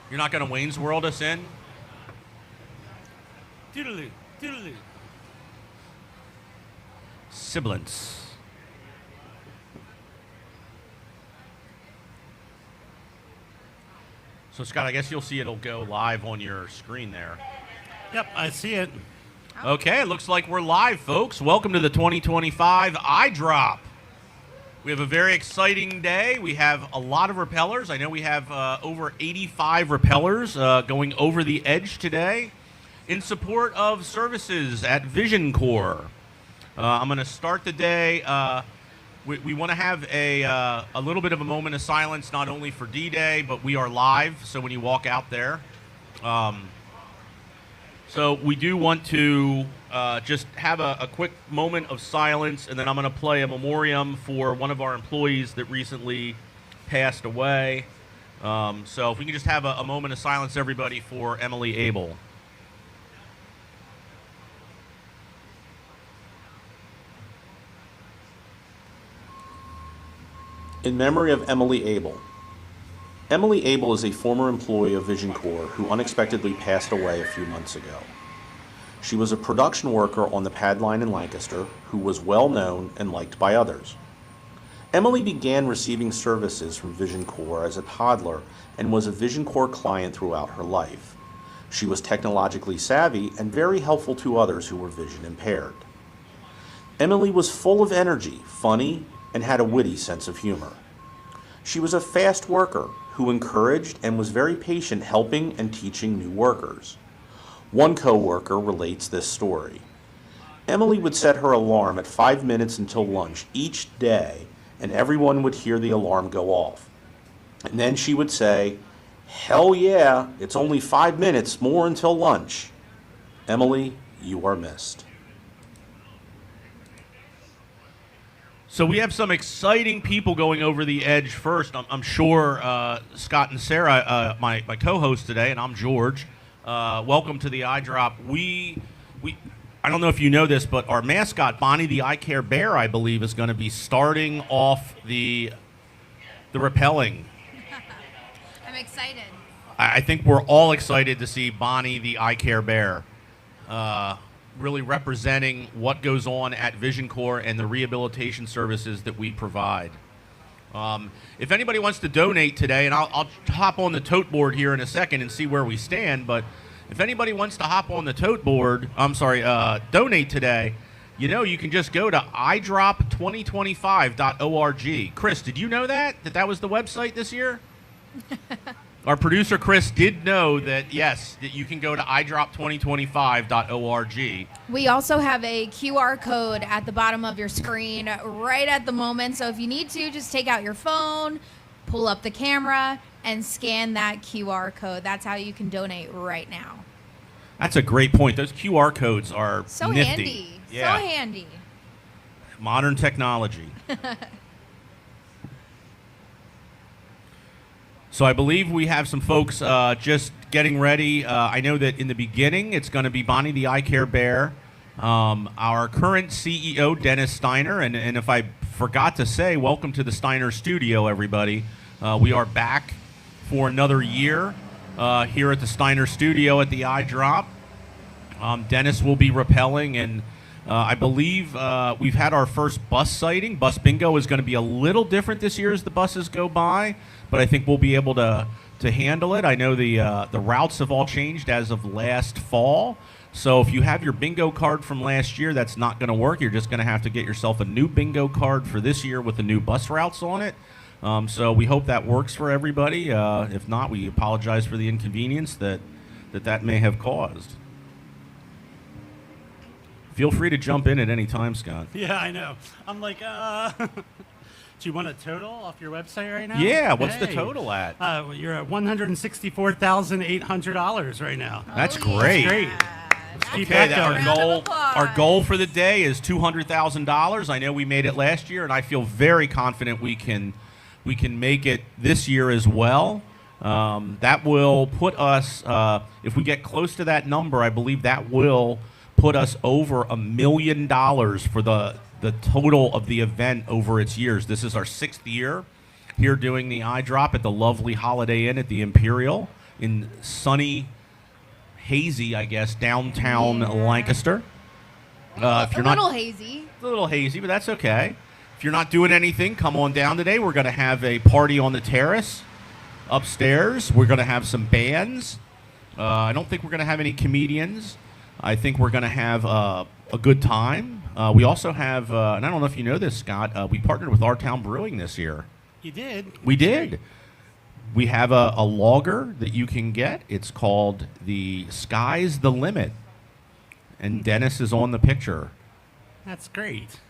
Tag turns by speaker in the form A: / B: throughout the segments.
A: You're not going to Wayne's World us in?
B: Doodaloo, doodaloo.
A: Sibilance. So, Scott, I guess you'll see it'll go live on your screen there.
B: Yep, I see it.
A: Okay, it looks like we're live, folks. Welcome to the 2025 Eye Drop. We have a very exciting day. We have a lot of repellers. I know we have over 85 repellers going over the edge today in support of services at Vision Corps. I'm going to start the day. We want to have a little bit of a moment of silence, not only for D-Day, but we are live, so when you walk out there. So we do want to just have a quick moment of silence, and then I'm going to play a memoriam for one of our employees that recently passed away. So if we can just have a moment of silence, everybody, for Emily Abel.
C: In memory of Emily Abel. Emily Abel is a former employee of Vision Corps who unexpectedly passed away a few months ago. She was a production worker on the pad line in Lancaster who was well known and liked by others. Emily began receiving services from Vision Corps as a toddler and was a Vision Corps client throughout her life. She was technologically savvy and very helpful to others who were vision impaired. Emily was full of energy, funny, and had a witty sense of humor. She was a fast worker who encouraged and was very patient helping and teaching new workers. One co-worker relates this story. Emily would set her alarm at 5 minutes until lunch each day, and everyone would hear the alarm go off. And then she would say, "Hell yeah, it's only 5 minutes more until lunch." Emily, you are missed.
A: So we have some exciting people going over the edge first. I'm sure Scott and Sarah, my co-hosts today, and I'm George. Welcome to the Eye Drop. I don't know if you know this, but our mascot, Bonnie the Eye Care Bear, I believe, is going to be starting off the rappelling.
D: I'm excited.
A: I think we're all excited to see Bonnie the Eye Care Bear. Really representing what goes on at Vision Corps and the rehabilitation services that we provide. If anybody wants to donate today, and I'll hop on the tote board here in a second and see where we stand, but if anybody wants to hop on the tote board, donate today, you can just go to EyeDrop2025.org. Chris, did you know that that was the website this year? Our producer, Chris, did know that, yes, that you can go to EyeDrop2025.org.
D: We also have a QR code at the bottom of your screen right at the moment. So if you need to, just take out your phone, pull up the camera, and scan that QR code. That's how you can donate right now.
A: That's a great point. Those QR codes are
D: so
A: nifty.
D: Handy.
A: Yeah.
D: So handy.
A: Modern technology. So I believe we have some folks just getting ready. I know that in the beginning, it's going to be Bonnie the Eye Care Bear, our current CEO, Dennis Steiner. And if I forgot to say, welcome to the Steiner studio, everybody. We are back for another year here at the Steiner studio at the Eye Drop. Dennis will be rappelling, and I believe we've had our first bus sighting. Bus bingo is going to be a little different this year as the buses go by, but I think we'll be able to handle it. I know the routes have all changed as of last fall, so if you have your bingo card from last year, that's not going to work. You're just going to have to get yourself a new bingo card for this year with the new bus routes on it. So we hope that works for everybody. If not, we apologize for the inconvenience that may have caused. Feel free to jump in at any time, Scott.
B: Yeah, I know. I'm like, do you want a total off your website right now?
A: Yeah, what's the total at?
B: You're at $164,800 right now.
A: That's
D: Oh,
A: great.
D: yeah.
B: Great. Let's keep
A: Okay,
B: that going.
A: our goal for the day is $200,000. I know we made it last year, and I feel very confident we can make it this year as well. That will put us, if we get close to that number, I believe that will put us over $1 million for the total of the event over its years. This is our 6th year here doing the Eye Drop at the lovely Holiday Inn at the Imperial. in sunny, hazy, I guess, downtown Lancaster. If you're
D: a little hazy.
A: It's a little hazy, but that's okay. If you're not doing anything, come on down today. We're going to have a party on the terrace upstairs. We're going to have some bands. I don't think we're going to have any comedians. I think we're going to have a good time. We also have, and I don't know if you know this, Scott, we partnered with Our Town Brewing this year.
B: You did?
A: We did. We have a lager that you can get. It's called the Sky's the Limit. And Dennis is on the picture.
B: That's great.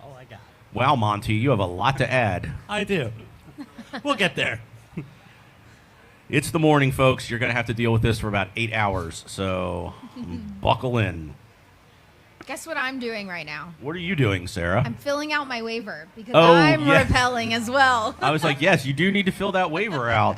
B: All I got.
A: Wow, Monty, you have a lot to add.
B: I do. We'll get there.
A: It's the morning, folks. You're going to have to deal with this for about 8 hours, so buckle in.
D: Guess what I'm doing right now?
A: What are you doing, Sarah?
D: I'm filling out my waiver because
A: Oh,
D: I'm
A: yeah.
D: repelling as well.
A: I was like, yes, you do need to fill that waiver out.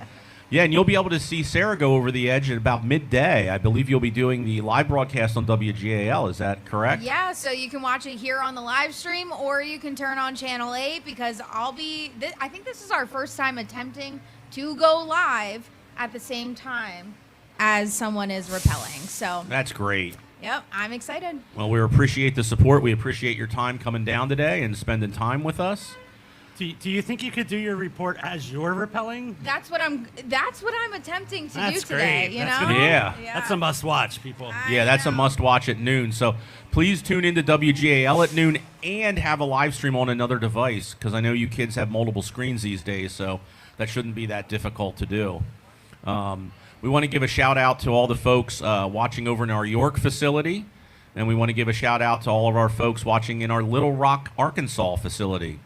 A: Yeah, and you'll be able to see Sarah go over the edge at about midday. I believe you'll be doing the live broadcast on WGAL. Is that correct?
D: Yeah, so you can watch it here on the live stream, or you can turn on Channel 8 because I think this is our first time attempting to go live at the same time as someone is repelling. So,
A: That's great.
D: yep, I'm excited.
A: Well, we appreciate the support. We appreciate your time coming down today and spending time with us.
B: Do you think you could do your report as you're repelling?
D: That's what I'm attempting to
B: That's
D: do today,
B: great.
D: you
B: That's
D: know?
B: gonna be-
A: Yeah.
B: That's a must-watch, people.
A: Yeah, that's a
D: know.
A: must-watch at noon. So please tune into WGAL at noon and have a live stream on another device because I know you kids have multiple screens these days, so that shouldn't be that difficult to do. We want to give a shout-out to all the folks watching over in our York facility, and we want to give a shout-out to all of our folks watching in our Little Rock, Arkansas facility.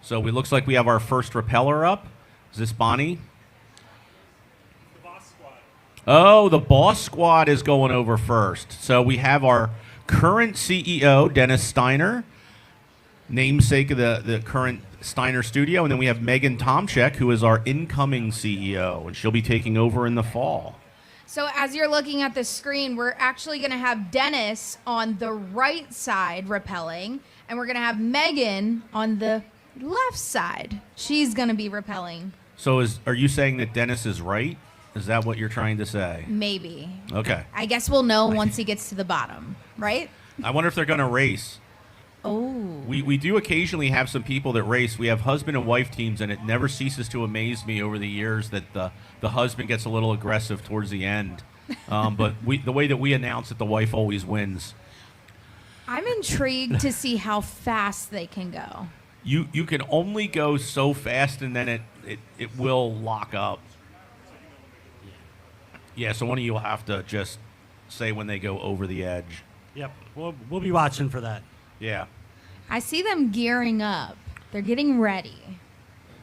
A: So it looks like we have our first repeller up. Is this Bonnie?
B: The boss squad.
A: Oh, the boss squad is going over first. So we have our current CEO, Dennis Steiner, namesake of the current Steiner studio. And then we have Megan Tomczyk, who is our incoming CEO, and she'll be taking over in the fall.
D: So as you're looking at the screen, we're actually going to have Dennis on the right side repelling, and we're going to have Megan on the left side. She's going to be repelling.
A: So are you saying that Dennis is right? Is that what you're trying to say?
D: Maybe.
A: Okay.
D: I guess we'll know once he gets to the bottom, right?
A: I wonder if they're going to race.
D: Oh.
A: We do occasionally have some people that race. We have husband and wife teams, and it never ceases to amaze me over the years that the husband gets a little aggressive towards the end. But the way that we announce it, the wife always wins.
D: I'm intrigued to see how fast they can go.
A: You can only go so fast, and then it will lock up. Yeah, so one of you will have to just say when they go over the edge.
B: Yep. We'll be watching for that.
A: Yeah.
D: I see them gearing up. They're getting ready.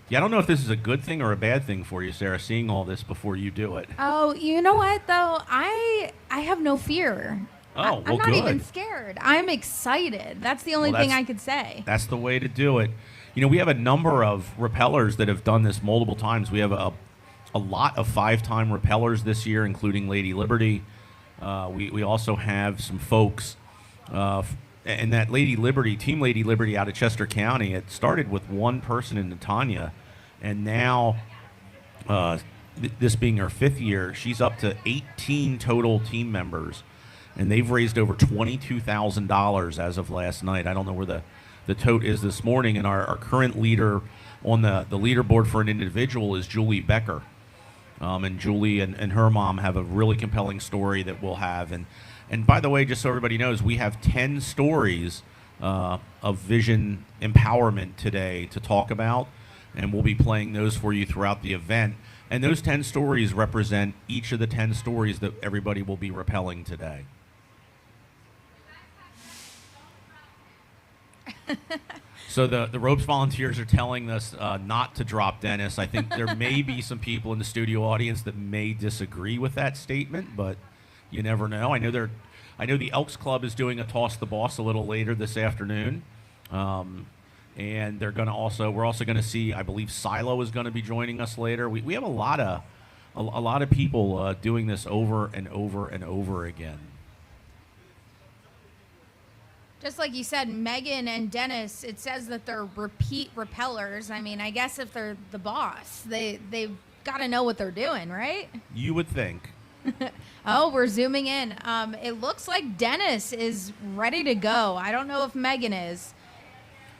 A: Yeah, I don't know if this is a good thing or a bad thing for you, Sarah, seeing all this before you do it.
D: Oh, you know what, though? I have no fear.
A: Oh, well,
D: I'm not
A: good.
D: even scared. I'm excited. That's the only
A: Well,
D: thing
A: that's-
D: I could say.
A: That's the way to do it. You know, we have a number of repellers that have done this multiple times. We have a lot of 5-time repellers this year, including Lady Liberty. We also have some folks, and that Lady Liberty, Team Lady Liberty out of Chester County, it started with one person in Netanya, and now, this being her 5th year, she's up to 18 total team members, and they've raised over $22,000 as of last night. I don't know where the tote is this morning, and our current leader on the leaderboard for an individual is Julie Becker. And Julie and her mom have a really compelling story that we'll have. And by the way, just so everybody knows, we have 10 stories of vision empowerment today to talk about, and we'll be playing those for you throughout the event. And those 10 stories represent each of the 10 stories that everybody will be repelling today. So the ropes volunteers are telling us not to drop Dennis. I think there may be some people in the studio audience that may disagree with that statement, but you never know. I know the Elks Club is doing a Toss the Boss a little later this afternoon, and we're also going to see, I believe Silo is going to be joining us later. We have a lot of people doing this over and over and over again.
D: Just like you said, Megan and Dennis, it says that they're repeat repellers. I mean, I guess if they're the boss, they've got to know what they're doing, right?
A: You would think.
D: Oh, we're zooming in. It looks like Dennis is ready to go. I don't know if Megan is.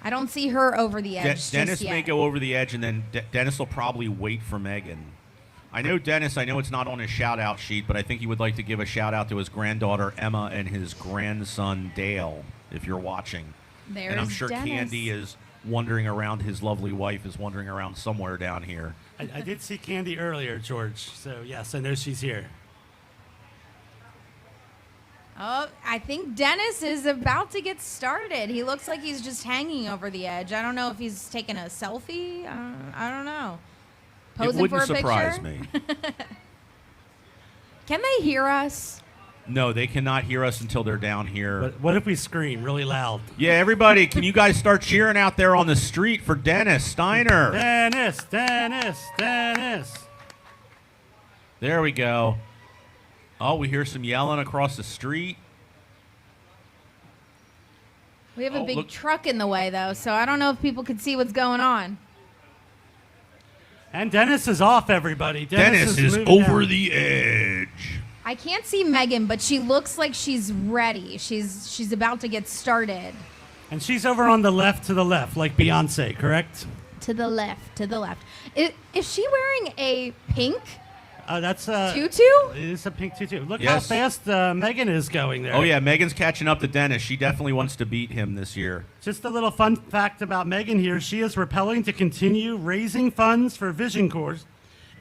D: I don't see her over the edge just
A: Dennis
D: yet.
A: may go over the edge, and then Dennis will probably wait for Megan. I know Dennis, I know it's not on his shout-out sheet, but I think he would like to give a shout-out to his granddaughter, Emma, and his grandson, Dale, if you're watching.
D: There's
A: and I'm sure
D: Dennis.
A: Candy is wandering around. His lovely wife is wandering around somewhere down here.
B: I did see Candy earlier, George. So, yes, I know she's here.
D: Oh, I think Dennis is about to get started. He looks like he's just hanging over the edge. I don't know if he's taking a selfie. I don't know. Posing
A: It wouldn't
D: for a
A: surprise
D: picture?
A: me.
D: Can they hear us?
A: No, they cannot hear us until they're down here.
B: But what if we scream really loud?
A: Yeah, everybody, can you guys start cheering out there on the street for Dennis Steiner?
B: Dennis, Dennis, Dennis.
A: There we go. Oh, we hear some yelling across the street.
D: We have a
A: Oh,
D: big
A: look.
D: truck in the way, though, so I don't know if people can see what's going on.
B: And Dennis is off, everybody.
A: Dennis is
B: moving
A: over
B: down.
A: the edge.
D: I can't see Megan, but she looks like she's ready. She's about to get started.
B: And she's over on the left to the left, like Beyonce, correct?
D: To the left, to the left. Is she wearing a pink
B: That's
D: tutu?
B: It is a pink tutu. Look
A: Yes.
B: how fast Megan is going there.
A: Oh, yeah, Megan's catching up to Dennis. She definitely wants to beat him this year.
B: Just a little fun fact about Megan here. She is rappelling to continue raising funds for Vision Corps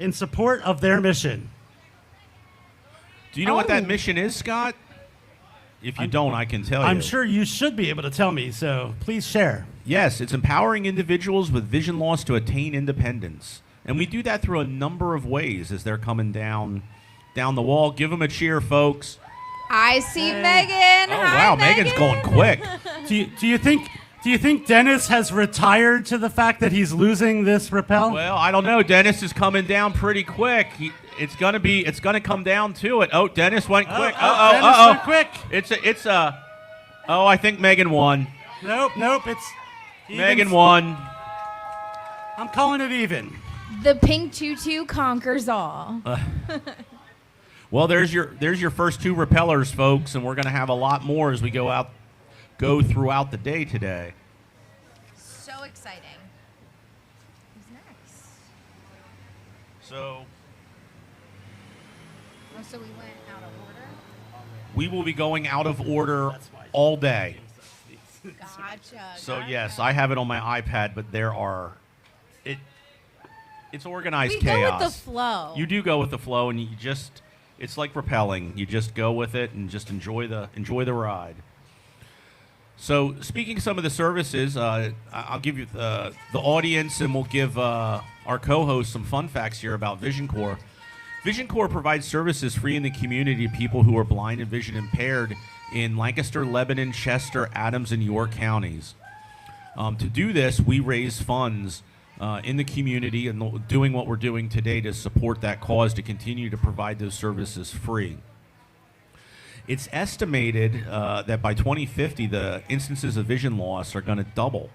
B: in support of their mission.
A: Do you know what that
D: Oh.
A: mission is, Scott? If you don't, I can tell you.
B: I'm sure you should be able to tell me, so please share.
A: Yes, it's empowering individuals with vision loss to attain independence. And we do that through a number of ways as they're coming down the wall. Give them a cheer, folks.
D: I see
B: Hey.
D: Megan.
A: Oh,
D: Hi,
A: wow, Megan's going quick.
B: Do you think Dennis has retired to the fact that he's losing this rappel?
A: Well, I don't know. Dennis is coming down pretty quick. It's gonna come down to it. Oh, Dennis went quick.
B: Dennis went quick.
A: Oh, I think Megan won.
B: Nope. It's even.
A: Megan won.
B: I'm calling it even.
D: The pink tutu conquers all.
A: Well, there's your first two repellers, folks, and we're gonna have a lot more as we go throughout the day today.
D: So exciting. Who's next?
A: So
D: Oh, so we went out of order?
A: we will be going out of order all day.
D: Gotcha.
A: So
D: gotcha.
A: yes, I have it on my iPad, but it's organized
D: We
A: chaos.
D: go with the flow.
A: You do go with the flow, and it's like rappelling. You just go with it and just enjoy the ride. So speaking of some of the services, I'll give you the audience, and we'll give our co-host some fun facts here about Vision Corps. Vision Corps provides services free in the community to people who are blind and vision impaired in Lancaster, Lebanon, Chester, Adams, and York counties. To do this, we raise funds in the community and doing what we're doing today to support that cause to continue to provide those services free. It's estimated that by 2050, the instances of vision loss are going to double.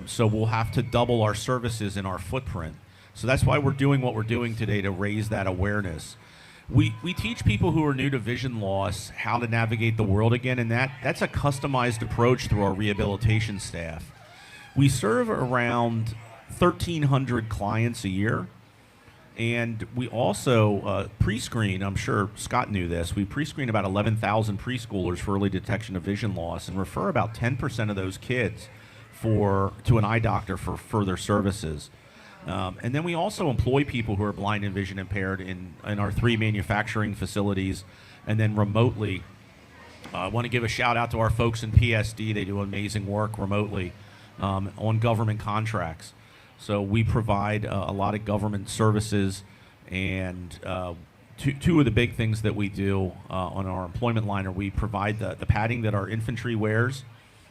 A: So we'll have to double our services and our footprint. So that's why we're doing what we're doing today to raise that awareness. We teach people who are new to vision loss how to navigate the world again, and that's a customized approach through our rehabilitation staff. We serve around 1,300 clients a year, and we also pre-screen. I'm sure Scott knew this. We pre-screen about 11,000 preschoolers for early detection of vision loss and refer about 10% of those kids to an eye doctor for further services. And then we also employ people who are blind and vision impaired in our 3 manufacturing facilities, and then remotely. I want to give a shout out to our folks in PSD. They do amazing work remotely on government contracts. So we provide a lot of government services, and two of the big things that we do on our employment line are we provide the padding that our infantry wears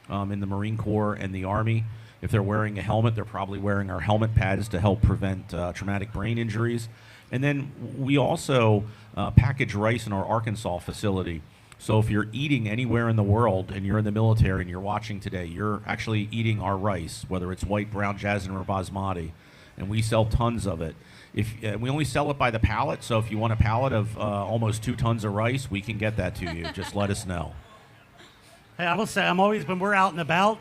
A: in the Marine Corps and the Army. If they're wearing a helmet, they're probably wearing our helmet pads to help prevent traumatic brain injuries. And then we also package rice in our Arkansas facility. So if you're eating anywhere in the world and you're in the military and you're watching today, you're actually eating our rice, whether it's white, brown, jasmine, or basmati. and we sell tons of it. If we only sell it by the pallet, so if you want a pallet of almost 2 tons of rice, we can get that to you. Just let us know.
B: Hey, I will say, I'm always, when we're out and about,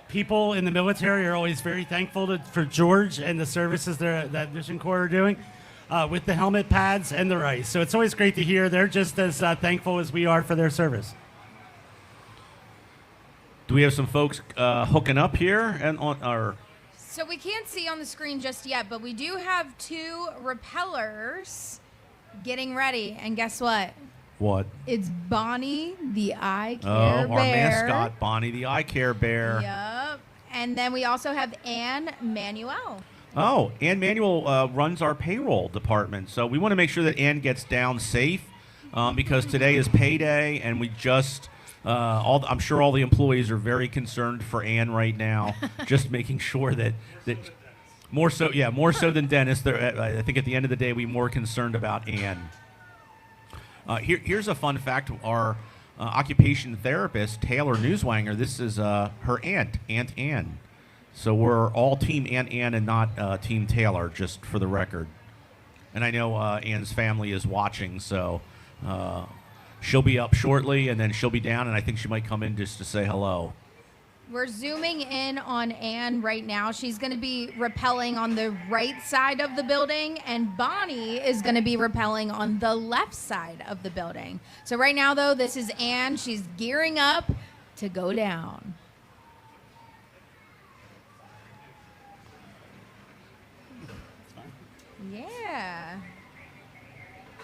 B: people in the military are always very thankful for George and the services that Vision Corps are doing with the helmet pads and the rice. So it's always great to hear they're just as thankful as we are for their service.
A: Do we have some folks hooking up here and on our?
D: So we can't see on the screen just yet, but we do have 2 repellers getting ready. And guess what?
A: What?
D: It's Bonnie, the Eye Care
A: Our
D: Bear.
A: mascot, Bonnie the Eye Care Bear.
D: Yep. And then we also have Ann Manuel.
A: Oh, Ann Manuel runs our payroll department. So we want to make sure that Ann gets down safe because today is payday, and we just, I'm sure all the employees are very concerned for Ann right now, just making sure that more so than Dennis. I think at the end of the day, we're more concerned about Ann. Here's a fun fact. Our occupation therapist, Taylor Newswanger, this is her Aunt Ann. So we're all Team Aunt Ann and not Team Taylor, just for the record. And I know Ann's family is watching, so she'll be up shortly, and then she'll be down, and I think she might come in just to say hello.
D: We're zooming in on Ann right now. She's going to be rappelling on the right side of the building, and Bonnie is going to be rappelling on the left side of the building. So right now, though, this is Ann. She's gearing up to go down. Yeah.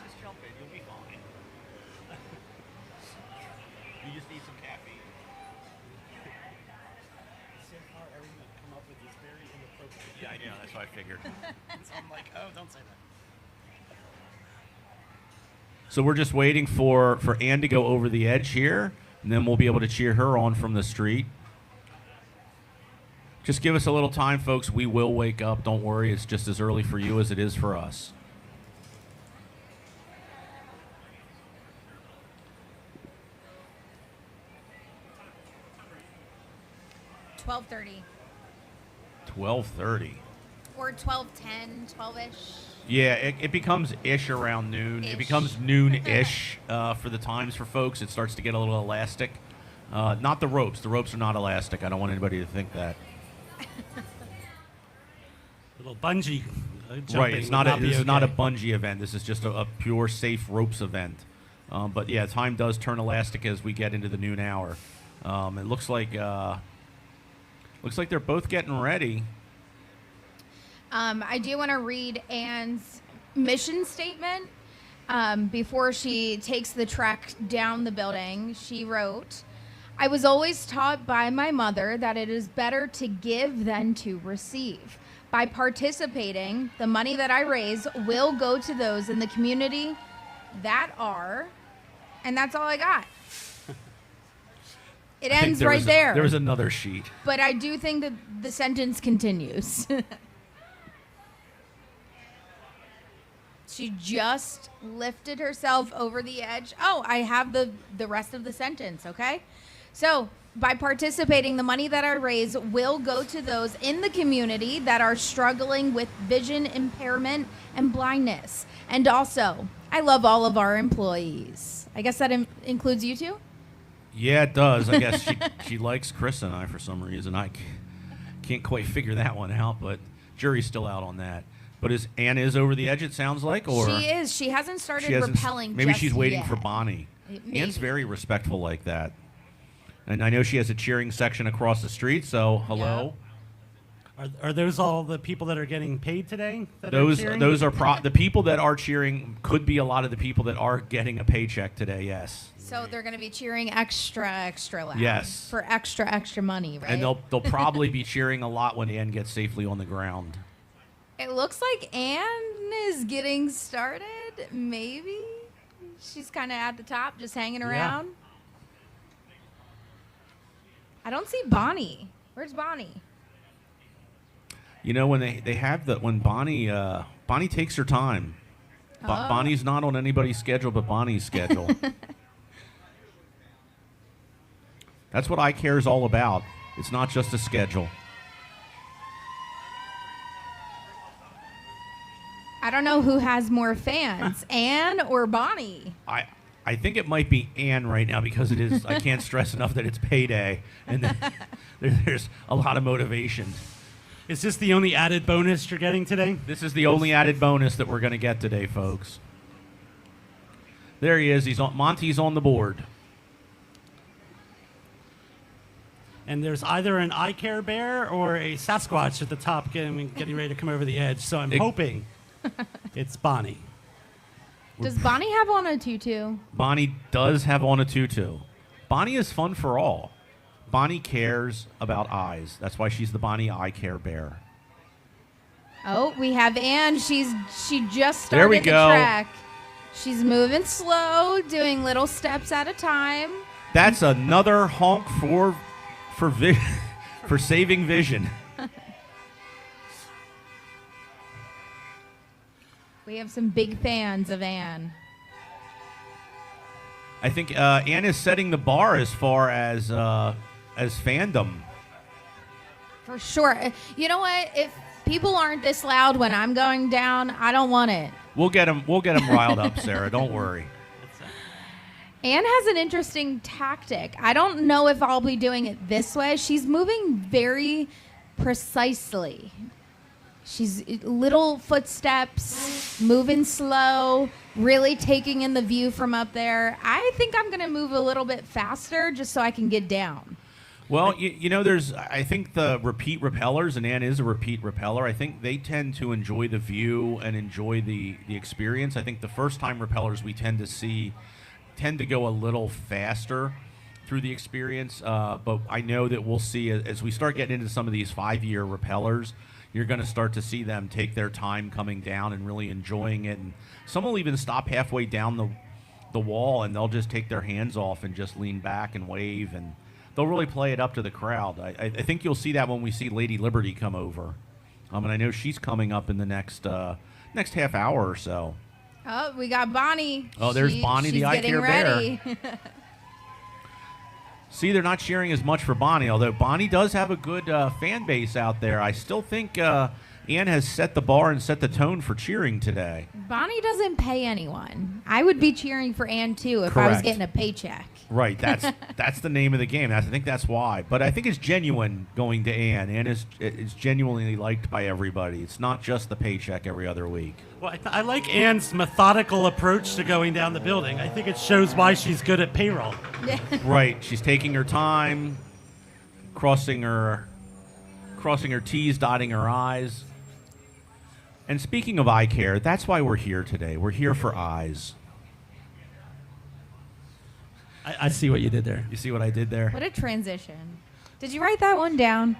A: Just jump in. You'll be fine. You just need some caffeine. Yeah, I know. That's what I figured.
B: So I'm like, oh, don't say that.
A: So we're just waiting for Ann to go over the edge here, and then we'll be able to cheer her on from the street. Just give us a little time, folks. We will wake up. Don't worry. It's just as early for you as it is for us.
D: $12:30
A: 12:30.
D: or 12:10, 12-ish.
A: Yeah, it becomes ish around noon. It becomes noon-ish for the times for folks. It starts to get a little elastic. Not the ropes. The ropes are not elastic. I don't want anybody to think that.
B: Little bungee jumping.
A: Right. It's not a
B: okay.
A: bungee event. This is just a pure safe ropes event. But yeah, time does turn elastic as we get into the noon hour. It looks like they're both getting ready.
D: I do want to read Ann's mission statement before she takes the trek down the building. She wrote, "I was always taught by my mother that it is better to give than to receive. By participating, the money that I raise will go to those in the community that are," and that's all I got. It ends right there.
A: There was another sheet.
D: But I do think that the sentence continues. She just lifted herself over the edge. Oh, I have the rest of the sentence, okay? So, by participating, the money that I raise will go to those in the community that are struggling with vision impairment and blindness. And also, I love all of our employees. I guess that includes you two?
A: Yeah, it does. I guess she likes Chris and I for some reason. I can't quite figure that one out, but jury's still out on that. But Ann is over the edge, it sounds like, or
D: She is. She hasn't started rappelling
A: maybe
D: just
A: she's waiting
D: yet.
A: for Bonnie.
D: Maybe.
A: Ann's very respectful like that. And I know she has a cheering section across the street, so hello.
B: Are those all the people that are getting paid today?
A: Those are the people that are cheering could be a lot of the people that are getting a paycheck today, yes.
D: So they're going to be cheering extra loud.
A: Yes.
D: For extra money, right?
A: And they'll probably be cheering a lot when Ann gets safely on the ground.
D: It looks like Ann is getting started. Maybe she's kind of at the top, just hanging around. I don't see Bonnie. Where's Bonnie?
A: You know, when they have when Bonnie takes her time. Bonnie's not on anybody's schedule but Bonnie's schedule. That's what iCare is all about. It's not just a schedule.
D: I don't know who has more fans, Anne or Bonnie.
A: I think it might be Anne right now because it is. I can't stress enough that it's payday and there's a lot of motivation.
B: Is this the only added bonus you're getting today?
A: This is the only added bonus that we're going to get today, folks. There he is. Monty's on the board.
B: And there's either an eye care bear or a Sasquatch at the top getting ready to come over the edge. So I'm hoping it's Bonnie.
D: Does Bonnie have on a tutu?
A: Bonnie does have on a tutu. Bonnie is fun for all. Bonnie cares about eyes. That's why she's the Bonnie Eye Care Bear.
D: Oh, we have Anne. She just started
A: There we go.
D: the trek. She's moving slow, doing little steps at a time.
A: That's another honk for saving vision.
D: We have some big fans of Anne.
A: I think Anne is setting the bar as far as fandom.
D: For sure. You know what? If people aren't this loud when I'm going down, I don't want it.
A: We'll get them riled up, Sarah. Don't worry.
D: Anne has an interesting tactic. I don't know if I'll be doing it this way. She's moving very precisely. She's little footsteps, moving slow, really taking in the view from up there. I think I'm going to move a little bit faster just so I can get down.
A: Well, you know, I think the repeat repellers, and Anne is a repeat repeller, I think they tend to enjoy the view and enjoy the experience. I think the first time repellers we tend to go a little faster through the experience, but I know that we'll see as we start getting into some of these 5-year repellers, you're going to start to see them take their time coming down and really enjoying it. And some will even stop halfway down the wall and they'll just take their hands off and just lean back and wave, and they'll really play it up to the crowd. I think you'll see that when we see Lady Liberty come over. And I know she's coming up in the next half hour or so.
D: Oh, we got Bonnie.
A: Oh, there's Bonnie, the Eye Care Bear.
D: Bear.
A: See, they're not cheering as much for Bonnie, although Bonnie does have a good fan base out there. I still think Anne has set the bar and set the tone for cheering today.
D: Bonnie doesn't pay anyone. I would be cheering for Anne, too, if I was
A: Correct.
D: getting a paycheck.
A: Right, that's the name of the game. I think that's why. But I think it's genuine going to Anne. Anne is genuinely liked by everybody. It's not just the paycheck every other week.
B: Well, I like Anne's methodical approach to going down the building. I think it shows why she's good at payroll.
A: Right, she's taking her time, crossing her T's, dotting her I's. And speaking of eye care, that's why we're here today. We're here for eyes.
B: I see what you did there.
A: You see what I did there?
D: What a transition. Did you write that one down?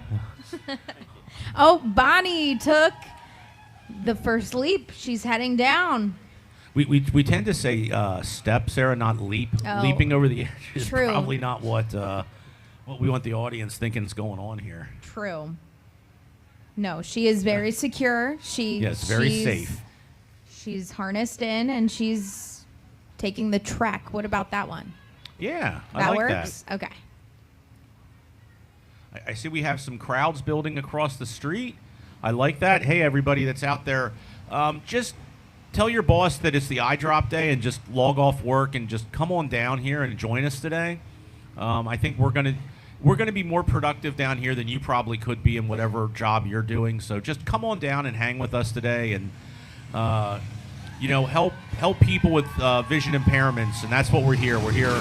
D: Oh, Bonnie took the first leap. She's heading down.
A: We tend to say step, Sarah, not leap.
D: Oh,
A: Leaping over the edge is
D: true.
A: probably not what we want the audience thinking is going on here.
D: True. No, she is very secure.
A: Yes, very safe.
D: She's harnessed in and she's taking the trek. What about that one?
A: Yeah, I
D: That
A: like
D: works?
A: that.
D: Okay.
A: I see we have some crowds building across the street. I like that. Hey, everybody that's out there, just tell your boss that it's the Eye Drop day and just log off work and just come on down here and join us today. I think we're gonna be more productive down here than you probably could be in whatever job you're doing. So just come on down and hang with us today and help people with vision impairments, and that's what we're here. We're here.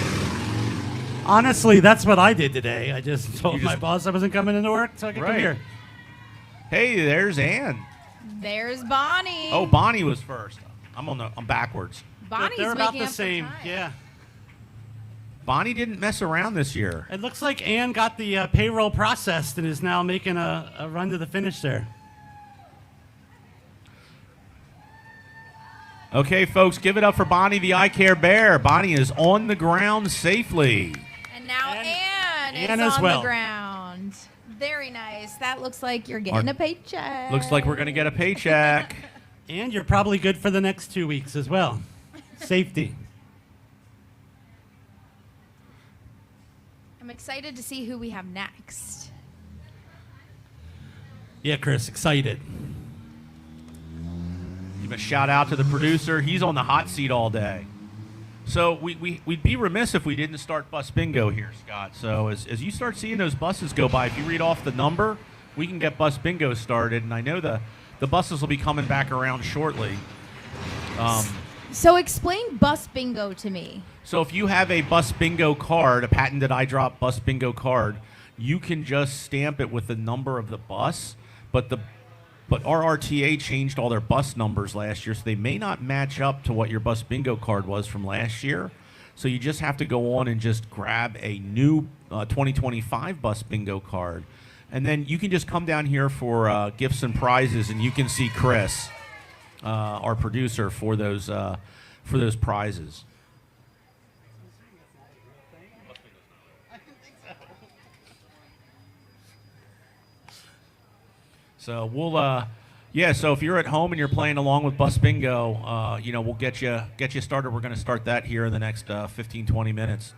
B: Honestly, that's what I did today. I just told my boss I wasn't coming into work, so I could come
A: Right.
B: here.
A: Hey, there's Anne.
D: There's Bonnie.
A: Oh, Bonnie was first. I'm backwards.
D: Bonnie's
B: They're about
D: making
B: the
D: up for
B: same.
D: time.
B: Yeah.
A: Bonnie didn't mess around this year.
B: It looks like Anne got the payroll processed and is now making a run to the finish there.
A: Okay, folks, give it up for Bonnie, the Eye Care Bear. Bonnie is on the ground safely.
D: And now Anne
B: Anne
D: is
B: as
D: on
B: well.
D: the ground. Very nice. That looks like you're getting a paycheck.
A: Looks like we're going to get a paycheck.
B: And you're probably good for the next 2 weeks as well. Safety.
D: I'm excited to see who we have next.
B: Yeah, Chris, excited.
A: Give a shout out to the producer. He's on the hot seat all day. So we'd be remiss if we didn't start bus bingo here, Scott. So as you start seeing those buses go by, if you read off the number, we can get bus bingo started. And I know the buses will be coming back around shortly.
D: So explain bus bingo to me.
A: So if you have a bus bingo card, a patented EyeDrop bus bingo card, you can just stamp it with the number of the bus, but RRTA changed all their bus numbers last year, so they may not match up to what your bus bingo card was from last year. So you just have to go on and just grab a new 2025 bus bingo card. And then you can just come down here for gifts and prizes, and you can see Chris, our producer, for those prizes. So we'll, so if you're at home and you're playing along with Bus Bingo, we'll get you started. We're going to start that here in the next 15, 20 minutes.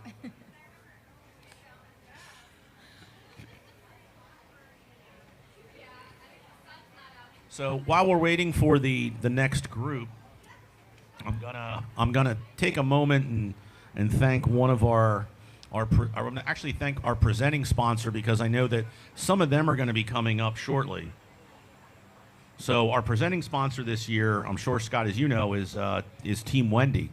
A: So while we're waiting for the next group, I'm gonna take a moment and thank one of I'm gonna actually thank our presenting sponsor, because I know that some of them are going to be coming up shortly. So our presenting sponsor this year, I'm sure, Scott, as you know, is Team Wendy.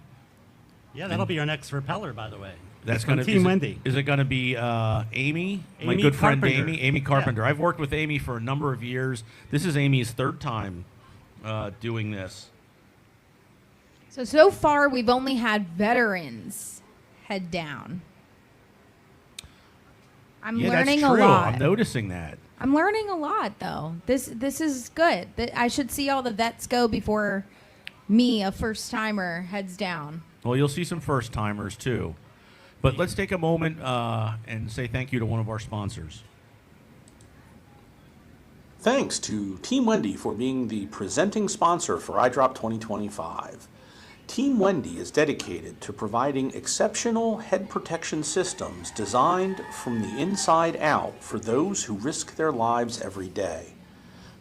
B: Yeah, that'll be our next repeller, by the way.
A: That's going to be
B: Team Wendy.
A: Is it going to be Amy, my
B: Amy
A: good friend
B: Carpenter.
A: Amy Carpenter?
B: Yeah.
A: I've worked with Amy for a number of years. This is Amy's third time doing this.
D: So far, we've only had veterans head down. I'm learning
A: that's true.
D: a lot.
A: I'm noticing that.
D: I'm learning a lot, though. This is good. I should see all the vets go before me, a first-timer, heads down.
A: Well, you'll see some first-timers, too. But let's take a moment and say thank you to one of our sponsors.
C: Thanks to Team Wendy for being the presenting sponsor for EyeDrop 2025. Team Wendy is dedicated to providing exceptional head protection systems designed from the inside out for those who risk their lives every day.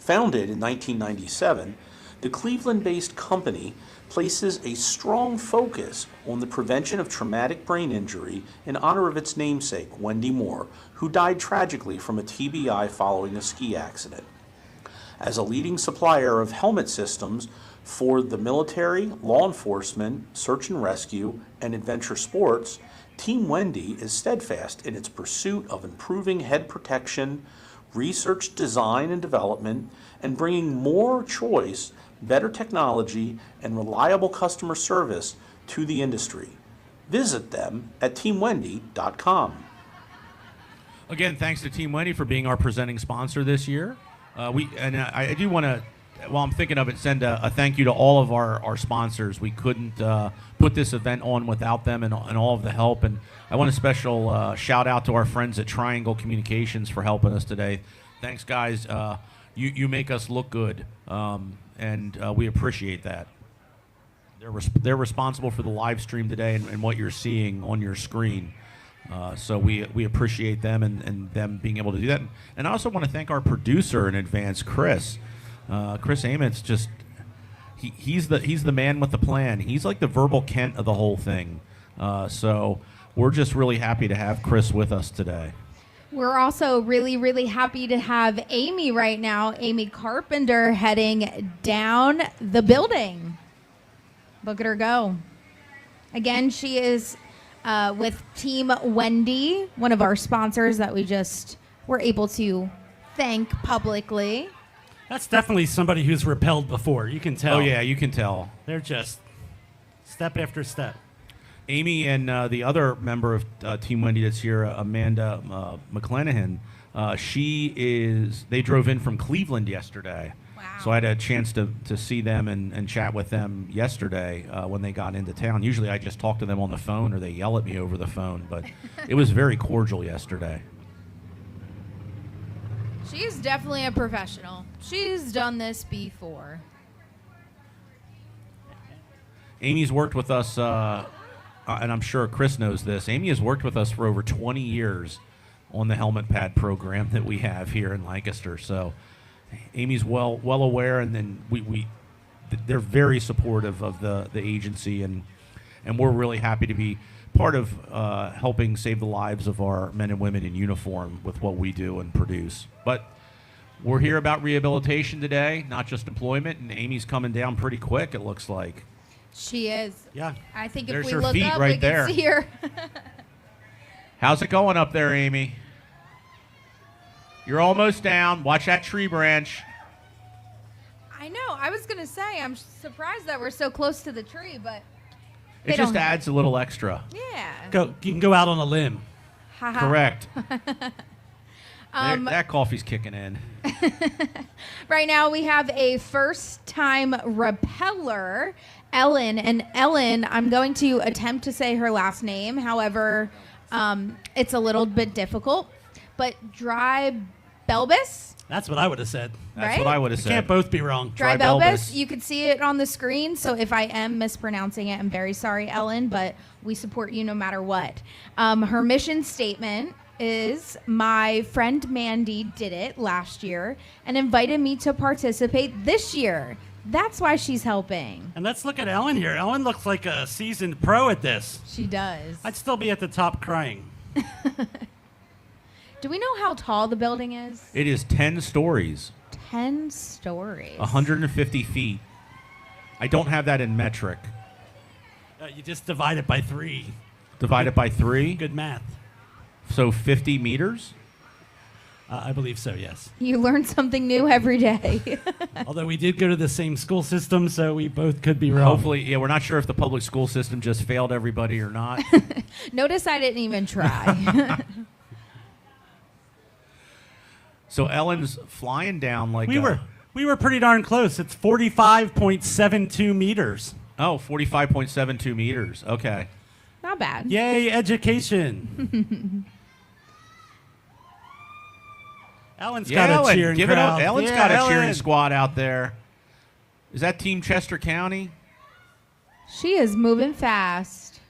C: Founded in 1997, the Cleveland-based company places a strong focus on the prevention of traumatic brain injury in honor of its namesake, Wendy Moore, who died tragically from a TBI following a ski accident. As a leading supplier of helmet systems for the military, law enforcement, search and rescue, and adventure sports, Team Wendy is steadfast in its pursuit of improving head protection, research, design, and development, and bringing more choice, better technology, and reliable customer service to the industry. Visit them at teamwendy.com.
A: Again, thanks to Team Wendy for being our presenting sponsor this year. I do want to, while I'm thinking of it, send a thank you to all of our sponsors. We couldn't put this event on without them and all of the help. And I want a special shout out to our friends at Triangle Communications for helping us today. Thanks, guys. You make us look good, and we appreciate that. They're responsible for the live stream today and what you're seeing on your screen. So we appreciate them and them being able to do that. And I also want to thank our producer in advance, Chris. Chris Amit's just he's the man with the plan. He's like the verbal Kent of the whole thing. So we're just really happy to have Chris with us today.
D: We're also really, really happy to have Amy right now, Amy Carpenter, heading down the building. Look at her go. Again, she is with Team Wendy, one of our sponsors that we just were able to thank publicly.
B: That's definitely somebody who's repelled before. You can tell.
A: Oh, yeah, you can tell.
B: They're just step after step.
A: Amy and the other member of Team Wendy that's here, Amanda McClanahan, they drove in from Cleveland yesterday.
D: Wow.
A: So I had a chance to see them and chat with them yesterday when they got into town. Usually I just talk to them on the phone or they yell at me over the phone, but it was very cordial yesterday.
D: She's definitely a professional. She's done this before.
A: Amy's worked with us, and I'm sure Chris knows this. Amy has worked with us for over 20 years on the helmet pad program that we have here in Lancaster. So Amy's well aware, and then they're very supportive of the agency, and we're really happy to be part of helping save the lives of our men and women in uniform with what we do and produce. But we're here about rehabilitation today, not just employment, and Amy's coming down pretty quick, it looks like.
D: She is.
B: Yeah.
D: I think
A: There's
D: if
A: her
D: we look
A: feet
D: up,
A: right
D: we
A: there.
D: can see her.
A: How's it going up there, Amy? You're almost down. Watch that tree branch.
D: I know. I was going to say, I'm surprised that we're so close to the tree, but
A: It
D: they
A: just
D: don't-
A: adds a little extra.
D: yeah.
B: You can go out on a limb.
D: Haha.
A: Correct. That coffee's kicking in.
D: Right now we have a first-time repeller, Ellen. And Ellen, I'm going to attempt to say her last name. However, it's a little bit difficult. But Dry Belbis?
B: That's what I would have said.
A: That's
D: Right?
A: what I would have said.
B: Can't both be wrong.
D: Dry
A: Dry
D: Belbis.
A: Belbis.
D: You can see it on the screen. So if I am mispronouncing it, I'm very sorry, Ellen, but we support you no matter what. Her mission statement is, my friend Mandy did it last year and invited me to participate this year. That's why she's helping.
B: And let's look at Ellen here. Ellen looks like a seasoned pro at this.
D: She does.
B: I'd still be at the top crying.
D: Do we know how tall the building is?
A: It is 10 stories,
D: 10 stories.
A: 150 feet. I don't have that in metric.
B: You just divide it by 3.
A: Divided by 3,
B: Good math.
A: so 50 meters?
B: I believe so, yes.
D: You learn something new every day.
B: Although we did go to the same school system, so we both could be wrong.
A: Hopefully, yeah, we're not sure if the public school system just failed everybody or not.
D: Notice I didn't even try.
A: So Ellen's flying down like
B: We were pretty darn close. It's 45.72 meters.
A: Oh, 45.72 meters. Okay.
D: Not bad.
B: Yay, education. Ellen's got a cheering
A: give it
B: crowd.
A: up. Ellen's
B: Yeah,
A: got a cheering
B: Ellen.
A: squad out there. Is that Team Chester County?
D: She is moving fast.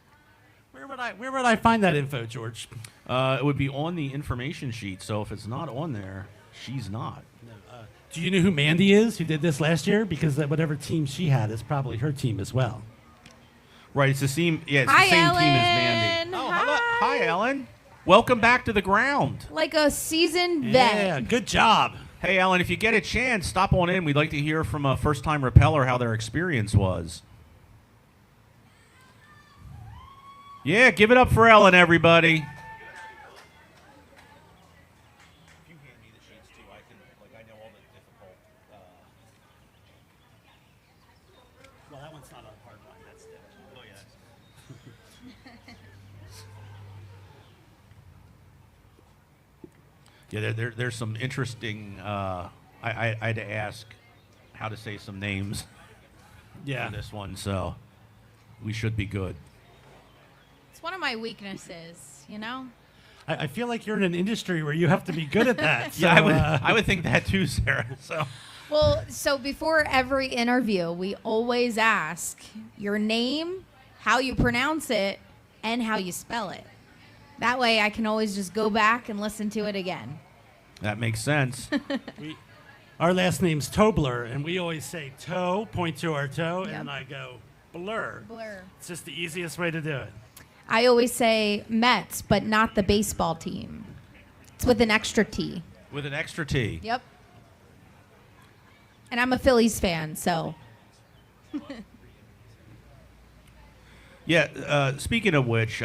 B: Where would I find that info, George?
A: It would be on the information sheet. So if it's not on there, she's not.
B: Do you know who Mandy is, who did this last year? Because whatever team she had is probably her team as well.
A: Right. It's the same. Yeah, it's
D: Hi,
A: the same
D: Ellen.
A: team as Mandy. Oh, hello.
D: Hi.
A: Hi, Ellen. Welcome back to the ground.
D: Like a seasoned vet.
B: Yeah, good job.
A: Hey, Ellen, if you get a chance, stop on in. We'd like to hear from a first-time repeller how their experience was. Yeah, give it up for Ellen, everybody.
B: Well, that one's not on part one. That's different. Oh, yeah.
A: Yeah, there's some interesting. I had to ask how to say some names
B: Yeah.
A: for this one, so we should be good.
D: It's one of my weaknesses, you know?
B: I feel like you're in an industry where you have to be good at that.
A: Yeah,
B: So,
A: I would think that too, Sarah. So
D: Well, so before every interview, we always ask your name, how you pronounce it, and how you spell it. That way I can always just go back and listen to it again.
A: that makes sense.
B: our last name's Tobler, and we always say toe, point to our toe,
D: Yep.
B: and I go blur.
D: Blur.
B: It's just the easiest way to do it.
D: I always say Mets, but not the baseball team. It's with an extra T.
A: With an extra T.
D: Yep. And I'm a Phillies fan, so
A: Yeah, speaking of which,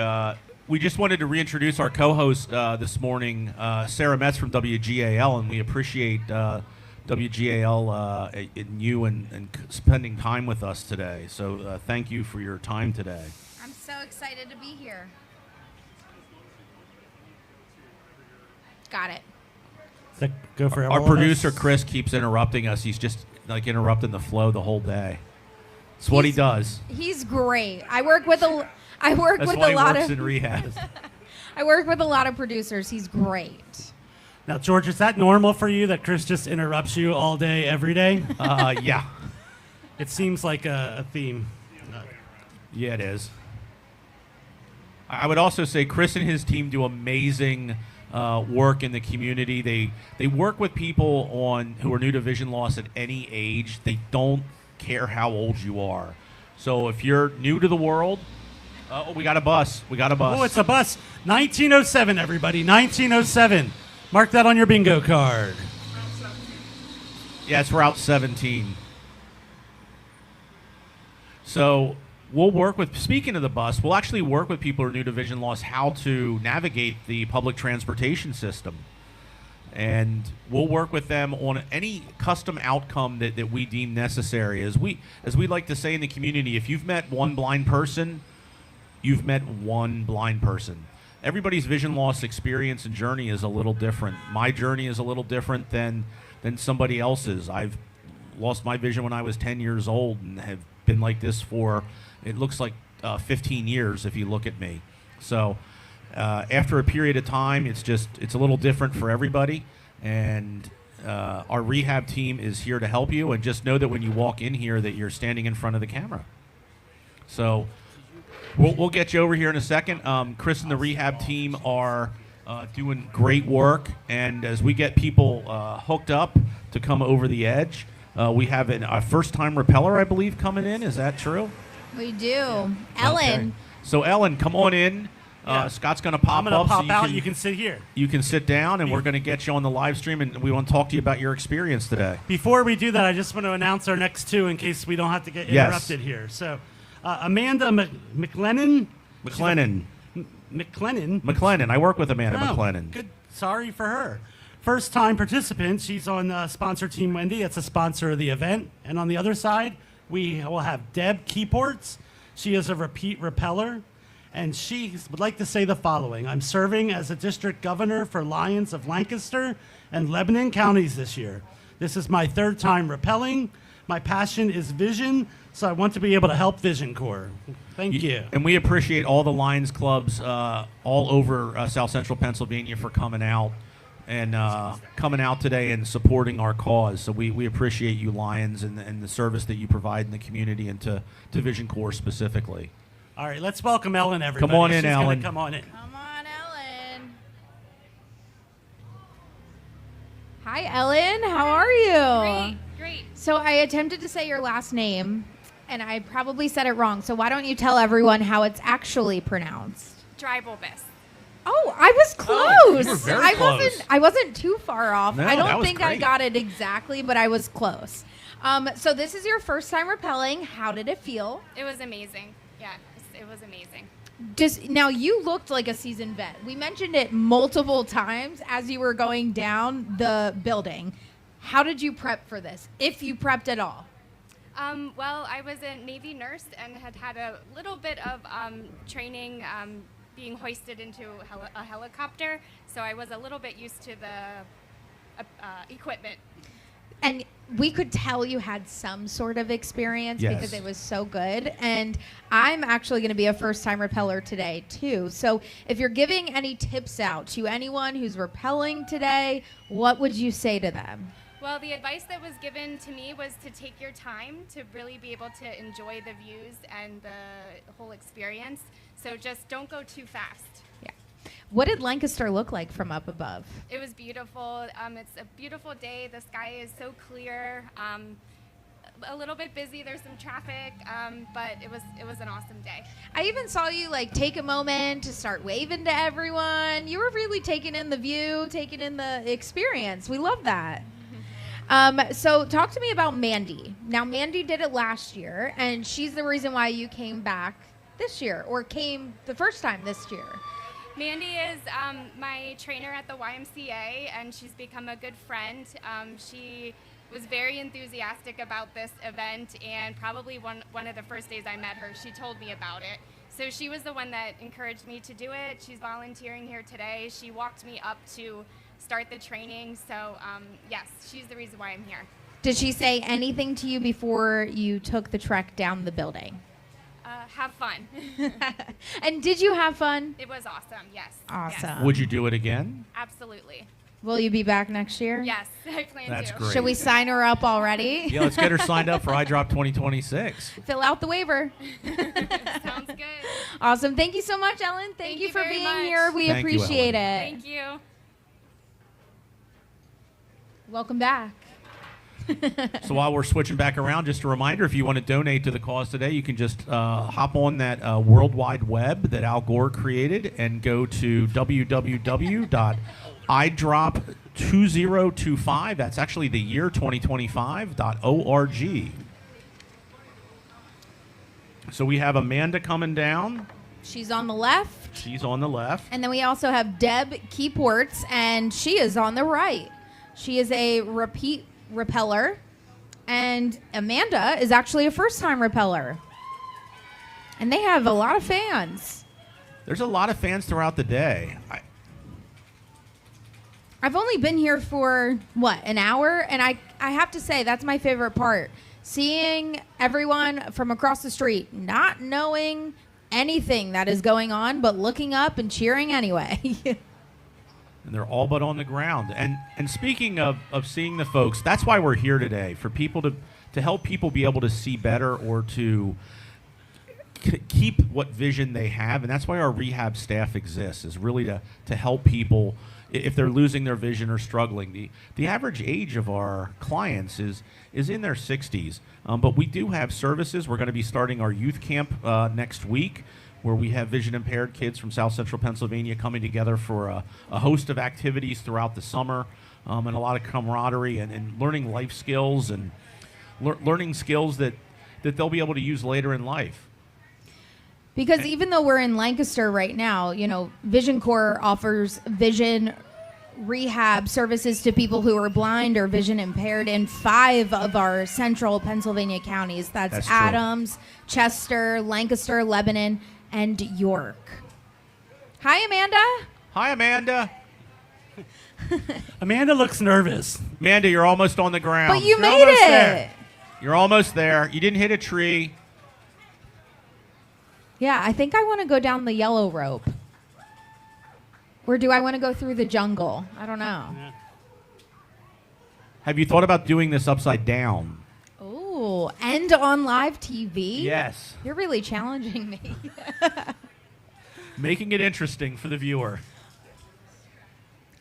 A: we just wanted to reintroduce our co-host this morning, Sarah Metz from WGAL, and we appreciate WGAL and you and spending time with us today. So thank you for your time today.
D: I'm so excited to be here. Got it.
B: Does that go for
A: Our
B: all of
A: producer,
B: us?
A: Chris, keeps interrupting us. He's just like interrupting the flow the whole day. It's what he does.
D: He's great. I work with
A: That's why
D: a
A: he
D: lot
A: works
D: of
A: in rehab.
D: I work with a lot of producers. He's great.
B: Now, George, is that normal for you that Chris just interrupts you all day, every day?
A: Yeah.
B: It seems like a theme.
A: Yeah, it is. I would also say Chris and his team do amazing work in the community. They work with people who are new to vision loss at any age. They don't care how old you are. So if you're new to the world, we got a bus. We got a bus.
B: Oh, it's a bus. 1907, everybody. 1907. Mark that on your bingo card.
A: Yeah, it's Route 17. So we'll work with, speaking of the bus, we'll actually work with people who are new to vision loss how to navigate the public transportation system. And we'll work with them on any custom outcome that we deem necessary. As we like to say in the community, if you've met one blind person, you've met one blind person. Everybody's vision loss experience and journey is a little different. My journey is a little different than somebody else's. I've lost my vision when I was 10 years old and have been like this for, it looks like 15 years if you look at me. So after a period of time, it's a little different for everybody. And our rehab team is here to help you. And just know that when you walk in here that you're standing in front of the camera. So we'll get you over here in a second. Chris and the rehab team are doing great work. And as we get people hooked up to come over the edge, we have a first-time repeller, I believe, coming in. Is that true?
D: We do. Ellen.
A: Okay. So, Ellen, come on in.
B: Yeah.
A: Scott's going to pop
B: I'm going
A: up.
B: to pop
A: so
B: out. You can sit here.
A: You can sit down, and we're going to get you on the live stream, and we want to talk to you about your experience today.
B: Before we do that, I just want to announce our next two in case we don't have to get interrupted here. So, Amanda McLennan.
A: McLennan. I work with Amanda McLennan.
B: Good. Sorry for her. First-time participant. She's on sponsor Team Wendy. It's a sponsor of the event. And on the other side, we will have Deb Keyports. She is a repeat repeller. And she would like to say the following. I'm serving as a district governor for Lyons of Lancaster and Lebanon counties this year. This is my third time rappelling. My passion is vision, so I want to be able to help Vision Corps. Thank you.
A: And we appreciate all the Lions clubs all over South Central Pennsylvania for coming out and coming out today and supporting our cause. So we appreciate you, Lions, and the service that you provide in the community and to Vision Corps specifically.
B: All right, let's welcome Ellen, everybody.
A: Come on in,
B: She's
A: Ellen.
B: Gonna come on in.
D: Come on, Ellen. Hi, Ellen. How are you?
E: Great.
D: So I attempted to say your last name, and I probably said it wrong. So why don't you tell everyone how it's actually pronounced?
E: Drybulbous.
D: Oh, I was close.
A: Oh, you were very close.
D: I wasn't too far off.
A: No,
D: I
A: that
D: don't
A: was
D: think I
A: great.
D: got it exactly, but I was close. So this is your first time rappelling. How did it feel?
E: It was amazing. Yeah, it was amazing.
D: Now you looked like a seasoned vet. We mentioned it multiple times as you were going down the building. How did you prep for this, if you prepped at all?
E: Well, I was a Navy nurse and had a little bit of training being hoisted into a helicopter, so I was a little bit used to the equipment.
D: And we could tell you had some sort of experience
A: Yes.
D: because it was so good. And I'm actually going to be a first-time repeller today, too. So if you're giving any tips out to anyone who's rappelling today, what would you say to them?
E: Well, the advice that was given to me was to take your time to really be able to enjoy the views and the whole experience. So just don't go too fast.
D: Yeah. What did Lancaster look like from up above?
E: It was beautiful. It's a beautiful day. The sky is so clear. A little bit busy. There's some traffic, but it was an awesome day.
D: I even saw you take a moment to start waving to everyone. You were really taking in the view, taking in the experience. We love that. So talk to me about Mandy. Now, Mandy did it last year, and she's the reason why you came back this year, or came the first time this year.
E: Mandy is my trainer at the YMCA, and she's become a good friend. She was very enthusiastic about this event, and probably one of the first days I met her, she told me about it. So she was the one that encouraged me to do it. She's volunteering here today. She walked me up to start the training. So yes, she's the reason why I'm here.
D: Did she say anything to you before you took the trek down the building?
E: Have fun.
D: And did you have fun?
E: It was awesome, yes.
D: Awesome.
E: Yes,
A: Would you do it again?
E: absolutely.
D: Will you be back next year?
E: Yes, I plan
A: That's
E: to.
A: great.
D: Should we sign her up already?
A: Yeah, let's get her signed up for EyeDrop 2026.
D: Fill out the waiver.
E: Sounds good.
D: Awesome. Thank you so much, Ellen. Thank you for
E: very
D: being
E: much.
D: here. We
A: Thank you,
D: appreciate
A: Ellen.
D: it.
E: Thank you.
D: Welcome back.
A: So while we're switching back around, just a reminder, if you want to donate to the cause today, you can just hop on that World Wide Web that Al Gore created and go to www.EyeDrop2025. That's actually the year 2025.org. So we have Amanda coming down.
D: She's on the left.
A: She's on the left.
D: And then we also have Deb Keepworts, and she is on the right. She is a repeat repeller, and Amanda is actually a first-time repeller. And they have a lot of fans.
A: There's a lot of fans throughout the day.
D: I've only been here for, an hour? And I have to say, that's my favorite part. Seeing everyone from across the street, not knowing anything that is going on, but looking up and cheering anyway.
A: And they're all but on the ground. And speaking of seeing the folks, that's why we're here today, for people to help people be able to see better or to keep what vision they have. And that's why our rehab staff exists, is really to help people if they're losing their vision or struggling. The average age of our clients is in their 60s. But we do have services. We're going to be starting our youth camp next week, where we have vision impaired kids from South Central Pennsylvania coming together for a host of activities throughout the summer, and a lot of camaraderie and learning life skills and learning skills that they'll be able to use later in life.
D: Because even though we're in Lancaster right now, Vision Corps offers vision rehab services to people who are blind or vision impaired in 5 of our central Pennsylvania counties. That's
A: true.
D: Adams, Chester, Lancaster, Lebanon, and York. Hi, Amanda.
A: Hi, Amanda.
B: Amanda looks nervous.
A: Amanda, you're almost on the ground.
D: But you made
B: almost
D: it.
B: there.
A: You're almost there. You didn't hit a tree.
D: Yeah, I think I want to go down the yellow rope. Or do I want to go through the jungle? I don't know.
B: Yeah.
A: Have you thought about doing this upside down?
D: Oh, and on live TV?
A: Yes.
D: You're really challenging me.
A: Making it interesting for the viewer.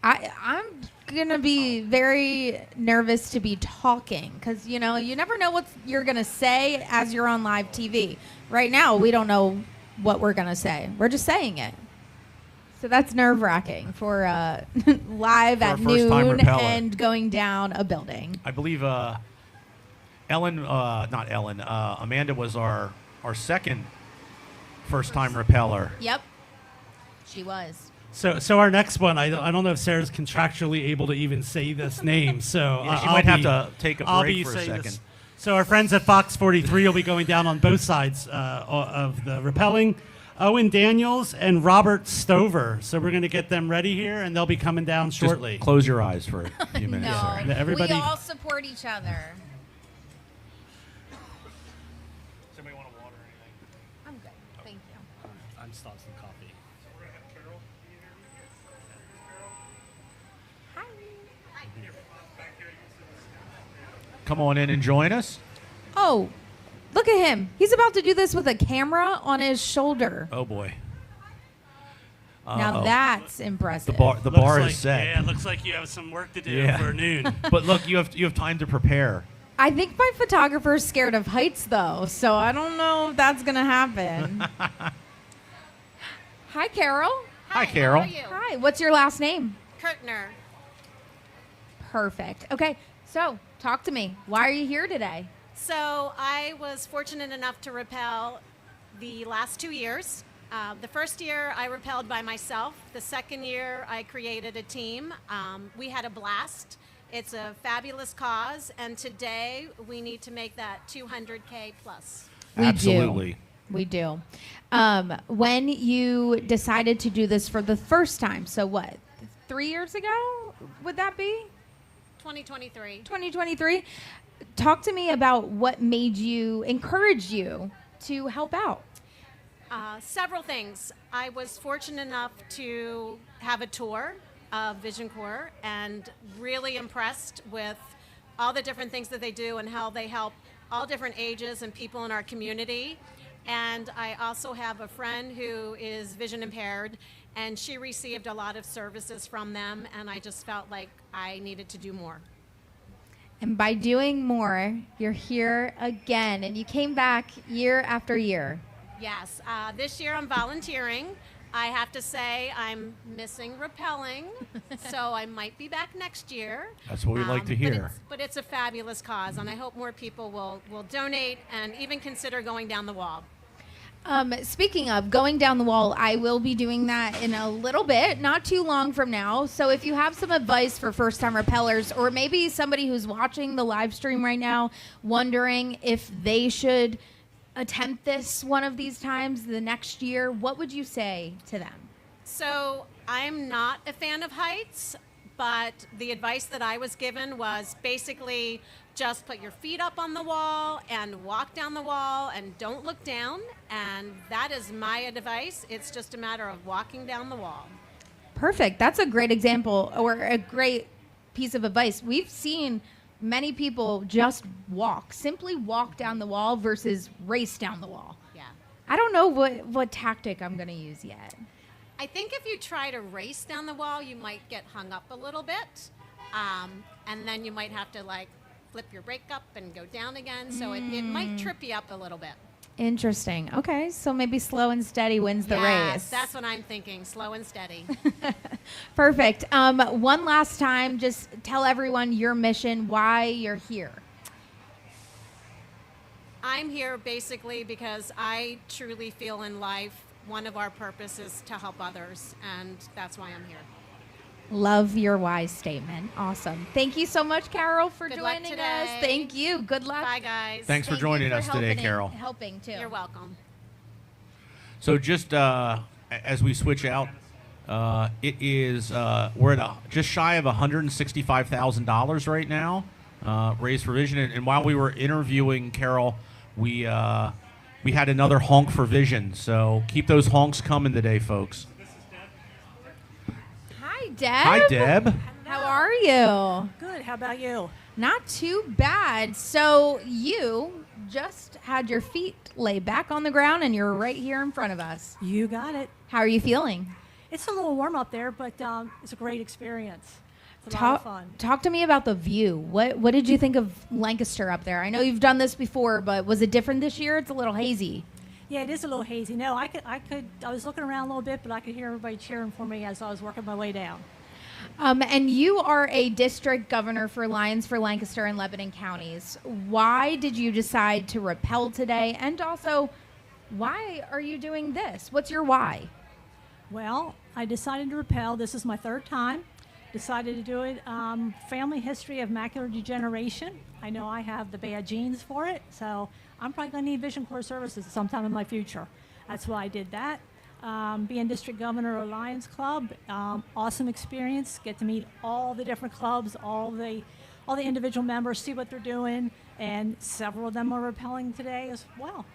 D: I'm going to be very nervous to be talking because, you never know what you're going to say as you're on live TV. Right now, we don't know what we're going to say. We're just saying it. So that's nerve-wracking for live
A: For
D: at
A: our first-time
D: noon
A: repeller.
D: and going down a building.
A: I believe Amanda was our second first-time repeller.
D: Yep, she was.
B: So our next one, I don't know if Sarah's contractually able to even say this name. So
A: Yeah, she
B: I'll
A: might have
B: be-
A: to take a
B: I'll
A: break
B: be
A: for a
B: saying
A: second.
B: this. So our friends at Fox 43 will be going down on both sides of the rappelling. Owen Daniels and Robert Stover. So we're going to get them ready here, and they'll be coming down shortly.
A: Just close your eyes for a few minutes.
D: No,
A: Sarah.
B: Yeah, everybody-
D: we all support each other.
A: Somebody want a water or anything?
D: I'm good, thank you.
B: I'm stopping some coffee.
D: Hi.
A: Come on in and join us.
D: Oh, look at him. He's about to do this with a camera on his shoulder.
A: Oh boy.
D: Now
A: Uh-oh.
D: that's impressive.
A: The
B: Looks
A: bar
B: like,
A: is set.
B: Yeah, it looks like you have some work to do
A: Yeah.
B: for noon.
A: But look, you have time to prepare.
D: I think my photographer's scared of heights, though, so I don't know if that's going to happen. Hi, Carol.
A: Hi, Carol.
E: How are you?
D: Hi, what's your last name?
E: Kirtner.
D: Perfect. Okay, so talk to me. Why are you here today?
F: So I was fortunate enough to rappel the last 2 years. The first year I rappelled by myself. The second year I created a team. We had a blast. It's a fabulous cause, and today we need to make that 200K plus.
D: We do.
A: Absolutely.
D: We do. When you decided to do this for the first time, so what, 3 years ago, would that be?
F: 2023.
D: 2023. Talk to me about what encouraged you to help out.
F: Several things. I was fortunate enough to have a tour of Vision Corps and really impressed with all the different things that they do and how they help all different ages and people in our community. And I also have a friend who is vision impaired, and she received a lot of services from them, and I just felt like I needed to do more.
D: And by doing more, you're here again. And you came back year after year.
F: Yes, this year I'm volunteering. I have to say I'm missing rappelling, so I might be back next year.
A: That's what we like to hear.
F: But it's a fabulous cause, and I hope more people will donate and even consider going down the wall.
D: Speaking of going down the wall, I will be doing that in a little bit, not too long from now. So if you have some advice for first-time rappellers, or maybe somebody who's watching the live stream right now wondering if they should attempt this one of these times the next year, what would you say to them?
F: So I'm not a fan of heights, but the advice that I was given was basically just put your feet up on the wall and walk down the wall and don't look down. And that is my advice. It's just a matter of walking down the wall.
D: Perfect. That's a great example, or a great piece of advice. We've seen many people just simply walk down the wall versus race down the wall.
F: Yeah.
D: I don't know what tactic I'm going to use yet.
F: I think if you try to race down the wall, you might get hung up a little bit. And then you might have to flip your brake up and go down again. So it might trip you up a little bit.
D: Interesting. Okay, so maybe slow and steady wins the
F: Yes,
D: race.
F: that's what I'm thinking, slow and steady.
D: Perfect. One last time, just tell everyone your mission, why you're here.
F: I'm here basically because I truly feel in life one of our purposes to help others, and that's why I'm here.
D: Love your why statement. Awesome. Thank you so much, Carol, for
F: Good luck
D: joining
F: today.
D: us. Thank you. Good luck.
F: Bye, guys.
A: Thanks for
D: Thank you
A: joining us today,
D: helping
A: Carol.
D: Helping too.
F: You're welcome.
A: So just as we switch out, it is we're at just shy of $165,000 right now, raised for vision. And while we were interviewing Carol, we had another honk for vision. So keep those honks coming today, folks.
D: Hi, Deb.
A: Hi, Deb.
D: How are you?
G: Good. How about you?
D: Not too bad. So you just had your feet laid back on the ground and you're right here in front of us.
G: You got it.
D: How are you feeling?
G: It's a little warm up there, but it's a great experience. It's a lot of fun.
D: Talk to me about the view. What did you think of Lancaster up there? I know you've done this before, but was it different this year? It's a little hazy.
G: Yeah, it is a little hazy. No, I was looking around a little bit, but I could hear everybody cheering for me as I was working my way down.
D: And you are a district governor for Lions for Lancaster and Lebanon counties. Why did you decide to Repel today? And also, why are you doing this? What's your why?
G: Well, I decided to Repel. This is my third time. Decided to do it. Family history of macular degeneration. I know I have the bad genes for it, so I'm probably going to need Vision Corps services sometime in my future. That's why I did that. Being district governor of Lions Club, awesome experience. Get to meet all the different clubs, all the individual members, see what they're doing, and several of them are rappelling today as well.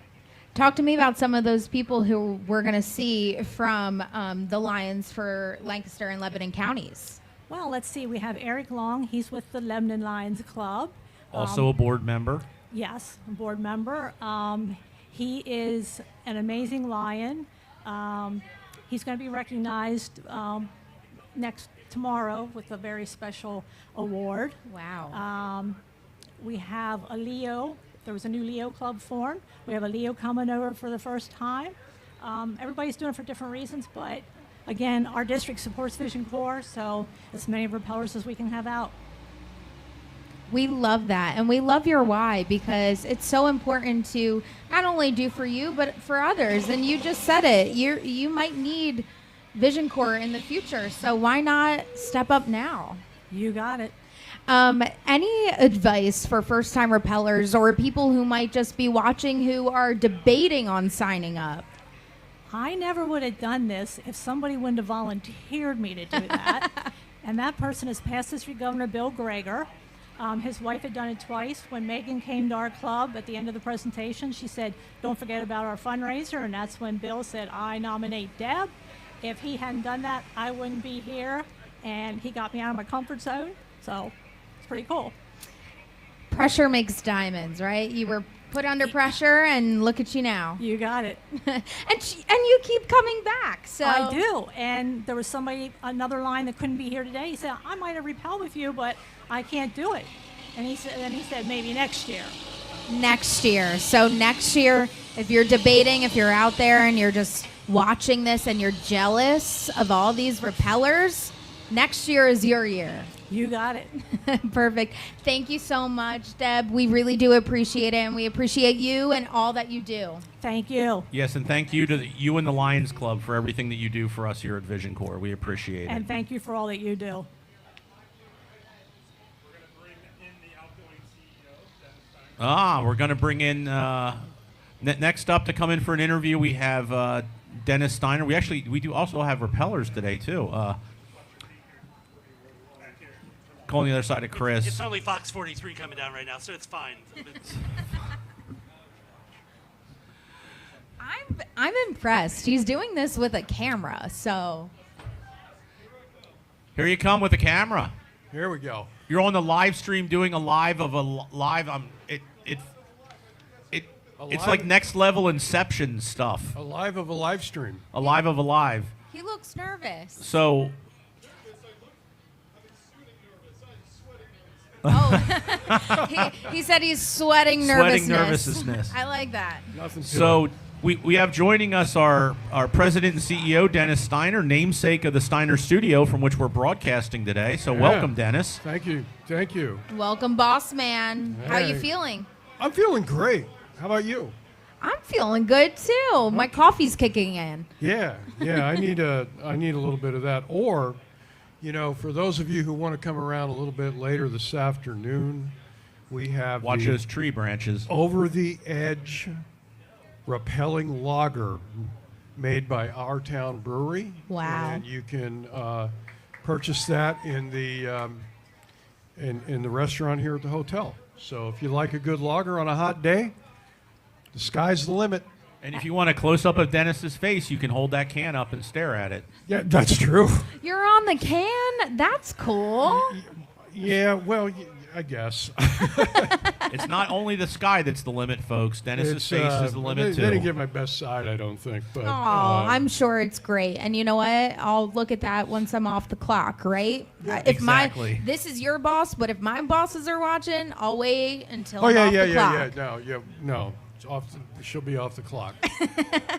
D: Talk to me about some of those people who we're going to see from the Lions for Lancaster and Lebanon counties.
G: Well, let's see. We have Eric Long. He's with the Lebanon Lions Club.
A: Also a board member.
G: Yes, a board member. He is an amazing lion. He's going to be recognized tomorrow with a very special award.
D: Wow.
G: We have a Leo. There was a new Leo club formed. We have a Leo coming over for the first time. Everybody's doing it for different reasons, but again, our district supports Vision Corps, so as many Repellers as we can have out.
D: We love that, and we love your why, because it's so important to not only do for you, but for others. And you just said it. You might need Vision Corps in the future, so why not step up now?
G: You got it.
D: Any advice for first-time Repellers or people who might just be watching who are debating on signing up?
G: I never would have done this if somebody wouldn't have volunteered me to do that. And that person is past district governor Bill Greger. His wife had done it twice. When Megan came to our club at the end of the presentation, she said, "Don't forget about our fundraiser." And that's when Bill said, "I nominate Deb." If he hadn't done that, I wouldn't be here. And he got me out of my comfort zone. So it's pretty cool.
D: Pressure makes diamonds, right? You were put under pressure, and look at you now.
G: You got it.
D: and you keep coming back. So
G: I do. And there was another line that couldn't be here today. He said, "I might have repelled with you, but I can't do it." And he said maybe next year.
D: Next year. So next year, if you're debating, if you're out there and you're just watching this and you're jealous of all these repellers, next year is your year.
G: You got it.
D: Perfect. Thank you so much, Deb. We really do appreciate it, and we appreciate you and all that you do.
G: Thank you.
A: Yes, and thank you to you and the Lions Club for everything that you do for us here at Vision Corps. We appreciate it.
G: And thank you for all that you do.
A: We're going to bring in, next up to come in for an interview, we have Dennis Steiner. We do also have Repellers today, too. Calling the other side of Chris.
B: It's only Fox 43 coming down right now, so it's fine.
D: I'm impressed. He's doing this with a camera, so.
A: Here you come with a camera.
H: Here we go.
A: You're on the live stream doing a live of a live. It's like next level Inception stuff.
H: A live of a live stream.
A: A live of a live.
D: He looks nervous.
A: So.
D: Oh, he said he's sweating nervousness. I like that.
H: Nothing to
A: So
H: it.
A: we have joining us our president and CEO, Dennis Steiner, namesake of the Steiner Studio from which we're broadcasting today. So
H: Yeah.
A: welcome, Dennis.
H: Thank you. Thank you.
D: Welcome, boss man. How you
H: Hey.
D: feeling?
H: I'm feeling great. How about you?
D: I'm feeling good too. My coffee's kicking in.
H: Yeah. I need a little bit of that. Or, for those of you who want to come around a little bit later this afternoon, we have
A: Watch
H: the
A: those tree branches.
H: Over the Edge Rappelling Lager made by Our Town Brewery.
D: Wow.
H: And you can purchase that in the in the restaurant here at the hotel. So if you like a good lager on a hot day, the sky's the limit.
A: And if you want a close-up of Dennis's face, you can hold that can up and stare at it.
H: Yeah, that's true.
D: You're on the can? That's cool.
H: Yeah, well, I guess.
A: It's not only the sky that's the limit, folks. Dennis's face is the limit,
H: they
A: too.
H: didn't get my best side, I don't think. But
D: Oh, I'm sure it's great. And you know what? I'll look at that once I'm off the clock, right?
A: exactly.
D: This is your boss, but if my bosses are watching, I'll wait until
H: oh
D: I'm
H: yeah,
D: off
H: yeah,
D: the
H: yeah,
D: clock.
H: yeah. No. It's off. She'll be off the clock.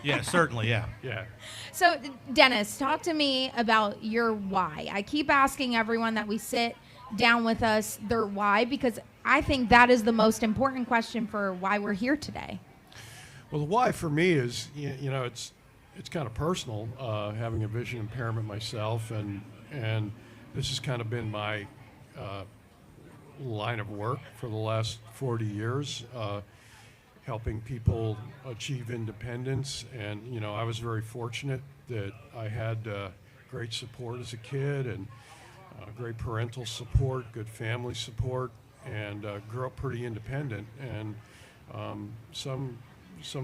A: Yeah, certainly, yeah.
H: Yeah.
D: So, Dennis, talk to me about your why. I keep asking everyone that we sit down with us their why, because I think that is the most important question for why we're here today.
H: Well, the why for me is, it's kind of personal, having a vision impairment myself, and this has kind of been my line of work for the last 40 years, helping people achieve independence. And, I was very fortunate that I had great support as a kid and great parental support, good family support, and grew up pretty independent. And some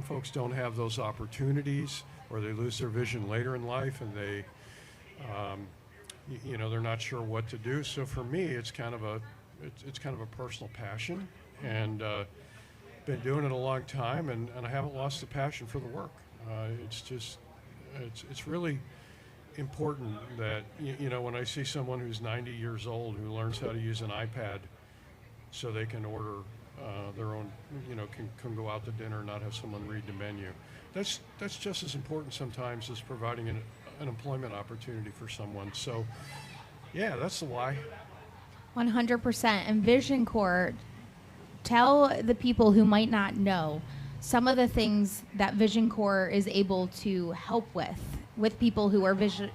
H: folks don't have those opportunities, or they lose their vision later in life, and they, they're not sure what to do. So for me, it's kind of a personal passion, and been doing it a long time, and I haven't lost the passion for the work. It's really important that, when I see someone who's 90 years old who learns how to use an iPad so they can order their own, can go out to dinner and not have someone read the menu. That's just as important sometimes as providing an employment opportunity for someone. So, yeah, that's the why.
D: 100%. And Vision Corps, tell the people who might not know some of the things that Vision Corps is able to help with people who are vision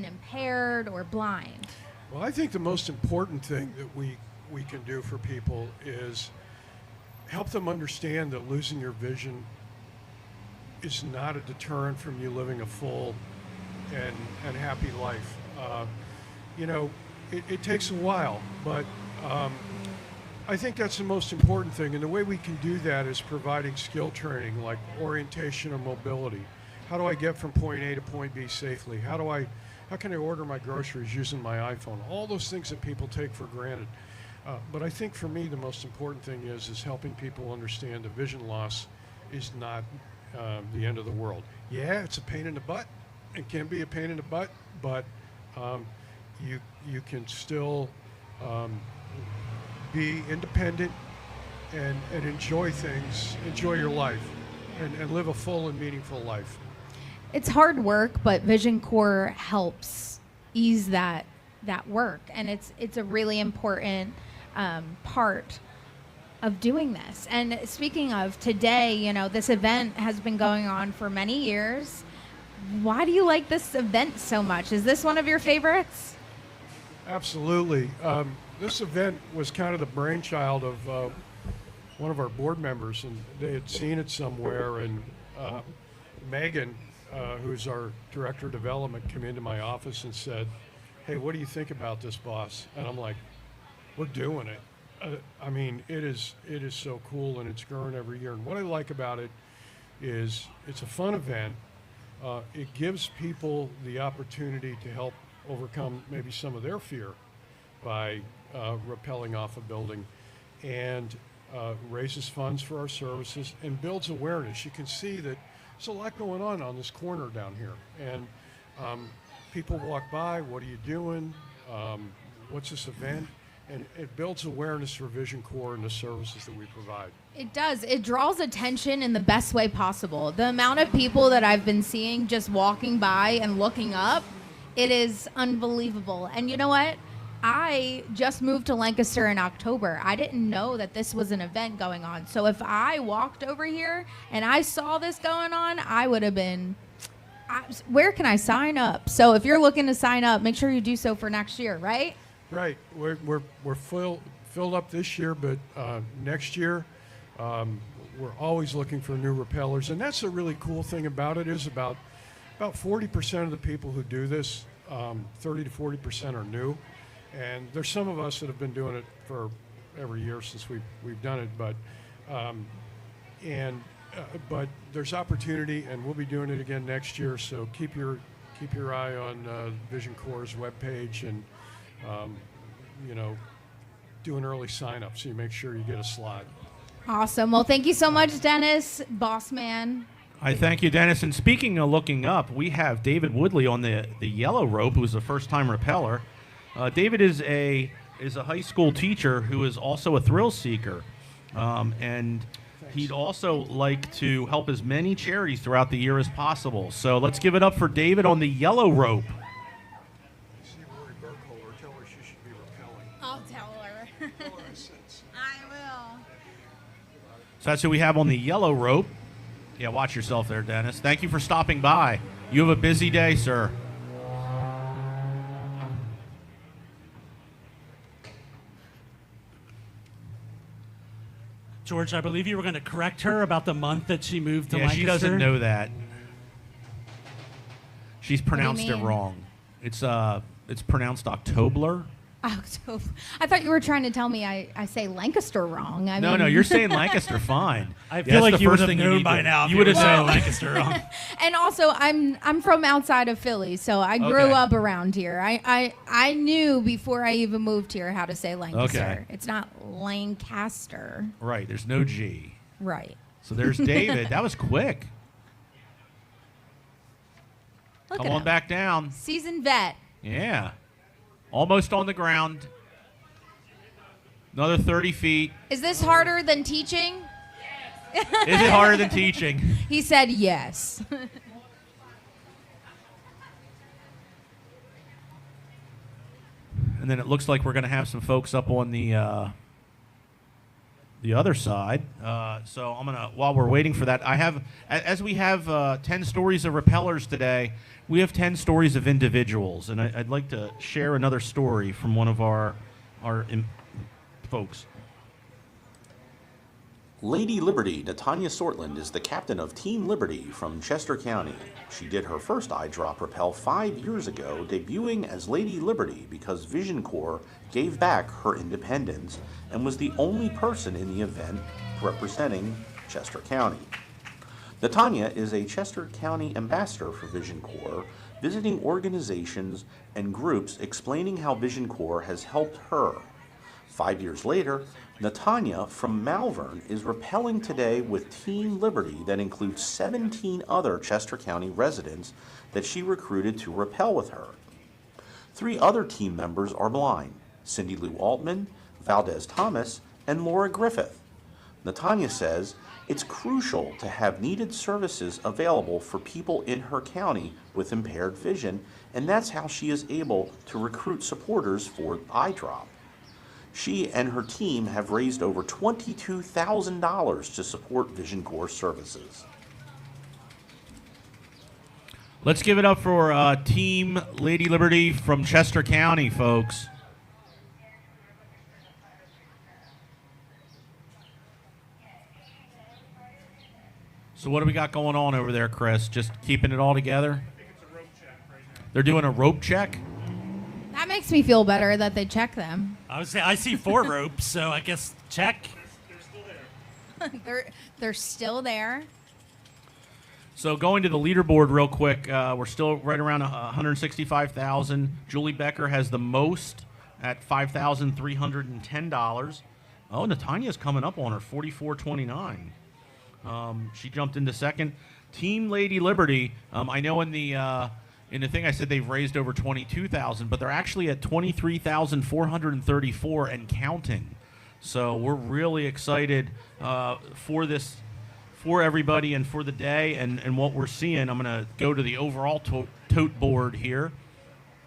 D: impaired or blind.
H: Well, I think the most important thing that we can do for people is help them understand that losing your vision is not a deterrent from you living a full and happy life. It takes a while, but I think that's the most important thing. And the way we can do that is providing skill training like orientation and mobility. How do I get from point A to point B safely? How can I order my groceries using my iPhone? All those things that people take for granted. But I think for me, the most important thing is helping people understand that vision loss is not the end of the world. Yeah, it's a pain in the butt. It can be a pain in the butt, but you can still be independent and enjoy things, enjoy your life, and live a full and meaningful life.
D: It's hard work, but Vision Corps helps ease that work, and it's a really important part of doing this. And speaking of today, you know, this event has been going on for many years. Why do you like this event so much? Is this one of your favorites?
H: Absolutely. This event was kind of the brainchild of one of our board members, and they had seen it somewhere, and Megan, who's our director of development, came into my office and said, "Hey, what do you think about this, boss?" And I'm like, "We're doing it." I mean, it is so cool, and it's growing every year. And what I like about it is it's a fun event. It gives people the opportunity to help overcome maybe some of their fear by rappelling off a building, and raises funds for our services and builds awareness. You can see that there's a lot going on this corner down here, and people walk by, "What are you doing? What's this event?" And it builds awareness for Vision Corps and the services that we provide.
D: It does. It draws attention in the best way possible. The amount of people that I've been seeing just walking by and looking up, it is unbelievable. And you know what? I just moved to Lancaster in October. I didn't know that this was an event going on. So if I walked over here and I saw this going on, I would have been, where can I sign up? So if you're looking to sign up, make sure you do so for next year, right?
H: Right. We're filled up this year, but next year we're always looking for new repellers. And that's a really cool thing about it is about 40% of the people who do this, 30 to 40% are new. And there's some of us that have been doing it for every year since we've done it, but there's opportunity, and we'll be doing it again next year. So keep your eye on Vision Corps' webpage, and do an early sign up so you make sure you get a slot.
D: Awesome. Well, thank you so much, Dennis, boss man.
A: I thank you, Dennis. And speaking of looking up, we have David Woodley on the yellow rope, who's a first-time repeller. David is a high school teacher who is also a thrill seeker, and he'd also like to help as many charities throughout the year as possible. So let's give it up for David on the yellow rope.
H: Tell her she should be repelling.
D: I'll tell her. I will.
A: So that's who we have on the yellow rope. Yeah, watch yourself there, Dennis. Thank you for stopping by. You have a busy day, sir.
B: George, I believe you were going to correct her about the month that she moved to
A: Yeah,
B: Lancaster.
A: she doesn't know that. She's pronounced it
D: mean?
A: wrong. It's pronounced October.
D: October. I thought you were trying to tell me I say Lancaster wrong.
A: No, you're saying Lancaster fine.
B: I feel like you would have known by now.
A: You would have
B: said
A: known.
B: Lancaster wrong.
D: And also, I'm from outside of Philly, so I grew
A: Okay.
D: up around here. I knew before I even moved here how to say Lancaster.
A: Okay.
D: It's not Lancaster.
A: Right, there's no G.
D: Right.
A: So there's David. That was quick.
D: Look
A: Come
D: at
A: on
D: him.
A: back down.
D: Seasoned vet.
A: Yeah. Almost on the ground. Another 30 feet.
D: Is this harder than teaching?
A: Is it harder than teaching?
D: He said yes.
A: And then it looks like we're going to have some folks up on the other side. So I'm gonna, while we're waiting for that, as we have 10 stories of repellers today, we have 10 stories of individuals, and I'd like to share another story from one of our folks.
C: Lady Liberty, Natanya Sortland, is the captain of Team Liberty from Chester County. She did her first Eye Drop Rappel 5 years ago, debuting as Lady Liberty because Vision Corps gave back her independence and was the only person in the event representing Chester County. Natanya is a Chester County ambassador for Vision Corps, visiting organizations and groups explaining how Vision Corps has helped her. 5 years later, Natanya from Malvern is rappelling today with Team Liberty that includes 17 other Chester County residents that she recruited to rappel with her. 3 other team members are blind: Cindy Lou Altman, Valdez Thomas, and Laura Griffith. Natanya says it's crucial to have needed services available for people in her county with impaired vision, and that's how she is able to recruit supporters for EyeDrop. She and her team have raised over $22,000 to support Vision Corps services.
A: Let's give it up for Team Lady Liberty from Chester County, folks. So what do we got going on over there, Chris? Just keeping it all together? I think it's a rope check right now. They're doing a rope check?
D: That makes me feel better that they check them.
B: I would say I see 4 ropes, so I guess check.
A: They're still there.
D: They're still there.
A: So going to the leaderboard real quick, we're still right around 165,000. Julie Becker has the most at $5,310. Oh, Natanya's coming up on her, 44.29. She jumped into second. Team Lady Liberty, I know in the thing I said they've raised over 22,000, but they're actually at 23,434 and counting. So we're really excited for this, for everybody and for the day and what we're seeing. I'm going to go to the overall tote board here.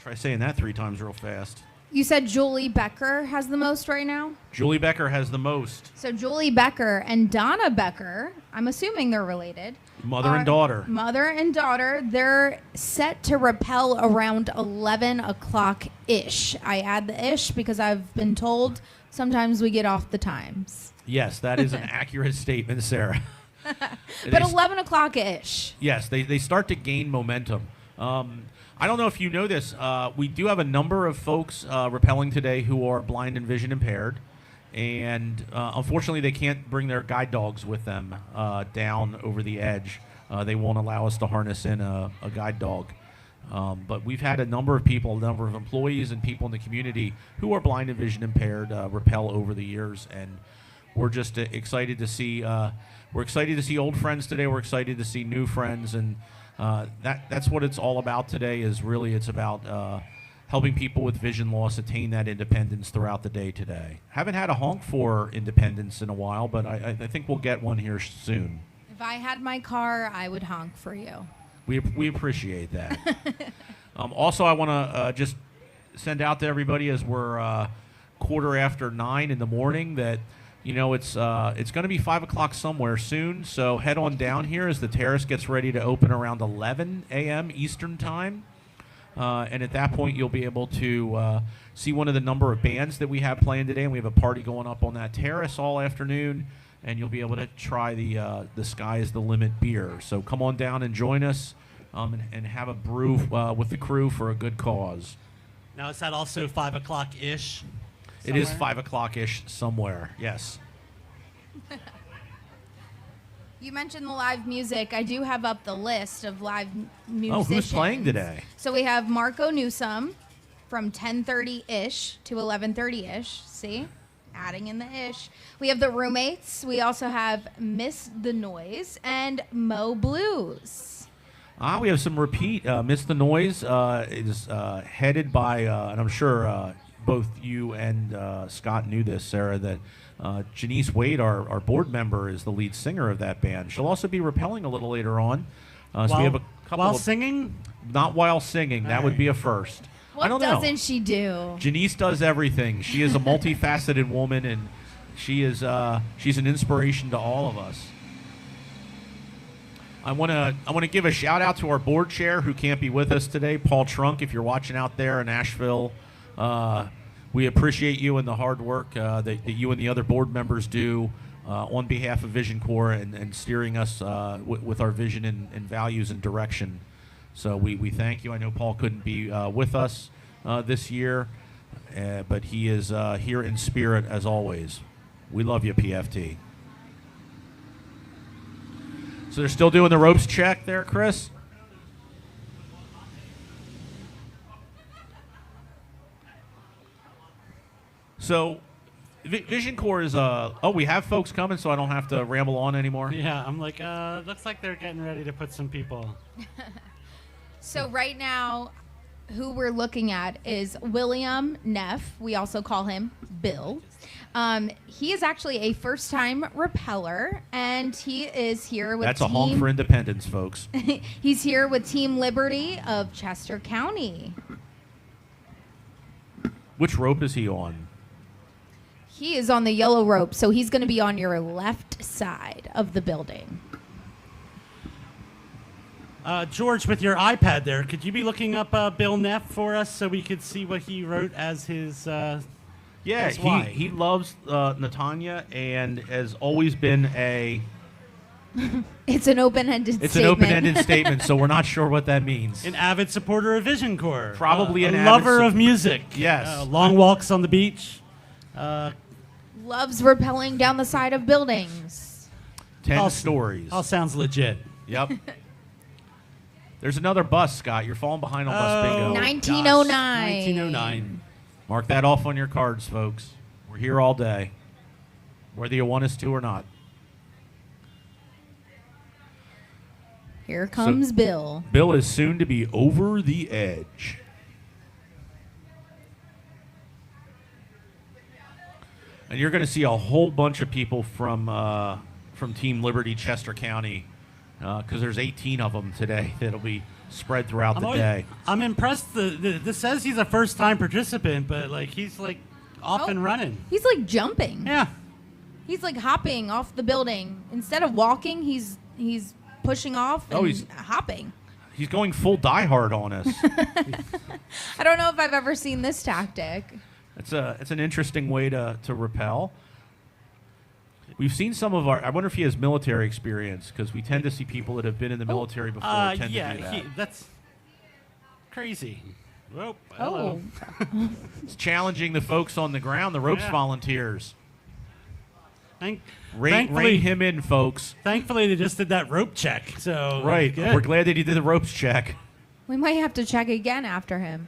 A: Try saying that 3 times real fast.
D: You said Julie Becker has the most right now?
A: Julie Becker has the most.
D: So Julie Becker and Donna Becker, I'm assuming they're related.
A: Mother and daughter.
D: Mother and daughter. They're set to repel around 11 o'clock-ish. I add the ish because I've been told sometimes we get off the times.
A: Yes, that is an accurate statement, Sarah.
D: But 11 o'clock-ish.
A: Yes, they start to gain momentum. I don't know if you know this. We do have a number of folks rappelling today who are blind and vision impaired. And unfortunately, they can't bring their guide dogs with them down over the edge. They won't allow us to harness in a guide dog. But we've had a number of people, a number of employees and people in the community who are blind and vision impaired rappel over the years. And we're just excited to see. We're excited to see old friends today. We're excited to see new friends, and that's what it's all about today. Is really it's about helping people with vision loss attain that independence throughout the day today. Haven't had a honk for independence in a while, but I think we'll get one here soon.
D: If I had my car, I would honk for you.
A: We appreciate that. Also, I want to just send out to everybody as we're 9:15 in the morning that. You know, it's going to be 5 o'clock somewhere soon, so head on down here as the terrace gets ready to open around 11 a.m. Eastern Time. And at that point, you'll be able to see one of the number of bands that we have playing today, and we have a party going up on that terrace all afternoon, and you'll be able to try the Sky is the Limit beer. So come on down and join us and have a brew with the crew for a good cause.
B: Now, is that also 5 o'clock-ish?
A: It is 5 o'clock-ish somewhere, yes.
D: You mentioned the live music. I do have up the list of live musicians.
A: Oh, who's playing today?
D: So we have Marco Newsome from 10:30-ish to 11:30-ish. See? Adding in the ish. We have the Roommates. We also have Miss the Noise and Mo Blues.
A: We have some repeat. Miss the Noise is headed by, and I'm sure both you and Scott knew this, Sarah, that Janice Wade, our board member, is the lead singer of that band. She'll also be rappelling a little later on. So we have a couple
B: while singing?
A: Not while singing. That would be a first.
D: What
A: I don't know.
D: doesn't she do?
A: Janice does everything. She is a multifaceted woman, and she's an inspiration to all of us. I want to give a shout out to our board chair who can't be with us today, Paul Trunk. If you're watching out there in Asheville. We appreciate you and the hard work that you and the other board members do on behalf of Vision Corps and steering us with our vision and values and direction. So we thank you. I know Paul couldn't be with us this year, but he is here in spirit as always. We love you, PFT. So they're still doing the ropes check there, Chris? So, Vision Corps is we have folks coming, so I don't have to ramble on anymore.
B: Yeah, I'm like, looks like they're getting ready to put some people.
D: So right now, who we're looking at is William Neff. We also call him Bill. He is actually a first-time repeller, and he is here with
A: That's a home for independence, folks.
D: He's here with Team Liberty of Chester County.
A: Which rope is he on?
D: He is on the yellow rope, so he's going to be on your left side of the building.
B: George, with your iPad there, could you be looking up Bill Neff for us so we could see what he wrote as his
A: Yeah,
B: That's why.
A: he loves Natanya and has always been a...
D: It's an open-ended statement.
A: It's an open-ended statement, so we're not sure what that means.
B: an avid supporter of Vision Corps?
A: Probably an
B: a
A: avid
B: lover of music.
A: Yes.
B: Long walks on the beach.
D: Loves rappelling down the side of buildings.
A: 10 stories.
B: All sounds legit.
A: Yep. There's another bus, Scott. You're falling behind on bus bingo.
D: 1909.
B: 1909.
A: Mark that off on your cards, folks. We're here all day, whether you want us to or not.
D: Here comes Bill.
A: Bill is soon to be over the edge. And you're going to see a whole bunch of people from Team Liberty Chester County, because there's 18 of them today that'll be spread throughout the day.
B: I'm impressed. This says he's a first-time participant, but like he's like off and running.
D: He's like jumping.
B: Yeah.
D: He's like hopping off the building. Instead of walking, he's pushing off and
A: he's-
D: hopping.
A: He's going full diehard on us.
D: I don't know if I've ever seen this tactic.
A: It's an interesting way to repel. We've seen some of our. I wonder if he has military experience, because we tend to see people that have been in the military before tend to do that.
B: That's crazy. Oh,
D: Oh.
B: hello.
A: It's challenging the folks on the ground, the ropes
B: Yeah.
A: volunteers. Rein
B: Thankfully,
A: him in, folks.
B: thankfully, they just did that rope check. So
A: Right.
B: good.
A: We're glad that he did the ropes check.
D: We might have to check again after him.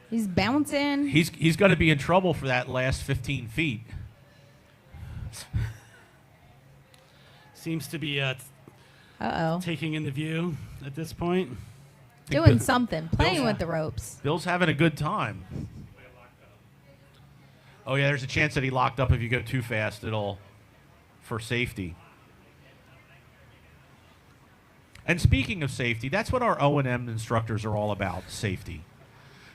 D: He's bouncing.
A: He's going to be in trouble for that last 15 feet.
B: Seems to be
D: Uh-oh.
B: taking in the view at this point.
D: Doing something. Playing with the ropes.
A: Bill's having a good time. Oh, yeah, there's a chance that he locked up if you go too fast. For safety. And speaking of safety, that's what our O&M instructors are all about, safety.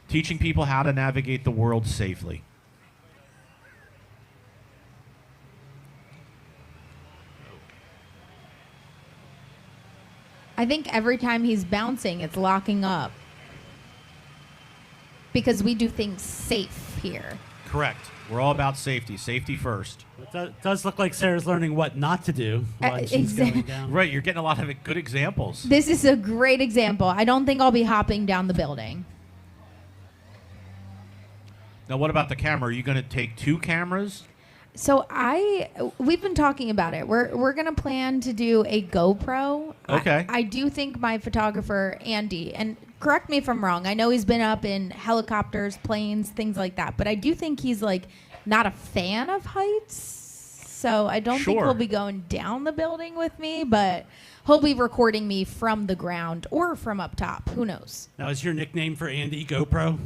A: Teaching people how to navigate the world safely.
D: I think every time he's bouncing, it's locking up. Because we do things safe here.
A: Correct. We're all about safety. Safety first.
B: It does look like Sarah's learning what not to do while she's going down.
A: Right, you're getting a lot of good examples.
D: This is a great example. I don't think I'll be hopping down the building.
A: Now, what about the camera? Are you going to take 2 cameras?
D: So we've been talking about it. We're gonna plan to do a GoPro.
A: Okay.
D: I do think my photographer Andy, and correct me if I'm wrong. I know he's been up in helicopters, planes, things like that. But I do think he's like not a fan of heights. So I don't think
A: Sure.
D: he'll be going down the building with me, but he'll be recording me from the ground or from up top. Who knows?
B: Now, is your nickname for Andy GoPro?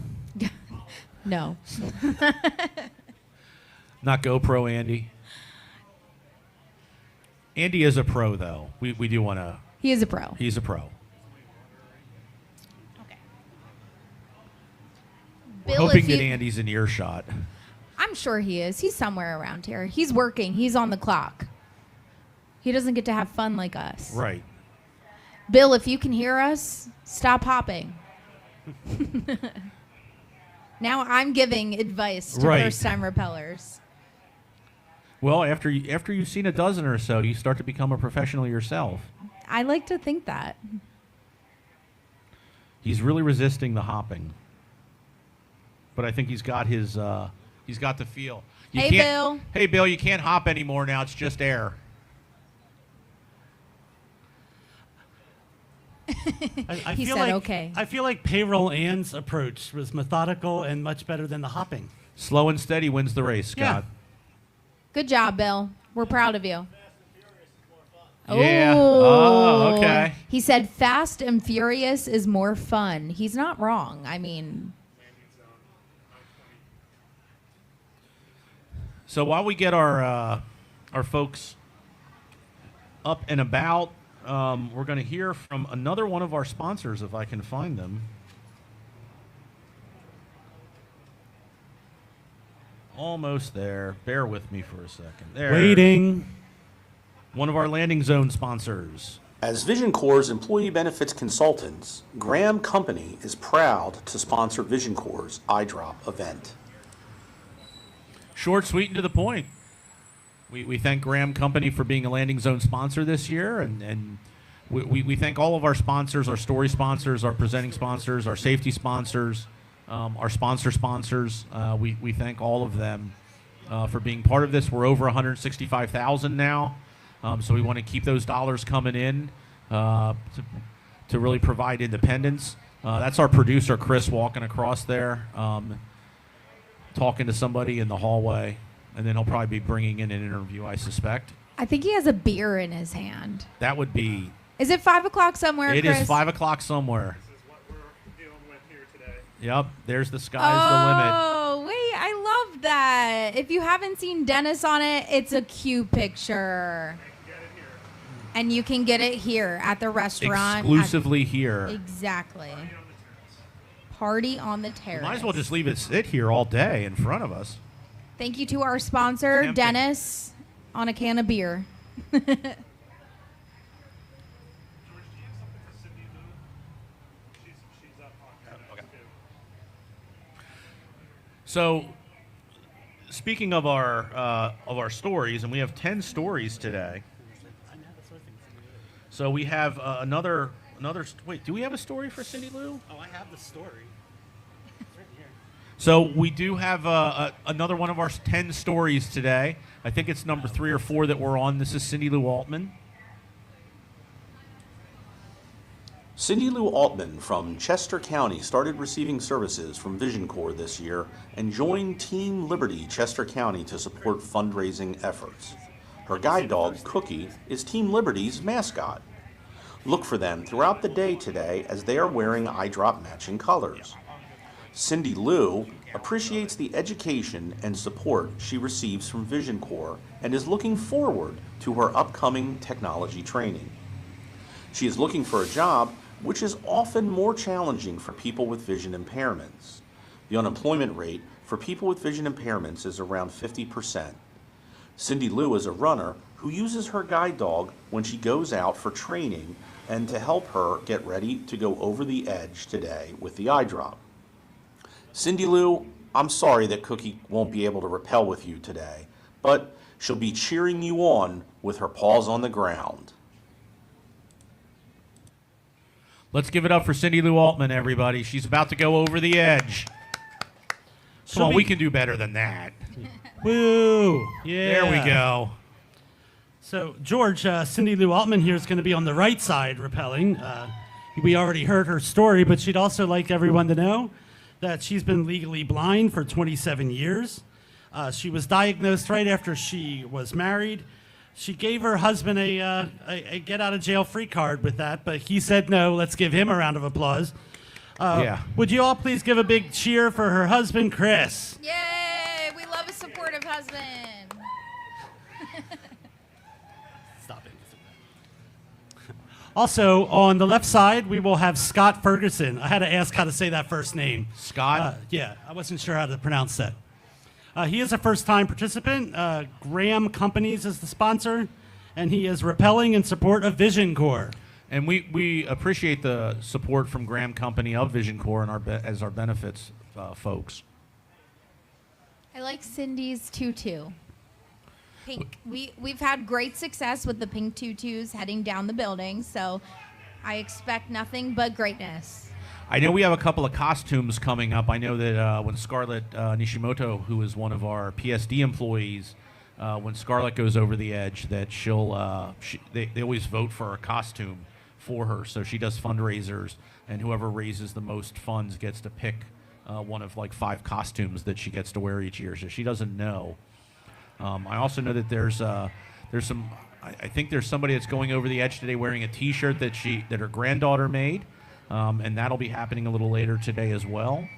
D: No.
A: Not GoPro Andy. Andy is a pro, though. We do want to.
D: He is a pro.
A: He's a pro.
D: Okay.
A: We're
D: Bill,
A: hoping
D: if
A: that
D: you-
A: Andy's in earshot.
D: I'm sure he is. He's somewhere around here. He's working. He's on the clock. He doesn't get to have fun like us.
A: Right.
D: Bill, if you can hear us, stop hopping. Now I'm giving advice to
A: Right.
D: first-time repellers.
A: Well, after you've seen a dozen or so, you start to become a professional yourself.
D: I like to think that.
A: He's really resisting the hopping, but I think he's got the feel. You
D: Hey,
A: can't-
D: Bill.
A: Hey, Bill, you can't hop anymore now. It's just air.
B: I
D: He
B: feel
D: said
B: like,
D: okay.
B: I feel like Payroll Ann's approach was methodical and much better than the hopping.
A: Slow and steady wins the race, Scott.
D: Good job, Bill. We're proud of you.
A: Yeah. Oh, okay.
D: He said Fast and Furious is more fun. He's not wrong. I mean,
A: So while we get our folks up and about, we're going to hear from another one of our sponsors, if I can find them. Almost there. Bear with me for a second. There.
B: Waiting.
A: One of our landing zone sponsors.
C: As Vision Corps' employee benefits consultants, Graham Company is proud to sponsor Vision Corps' Eye Drop event.
A: Short, sweet, and to the point. We thank Graham Company for being a landing zone sponsor this year, and we thank all of our sponsors, our story sponsors, our presenting sponsors, our safety sponsors, our sponsors. We thank all of them for being part of this. We're over 165,000 now, so we want to keep those dollars coming in to really provide independence. That's our producer, Chris, walking across there, talking to somebody in the hallway, and then he'll probably be bringing in an interview, I suspect.
D: I think he has a beer in his hand.
A: That would be...
D: Is it 5 o'clock somewhere,
A: It
D: Chris?
A: is 5 o'clock somewhere.
I: This is what we're dealing with here today.
A: Yep, there's the sky's the limit.
D: Oh, wait, I love that. If you haven't seen Dennis on it, it's a cute picture. And you can get it here at the restaurant.
A: Exclusively here.
D: Exactly. Party on the terrace.
A: Might as well just leave it sit here all day in front of us.
D: Thank you to our sponsor,
A: Tempting.
D: Dennis, on a can of beer.
I: George, do you have something for Cindy Lou? She's up on camera.
A: So, speaking of our stories, and we have 10 stories today. So we have another. Wait, do we have a story for Cindy Lou?
B: Oh, I have the story. It's right here.
A: So we do have another one of our 10 stories today. I think it's number 3 or 4 that we're on. This is Cindy Lou Altman.
C: Cindy Lou Altman from Chester County started receiving services from Vision Corps this year and joined Team Liberty Chester County to support fundraising efforts. Her guide dog, Cookie, is Team Liberty's mascot. Look for them throughout the day today as they are wearing Eye Drop matching colors. Cindy Lou appreciates the education and support she receives from Vision Corps and is looking forward to her upcoming technology training. She is looking for a job, which is often more challenging for people with vision impairments. The unemployment rate for people with vision impairments is around 50%. Cindy Lou is a runner who uses her guide dog when she goes out for training and to help her get ready to go over the edge today with the Eye Drop. Cindy Lou, I'm sorry that Cookie won't be able to rappel with you today, but she'll be cheering you on with her paws on the ground.
A: Let's give it up for Cindy Lou Altman, everybody. She's about to go over the edge. Come on, we can do better than that.
B: Woo! Yeah.
A: There we go.
B: So, George, Cindy Lou Altman here is going to be on the right side rappelling. We already heard her story, but she'd also like everyone to know that she's been legally blind for 27 years. She was diagnosed right after she was married. She gave her husband a get-out-of-jail-free card with that, but he said no. Let's give him a round of applause.
A: Yeah.
B: Would you all please give a big cheer for her husband, Chris?
D: Yay! We love a supportive husband.
B: Stop it. Also, on the left side, we will have Scott Ferguson. I had to ask how to say that first name.
A: Scott?
B: Yeah, I wasn't sure how to pronounce that. He is a first-time participant. Graham Companies is the sponsor, and he is rappelling in support of Vision Corps.
A: And we appreciate the support from Graham Company of Vision Corps and as our benefits folks.
D: I like Cindy's tutu. Pink. We've had great success with the pink tutus heading down the building, so I expect nothing but greatness.
A: I know we have a couple of costumes coming up. I know that when Scarlett Nishimoto, who is one of our PSD employees, when Scarlett goes over the edge, that they always vote for a costume for her. So she does fundraisers, and whoever raises the most funds gets to pick one of like 5 costumes that she gets to wear each year. So she doesn't know. I also know that there's some I think there's somebody that's going over the edge today wearing a T-shirt that her granddaughter made, and that'll be happening a little later today as well.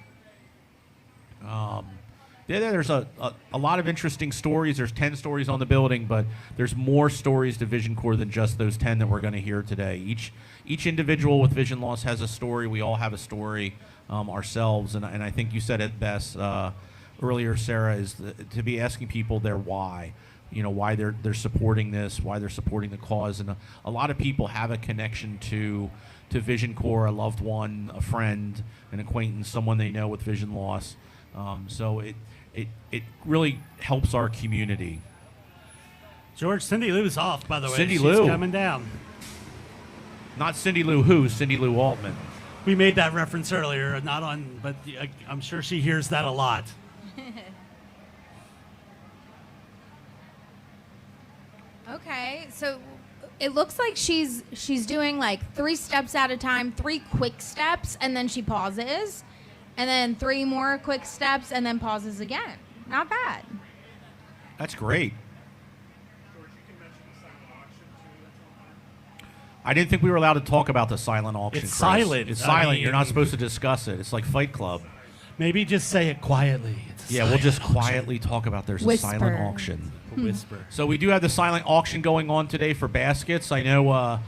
A: There's a lot of interesting stories. There's 10 stories on the building, but there's more stories to Vision Corps than just those 10 that we're going to hear today. Each individual with vision loss has a story. We all have a story ourselves, and I think you said it best earlier, Sarah, is to be asking people their why. Why they're supporting this, why they're supporting the cause, and a lot of people have a connection to Vision Corps, a loved one, a friend, an acquaintance, someone they know with vision loss. So it really helps our community.
B: George, Cindy Lou's off, by the way.
A: Cindy
B: She's
A: Lou.
B: coming down.
A: Not Cindy Lou who? Cindy Lou Altman.
B: We made that reference earlier, not on, but I'm sure she hears that a lot.
D: Okay, so it looks like she's doing like 3 steps at a time, 3 quick steps, and then she pauses, and then 3 more quick steps, and then pauses again. Not bad.
A: That's great.
I: George, you can mention the silent auction too. That's on there.
A: I didn't think we were allowed to talk about the silent auction.
B: It's
A: Chris.
B: silent.
A: It's
B: I
A: silent.
B: mean-
A: You're not supposed to discuss it. It's like Fight Club.
B: Maybe just say it quietly. It's a
A: Yeah, we'll
B: silent
A: just
B: auction.
A: quietly talk about there's
D: Whisper.
A: a silent auction.
B: A whisper.
A: So we do have the silent auction going on today for baskets. I know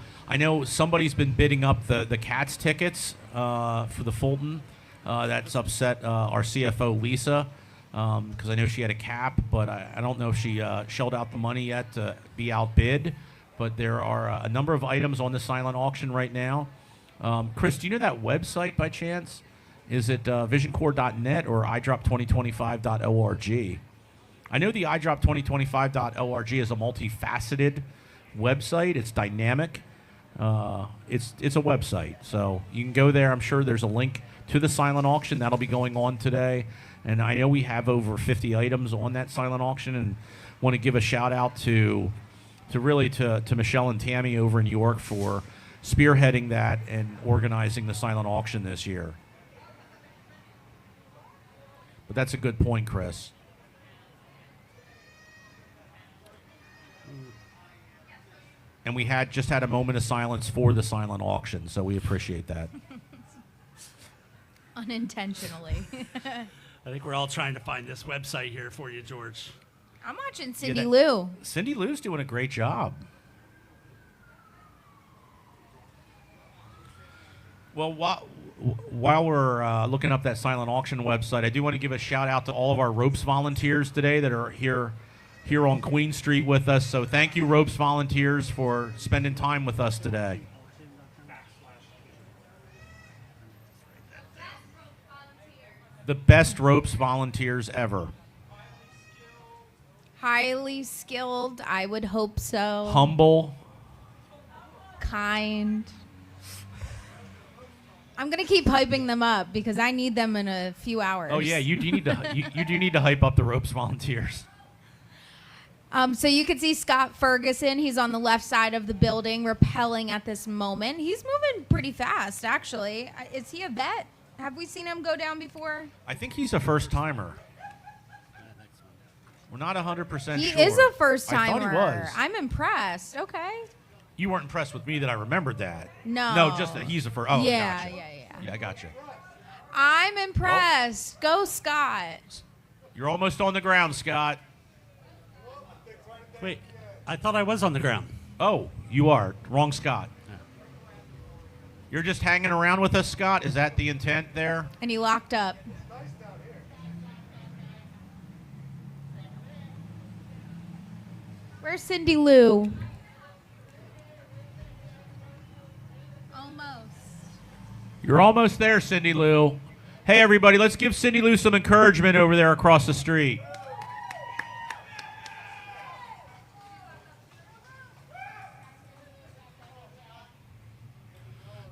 A: somebody's been bidding up the Cats tickets for the Fulton. That's upset our CFO Lisa because I know she had a cap, but I don't know if she shelled out the money yet to be outbid. But there are a number of items on the silent auction right now. Chris, do you know that website by chance? Is it visioncorps.net or EyeDrop2025.org? I know the EyeDrop2025.org is a multifaceted website. It's dynamic. It's a website. So you can go there. I'm sure there's a link to the silent auction. That'll be going on today. And I know we have over 50 items on that silent auction, and want to give a shout out to Michelle and Tammy over in New York for spearheading that and organizing the silent auction this year. But that's a good point, Chris. And we just had a moment of silence for the silent auction, so we appreciate that.
D: Unintentionally.
B: I think we're all trying to find this website here for you, George.
D: I'm watching Cindy
A: that-
D: Lou.
A: Cindy Lou's doing a great job. Well, while we're looking up that silent auction website, I do want to give a shout out to all of our ropes volunteers today that are here on Queen Street with us. So thank you, ropes volunteers, for spending time with us today. The best ropes volunteers ever.
D: Highly skilled, I would hope so.
A: Humble.
D: Kind. I'm gonna keep hyping them up because I need them in a few hours.
A: Oh yeah, you do need to you do need to hype up the ropes volunteers.
D: So you can see Scott Ferguson. He's on the left side of the building, rappelling at this moment. He's moving pretty fast, actually. Is he a vet? Have we seen him go down before?
A: I think he's a first timer. We're not 100% sure.
D: He is a first
A: I
D: timer.
A: thought he was.
D: I'm impressed. Okay.
A: You weren't impressed with me that I remembered that.
D: No.
A: No, just that he's a first. Oh,
D: Yeah,
A: gotcha.
D: yeah.
A: Yeah, I got you.
D: I'm impressed. Go, Scott.
A: You're almost on the ground, Scott.
B: Wait, I thought I was on the ground.
A: Oh, you are. Wrong Scott. You're just hanging around with us, Scott? Is that the intent there?
D: And he locked up. Where's Cindy Lou? Almost.
A: You're almost there, Cindy Lou. Hey, everybody, let's give Cindy Lou some encouragement over there across the street.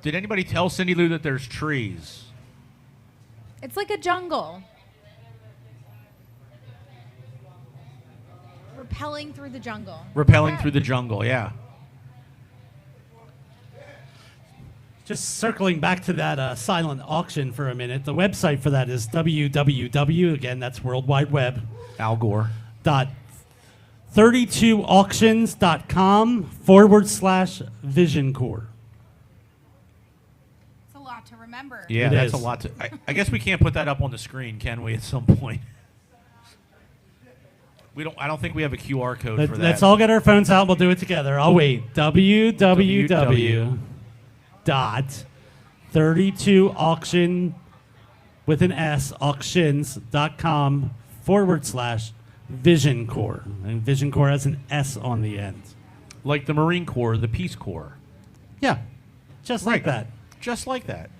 A: Did anybody tell Cindy Lou that there's trees?
D: It's like a jungle. Rappelling through the jungle.
A: Rappelling through the jungle, yeah.
B: Just circling back to that silent auction for a minute. The website for that is www. Again, that's World Wide Web.
A: Al Gore.
B: 32auctions.com/Vision Corps.
D: It's a lot to remember.
A: Yeah,
B: It
A: that's a
B: is.
A: lot to. I guess we can't put that up on the screen, can we? At some point, we don't. I don't think we have a QR code for that.
B: Let's all get our phones out. We'll do it together. I'll wait. www.32auction with an S auctions.com/Vision Corps. And Vision Corps has an S on the end.
A: Like the Marine Corps, the Peace Corps,
B: Yeah, just like that.
A: just like that.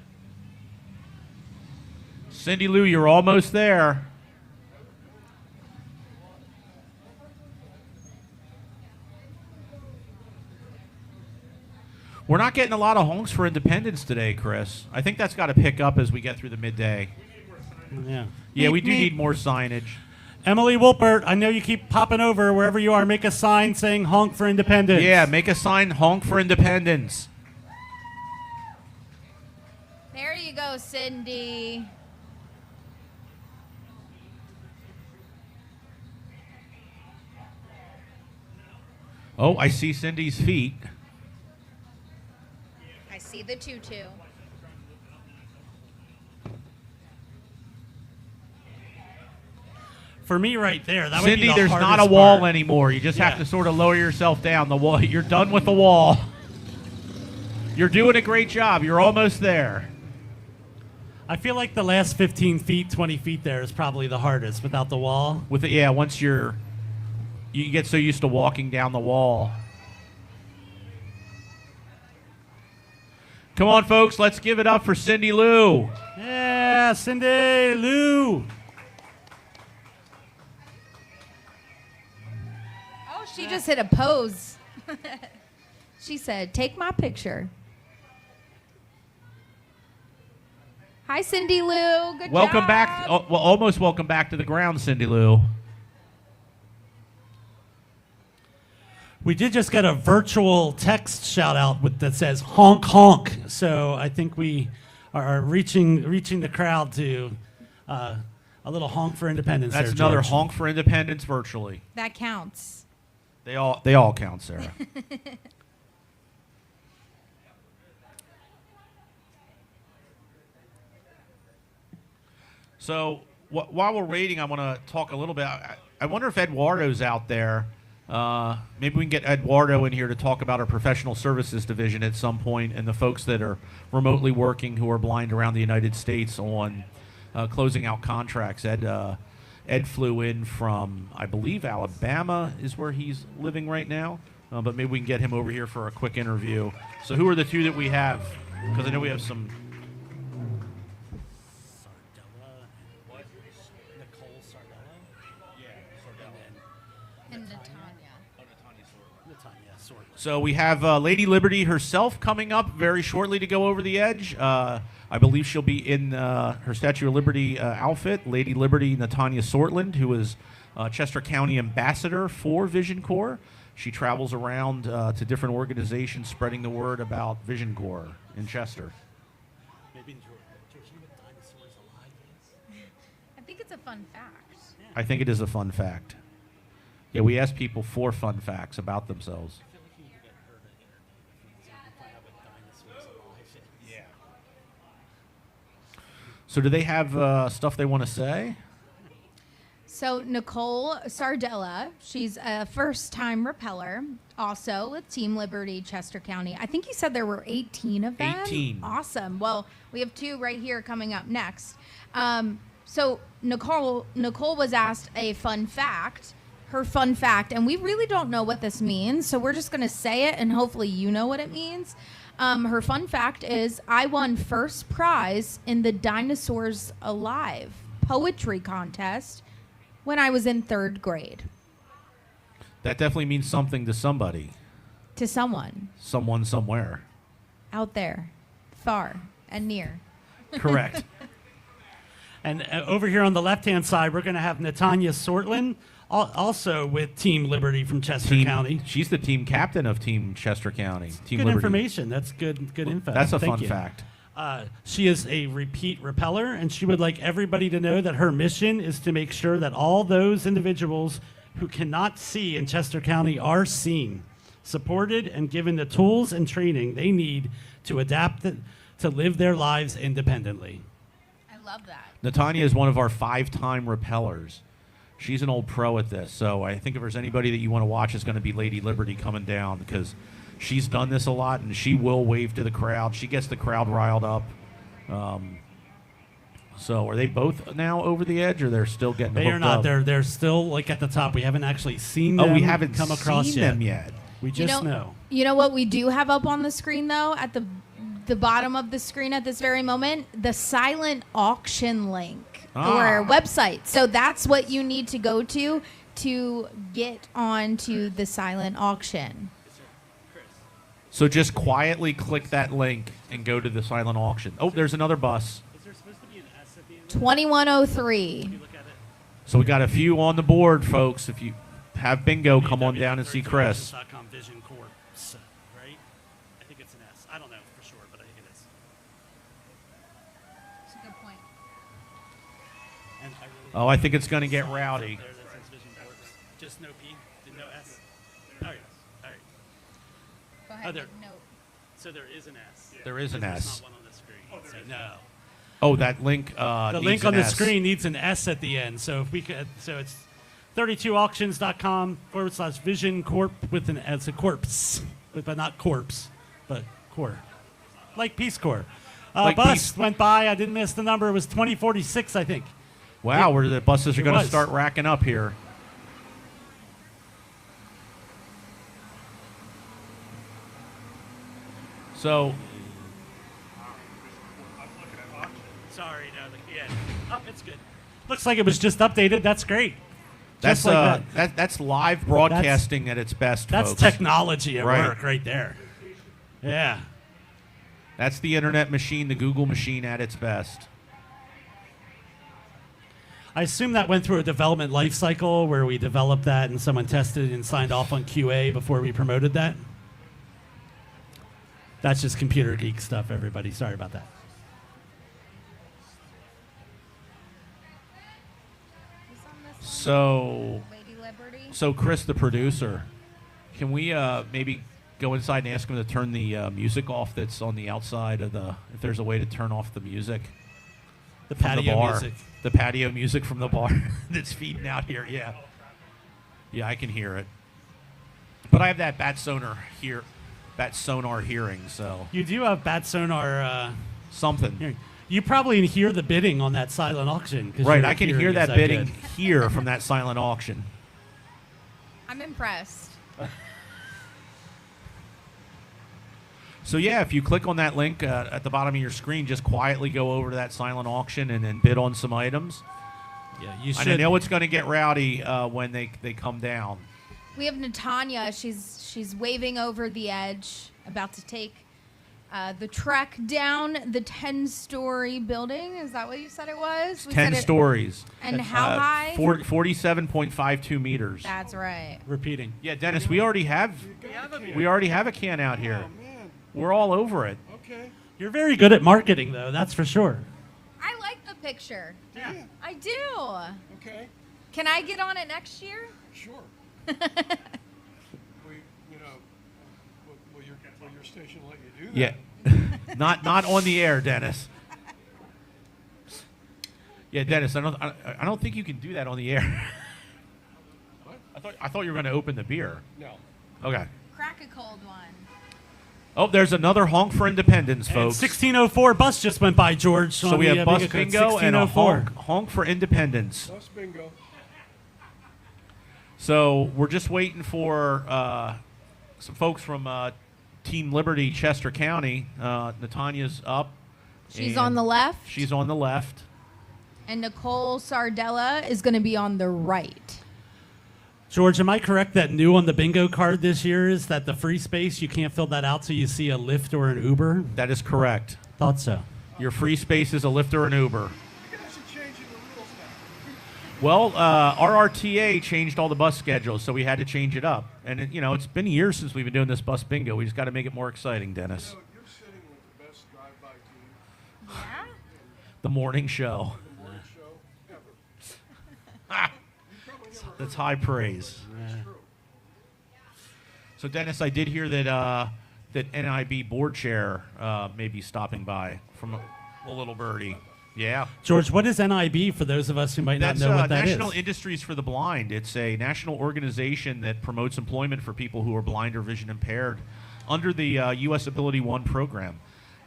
A: Cindy Lou, you're almost there. We're not getting a lot of honks for independence today, Chris. I think that's got to pick up as we get through the midday.
B: Yeah.
A: Yeah, we do need more signage.
B: Emily Wolpert, I know you keep popping over wherever you are. Make a sign saying honk for independence.
A: Yeah, make a sign, honk for independence.
D: There you go, Cindy.
A: Oh, I see Cindy's feet.
D: I see the tutu.
B: For me right there, that would be
A: Cindy,
B: the
A: there's not a
B: hardest
A: wall
B: part.
A: anymore. You just have
B: Yeah.
A: to sort of lower yourself down. The wall. You're done with the wall. You're doing a great job. You're almost there.
B: I feel like the last 15 feet, 20 feet there is probably the hardest without the wall.
A: With it, yeah. Once you get so used to walking down the wall. Come on, folks. Let's give it up for Cindy Lou.
B: Yeah, Cindy Lou.
D: Oh, she just hit a pose. She said, "Take my picture." Hi, Cindy Lou. Good
A: Welcome
D: job.
A: back. Oh, well, almost welcome back to the ground, Cindy Lou.
B: We did just get a virtual text shout out that says honk honk. So I think we are reaching the crowd to a little honk for independence.
A: That's
B: there,
A: another
B: George.
A: honk for independence virtually.
D: That counts.
A: They all count, Sarah. So while we're waiting, I want to talk a little bit. I wonder if Eduardo's out there. Maybe we can get Eduardo in here to talk about our professional services division at some point and the folks that are remotely working who are blind around the United States on closing out contracts. Ed flew in from, I believe, Alabama is where he's living right now. But maybe we can get him over here for a quick interview. So who are the two that we have? Because I know we have some.
D: And Natanya.
A: So we have Lady Liberty herself coming up very shortly to go over the edge. I believe she'll be in her Statue of Liberty outfit. Lady Liberty Natanya Sortland, who is Chester County Ambassador for Vision Corps. She travels around to different organizations spreading the word about Vision Corps in Chester.
D: I think it's a fun fact.
A: I think it is a fun fact. Yeah, we ask people for fun facts about themselves. So do they have stuff they want to say?
D: So Nicole Sardella, she's a first-time repeller, also with Team Liberty Chester County. I think you said there were 18 of them.
A: 18.
D: Awesome. Well, we have 2 right here coming up next. So Nicole was asked a fun fact, her fun fact, and we really don't know what this means, so we're just going to say it, and hopefully you know what it means. Her fun fact is, I won first prize in the Dinosaurs Alive poetry contest when I was in 3rd grade.
A: That definitely means something to somebody.
D: To someone
A: Someone somewhere.
D: out there, far and near.
A: Correct.
B: And over here on the left-hand side, we're going to have Natanya Sortland, also with Team Liberty from Chester County.
A: She's the team captain of Team Chester County. Team
B: Good
A: Liberty.
B: information. That's good info.
A: That's a
B: Thank
A: fun
B: you.
A: fact.
B: She is a repeat repeller, and she would like everybody to know that her mission is to make sure that all those individuals who cannot see in Chester County are seen, supported, and given the tools and training they need to adapt to live their lives independently.
D: I love that.
A: Natanya is one of our 5-time Repellers. She's an old pro at this, so I think if there's anybody that you want to watch, it's going to be Lady Liberty coming down, because she's done this a lot, and she will wave to the crowd. She gets the crowd riled up. So are they both now over the edge, or they're still getting
B: They
A: hooked
B: are not.
A: up?
B: They're still like at the top. We haven't actually seen them.
A: Oh, we haven't
B: come across
A: seen them yet.
B: We just know.
D: You know what we do have up on the screen, though, at the bottom of the screen at this very moment? The silent auction link or website. So that's what you need to go to get onto the silent auction.
A: So just quietly click that link and go to the silent auction. Oh, there's another bus.
B: Is there supposed to be an S at the end?
D: 2103.
A: So we got a few on the board, folks. If you have bingo, come on down and see Chris.
B: Vision Corps, right? I think it's an S. I don't know for sure, but I think it is.
D: That's a good point.
B: And I really
A: Oh, I think it's going to get rowdy.
B: There, that says Vision Corps. Just no P, no S. All right, all right.
D: Go
B: Oh,
D: ahead.
B: there.
D: Make note.
B: So there is an S.
A: There is an
B: There's
A: S.
B: not one on the screen. So no.
A: Oh, that link.
B: The
A: needs
B: link
A: an
B: on the
A: S.
B: screen needs an S at the end. So if we could, so it's 32auctions.com/Vision Corp with an it's a corpse, but not corpse, but core, like Peace Corps.
A: Like
B: Bus
A: Peace-
B: went by. I didn't miss the number. It was 2046, I think.
A: Wow, where the buses are
B: It
A: going to
B: was.
A: start racking up here. So,
B: Sorry, no, yeah. Oh, it's good. Looks like it was just updated. That's great.
A: that's
B: Just like that.
A: that's live broadcasting at its best,
B: That's
A: folks.
B: technology at
A: Right.
B: work right there. Yeah.
A: That's the internet machine, the Google machine at its best.
B: I assume that went through a development life cycle where we developed that and someone tested and signed off on QA before we promoted that. That's just computer geek stuff, everybody. Sorry about that.
A: So,
D: Lady Liberty.
A: so Chris, the producer, can we maybe go inside and ask him to turn the music off that's on the outside of the, if there's a way to turn off the music?
B: The
A: from
B: patio
A: the bar.
B: music.
A: The patio music from the bar that's feeding out here, yeah. Yeah, I can hear it. But I have that bat sonar hearing, so
B: You do have bat sonar
A: something.
B: hearing. You probably hear the bidding on that silent auction. 'Cause
A: Right,
B: your
A: I can
B: hearing
A: hear
B: is
A: that bidding
B: good.
A: here from that silent auction.
D: I'm impressed.
A: So yeah, if you click on that link at the bottom of your screen, just quietly go over to that silent auction and then bid on some items.
B: Yeah, you
A: And I
B: should.
A: know it's going to get rowdy when they come down.
D: We have Natanya. She's waving over the edge, about to take the trek down the 10-story building. Is that what you said it was? We
A: 10
D: said it-
A: stories.
D: And how high?
A: 47.52 meters.
D: That's right.
B: Repeating.
A: Yeah, Dennis, we already have a can out here.
H: Oh, man.
A: We're all over it.
H: Okay.
B: You're very good at marketing, though. That's for sure.
D: I like the picture.
H: Yeah.
D: I do.
H: Okay.
D: Can I get on it next year?
H: Sure. You know, will your station let you do that?
A: Yeah. not on the air, Dennis. Yeah, Dennis, I don't think you can do that on the air.
H: What?
A: I thought you were going to open the beer.
H: No.
A: Okay.
D: Crack a cold one.
A: Oh, there's another honk for independence,
B: And
A: folks.
B: 1604 bus just went by, George.
A: So
B: on
A: we
B: the,
A: have bus
B: bingo code,
A: bingo and a
B: 1604.
A: honk for independence.
H: Bus bingo.
A: So we're just waiting for some folks from Team Liberty, Chester County. Natanya's up.
D: She's
A: and
D: on the left.
A: She's on the left.
D: And Nicole Sardella is going to be on the right.
B: George, am I correct that new on the bingo card this year is that the free space, you can't fill that out so you see a Lyft or an Uber?
A: That is correct.
B: Thought so.
A: Your free space is a Lyft or an Uber.
H: You guys are changing the rules now.
A: Well, RRTA changed all the bus schedules, so we had to change it up. And, it's been years since we've been doing this bus bingo. We just got to make it more exciting, Dennis.
H: You know, you're sitting with the best drive-by team,
D: Yeah?
A: The morning show.
H: the morning show ever.
A: Ah.
H: You probably never
A: That's high praise. So Dennis, I did hear that that NIB board chair may be stopping by from a little birdie. Yeah.
B: George, what is NIB for those of us who might
A: That's
B: not know what that
A: National
B: is?
A: Industries for the Blind. It's a national organization that promotes employment for people who are blind or vision impaired under the U.S. Ability One program.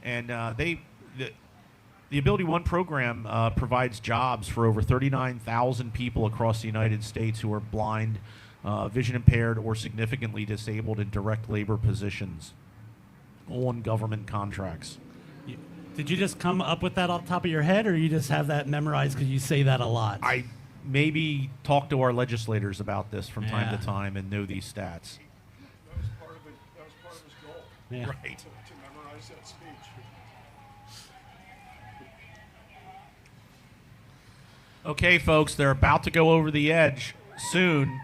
A: And the Ability One program provides jobs for over 39,000 people across the United States who are blind, vision impaired, or significantly disabled in direct labor positions on government contracts.
B: Did you just come up with that off the top of your head, or you just have that memorized because you say that a lot?
A: I maybe talk to our legislators about this from time
B: Yeah.
A: to time and know these stats.
H: That was part of his goal.
B: Yeah.
A: Right.
H: To memorize that speech.
A: Okay, folks, they're about to go over the edge soon.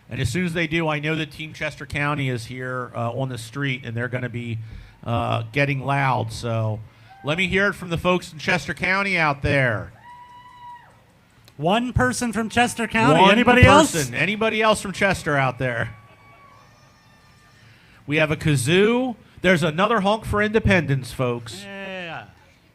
A: And as soon as they do, I know that Team Chester County is here on the street, and they're going to be getting loud. So let me hear it from the folks in Chester County out there.
B: One person from Chester County.
A: One
B: Anybody
A: person.
B: else?
A: Anybody else from Chester out there? We have a kazoo. There's another honk for independence, folks.
B: Yeah.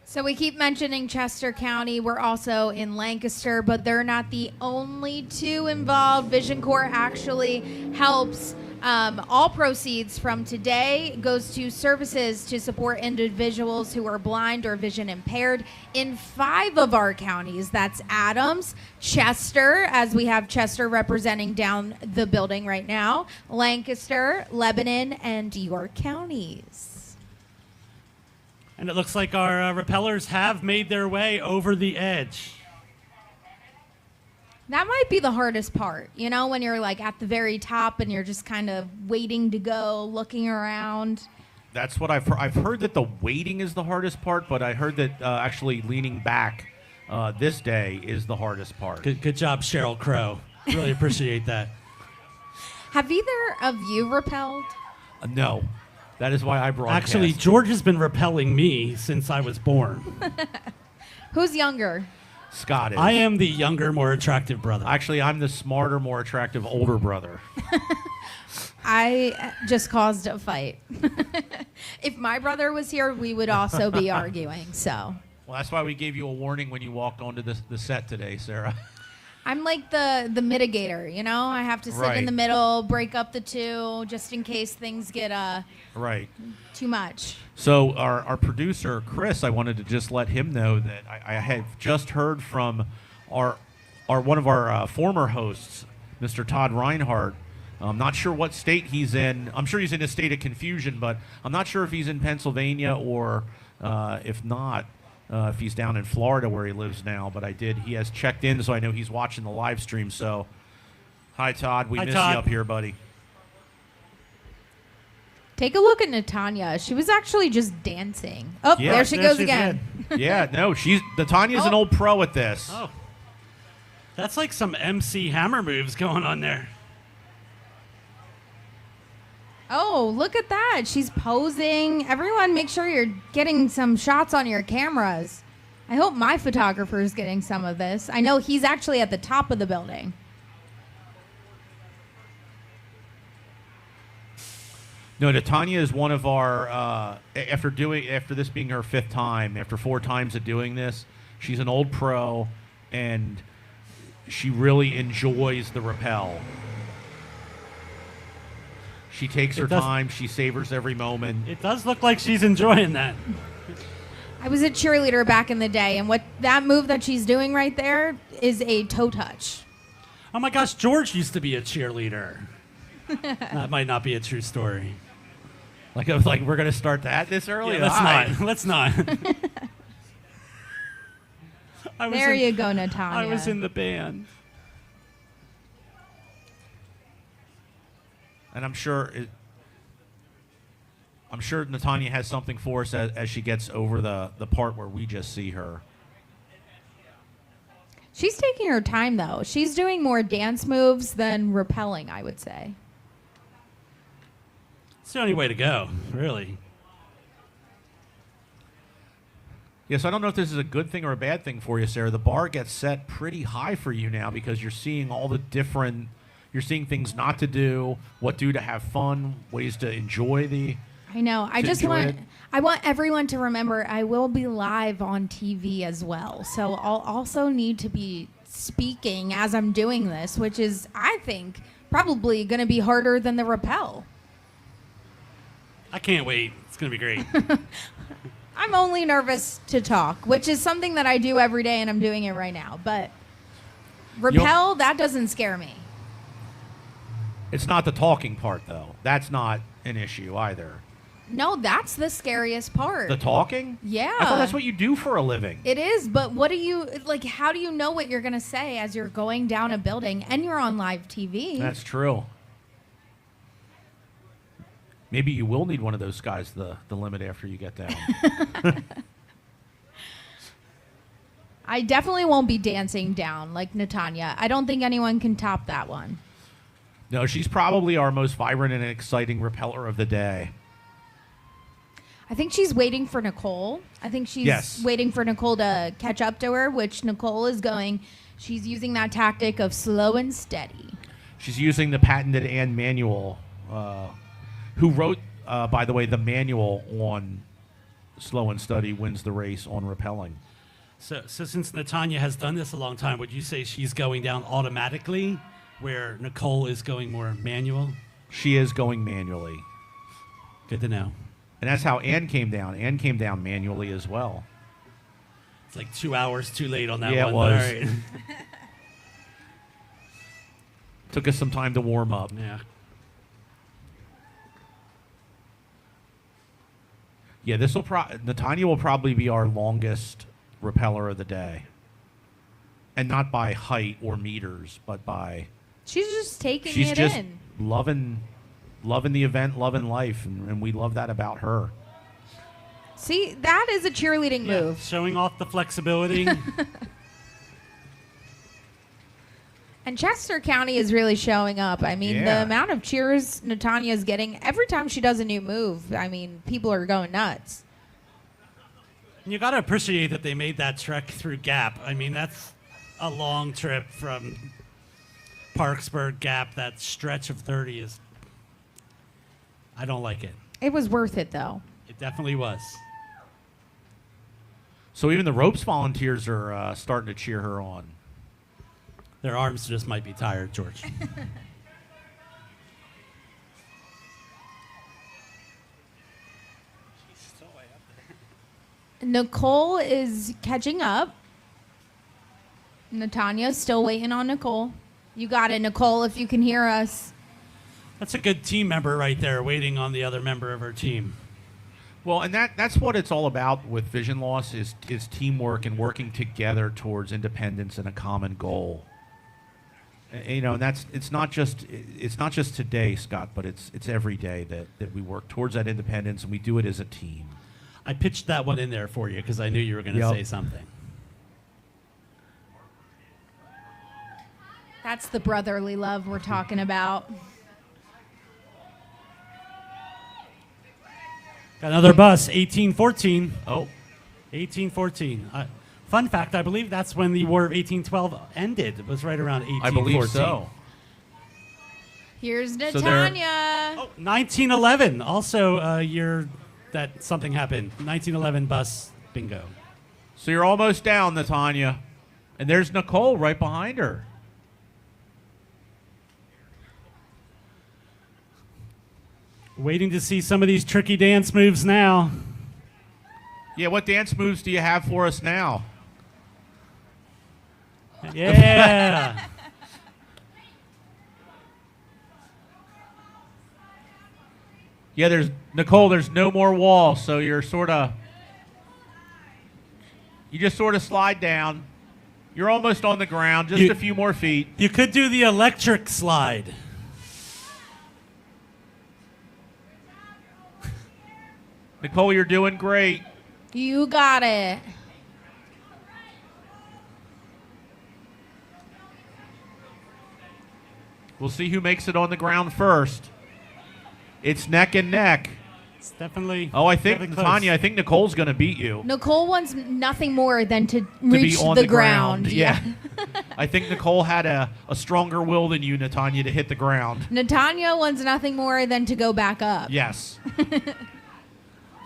D: So we keep mentioning Chester County. We're also in Lancaster, but they're not the only two involved. Vision Corps actually helps. All proceeds from today goes to services to support individuals who are blind or vision impaired in 5 of our counties. That's Adams, Chester, as we have Chester representing down the building right now, Lancaster, Lebanon, and York counties.
B: And it looks like our repellers have made their way over the edge.
D: That might be the hardest part, you know, when you're like at the very top and you're just kind of waiting to go, looking around.
A: That's what I've heard. I've heard that the waiting is the hardest part, but I heard that actually leaning back this day is the hardest part.
B: Good job, Cheryl Crow. Really appreciate that.
D: Have either of you repelled?
A: No. That is why I broadcast.
B: Actually, George has been repelling me since I was born.
D: Who's younger?
A: Scott is.
B: I am the younger, more attractive brother.
A: Actually, I'm the smarter, more attractive older brother.
D: I just caused a fight. If my brother was here, we would also be arguing, so.
A: Well, that's why we gave you a warning when you walked onto the set today, Sarah.
D: I'm like the mitigator, you know? I have to sit in the middle, break up the two, just in case things get
A: Right.
D: too much.
A: So our producer, Chris, I wanted to just let him know that I have just heard from our one of our former hosts, Mr. Todd Reinhardt. I'm not sure what state he's in. I'm sure he's in a state of confusion, but I'm not sure if he's in Pennsylvania or if not, if he's down in Florida where he lives now. But he has checked in, so I know he's watching the live stream. So, hi, Todd. We miss
B: Todd.
A: you up here, buddy.
D: Take a look at Natanya. She was actually just dancing. Oh,
A: Yeah,
D: there she
B: there
D: goes
B: she's
D: again.
A: Yeah, no, Tanya's an
D: Oh.
A: old pro at this.
B: Oh. That's like some MC Hammer moves going on there.
D: Oh, look at that. She's posing. Everyone, make sure you're getting some shots on your cameras. I hope my photographer is getting some of this. I know he's actually at the top of the building.
A: No, Natanya is one of our after this being her 5th time, after 4 times of doing this, she's an old pro and she really enjoys the rappel. She takes her time, she savors every moment.
B: It does look like she's enjoying that.
D: I was a cheerleader back in the day, and what that move that she's doing right there is a toe touch.
B: Oh my gosh, George used to be a cheerleader. That might not be a true story.
A: Like I was like, we're gonna start that this early?
B: Yeah, let's not.
D: There you go, Natanya.
B: I was in the band.
A: And I'm sure Natanya has something for us as she gets over the part where we just see her.
D: She's taking her time, though. She's doing more dance moves than rappelling, I would say.
B: It's the only way to go, really.
A: Yes, I don't know if this is a good thing or a bad thing for you, Sarah. The bar gets set pretty high for you now because you're seeing all the different, you're seeing things not to do, what do to have fun, ways to enjoy the.
D: I know. I want everyone to remember I will be live on TV as well. So I'll also need to be speaking as I'm doing this, which is, I think, probably going to be harder than the Repel.
B: I can't wait. It's going to be great.
D: I'm only nervous to talk, which is something that I do every day, and I'm doing it right now. But Repel, that doesn't scare me.
A: It's not the talking part, though. That's not an issue either.
D: No, that's the scariest part.
A: The talking?
D: Yeah.
A: I thought that's what you do for a living.
D: It is, but what do you, like, how do you know what you're going to say as you're going down a building and you're on live TV?
A: That's true. Maybe you will need one of those skies, the limit after you get down.
D: I definitely won't be dancing down like Natanya. I don't think anyone can top that one.
A: No, she's probably our most vibrant and exciting repeller of the day.
D: I think she's waiting for Nicole. I think she's waiting for Nicole to catch up to her, which Nicole is going. She's using that tactic of slow and steady.
A: She's using the patented Anne Manual, who wrote, by the way, the manual on slow and steady wins the race on rappelling.
B: So since Natanya has done this a long time, would you say she's going down automatically, where Nicole is going more manual?
A: She is going manually.
B: Good to know.
A: And that's how Anne came down. Anne came down manually as well.
B: It's like 2 hours too late on that one.
A: Yeah, it was.
B: All right.
A: Took us some time to warm up.
B: Yeah.
A: Yeah, this will Natanya will probably be our longest repeller of the day. And not by height or meters, but by...
D: She's just taking
A: she's
D: it
A: just
D: in.
A: loving the event, loving life, and we love that about her.
D: See, that is a cheerleading move.
B: Showing off the flexibility.
D: And Chester County is really showing up. I mean, the amount of cheers Natanya is getting every time she does a new move, I mean, people are going nuts.
B: You got to appreciate that they made that trek through Gap. I mean, that's a long trip from Parksburg, Gap. That stretch of 30 is... I don't like it.
D: It was worth it, though.
B: It definitely was.
A: So even the ropes volunteers are starting to cheer her on.
B: Their arms just might be tired, George.
D: Nicole is catching up. Natanya's still waiting on Nicole. You got it, Nicole, if you can hear us.
B: That's a good team member right there, waiting on the other member of her team.
A: Well, and that's what it's all about with vision loss is teamwork and working together towards independence and a common goal. You know, and it's not just today, Scott, but it's every day that we work towards that independence, and we do it as a team.
B: I pitched that one in there for you because I knew you were going to say something.
D: That's the brotherly love we're talking about.
B: Got another bus, 1814.
A: Oh.
B: 1814. Fun fact, I believe that's when the War of 1812 ended. It was right around 1814.
A: I believe so.
D: Here's Natanya.
B: 1911, also a year that something happened. 1911 bus bingo.
A: So you're almost down, Natanya. And there's Nicole right behind her.
B: Waiting to see some of these tricky dance moves now.
A: Yeah, what dance moves do you have for us now?
B: Yeah.
A: Yeah, there's Nicole, there's no more wall, so you're you just sort of slide down. You're almost on the ground, just a few more feet.
B: You could do the electric slide.
A: Nicole, you're doing great.
D: You got it.
A: We'll see who makes it on the ground first. It's neck and neck.
B: It's definitely.
A: Oh, I think,
B: definitely close.
A: Tanya, I think Nicole's going to beat you.
D: Nicole wants nothing more than to
A: To
D: reach
A: be on
D: the
A: the
D: ground.
A: Yeah. I think Nicole had a stronger will than you, Natanya, to hit the ground.
D: Natanya wants nothing more than to go back up.
A: Yes.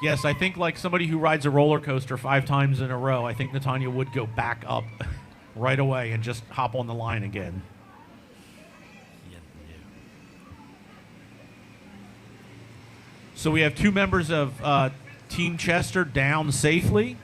A: Yes, I think like somebody who rides a roller coaster 5 times in a row, I think Natanya would go back up right away and just hop on the line again. So we have 2 members of Team Chester down safely.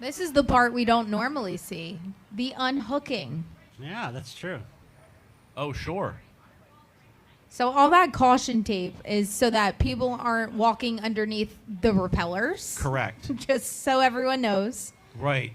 D: This is the part we don't normally see. The unhooking.
B: Yeah, that's true.
A: Oh, sure.
D: So all that caution tape is so that people aren't walking underneath the repellers.
A: Correct.
D: Just so everyone knows.
A: Right.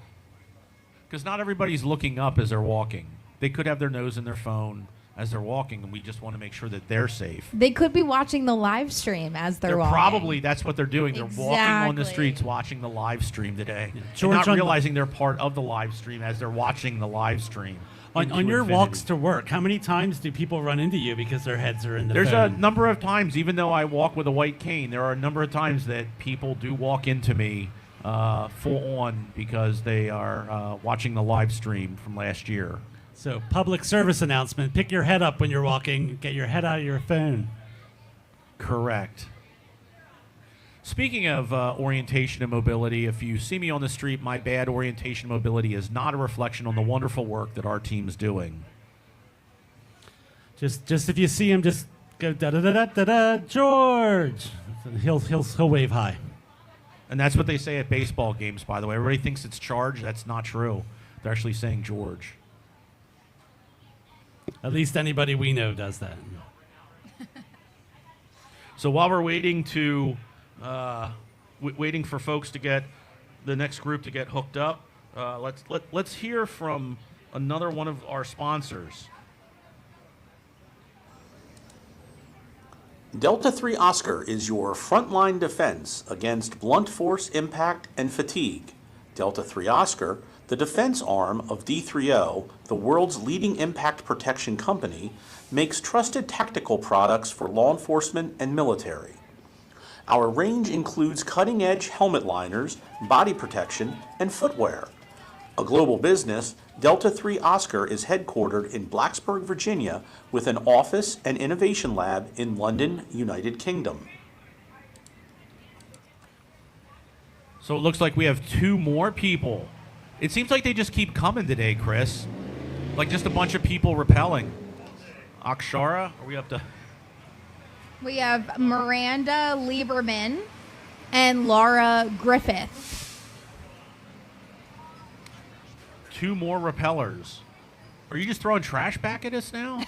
A: Because not everybody's looking up as they're walking. They could have their nose in their phone as they're walking, and we just want to make sure that they're safe.
D: They could be watching the live stream as they're walking.
A: Probably that's what they're doing. They're walking on the
D: Exactly.
A: streets watching the live stream today.
B: Yeah.
A: And
B: George,
A: not
B: on-
A: realizing they're part of the live stream as they're watching the live stream.
B: On
A: into
B: your
A: infinity.
B: walks to work, how many times do people run into you because their heads are in the
A: There's a
B: phone?
A: number of times, even though I walk with a white cane, there are a number of times that people do walk into me full on because they are watching the live stream from last year.
B: So, public service announcement: pick your head up when you're walking. Get your head out of your phone.
A: Correct. Speaking of orientation and mobility, if you see me on the street, my bad orientation and mobility is not a reflection on the wonderful work that our team's doing.
B: Just if you see him, just go da da da da da da, George. He'll wave hi.
A: And that's what they say at baseball games, by the way. Everybody thinks it's Charge. That's not true. They're actually saying George.
B: At least anybody we know does that.
A: So while we're waiting to waiting for folks to get the next group to get hooked up, let's hear from another one of our sponsors.
C: Delta 3 Oscar is your frontline defense against blunt force impact and fatigue. Delta 3 Oscar, the defense arm of D3O, the world's leading impact protection company, makes trusted tactical products for law enforcement and military. Our range includes cutting-edge helmet liners, body protection, and footwear. A global business, Delta 3 Oscar is headquartered in Blacksburg, Virginia, with an office and innovation lab in London, United Kingdom.
A: So it looks like we have 2 more people. It seems like they just keep coming today, Chris. Like just a bunch of people rappelling. Akshara, are we up to?
D: We have Miranda Lieberman and Laura Griffith.
A: 2 more repellers. Are you just throwing trash back at us now?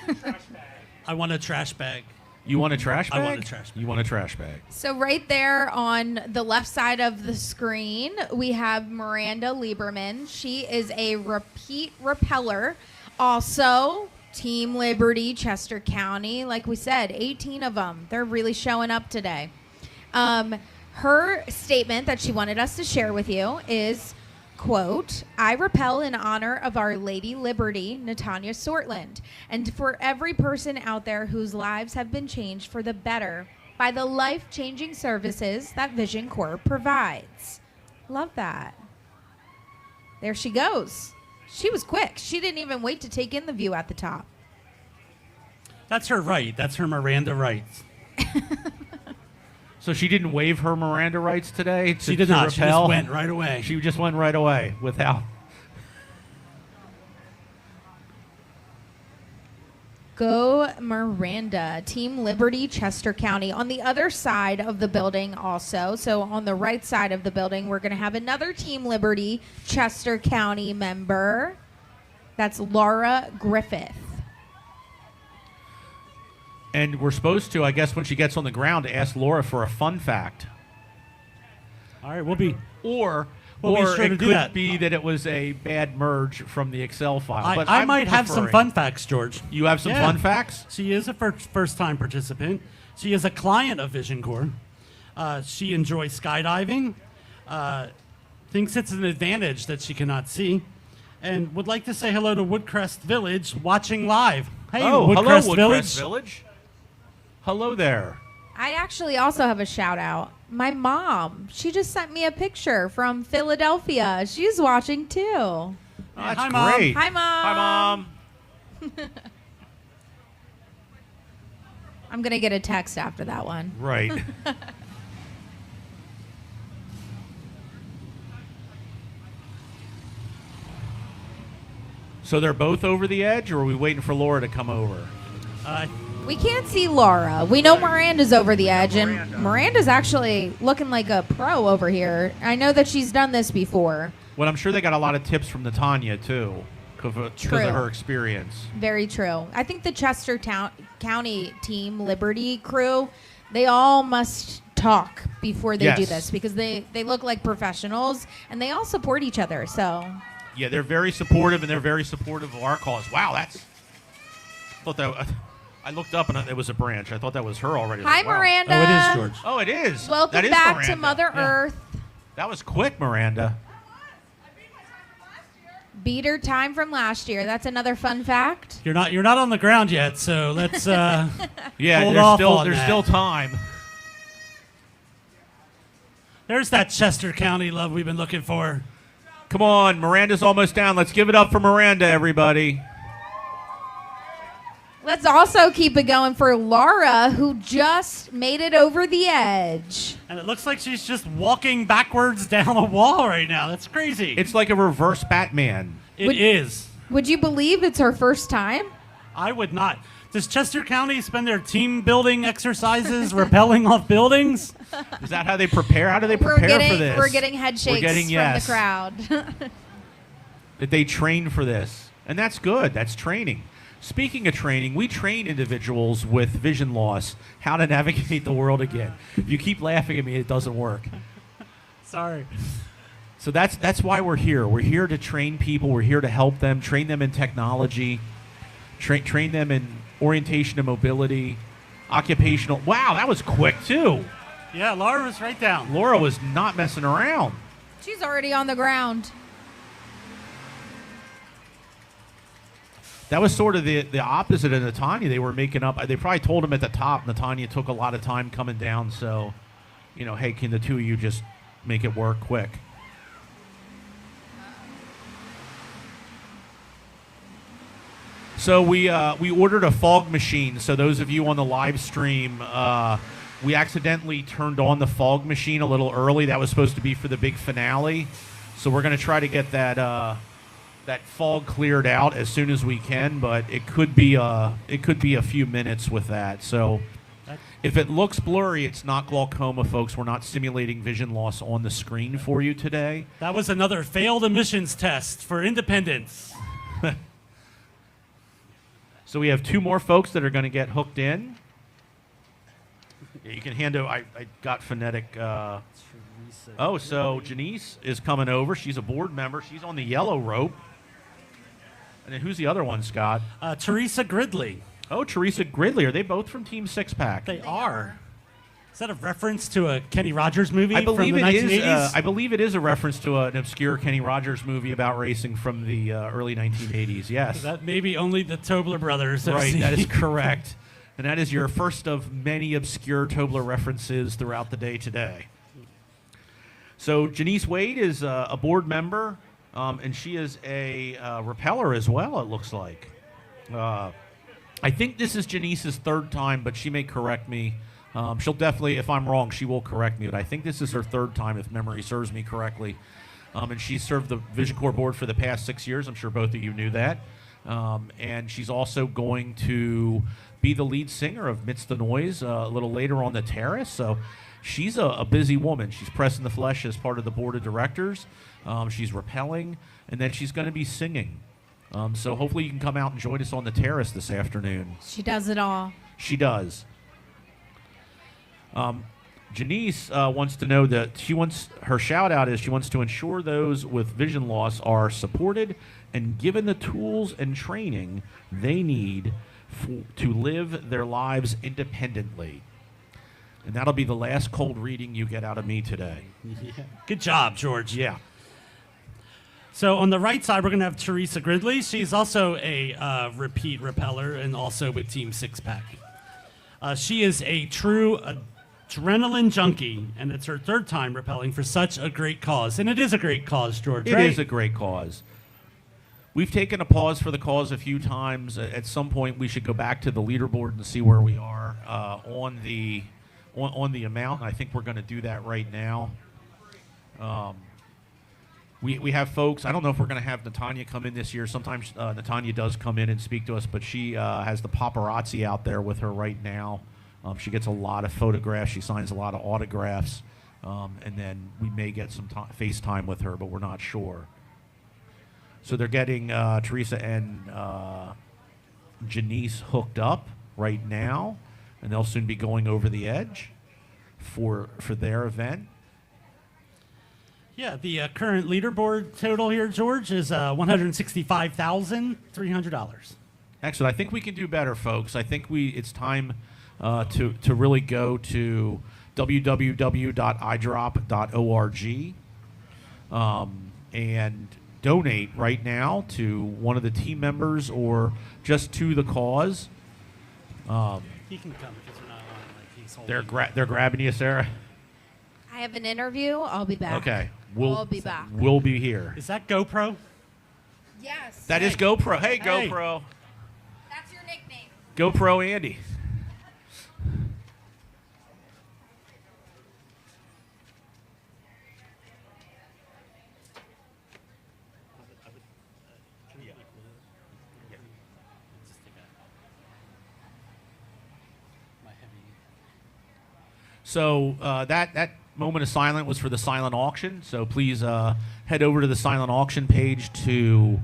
B: I want a trash bag.
A: You want a trash bag?
B: I want a trash bag.
A: You want a trash bag.
D: So right there on the left side of the screen, we have Miranda Lieberman. She is a repeat repeller. Also, Team Liberty, Chester County. Like we said, 18 of them. They're really showing up today. Her statement that she wanted us to share with you is, quote, I repel in honor of Our Lady Liberty, Natanya Sortland, and for every person out there whose lives have been changed for the better by the life-changing services that Vision Corps provides. Love that. There she goes. She was quick. She didn't even wait to take in the view at the top.
B: That's her right. That's her Miranda rights.
A: So she didn't waive her Miranda rights today?
B: She did not. She
A: Repel?
B: just went right away.
A: She just went right away without.
D: Go Miranda, Team Liberty, Chester County. On the other side of the building also, so on the right side of the building, we're going to have another Team Liberty, Chester County member. That's Laura Griffith.
A: And we're supposed to, I guess, when she gets on the ground, ask Laura for a fun fact.
B: All right, we'll be
A: Or
B: be sure
A: it
B: to do
A: could
B: that.
A: be that it was a bad merge from the Excel file. But
B: I
A: I'm
B: might have some
A: preferring-
B: fun facts, George.
A: You have some
B: Yeah.
A: fun facts?
B: She is a first-time participant. She is a client of Vision Corps. She enjoys skydiving, thinks it's an advantage that she cannot see, and would like to say hello to Woodcrest Village watching live. Hey,
A: hello,
B: Woodcrest
A: Woodcrest
B: Village.
A: Village. Hello there.
D: I actually also have a shout out. My mom, she just sent me a picture from Philadelphia. She's watching too.
A: Oh, that's
B: Hi, Mom.
A: great.
D: Hi, Mom.
A: Hi, Mom.
D: I'm going to get a text after that one.
A: Right. So they're both over the edge, or are we waiting for Laura to come over?
D: We can't see Laura. We know Miranda's over the edge, and Miranda's actually looking like a pro over here. I know that she's done this before.
A: Well, I'm sure they got a lot of tips from Natanya, too, because of
D: True.
A: her experience.
D: Very true. I think the Chester County team, Liberty crew, they all must talk before they do
A: Yes.
D: this because they look like professionals, and they all support each other. So
A: Yeah, they're very supportive, and they're very supportive of our cause. Wow, I looked up, and it was a branch. I thought that was her already. I was
D: hi,
A: like, wow.
D: Miranda.
B: Oh, it is George.
A: Oh, it is.
D: Welcome
A: That is
D: back
A: Miranda.
D: to Mother Earth.
A: That was quick, Miranda.
D: Beat her time from last year. That's another fun fact.
B: You're not on the ground yet, so let's
A: Yeah,
B: hold
A: there's
B: off
A: still
B: on
A: there's
B: that.
A: still time.
B: There's that Chester County love we've been looking for.
A: Come on, Miranda's almost down. Let's give it up for Miranda, everybody.
D: Let's also keep it going for Laura, who just made it over the edge.
B: And it looks like she's just walking backwards down a wall right now. That's crazy.
A: It's like a reverse Batman.
B: It
D: Would-
B: is.
D: Would you believe it's her first time?
B: I would not. Does Chester County spend their team building exercises rappelling off buildings?
A: Is that how they prepare? How do they prepare for this?
D: We're getting head shakes
A: getting
D: from
A: yes.
D: the crowd.
A: That they train for this. And that's good. That's training. Speaking of training, we train individuals with vision loss how to navigate the world again. If you keep laughing at me, it doesn't work.
B: Sorry.
A: So that's why we're here. We're here to train people. We're here to help them, train them in technology, train them in orientation and mobility, occupational. Wow, that was quick, too.
B: Yeah, Laura was right down.
A: Laura was not messing around.
D: She's already on the ground.
A: That was sort of the opposite of Natanya. They were making up. They probably told him at the top. Natanya took a lot of time coming down. So, hey, can the two of you just make it work quick? So we ordered a fog machine. So those of you on the live stream, we accidentally turned on the fog machine a little early. That was supposed to be for the big finale. So we're going to try to get that fog cleared out as soon as we can. But it could be a few minutes with that. So if it looks blurry, it's not glaucoma, folks. We're not simulating vision loss on the screen for you today.
B: That was another failed emissions test for independence.
A: So we have two more folks that are going to get hooked in. Yeah, you can hand over. I got phonetic. So Janice is coming over. She's a board member. She's on the yellow rope. And then who's the other one, Scott?
B: Teresa Gridley.
A: Oh, Teresa Gridley. Are they both from Team Six Pack?
B: They are. Is that a reference to a Kenny Rogers movie
A: I believe
B: from the
A: it
B: 1980s?
A: is. I believe it is a reference to an obscure Kenny Rogers movie about racing from the early 1980s. Yes.
B: That may be only the Tobler brothers have
A: Right,
B: seen.
A: that is correct. And that is your first of many obscure Tobler references throughout the day today. So Janice Wade is a board member, and she is a repeller as well, it looks like. I think this is Janice's third time, but she may correct me. She'll definitely, if I'm wrong, she will correct me. But I think this is her third time, if memory serves me correctly. And she's served the Vision Corps board for the past 6 years. I'm sure both of you knew that. And she's also going to be the lead singer of Midst the Noise a little later on the terrace. So she's a busy woman. She's pressing the flesh as part of the board of directors. She's rappelling, and then she's going to be singing. So hopefully you can come out and join us on the terrace this afternoon.
D: She does it all.
A: She does. Janice wants to know that her shout out is she wants to ensure those with vision loss are supported and given the tools and training they need to live their lives independently. And that'll be the last cold reading you get out of me today.
B: Yeah. Good job, George.
A: Yeah.
B: So on the right side, we're going to have Teresa Gridley. She's also a repeat repeller and also with Team Six Pack. She is a true adrenaline junkie, and it's her third time rappelling for such a great cause. And it is a great cause, George,
A: It
B: right?
A: is a great cause. We've taken a pause for the cause a few times. At some point, we should go back to the leaderboard and see where we are on the amount. And I think we're going to do that right now. We have folks. I don't know if we're going to have Natanya come in this year. Sometimes Natanya does come in and speak to us, but she has the paparazzi out there with her right now. She gets a lot of photographs. She signs a lot of autographs. And then we may get some FaceTime with her, but we're not sure. So they're getting Teresa and Janice hooked up right now, and they'll soon be going over the edge for their event.
B: Yeah, the current leaderboard total here, George, is $165,300.
A: Excellent. I think we can do better, folks. I think it's time to really go to www.eyedrop.org and donate right now to one of the team members or just to the cause.
B: He can come because we're not on. He's holding.
A: They're grabbing you, Sarah.
D: I have an interview. I'll be back.
A: Okay,
D: We'll be back.
A: We'll be here.
B: Is that GoPro?
D: Yes.
A: That is GoPro. Hey,
B: Hey.
A: GoPro.
D: That's your nickname.
A: GoPro Andy. So that moment of silence was for the silent auction. So please head over to the silent auction page to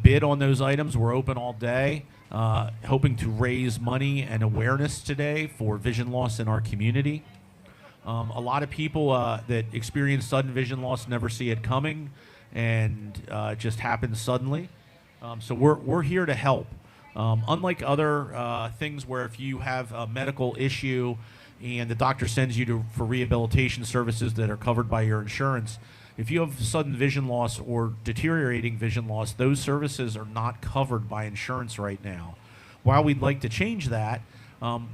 A: bid on those items. We're open all day, hoping to raise money and awareness today for vision loss in our community. A lot of people that experience sudden vision loss never see it coming, and it just happens suddenly. So we're here to help. Unlike other things where if you have a medical issue and the doctor sends you for rehabilitation services that are covered by your insurance, if you have sudden vision loss or deteriorating vision loss, those services are not covered by insurance right now. While we'd like to change that,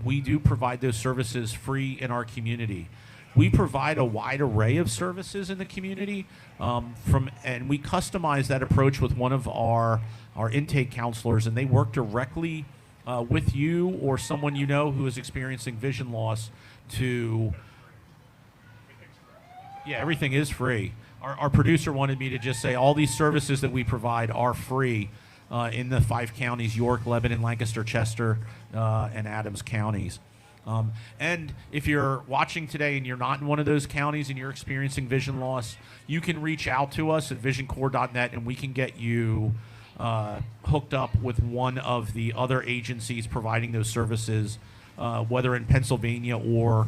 A: we do provide those services free in our community. We provide a wide array of services in the community, and we customize that approach with one of our intake counselors, and they work directly with you or someone you know who is experiencing vision loss everything is free. Our producer wanted me to just say all these services that we provide are free in the 5 counties, York, Lebanon, Lancaster, Chester, and Adams counties. And if you're watching today and you're not in one of those counties and you're experiencing vision loss, you can reach out to us at visioncorps.net and we can get you hooked up with one of the other agencies providing those services, whether in Pennsylvania or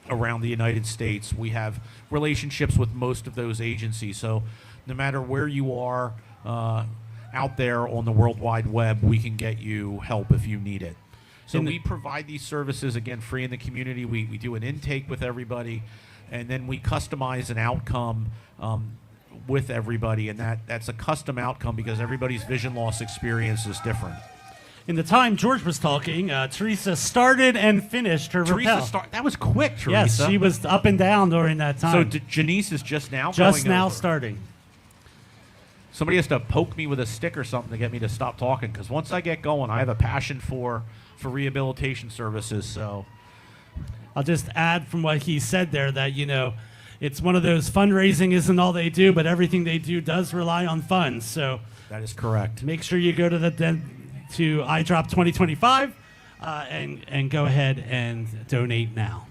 A: around the United States. We have relationships with most of those agencies. So no matter where you are out there on the World Wide Web, we can get you help if you need it. So we provide these services, again, free in the community. We do an intake with everybody, and then we customize an outcome with everybody, and that's a custom outcome because everybody's vision loss experience is different.
B: In the time George was talking, Teresa started and finished her rappel.
A: That was quick, Teresa.
B: Yes, she was up and down during that time.
A: So Janice is just now
B: just
A: going
B: now
A: over.
B: starting.
A: Somebody has to poke me with a stick or something to get me to stop talking, because once I get going, I have a passion for rehabilitation services. So
B: I'll just add from what he said there that, it's one of those, fundraising isn't all they do, but everything they do does rely on funds. So
A: that is correct.
B: make sure you go to to EyeDrop 2025 and go ahead and donate now.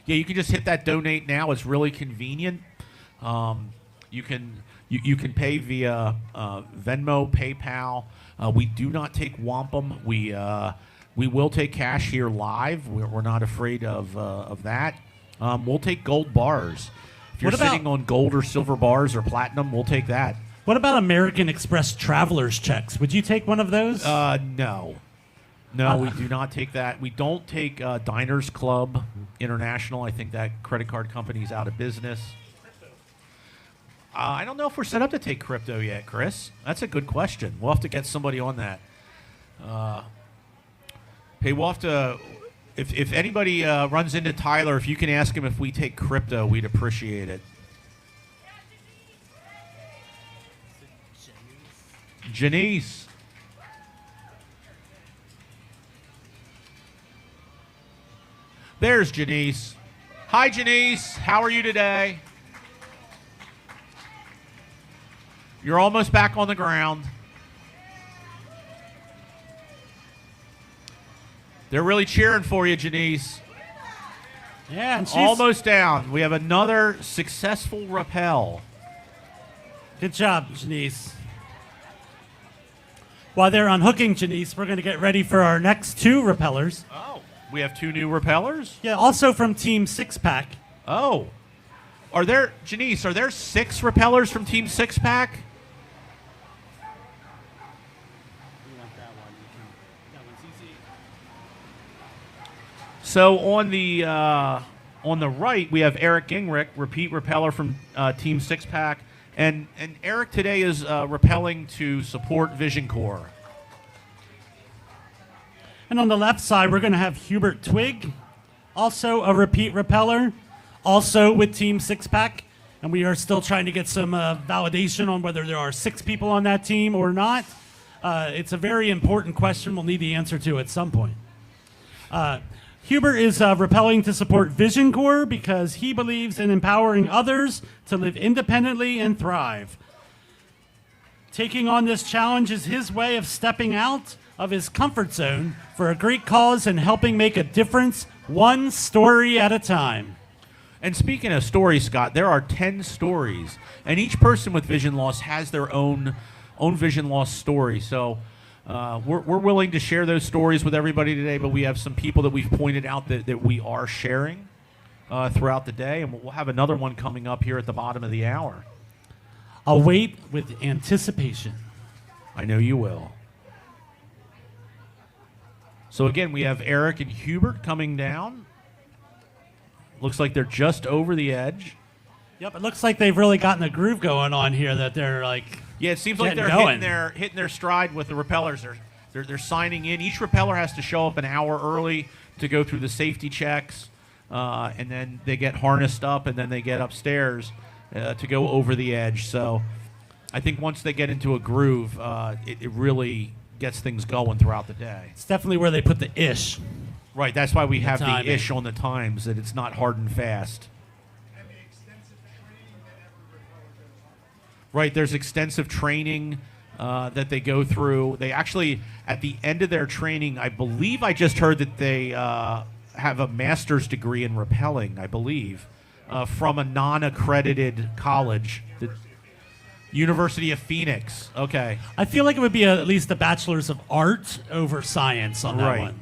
A: Yeah, you can just hit that donate now. It's really convenient. You can pay via Venmo, PayPal. We do not take wampum. We will take cash here live. We're not afraid of that. We'll take gold bars. If you're sitting on gold or silver bars or platinum, we'll take that.
B: What about American Express traveler's checks? Would you take one of those?
A: No. No, we do not take that. We don't take Diners Club International. I think that credit card company is out of business. I don't know if we're set up to take crypto yet, Chris. That's a good question. We'll have to get somebody on that. Hey, we'll have to. If anybody runs into Tyler, if you can ask him if we take crypto, we'd appreciate it. Janice. There's Janice. Hi, Janice. How are you today? You're almost back on the ground. They're really cheering for you, Janice.
B: Yeah, and she's
A: Almost down. We have another successful rappel.
B: Good job, Janice. While they're unhooking Janice, we're going to get ready for our next 2 repellers.
A: Oh, we have 2 new repellers?
B: Yeah, also from Team Six Pack.
A: Oh. Janice, are there 6 repellers from Team Six Pack? So on the right, we have Eric Gingrich, repeat repeller from Team Six Pack, and Eric today is rappelling to support Vision Corps.
B: And on the left side, we're going to have Hubert Twig, also a repeat repeller, also with Team Six Pack. And we are still trying to get some validation on whether there are 6 people on that team or not. It's a very important question we'll need the answer to at some point. Hubert is rappelling to support Vision Corps because he believes in empowering others to live independently and thrive. Taking on this challenge is his way of stepping out of his comfort zone for a great cause and helping make a difference one story at a time.
A: And speaking of stories, Scott, there are 10 stories, and each person with vision loss has their own vision loss story. So we're willing to share those stories with everybody today, but we have some people that we've pointed out that we are sharing throughout the day, and we'll have another one coming up here at the bottom of the hour.
B: I'll wait with anticipation.
A: I know you will. So again, we have Eric and Hubert coming down. Looks like they're just over the edge.
B: Yep, it looks like they've really gotten a groove going on here, that they're like...
A: Yeah, it seems like they're hitting their stride with the repellers. They're signing in. Each repeller has to show up an hour early to go through the safety checks, and then they get harnessed up, and then they get upstairs to go over the edge. So I think once they get into a groove, it really gets things going throughout the day.
B: It's definitely where they put the ish.
A: Right, that's why we have the
B: timing.
A: ish on the times, that it's not hard and fast.
I: And the extensive training that every repeller goes on.
A: Right, there's extensive training that they go through. They actually, at the end of their training, I believe I just heard that they have a master's degree in rappelling, I believe, from a non-accredited college, the University of Phoenix. Okay.
B: I feel like it would be at least a bachelor's of art over science on that
A: Right.
B: one.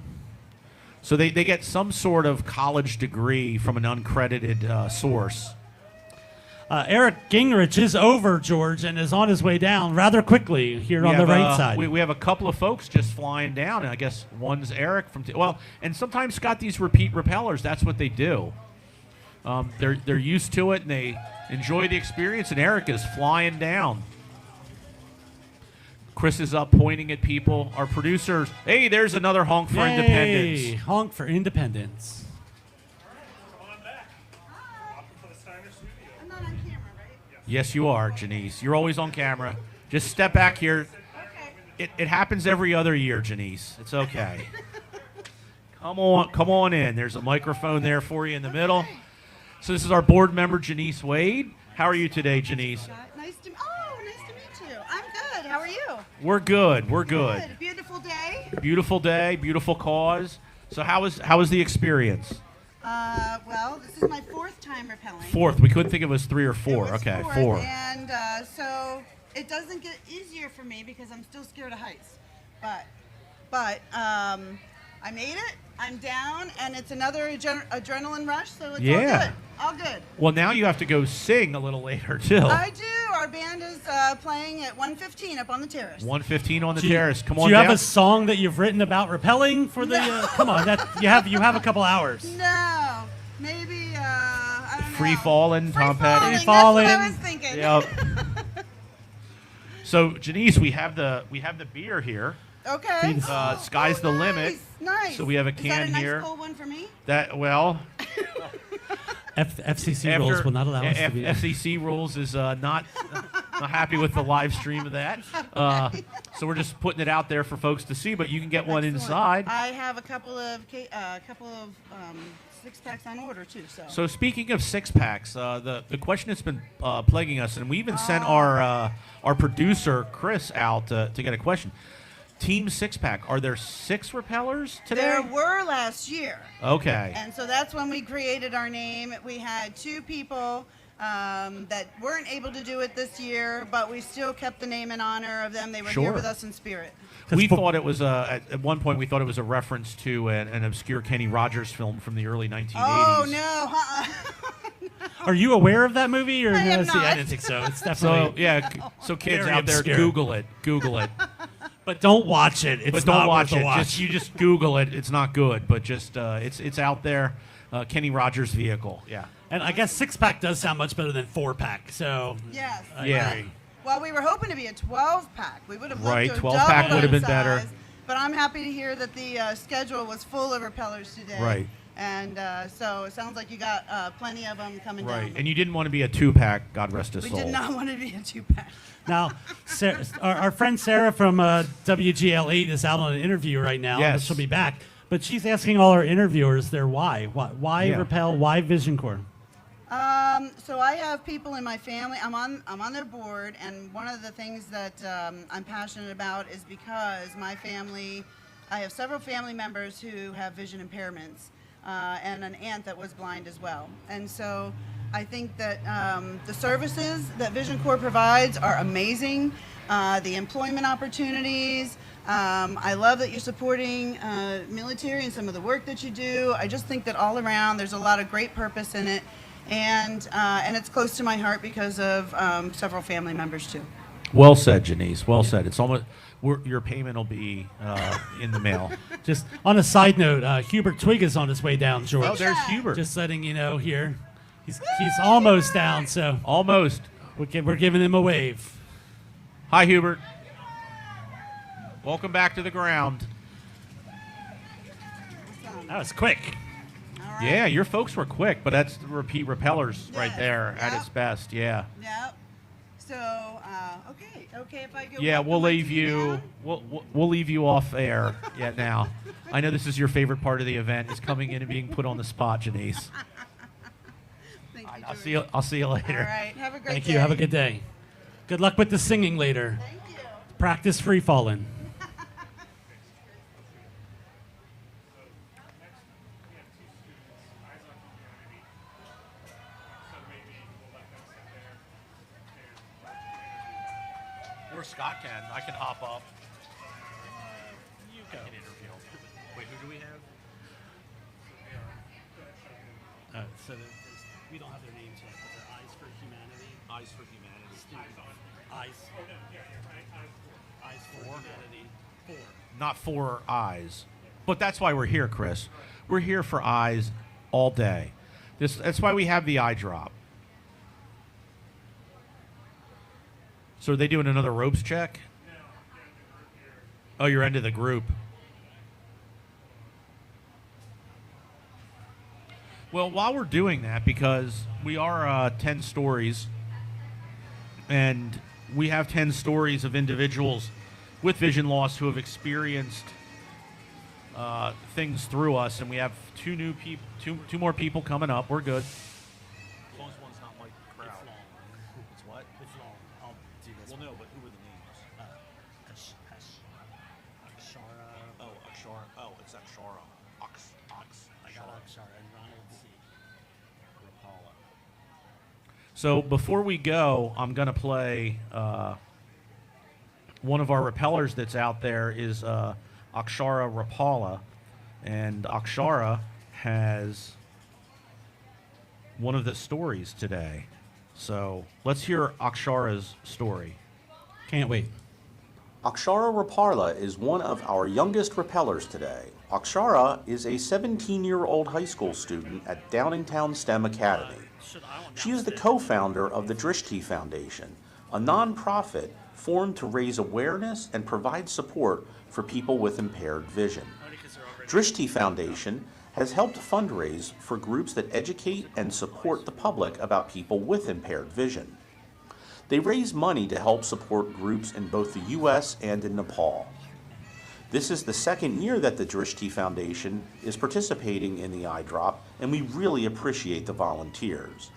A: So they get some sort of college degree from an uncredited source.
B: Eric Gingrich is over, George, and is on his way down rather quickly here on the right side.
A: We have a couple of folks just flying down, and I guess one's Eric from... and sometimes, Scott, these repeat repellers, that's what they do. They're used to it, and they enjoy the experience, and Eric is flying down. Chris is up pointing at people. Our producers, hey, there's another honk for independence.
B: Honk for independence.
I: Come on back. Welcome to the Steiner studio.
F: I'm not on camera, right?
A: Yes, you are, Janice. You're always on camera. Just step back here. It happens every other year, Janice. It's okay. Come on in. There's a microphone there for you in the middle. So this is our board member, Janice Wade. How are you today, Janice?
J: Nice to meet you. I'm good. How are you?
A: We're good. We're good.
J: Beautiful day.
A: Beautiful day, beautiful cause. So how was the experience?
J: Well, this is my 4th time rappelling.
A: 4th. We couldn't think it was 3 or 4.
J: It was
A: Okay,
J: 4th,
A: 4.
J: And so it doesn't get easier for me because I'm still scared of heights. But I made it. I'm down, and it's another adrenaline rush, so it's all good. All good.
A: Well, now you have to go sing a little later too.
J: I do. our band is playing at 1:15 up on the terrace.
A: 1:15 on the
B: Do you-
A: terrace. Come
B: Do
A: on
B: you
A: down.
B: have a song that you've written about rappelling for the? Come on, you have a couple hours.
J: No, maybe I don't know.
A: Free falling, Tom Petty.
J: Free falling. That's what I
B: Falling.
J: was thinking.
A: Yep. So Janice, we have the beer here.
J: Okay.
A: Sky's the limit.
J: Nice.
A: So we have a
J: Is that
A: can
J: a nice
A: here.
J: cold one for me?
A: That well,
B: FCC rules will not allow us to be.
A: FCC rules is not happy with the live stream of that. So we're just putting it out there for folks to see, but you can get one
J: Excellent.
A: inside.
J: I have a couple of six packs on order too.
A: So speaking of six packs, the question that's been plaguing us, and we even sent our producer Chris out to get a question. Team six pack. Are there 6 repellers today?
J: There were last year.
A: Okay.
J: And so that's when we created our name. We had 2 people that weren't able to do it this year, but we still kept the name in honor of them. They were here
A: Sure.
J: with us in spirit.
A: We thought it was at one point we thought it was a reference to an obscure Kenny Rogers film from the early 1980s.
J: Oh no!
B: Are you aware of that movie? Or
J: I am
B: See, I
J: not.
B: didn't think so. It's
A: So
B: definitely.
A: so kids
B: Very
A: out there,
B: obscure.
A: Google it. Google it.
B: But don't watch it. It's
A: But
B: not
A: don't watch
B: worth
A: it.
B: a watch.
A: Just you just Google it. It's not good, but just it's out there. Kenny Rogers vehicle. Yeah.
B: And I guess 6-pack does sound much better than 4-pack. So
J: Yes.
B: I
A: Yeah.
B: agree.
J: Well, we were hoping to be a 12-pack. We would have loved
A: Right,
J: to have
A: 12-pack
J: doubled
A: would have
J: in
A: been better.
J: size, But I'm happy to hear that the schedule was full of repellers today.
A: Right.
J: And so it sounds like you got plenty of them coming
A: Right.
J: down.
A: And you didn't want to be a 2-pack. God rest his
J: We
A: soul.
J: did not want to be a 2-pack.
B: Now, Sarah, our friend Sarah from WGL8 is out on an interview right now.
A: Yes.
B: She'll be back. But she's asking all our interviewers their why. Why
A: Yeah.
B: Repel? Why Vision Corps?
J: So I have people in my family. I'm on their board, and one of the things that I'm passionate about is because my family, I have several family members who have vision impairments, and an aunt that was blind as well. And so I think that the services that Vision Corps provides are amazing. The employment opportunities. I love that you're supporting military and some of the work that you do. I just think that all around there's a lot of great purpose in it. And it's close to my heart because of several family members too.
A: Well said, Janice. Well said. It's almost your payment will be in the mail.
B: Just on a side note, Hubert Twig is on his way down, George.
A: Oh, there's Hubert.
B: Just letting you know here. He's almost down, so
A: Almost.
B: we're giving him a wave.
A: Hi, Hubert. Welcome back to the ground.
B: That was quick.
J: All right.
A: Yeah, your folks were quick, but that's the repeat repellers right
J: Yes.
A: there at
J: Yep.
A: its best. Yeah.
J: Yep. So okay. If I go.
A: Yeah,
J: walk
A: we'll
J: my
A: leave
J: team
A: you.
J: down.
A: We'll leave you off air yet now. I know this is your favorite part of the event is coming in and being put on the spot, Janice.
J: Thank you,
A: I'll
J: George.
A: see you. I'll see you later.
J: All right. Have a great
B: Thank
J: day.
B: you. Have a good day. Good luck with the singing later.
J: Thank you.
B: Practice free falling.
A: Or Scott can. I can hop up. You can interview. Wait, who do we have?
B: So we don't have their names yet, but they're Eyes for Humanity.
A: Eyes for Humanity.
B: Eyes for Humanity. 4.
A: Not for eyes. But that's why we're here, Chris. We're here for eyes all day. That's why we have the Eye Drop. So are they doing another ropes check? Oh, you're into the group. Well, while we're doing that, because we are 10 stories, and we have 10 stories of individuals with vision loss who have experienced things through us, and we have two more people coming up. We're good. As long as one's not like the crowd. It's what?
B: It's long. I'll do this.
A: Well, no, but who are the names?
B: Akshara.
A: Oh, Akshara. Oh, it's Akshara. Ox.
B: I got Akshara and Ronald C.
A: So before we go, I'm going to play one of our repellers that's out there is Akshara Rapella. And Akshara has one of the stories today. So let's hear Akshara's story.
B: Can't wait.
C: Akshara Raparla is one of our youngest Repellers today. Akshara is a 17-year-old high school student at Downingtown STEM Academy. She is the co-founder of the Drishti Foundation, a nonprofit formed to raise awareness and provide support for people with impaired vision. Drishti Foundation has helped fundraise for groups that educate and support the public about people with impaired vision. They raise money to help support groups in both the U.S. and in Nepal. This is the second year that the Drishti Foundation is participating in the Eye Drop, and we really appreciate the volunteers.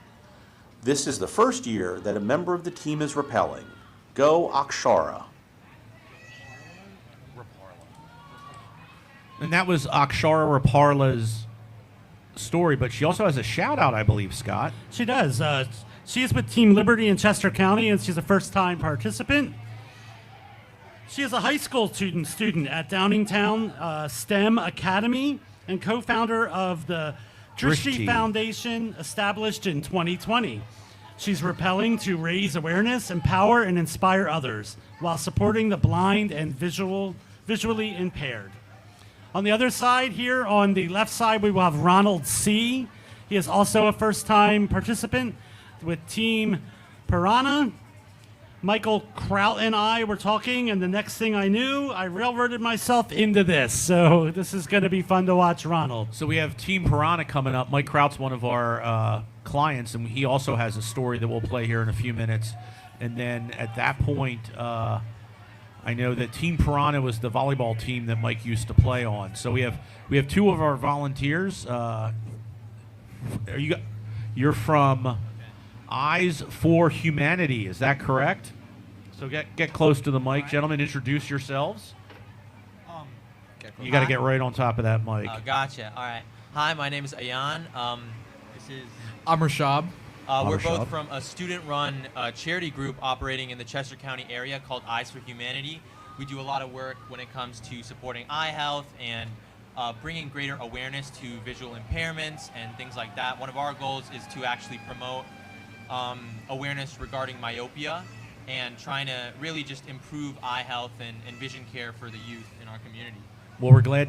C: This is the first year that a member of the team is rappelling. Go Akshara!
A: And that was Akshara Raparla's story, but she also has a shout out, I believe, Scott.
B: She does. She is with Team Liberty in Chester County, and she's a first-time participant. She is a high school student at Downingtown STEM Academy and co-founder of the Drishti Foundation, established in 2020. She's rappelling to raise awareness, empower, and inspire others while supporting the blind and visually impaired. On the other side here, on the left side, we will have Ronald C. He is also a first-time participant with Team Piranha. Michael Kraut and I were talking, and the next thing I knew, I railroaded myself into this. So this is going to be fun to watch, Ronald.
A: So we have Team Piranha coming up. Mike Kraut's one of our clients, and he also has a story that we'll play here in a few minutes. And then at that point, I know that Team Piranha was the volleyball team that Mike used to play on. So we have two of our volunteers. You're from Eyes for Humanity, is that correct? So get close to the mic, gentlemen. Introduce yourselves. You got to get right on top of that mic.
K: Gotcha. All right. Hi, my name is Ayan.
L: I'm Rashab.
K: We're both from a student-run charity group operating in the Chester County area called Eyes for Humanity. We do a lot of work when it comes to supporting eye health and bringing greater awareness to visual impairments and things like that. One of our goals is to actually promote awareness regarding myopia and trying to really just improve eye health and vision care for the youth in our community.
A: Well, we're glad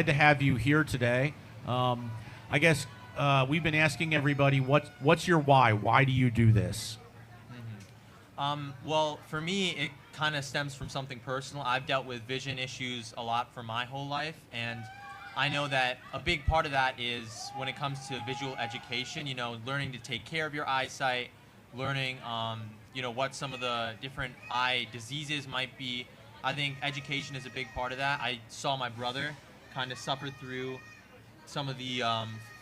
A: to have you here today. I guess we've been asking everybody, what's your why? Why do you do this?
K: Well, for me, it kind of stems from something personal. I've dealt with vision issues a lot for my whole life, and I know that a big part of that is when it comes to visual education, learning to take care of your eyesight, learning, what some of the different eye diseases might be. I think education is a big part of that. I saw my brother kind of suffer through some of the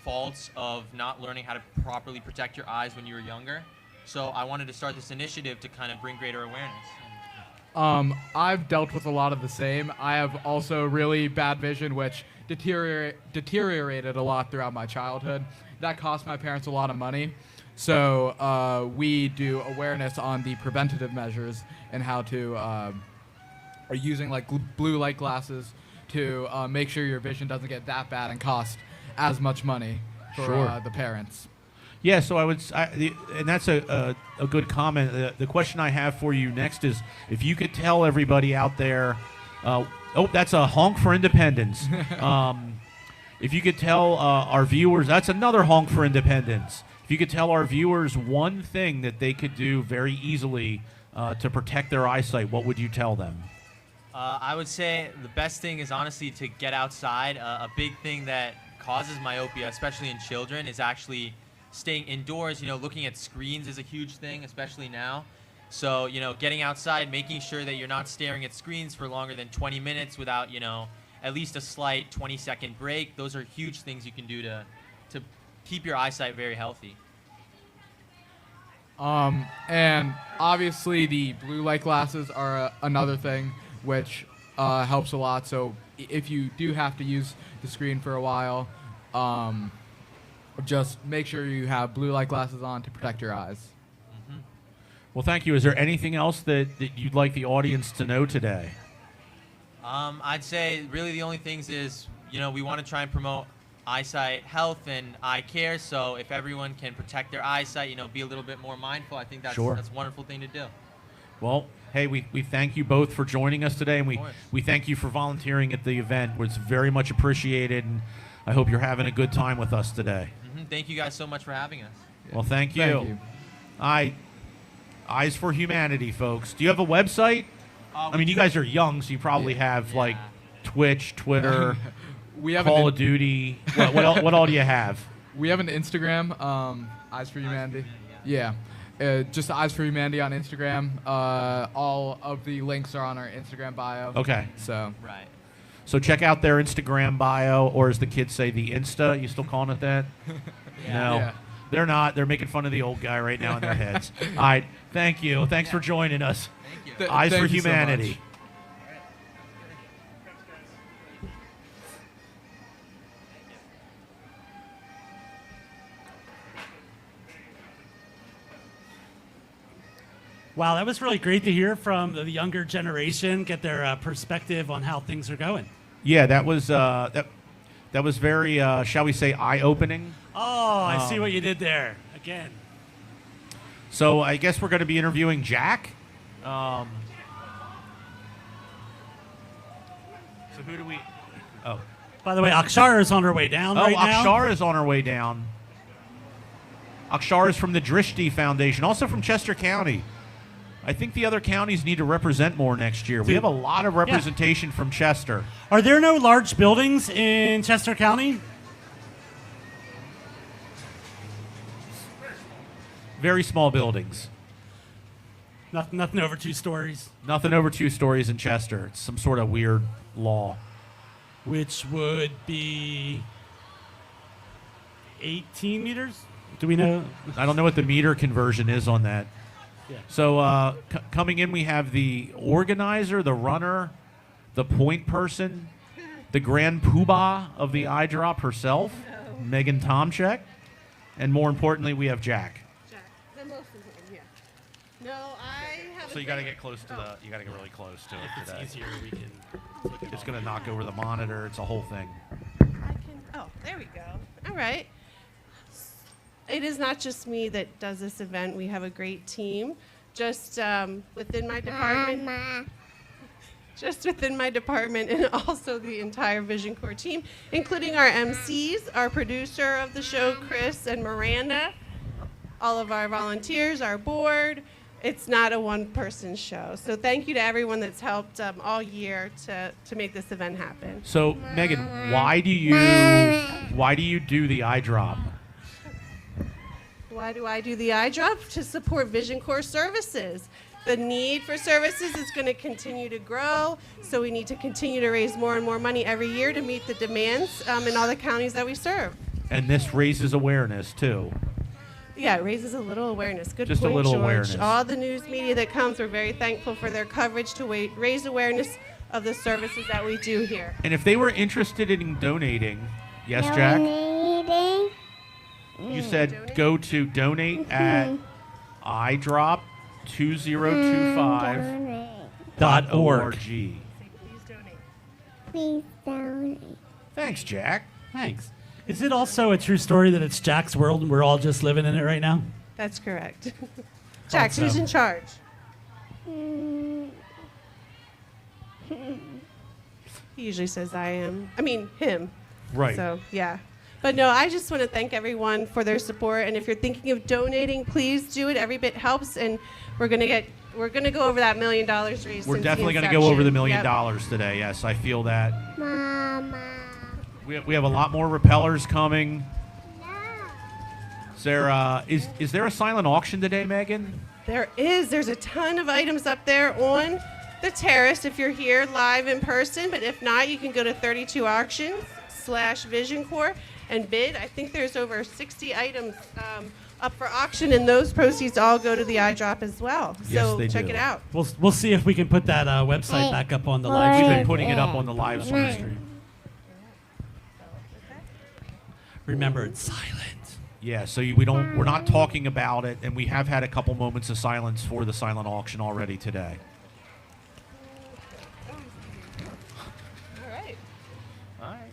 K: faults of not learning how to properly protect your eyes when you were younger. So I wanted to start this initiative to kind of bring greater awareness.
L: I've dealt with a lot of the same. I have also really bad vision, which deteriorated a lot throughout my childhood. That cost my parents a lot of money. So we do awareness on the preventative measures and how to are using like blue light glasses to make sure your vision doesn't get that bad and cost as much money for the parents.
A: Yeah, so and that's a good comment. The question I have for you next is, if you could tell everybody out there, that's a honk for independence. If you could tell our viewers, that's another honk for independence. If you could tell our viewers one thing that they could do very easily to protect their eyesight, what would you tell them?
K: I would say the best thing is honestly to get outside. A big thing that causes myopia, especially in children, is actually staying indoors. Looking at screens is a huge thing, especially now. So, getting outside, making sure that you're not staring at screens for longer than 20 minutes without, at least a slight 20-second break. Those are huge things you can do to keep your eyesight very healthy.
L: And obviously the blue light glasses are another thing which helps a lot. So if you do have to use the screen for a while, just make sure you have blue light glasses on to protect your eyes.
A: Well, thank you. Is there anything else that you'd like the audience to know today?
K: I'd say really the only things is, we want to try and promote eyesight health and eye care. So if everyone can protect their eyesight, be a little bit more mindful, I think that's
A: Sure.
K: that's a wonderful thing to do.
A: Well, hey, we thank you both for joining us today, and we thank you for volunteering at the event. It's very much appreciated, and I hope you're having a good time with us today.
K: Thank you guys so much for having us.
A: Well, thank you.
L: Thank you.
A: Eyes for Humanity, folks. Do you have a website? I mean, you guys are young, so you probably have like Twitch, Twitter,
L: We have
A: Call
L: an
A: of Duty. What all do you have?
L: we have an Instagram, Eyes for Humanity. Yeah. Just Eyes for Humanity on Instagram. All of the links are on our Instagram bio.
A: Okay.
L: So
K: Right.
A: So check out their Instagram bio, or as the kids say, the Insta. You still calling it that? No.
L: Yeah.
A: They're not. They're making fun of the old guy right now in their heads. All right. Thank you. Thanks for joining us.
K: Thank you.
A: Eyes
L: thank
A: for
L: you so much.
A: Humanity.
B: Wow, that was really great to hear from the younger generation, get their perspective on how things are going.
A: Yeah, that was that was very, shall we say, eye-opening.
B: Oh, I see what you did there. Again.
A: So I guess we're going to be interviewing Jack. So who do we? Oh,
B: By the way, Akshar is on her way down right now.
A: Akshar is on her way down. Akshar is from the Drishti Foundation, also from Chester County. I think the other counties need to represent more next year. We have a lot of representation from Chester.
B: Are there no large buildings in Chester County?
A: Very small buildings.
B: Nothing over 2 stories,
A: Nothing over 2 stories in Chester. It's some sort of weird law.
B: which would be 18 meters. Do we know?
A: I don't know what the meter conversion is on that.
B: Yeah.
A: So coming in, we have the organizer, the runner, the point person, the grand poobah of the EyeDrop herself, Megan Tomczyk, and more importantly, we have Jack.
M: Jack, the most important, yeah. No, I have.
A: So you got to get close to the. You got to get really close to it
B: It's
A: today.
B: easier. We can. Take it
A: It's
B: off.
A: going to knock over the monitor. It's a whole thing.
M: I can. Oh, there we go. All right. It is not just me that does this event. We have a great team. Just within my department. Just within my department, and also the entire Vision Corps team, including our MCs, our producer of the show, Chris and Miranda, all of our volunteers, our board. It's not a one-person show. So thank you to everyone that's helped all year to make this event happen.
A: So Megan, why do you do the EyeDrop?
M: Why do I do the EyeDrop? To support Vision Corps services. The need for services is going to continue to grow, so we need to continue to raise more and more money every year to meet the demands in all the counties that we serve.
A: And this raises awareness too.
M: Yeah, it raises a little awareness. Good
A: Just a
M: point,
A: little
M: George.
A: awareness.
M: All the news media that comes, we're very thankful for their coverage to raise awareness of the services that we do here.
A: And if they were interested in donating, yes, Jack? You said go to donate at EyeDrop2025.org.
M: Please donate.
N: Please donate.
A: Thanks, Jack.
B: Thanks. Is it also a true story that it's Jack's world and we're all just living in it right now?
M: That's correct. Jack,
B: so.
M: who's in charge? He usually says I am. I mean, him.
A: Right.
M: So, yeah. But no, I just want to thank everyone for their support. And if you're thinking of donating, please do it. Every bit helps. And we're going to go over that $1 million raised.
A: We're
M: since
A: definitely
M: the
A: going to go over the $1
M: inception.
A: million
M: Yep.
A: today. Yes, I feel that.
N: Mama.
A: We have a lot more repellers coming. Is there a silent auction today, Megan?
M: There is. There's a ton of items up there on the terrace if you're here live in person. But if not, you can go to 32 auctions/Vision Corps and bid. I think there's over 60 items up for auction, and those proceeds all go to the EyeDrop as well.
A: Yes,
M: So
A: they
M: check
A: do.
M: it out.
B: We'll see if we can put that website back up on the live
A: We've
B: stream.
A: been putting it up on the live stream.
B: Remember, it's silent.
A: Yeah, so we're not talking about it, and we have had a couple moments of silence for the silent auction already today.
M: All right.
A: All right.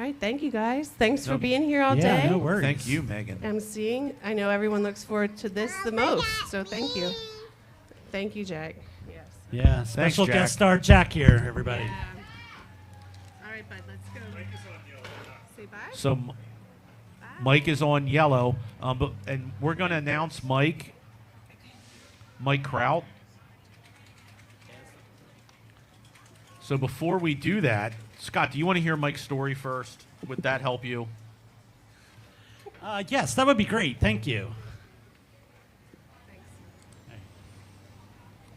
M: All right, thank you guys. Thanks for
A: No-
M: being here all
B: Yeah,
M: day.
B: no worries.
A: Thank you, Megan.
M: emceeing. I know everyone looks forward to this the most, so thank you. Thank you, Jack. Yes.
B: Yeah, special
A: Jack.
B: guest star Jack here, everybody.
M: Yeah. All right, bud, let's go. Say bye.
A: So Mike is on yellow, and we're going to announce Mike Kraut. So before we do that, Scott, do you want to hear Mike's story first? Would that help you?
B: Yes, that would be great. Thank you.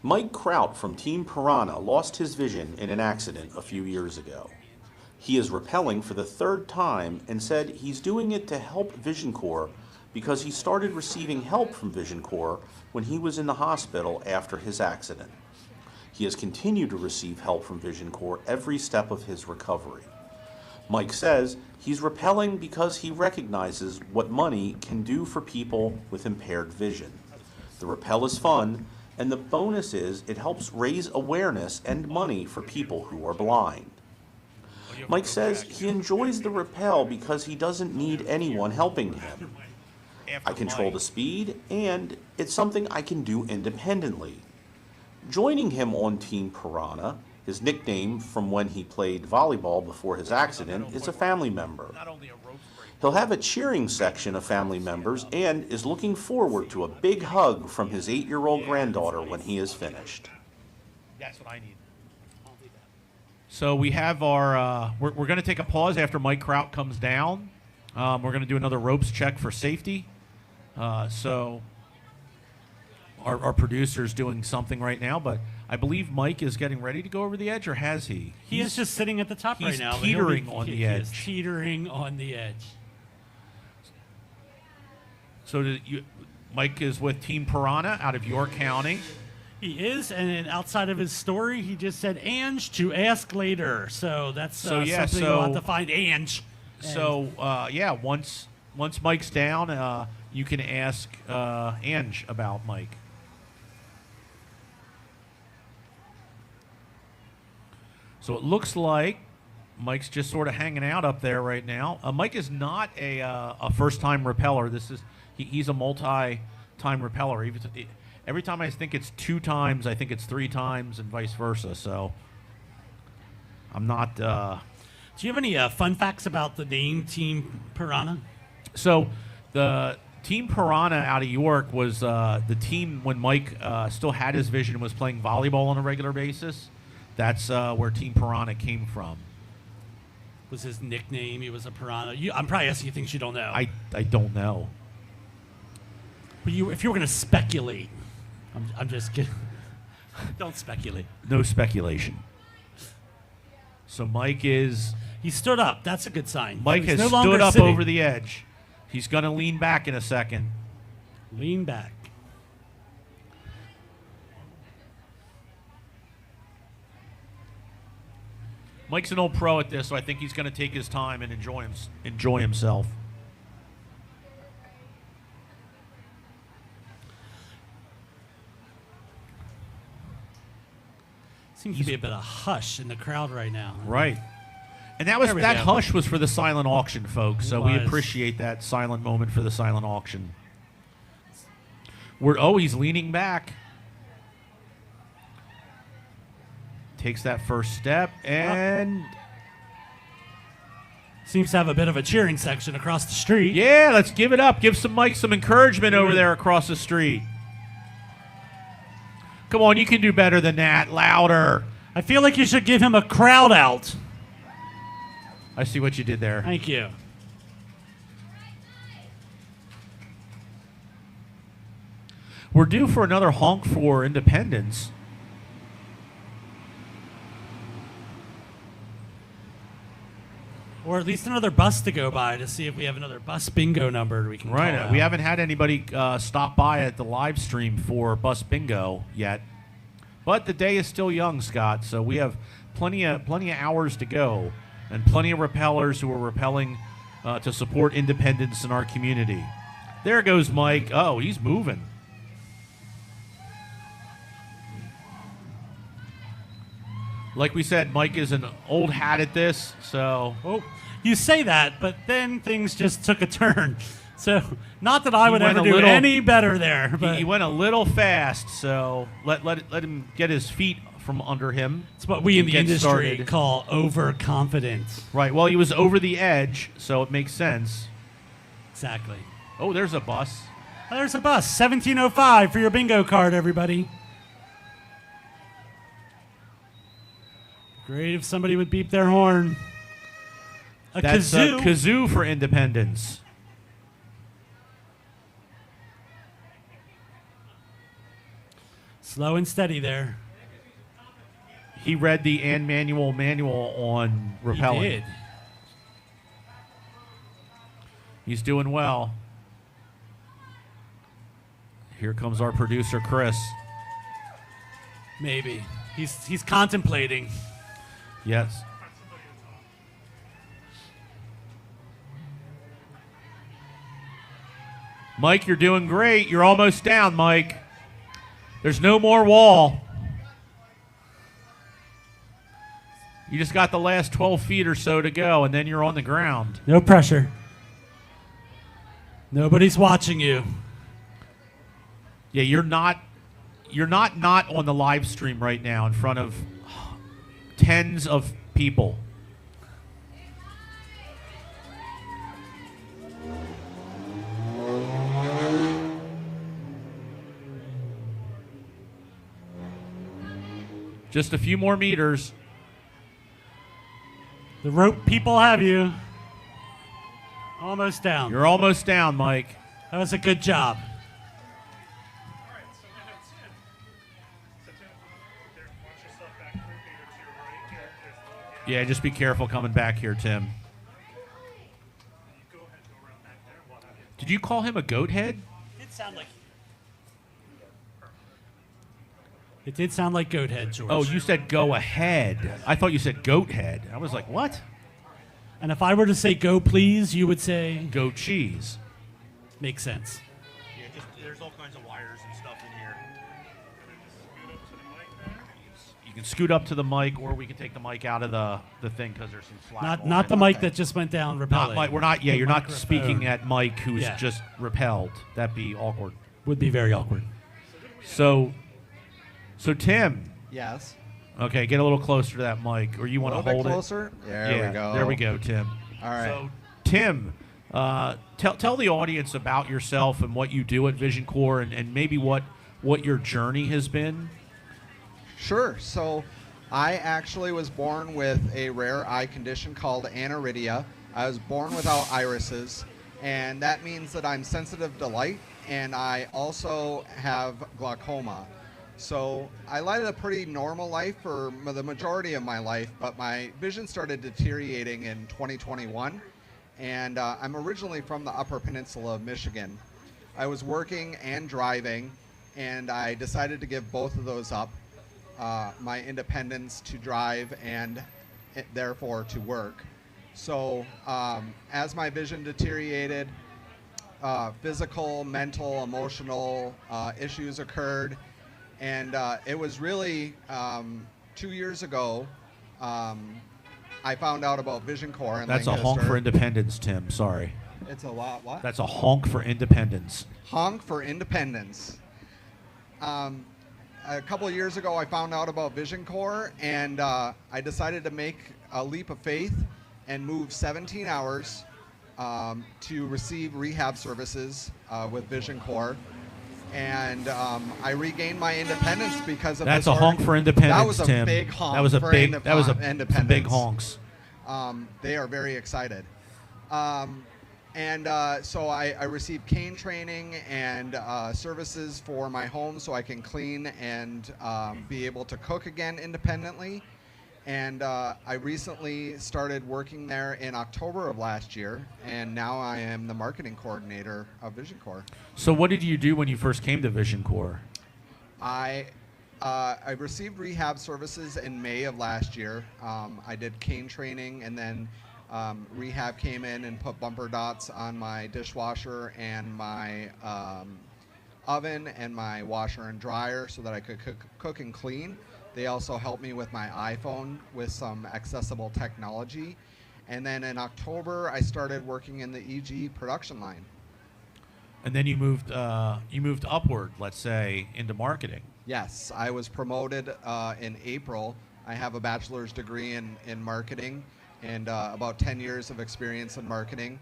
C: Mike Kraut from Team Piranha lost his vision in an accident a few years ago. He is rappelling for the third time and said he's doing it to help Vision Corps because he started receiving help from Vision Corps when he was in the hospital after his accident. He has continued to receive help from Vision Corps every step of his recovery. Mike says he's rappelling because he recognizes what money can do for people with impaired vision. The rappel is fun, and the bonus is it helps raise awareness and money for people who are blind. Mike says he enjoys the rappel because he doesn't need anyone helping him. I control the speed, and it's something I can do independently. Joining him on Team Piranha, his nickname from when he played volleyball before his accident, is a family member. He'll have a cheering section of family members and is looking forward to a big hug from his 8-year-old granddaughter when he is finished.
A: That's what I need. So we have our, we're going to take a pause after Mike Kraut comes down. We're going to do another ropes check for safety. So our producer's doing something right now, but I believe Mike is getting ready to go over the edge, or has he?
B: He is just sitting at the top right now.
A: He's teetering on the edge.
B: He is teetering on the edge.
A: So Mike is with Team Piranha out of York County.
B: He is, and then outside of his story, he just said Ange to ask later. So that's something we'll have to find Ange.
A: So once Mike's down, you can ask Ange about Mike. So it looks like Mike's just sort of hanging out up there right now. Mike is not a first-time repeller. He's a multi-time repeller. Every time I think it's 2 times, I think it's 3 times, and vice versa. So I'm not.
B: Do you have any fun facts about the name Team Piranha?
A: So the Team Piranha out of York was the team when Mike still had his vision and was playing volleyball on a regular basis. That's where Team Piranha came from.
B: Was his nickname? He was a piranha. I'm probably asking you things you don't know.
A: I don't know.
B: But if you were going to speculate, I'm just kidding. Don't speculate.
A: No speculation. So Mike is.
B: He stood up. That's a good sign.
A: Mike has
B: no longer
A: stood up
B: sitting.
A: over the edge. He's going to lean back in a second.
B: Lean back.
A: Mike's an old pro at this, so I think he's going to take his time and enjoy himself.
B: Seems to be a bit of hush in the crowd right now.
A: Right. And that hush was for the silent auction, folks. So we
B: was.
A: appreciate that silent moment for the silent auction. He's leaning back. Takes that first step and
B: seems to have a bit of a cheering section across the street.
A: Yeah, let's give it up. Give Mike some encouragement over there across the street. Come on, you can do better than that. Louder.
B: I feel like you should give him a crowd out.
A: I see what you did there.
B: Thank you.
A: We're due for another honk for Independence.
B: Or at least another bus to go by to see if we have another bus bingo number we can call out.
A: We haven't had anybody stop by at the live stream for bus bingo yet. But the day is still young, Scott, so we have plenty of hours to go and plenty of repellers who are rappelling to support independence in our community. There goes Mike. Oh, he's moving. Like we said, Mike is an old hat at this, so...
B: Oh, You say that, but then things just took a turn. So, not that I
A: He
B: would
A: went
B: ever
A: a
B: do
A: little-
B: any better there. But
A: He went a little fast, so let him get his feet from under him.
B: it's what we in
A: and
B: the
A: get
B: industry
A: started.
B: call overconfidence.
A: Right. Well, he was over the edge, so it makes sense.
B: Exactly.
A: Oh, there's a bus.
B: There's a bus. 1705 for your bingo card, everybody. Great if somebody would beep their horn.
A: That's
B: kazoo.
A: a kazoo for independence.
B: Slow and steady there.
A: He read the and manual on repelling.
B: He did.
A: He's doing well. Here comes our producer, Chris.
B: Maybe. He's contemplating.
A: Yes. Mike, you're doing great. You're almost down, Mike. There's no more wall. You just got the last 12 feet or so to go, and then you're on the ground.
B: No pressure. Nobody's watching you.
A: Yeah, you're not on the live stream right now in front of tens of people. Just a few more meters.
B: The rope people have you. Almost down.
A: You're almost down, Mike.
B: That was a good job.
I: All right, so now Tim. So Tim, there, watch yourself back here to your right here. There's the
A: Yeah, just be careful coming back here, Tim.
I: You go ahead and go around back there. We'll have you.
A: Did you call him a goat head?
B: It did sound like goat head, George.
A: Oh, you said go ahead. I thought you said goat head. I was like, what?
B: And if I were to say go please, you would say
A: Goat cheese.
B: makes sense.
A: Yeah, just there's all kinds of wires and stuff in here. You can scoot up to the mic, or we can take the mic out of the thing because there's some slack. on
B: Not
A: it.
B: the mic that just went down
A: Not
B: repelling.
A: Mike. We're not. Yeah,
B: The
A: you're not
B: microphone
A: speaking at Mike, who's
B: Yeah.
A: just repelled. That'd be awkward.
B: Would be very awkward.
A: So Tim.
O: Yes.
A: Okay, get a little closer to that mic, or you want to
O: little bit
A: hold
O: closer?
A: it?
O: There we go.
A: There we go, Tim.
O: All right.
A: So, Tim, tell the audience about yourself and what you do at Vision Corps, and maybe what your journey has been.
O: Sure. So, I actually was born with a rare eye condition called aniridia. I was born without irises, and that means that I'm sensitive to light, and I also have glaucoma. So I led a pretty normal life for the majority of my life, but my vision started deteriorating in 2021, and I'm originally from the Upper Peninsula of Michigan. I was working and driving, and I decided to give both of those up, my independence to drive and therefore to work. So as my vision deteriorated, physical, mental, emotional issues occurred. And it was really 2 years ago I found out about Vision Corps in
A: That's a
O: Lancaster.
A: honk for independence, Tim. Sorry.
O: It's a lot. What?
A: That's a honk for independence.
O: Honk for independence. A couple of years ago, I found out about Vision Corps, and I decided to make a leap of faith and move 17 hours to receive rehab services with Vision Corps. And I regained my independence because of
A: That's
O: this
A: a honk for independence,
O: That was a
A: Tim.
O: big honk.
A: That was a
O: for
A: big. That was
O: independence.
A: some big honks.
O: They are very excited. So I received cane training and services for my home so I can clean and be able to cook again independently. And I recently started working there in October of last year, and now I am the marketing coordinator of Vision Corps.
A: So what did you do when you first came to Vision Corps?
O: I received rehab services in May of last year. I did cane training, and then rehab came in and put bumper dots on my dishwasher and my oven and my washer and dryer so that I could cook and clean. They also helped me with my iPhone with some accessible technology. And then in October, I started working in the EG production line.
A: And then you moved upward, let's say, into marketing.
O: Yes, I was promoted in April. I have a bachelor's degree in marketing and about 10 years of experience in marketing.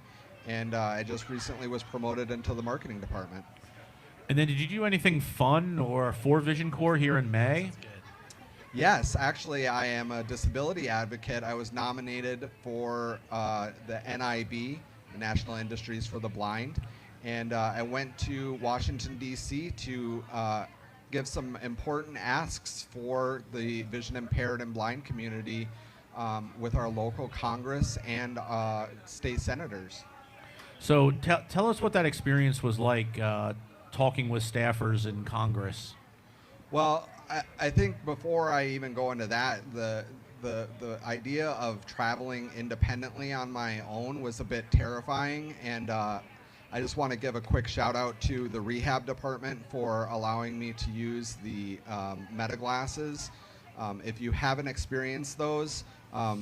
O: And I just recently was promoted into the marketing department.
A: And then did you do anything fun or for Vision Corps here in May?
O: Yes, actually, I am a disability advocate. I was nominated for the NIB, the National Industries for the Blind. And I went to Washington, D.C. to give some important asks for the vision impaired and blind community with our local Congress and state senators.
A: So tell us what that experience was like talking with staffers in Congress.
O: Well, I think before I even go into that, the idea of traveling independently on my own was a bit terrifying, and I just want to give a quick shout out to the rehab department for allowing me to use the meta glasses. If you haven't experienced those,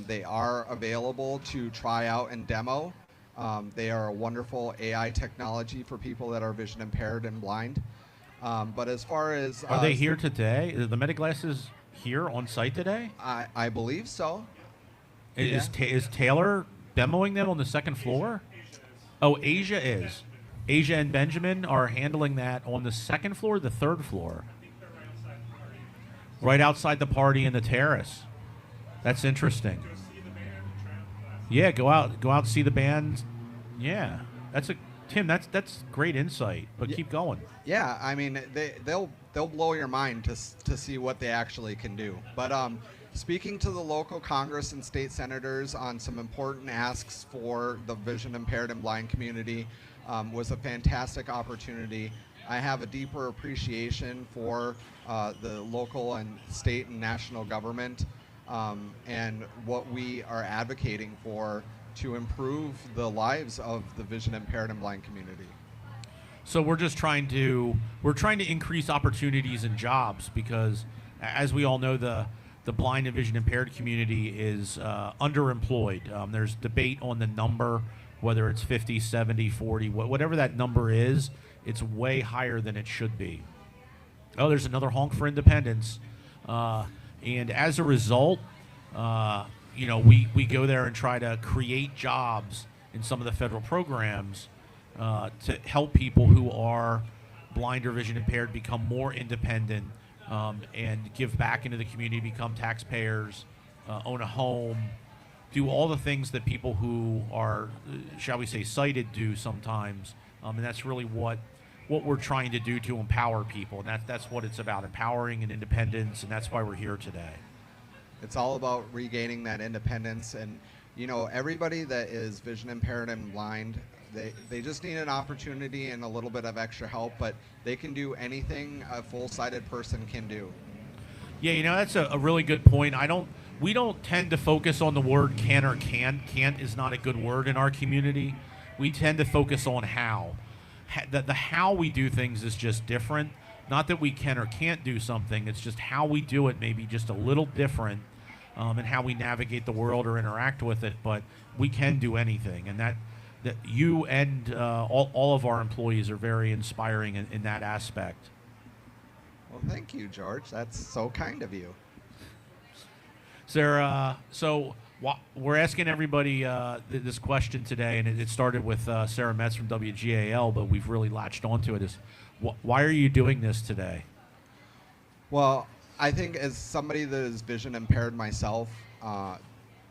O: they are available to try out and demo. They are a wonderful AI technology for people that are vision impaired and blind. But as far as
A: are they here today? Are the meta glasses here on site today?
O: I believe so.
A: Is Taylor demoing them on the second floor? Oh, Asia is. Asia and Benjamin are handling that on the second floor or the third floor? Right outside the party in the terrace. That's interesting. Yeah, go out, see the band. Yeah, Tim. That's great insight. But keep going.
O: Yeah, I mean they'll blow your mind to see what they actually can do. But speaking to the local Congress and state senators on some important asks for the vision impaired and blind community was a fantastic opportunity. I have a deeper appreciation for the local and state and national government and what we are advocating for to improve the lives of the vision impaired and blind community.
A: So we're trying to increase opportunities and jobs because, as we all know, the blind and vision impaired community is underemployed. There's debate on the number, whether it's 50, 70, 40, whatever that number is, it's way higher than it should be. Oh, there's another honk for independence. And as a result, we go there and try to create jobs in some of the federal programs to help people who are blind or vision impaired become more independent and give back into the community, become taxpayers, own a home, do all the things that people who are, shall we say, sighted do sometimes. And that's really what we're trying to do to empower people. And that's what it's about, empowering and independence, and that's why we're here today.
O: It's all about regaining that independence. And, everybody that is vision impaired and blind, they just need an opportunity and a little bit of extra help, but they can do anything a full-sighted person can do.
A: Yeah, that's a really good point. We don't tend to focus on the word can or can't. Can't is not a good word in our community. We tend to focus on how. The how we do things is just different. Not that we can or can't do something, it's just how we do it may be just a little different and how we navigate the world or interact with it, but we can do anything. And that you and all of our employees are very inspiring in that aspect.
O: Well, thank you, George. That's so kind of you.
A: Sarah, we're asking everybody this question today, and it started with Sarah Metz from WGAL, but we've really latched onto it. Is why are you doing this today?
O: Well, I think as somebody that is vision impaired myself,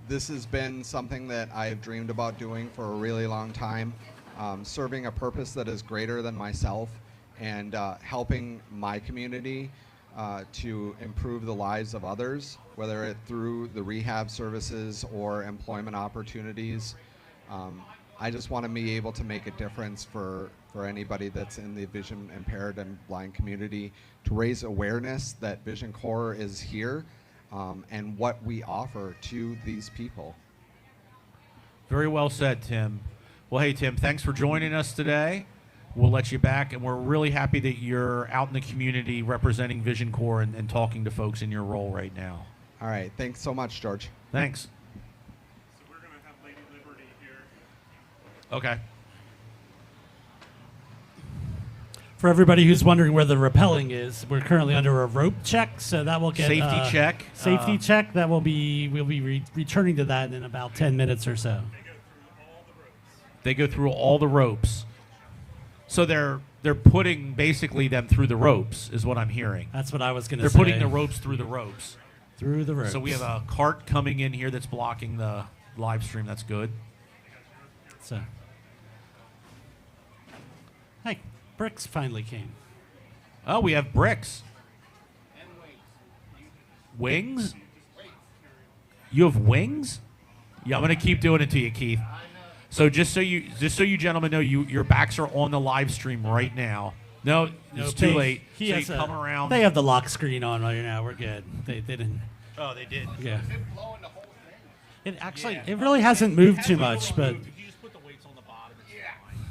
O: this has been something that I've dreamed about doing for a really long time, serving a purpose that is greater than myself and helping my community to improve the lives of others, whether it through the rehab services or employment opportunities. I just want to be able to make a difference for anybody that's in the vision impaired and blind community, to raise awareness that Vision Corps is here and what we offer to these people.
A: Very well said, Tim. Well, hey, Tim, thanks for joining us today. We'll let you back, and we're really happy that you're out in the community representing Vision Corps and talking to folks in your role right now.
O: All right. Thanks so much, George.
A: Thanks.
I: So we're going to have ladies
A: Okay.
B: For everybody who's wondering where the rappelling is, we're currently under a rope check, so that will get
A: Safety check.
B: Safety check. That will be we'll be returning to that in about 10 minutes or so.
A: They go through all the ropes. So they're putting basically them through the ropes, is what I'm hearing.
B: That's what I was going to
A: They're
B: say.
A: putting the ropes through the ropes.
B: Through the ropes.
A: So we have a cart coming in here that's blocking the live stream. That's good.
B: So, hey, bricks finally came.
A: Oh, we have bricks. Wings? You have wings? Yeah, I'm gonna keep doing it to you, Keith. So just so you gentlemen know, your backs are on the live stream right now. No, it's too late. So you come around.
B: They have the lock screen on right now. We're good. They didn't.
A: Oh, they did.
B: Yeah. It actually, it really hasn't moved too much, but
A: You just put the weights on the bottom.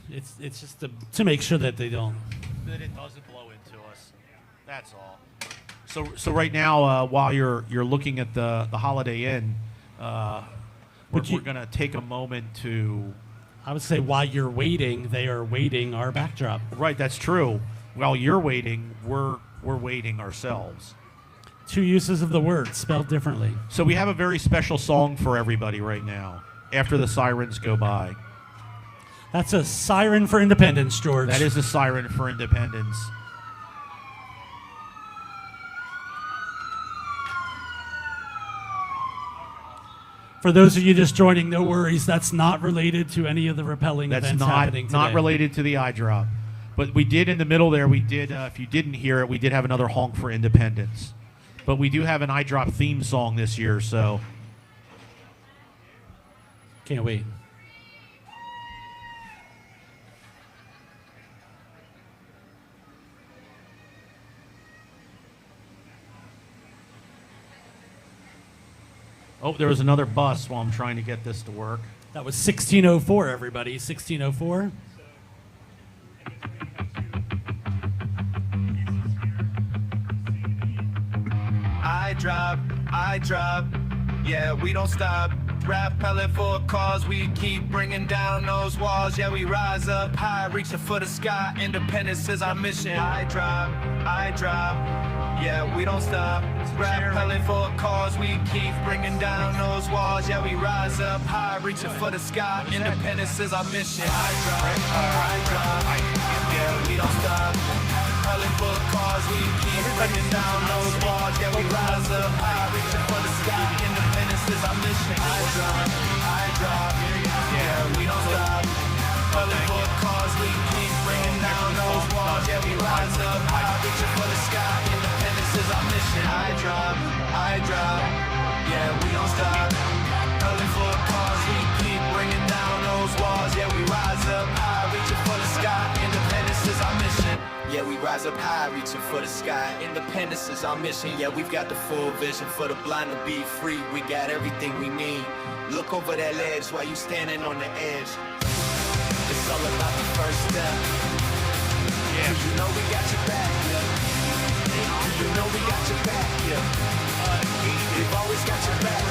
B: it's just to make sure that they don't.
A: That it doesn't blow into us. That's all. So right now, while you're looking at the Holiday Inn, we're going to take a moment to.
B: I would say while you're waiting, they are waiting our backdrop.
A: Right, that's true. While you're waiting, we're waiting ourselves.
B: Two uses of the word spelled differently.
A: So we have a very special song for everybody right now. After the sirens go by.
B: That's a siren for independence, George.
A: That is a siren for independence.
B: For those of you just joining, no worries. That's not related to any of the repelling
A: That's
B: events happening today.
A: not related to the EyeDrop. But we did in the middle there, we did, if you didn't hear it, we did have another honk for independence. But we do have an EyeDrop theme song this year, so.
B: Can't wait.
A: Oh, there was another bus while I'm trying to get this to work.
B: That was 1604, everybody. 1604.
P: I drop, yeah, we don't stop. Rappelling for a cause, we keep bringing down those walls. Yeah, we rise up high, reaching for the sky. Independence is our mission. I drop, yeah, we don't stop. Rappelling for a cause, we keep bringing down those walls. Yeah, we rise up high, reaching for the sky. Independence is our mission. I drop, yeah, we don't stop. Rappelling for a cause, we keep bringing down those walls. Yeah, we rise up high, reaching for the sky. Independence is our mission. I drop, yeah, we don't stop. Rappelling for a cause, we keep bringing down those walls. Yeah, we rise up high, reaching for the sky. Independence is our mission. I drop, yeah, we don't stop. Rappelling for a cause, we keep bringing down those walls. Yeah, we rise up high, reaching for the sky. Independence is our mission. Yeah, we rise up high, reaching for the sky. Independence is our mission. Yeah, we've got the full vision for the blind to be free. We got everything we need. Look over that ledge while you standing on the edge. It's all about the first step. Yeah, you know we got your back, yeah. You know we got your back, yeah. We've always got your back.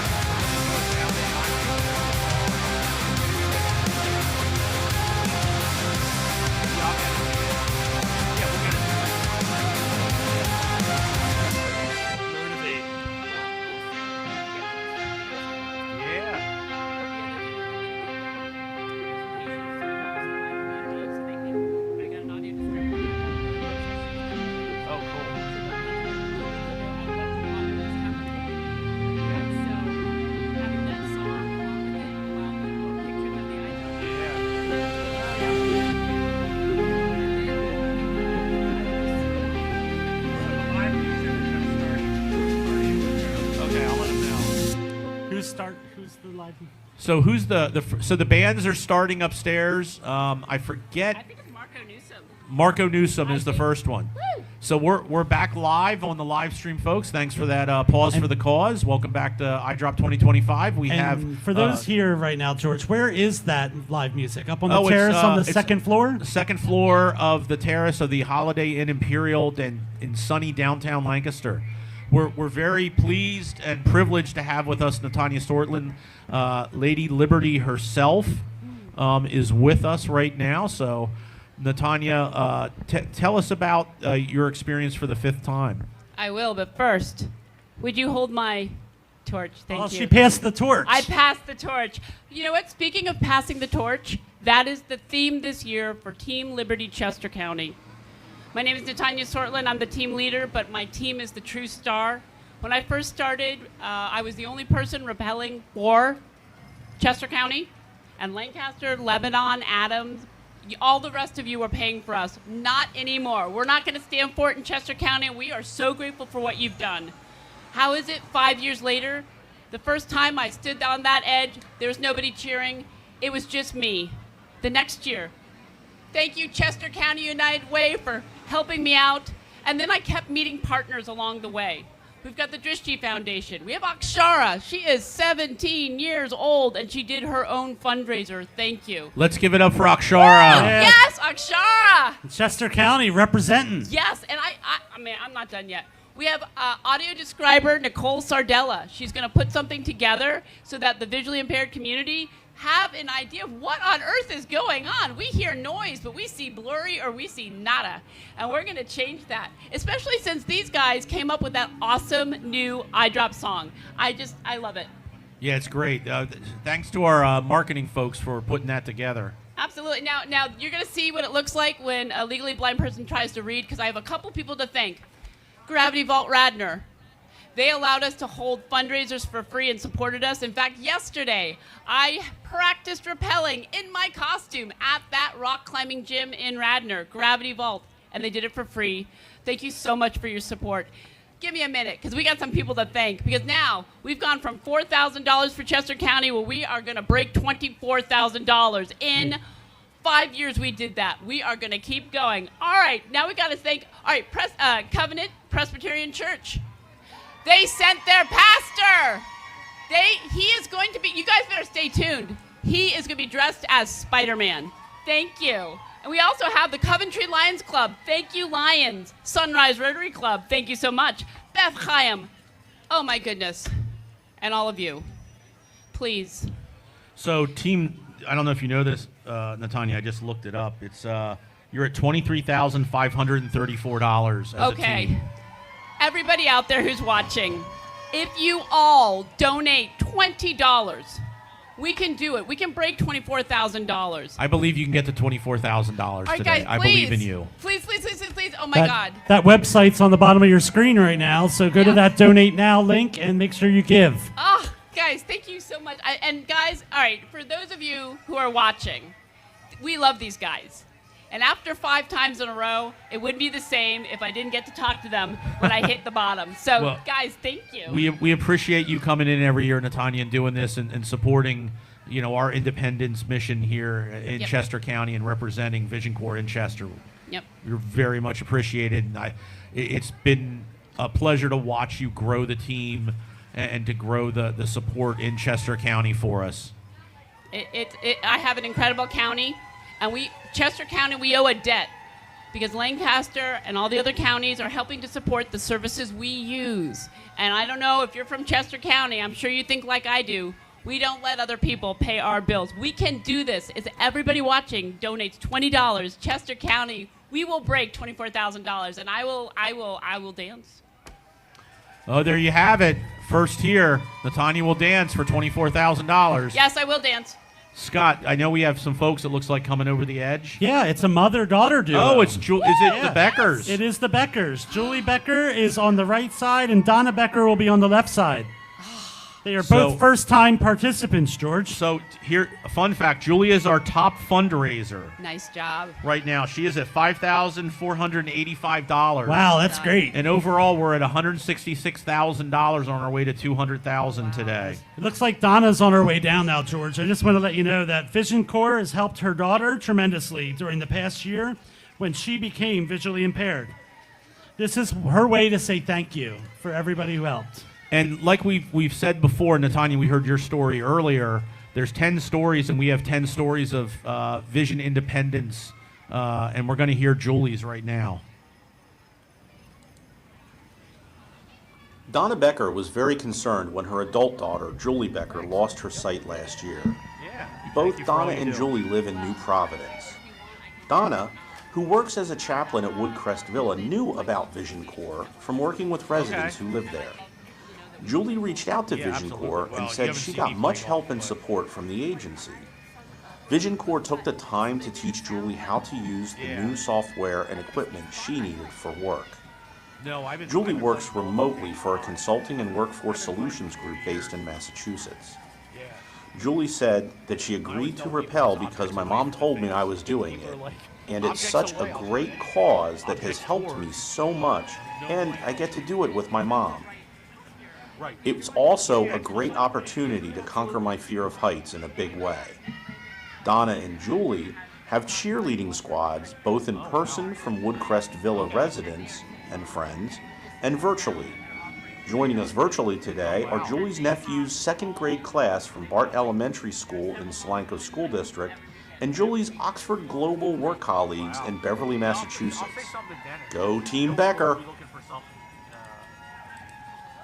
B: Who's the live?
A: So who's so the bands are starting upstairs. I forget.
Q: I think it's Marco Newsom.
A: Marco Newsom is the first one. So we're back live on the live stream, folks. Thanks for that pause for the cause. Welcome back to EyeDrop 2025. We have
B: for those here right now, George. Where is that live music? Up on the
A: it's,
B: terrace on the
A: it's
B: second floor.
A: The second floor of the terrace of the Holiday Inn Imperial in sunny downtown Lancaster. We're very pleased and privileged to have with us Natanya Sortland, Lady Liberty herself. is with us right now. So, Natanya, tell us about your experience for the 5th time.
Q: I will, but first, would you hold my torch? Thank you.
B: She passed the torch.
Q: I passed the torch. You know what? Speaking of passing the torch, that is the theme this year for Team Liberty Chester County. My name is Natanya Sortland. I'm the team leader, but my team is the true star. When I first started, I was the only person rappelling for Chester County, and Lancaster, Lebanon, Adams, all the rest of you are paying for us. Not anymore. We're not going to stand for it in Chester County, and we are so grateful for what you've done. How is it 5 years later? The first time I stood on that edge, there was nobody cheering. It was just me. The next year, thank you, Chester County United Way, for helping me out. And then I kept meeting partners along the way. We've got the Drishti Foundation. We have Akshara. She is 17 years old, and she did her own fundraiser. Thank you.
A: Let's give it up for Akshara.
Q: Yes, Akshara.
B: Chester County representing.
Q: Yes, and I mean, I'm not done yet. We have audio describer Nicole Sardella. She's going to put something together so that the visually impaired community have an idea of what on earth is going on. We hear noise, but we see blurry or we see nada. And we're going to change that, especially since these guys came up with that awesome new Eye Drop song. I love it.
A: Yeah, it's great. Thanks to our marketing folks for putting that together.
Q: Absolutely. Now you're going to see what it looks like when a legally blind person tries to read, because I have a couple people to thank. Gravity Vault Radnor. They allowed us to hold fundraisers for free and supported us. In fact, yesterday, I practiced rappelling in my costume at that rock climbing gym in Radnor, Gravity Vault, and they did it for free. Thank you so much for your support. Give me a minute, because we got some people to thank, because now we've gone from $4,000 for Chester County, where we are going to break $24,000 in 5 years. We did that. We are going to keep going. All right, now we got to thank, Covenant Presbyterian Church. They sent their pastor. He is going to be, you guys better stay tuned. He is going to be dressed as Spider-Man. Thank you. And we also have the Coventry Lions Club. Thank you, Lions. Sunrise Rotary Club. Thank you so much. Beth Chaim. Oh, my goodness. And all of you. Please.
A: So, team, I don't know if you know this, Natanya, I just looked it up. It's you're at $23,534 as a team.
Q: Everybody out there who's watching, if you all donate $20, we can do it. We can break $24,000.
A: I believe you can get to $24,000 today.
Q: Guys,
A: I believe in you.
Q: Please. Oh, my God.
B: That website's on the bottom of your screen right now, so go to that Donate Now link and make sure you give.
Q: Oh, guys, thank you so much. And guys, all right, for those of you who are watching, we love these guys. And after 5 times in a row, it wouldn't be the same if I didn't get to talk to them when I hit the bottom. So,
A: well,
Q: guys, thank you.
A: We appreciate you coming in every year, Natanya, and doing this and supporting, our independence mission here in Chester County and representing Vision Corps in Chester.
Q: Yep.
A: You're very much appreciated. And it's been a pleasure to watch you grow the team and to grow the support in Chester County for us.
Q: I have an incredible county. And Chester County, we owe a debt because Lancaster and all the other counties are helping to support the services we use. And I don't know if you're from Chester County, I'm sure you think like I do. We don't let other people pay our bills. We can do this. If everybody watching donates $20, Chester County, we will break $24,000, and I will dance.
A: Oh, there you have it. First here, Natanya will dance for $24,000.
Q: Yes, I will dance.
A: Scott, I know we have some folks that looks like coming over the edge.
B: Yeah, it's a mother-daughter duo.
A: Oh, is it the Beckers?
B: It is the Beckers. Julie Becker is on the right side, and Donna Becker will be on the left side. They are both first-time participants, George.
A: So here, a fun fact, Julie is our top fundraiser.
Q: Nice job.
A: Right now. She is at $5,485.
B: Wow, that's great.
A: And overall, we're at $166,000 on our way to $200,000 today.
B: It looks like Donna's on her way down now, George. I just want to let you know that Vision Corps has helped her daughter tremendously during the past year when she became visually impaired. This is her way to say thank you for everybody who helped.
A: And like we've said before, Natanya, we heard your story earlier. There's 10 stories, and we have 10 stories of vision independence, and we're going to hear Julie's right now.
C: Donna Becker was very concerned when her adult daughter, Julie Becker, lost her sight last year. Both Donna and Julie live in New Providence. Donna, who works as a chaplain at Woodcrest Villa, knew about Vision Corps from working with residents who live there. Julie reached out to Vision Corps and said she got much help and support from the agency. Vision Corps took the time to teach Julie how to use the new software and equipment she needed for work. Julie works remotely for a consulting and workforce solutions group based in Massachusetts. Julie said that she agreed to Repel because my mom told me I was doing it, and it's such a great cause that has helped me so much, and I get to do it with my mom. It's also a great opportunity to conquer my fear of heights in a big way. Donna and Julie have cheerleading squads both in person from Woodcrest Villa residents and friends, and virtually. Joining us virtually today are Julie's nephew's second grade class from Bart Elementary School in Solanco School District and Julie's Oxford Global work colleagues in Beverly, Massachusetts. Go Team Becker!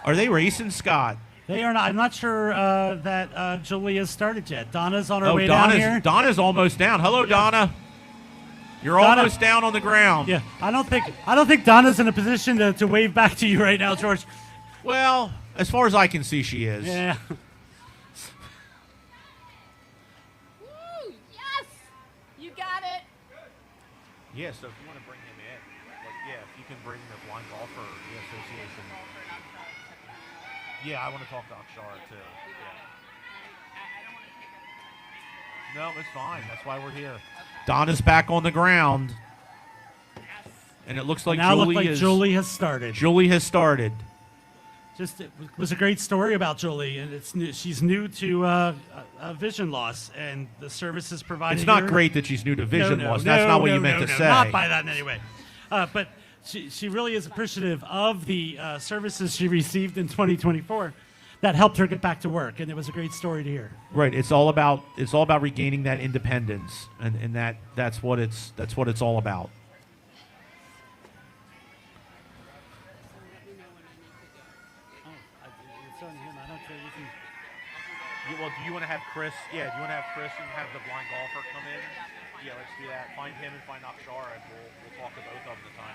A: Are they racing, Scott?
B: They are not. I'm not sure that Julie has started yet. Donna's on her way down here.
A: Donna's almost down. Hello, Donna. You're almost down on the ground.
B: Yeah, I don't think Donna's in a position to wave back to you right now, George.
A: Well, as far as I can see, she is.
B: Yeah.
Q: Woo, yes! You got it.
A: Yeah, so if you want to bring him in, if you can bring the blind golfer association. Yeah, I want to talk to Akshar too. Yeah. No, it's fine. That's why we're here. Donna's back on the ground. And it looks like
B: Julie has started.
A: Julie has started.
B: It was a great story about Julie, and she's new to vision loss, and the services provided.
A: It's not
B: here.
A: great that she's new to vision loss. That's not what you meant to say.
B: Not by that in any way. But she really is appreciative of the services she received in 2024 that helped her get back to work, and it was a great story to hear.
A: Right. It's all about regaining that independence, and that's what it's all about. Well, do you want to have Chris? Yeah, do you want to have Chris and have the blind golfer come in? Yeah, let's do that. Find him and find Akshar, and we'll talk to both of them at the time.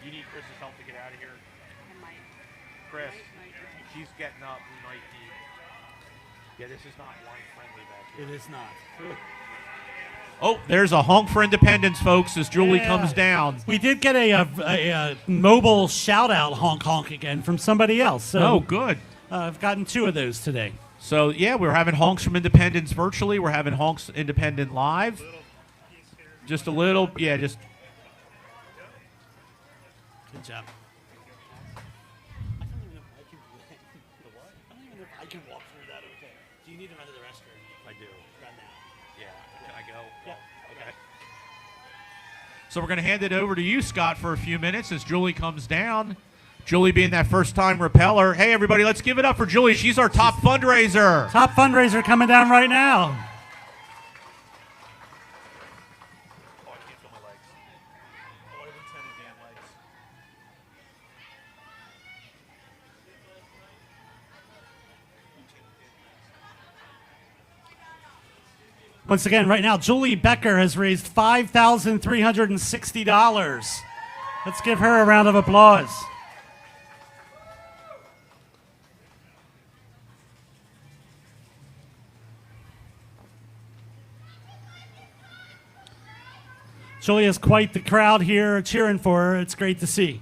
A: You need Chris's help to get out of here? Chris, she's getting up. We might need. Yeah, this is not blind friendly back here.
B: It is not.
A: Oh, there's a honk for independence, folks, as Julie comes down.
B: We did get a mobile shout-out honk again from somebody else. So,
A: good.
B: I've gotten 2 of those today.
A: So, yeah, we're having honks from Independence virtually. We're having honks Independent live. Just a little, just.
B: Good job. I can walk through that, okay. Do you need to run to the restroom?
A: I do.
B: Run now.
A: Yeah. Can I go?
B: Yeah.
A: Okay. So we're going to hand it over to you, Scott, for a few minutes as Julie comes down. Julie being that first-time repeller. Hey, everybody, let's give it up for Julie. She's our top fundraiser.
B: Top fundraiser coming down right now.
A: Oh, I can't feel my legs. Oh, I have 10 damn legs.
B: Once again, right now, Julie Becker has raised $5,360. Let's give her a round of applause. Julie has quite the crowd here cheering for her. It's great to see.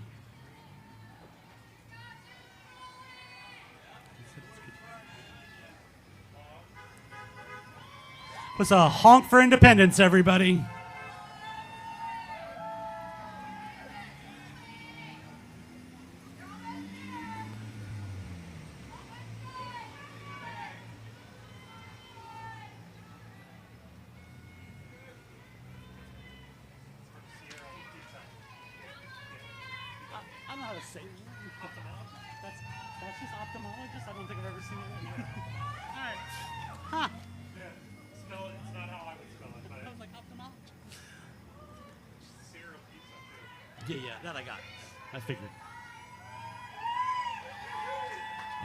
B: It was a honk for independence, everybody. I don't know how to say it. That's just ophthalmologist. I don't think I've ever seen it. All right. Huh.
I: It's not how I would spell it. But
B: I was like ophthalmologist.
I: Cereal pizza, too.
B: Yeah, that I got. I figured.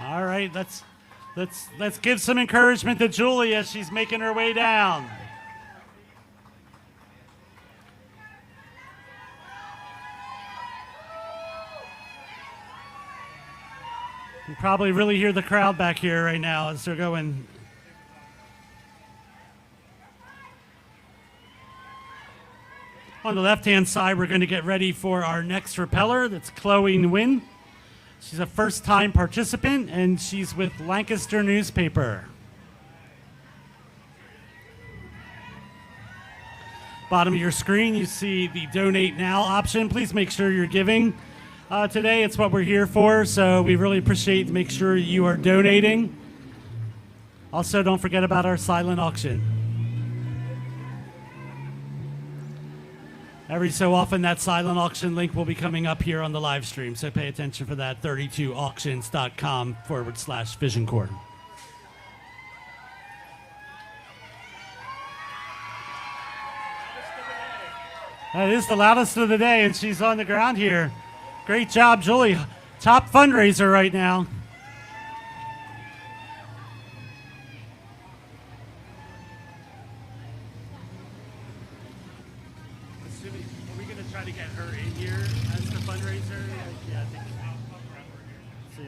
B: All right, Let's give some encouragement to Julie as she's making her way down. You probably really hear the crowd back here right now as they're going. On the left-hand side, we're going to get ready for our next repeller. That's Chloe Nguyen. She's a first-time participant, and she's with Lancaster Newspaper. Bottom of your screen, you see the Donate Now option. Please make sure you're giving today. It's what we're here for, so we really appreciate to make sure you are donating. Also, don't forget about our silent auction. Every so often, that silent auction link will be coming up here on the live stream, so pay attention for that, 32auctions.com/Vision Corps. That is the loudest of the day, and she's on the ground here. Great job, Julie. Top fundraiser right now. Are we going to try to get her in here as the fundraiser? Yeah, I think so.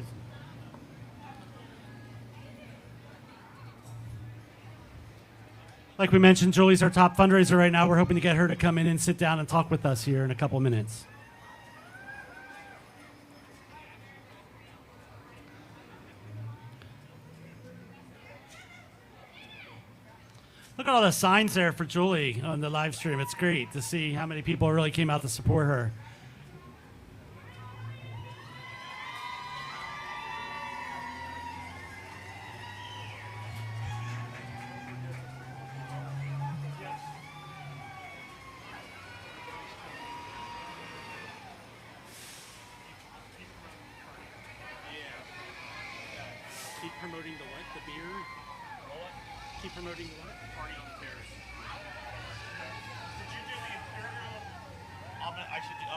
B: Like we mentioned, Julie's our top fundraiser right now. We're hoping to get her to come in and sit down and talk with us here in a couple minutes. Look at all the signs there for Julie on the live stream. It's great to see how many people really came out to support her. Keep promoting the what? The beer? Keep promoting the what? Party on the terrace. Did you do the Imperial? I'm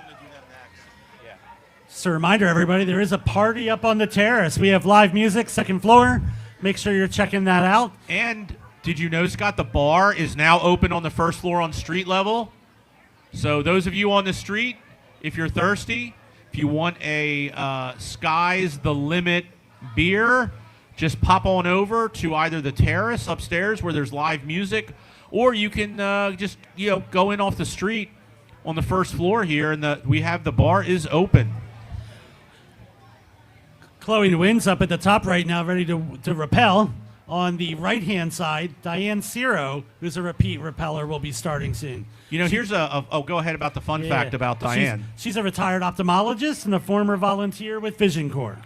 B: gonna do that next. Yeah. Just a reminder, everybody, there is a party up on the terrace. We have live music, second floor. Make sure you're checking that out.
A: And did you know, Scott, the bar is now open on the first floor on street level? So those of you on the street, if you're thirsty, if you want a Sky's the Limit beer, just pop on over to either the terrace upstairs where there's live music, or you can just go in off the street on the first floor here, and we have the bar is open.
B: Chloe Nguyen's up at the top right now, ready to repel. On the right-hand side, Diane Ciro, who's a repeat repeller, will be starting soon.
A: You know, here's go ahead about the fun fact about Diane.
B: She's a retired ophthalmologist and a former volunteer with Vision Corps.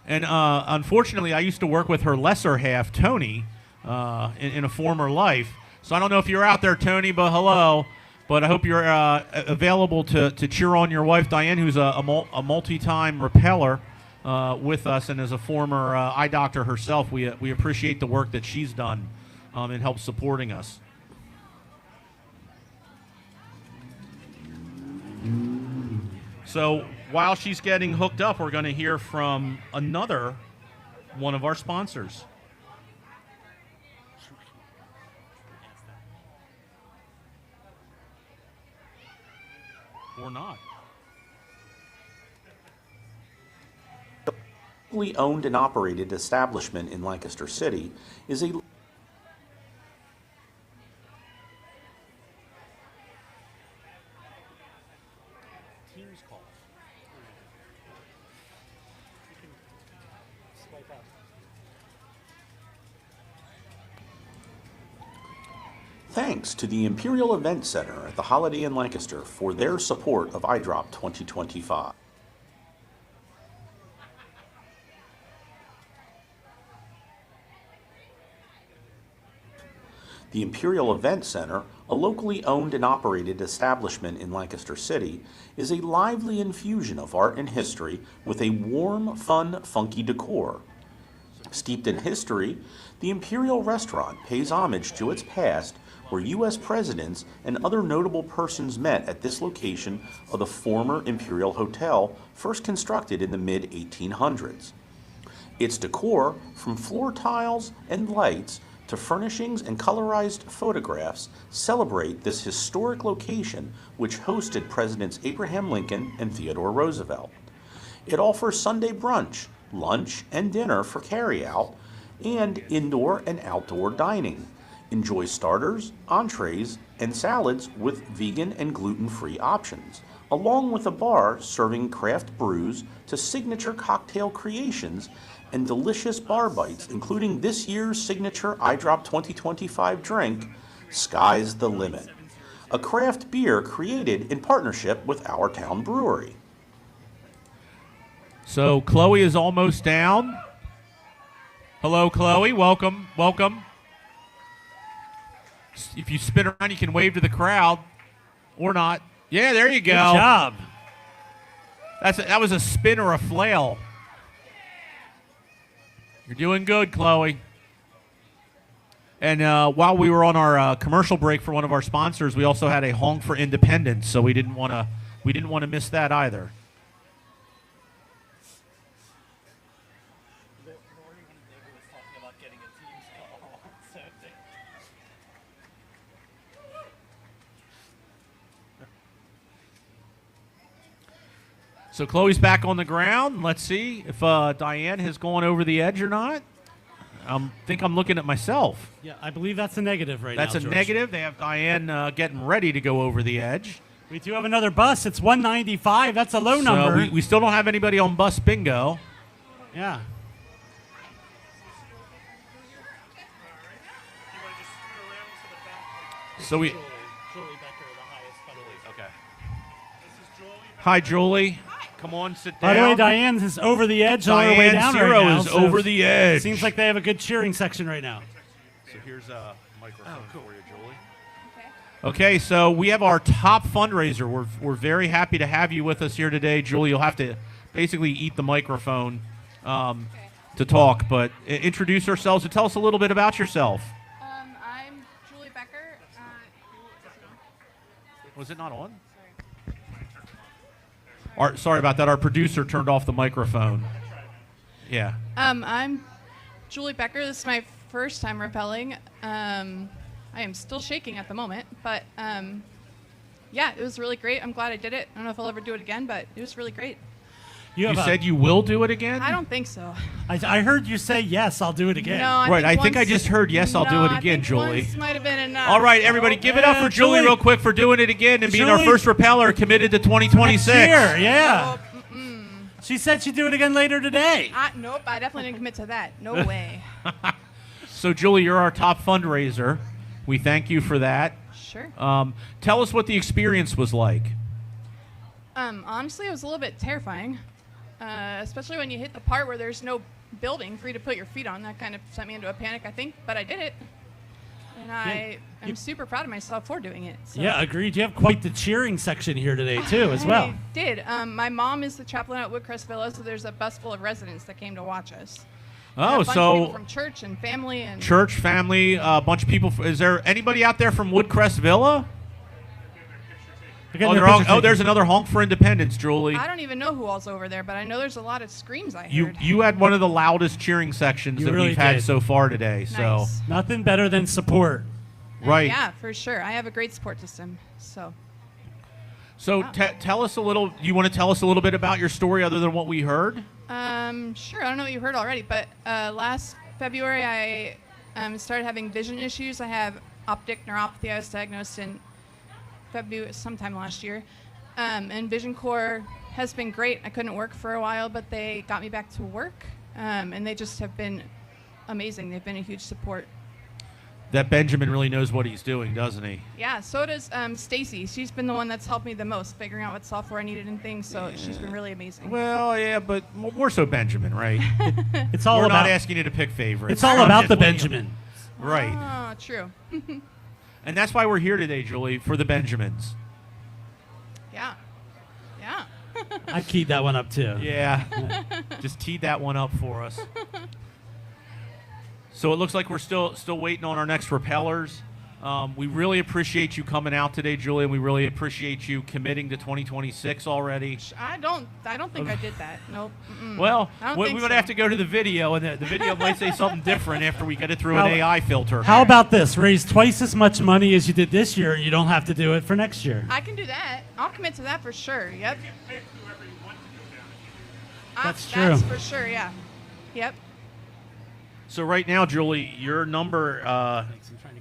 A: And unfortunately, I used to work with her lesser half, Tony, in a former life. So I don't know if you're out there, Tony, but hello. But I hope you're available to cheer on your wife, Diane, who's a multi-time repeller with us, and as a former eye doctor herself, we appreciate the work that she's done and help supporting us. So while she's getting hooked up, we're going to hear from another one of our sponsors. Or not.
C: Locally owned and operated establishment in Lancaster City is a
B: Teams call.
C: Thanks to the Imperial Event Center at the Holiday Inn Lancaster for their support of EyeDrop 2025. The Imperial Event Center, a locally owned and operated establishment in Lancaster City, is a lively infusion of art and history with a warm, fun, funky decor. Steeped in history, the Imperial Restaurant pays homage to its past, where U.S. presidents and other notable persons met at this location of the former Imperial Hotel, first constructed in the mid-1800s. Its decor, from floor tiles and lights to furnishings and colorized photographs, celebrate this historic location which hosted Presidents Abraham Lincoln and Theodore Roosevelt. It offers Sunday brunch, lunch, and dinner for carryout, and indoor and outdoor dining. Enjoy starters, entrees, and salads with vegan and gluten-free options, along with a bar serving craft brews to signature cocktail creations and delicious bar bites, including this year's signature Eye Drop 2025 drink, Sky's the Limit, a craft beer created in partnership with Our Town Brewery.
A: So Chloe is almost down. Hello, Chloe. Welcome. Welcome. If you spin around, you can wave to the crowd or not. Yeah, there you go.
B: Good job.
A: That was a spin or a flail. You're doing good, Chloe. And while we were on our commercial break for one of our sponsors, we also had a honk for independence, so we didn't want to miss that either. So Chloe's back on the ground. Let's see if Diane has gone over the edge or not. I think I'm looking at myself.
B: Yeah, I believe that's a negative right now,
A: That's a
B: George.
A: negative. They have Diane getting ready to go over the edge.
B: We do have another bus. It's 195. That's a low number.
A: So we still don't have anybody on bus bingo.
B: Yeah.
A: So we. Okay. Hi, Julie. Come on, sit down.
B: By the way, Diane's is over the edge on her way down
A: Diane
B: right now.
A: is over the edge.
B: Seems like they have a good cheering section right now.
A: So here's a microphone for you, Julie. Okay, so we have our top fundraiser. We're very happy to have you with us here today, Julie. You'll have to basically eat the microphone to talk, but introduce ourselves and tell us a little bit about yourself.
R: I'm Julie Becker.
A: Was it not on? Sorry about that. Our producer turned off the microphone. Yeah.
R: I'm Julie Becker. This is my first time rappelling. I am still shaking at the moment, but yeah, it was really great. I'm glad I did it. I don't know if I'll ever do it again, but it was really great.
A: You said you will do it again?
R: I don't think so.
B: I heard you say, yes, I'll do it again.
R: No,
A: I think I just heard, yes, I'll do it again, Julie.
R: Once might have been enough.
A: All right, everybody, give it up for Julie real quick for doing it again and being our first Repeller committed to 2026.
B: Here, yeah. She said she'd do it again later today.
R: Nope, I definitely didn't commit to that. No way.
A: So, Julie, you're our top fundraiser. We thank you for that.
R: Sure.
A: Tell us what the experience was like.
R: Honestly, it was a little bit terrifying, especially when you hit the part where there's no building for you to put your feet on. That kind of sent me into a panic, I think, but I did it. And I am super proud of myself for doing it. So.
B: Yeah, agreed. You have quite the cheering section here today, too, as well.
R: I did. My mom is the chaplain at Woodcrest Villa, so there's a bus full of residents that came to watch us.
A: Oh,
R: a bunch of people from church and family. And
A: church, family, a bunch of people. Is there anybody out there from Woodcrest Villa? There's another honk for independence, Julie.
R: I don't even know who all's over there, but I know there's a lot of screams I heard.
A: You had one of the loudest cheering sections that we've had so far today.
R: Nice.
A: So
B: nothing better than support.
A: Right.
R: Yeah, for sure. I have a great support system. So
A: tell us a little. You want to tell us a little bit about your story, other than what we heard?
R: Sure. I don't know what you heard already, but last February I started having vision issues. I have optic neuropathy. I was diagnosed in February, sometime last year. And Vision Corps has been great. I couldn't work for a while, but they got me back to work. And they just have been amazing. They've been a huge support.
A: That Benjamin really knows what he's doing, doesn't he?
R: Yeah, so does Stacy. She's been the one that's helped me the most, figuring out what software I needed and things, so she's been really amazing.
A: Well, yeah, but more so Benjamin, right? We're not asking you to pick favorites.
B: It's all about the Benjamin.
A: Right.
R: Oh, true.
A: And that's why we're here today, Julie, for the Benjamins.
R: Yeah. Yeah.
B: I keyed that one up, too.
A: Yeah. Just teed that one up for us. So it looks like we're still waiting on our next Repellers. We really appreciate you coming out today, Julia. We really appreciate you committing to 2026 already.
R: I don't think I did that. Nope.
A: Well,
R: I don't
A: we
R: think
A: would
R: so.
A: have to go to the video, and the video might say something different after we get it through
B: How-
A: an AI filter.
B: How about this? Raise twice as much money as you did this year. You don't have to do it for next year.
R: I can do that. I'll commit to that for sure. Yep.
B: That's
R: That's
B: true.
R: for sure. Yeah. Yep.
A: So right now, Julie, your number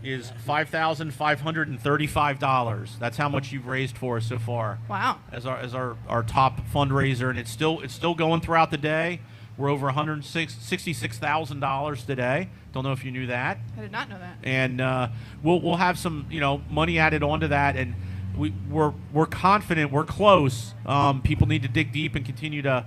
A: is $5,535. That's how much you've raised for us so far.
R: Wow.
A: As our top fundraiser, and it's still going throughout the day. We're over $166,000 today. Don't know if you knew that.
R: I did not know that.
A: And we'll have some money added onto that, and we're confident, we're close. People need to dig deep and continue to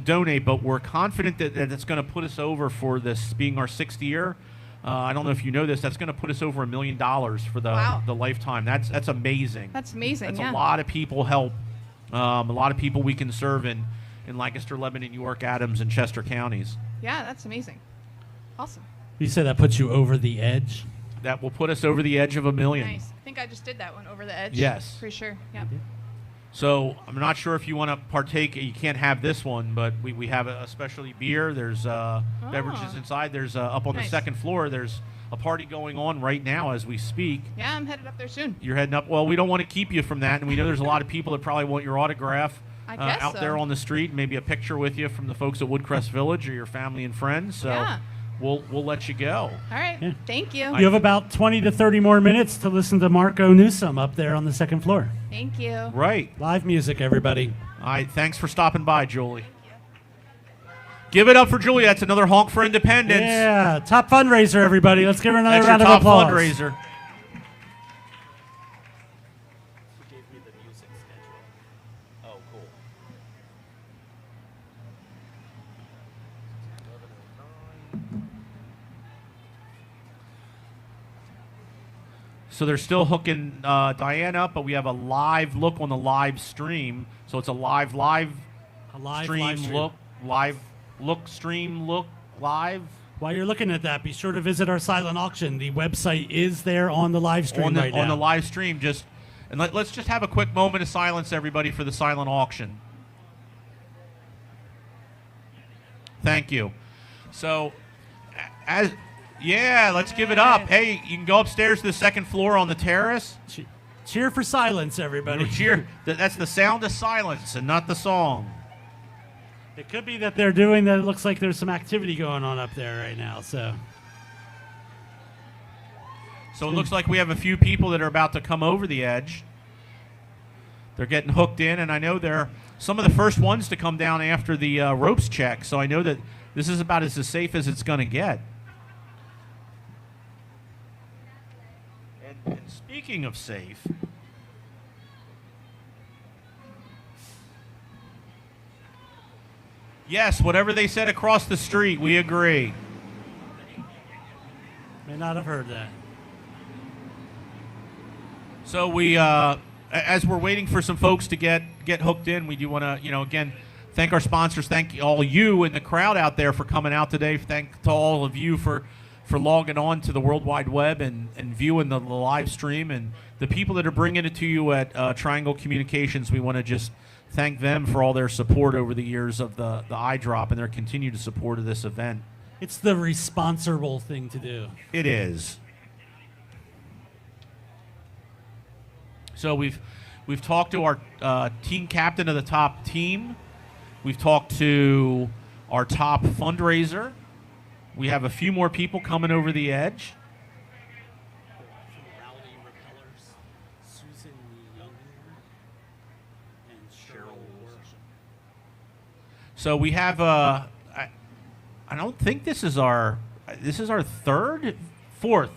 A: donate, but we're confident that it's going to put us over for this being our 6th year. I don't know if you know this. That's going to put us over $1 million for the lifetime. That's amazing.
R: That's amazing.
A: That's
R: yeah.
A: a lot of people help. A lot of people we can serve in Lancaster, Lebanon, York, Adams, and Chester counties.
R: Yeah, that's amazing. Awesome.
B: You say that puts you over the edge?
A: That will put us over the edge of $1 million.
R: Nice. I think I just did that one over the edge.
A: Yes.
R: Pretty sure. Yep.
A: So I'm not sure if you want to partake. You can't have this one, but we have a specialty beer. There's beverages inside. There's up on the
R: Nice.
A: 2nd floor. There's a party going on right now as we speak.
R: Yeah, I'm headed up there soon.
A: You're heading up. Well, we don't want to keep you from that, and we know there's a lot of people that probably want your autograph
R: I guess
A: out
R: so.
A: there on the street. Maybe a picture with you from the folks at Woodcrest Village or your family and friends. So
R: Yeah.
A: we'll let you go.
R: All right.
B: Yeah.
R: Thank you.
B: You have about 20 to 30 more minutes to listen to Marco Newsom up there on the 2nd floor.
R: Thank you.
A: Right.
B: Live music, everybody.
A: All right. Thanks for stopping by, Julie. Give it up for Julie. That's another honk for independence.
B: Yeah, top fundraiser, everybody. Let's give her another
A: That's
B: round
A: your
B: of
A: top
B: applause.
A: fundraiser. So they're still hooking Diane up, but we have a live look on the live stream. So it's a live stream
B: stream.
A: look, live look stream look live.
B: While you're looking at that, be sure to visit our silent auction. The website is there on the live stream
A: on the,
B: right now.
A: on the live stream. Let's just have a quick moment of silence, everybody, for the silent auction. Thank you. So, let's give it up. Hey, you can go upstairs to the 2nd floor on the terrace.
B: Cheer for silence, everybody.
A: Cheer. That's the sound of silence and not the song.
B: It could be that they're doing that. It looks like there's some activity going on up there right now. So
A: it looks like we have a few people that are about to come over the edge. They're getting hooked in, and I know they're some of the first ones to come down after the ropes check. So I know that this is about as safe as it's going to get. And speaking of safe, yes, whatever they said across the street, we agree.
B: may not have heard that.
A: So we, as we're waiting for some folks to get hooked in, we do want to, again, thank our sponsors. Thank all you in the crowd out there for coming out today. Thank to all of you for logging on to the World Wide Web and viewing the live stream, and the people that are bringing it to you at Triangle Communications. We want to just thank them for all their support over the years of the EyeDrop and their continued support of this event.
B: It's the responsible thing to do.
A: It is. So we've talked to our team captain of the top team. We've talked to our top fundraiser. We have a few more people coming over the edge. So we have I don't think this is our fourth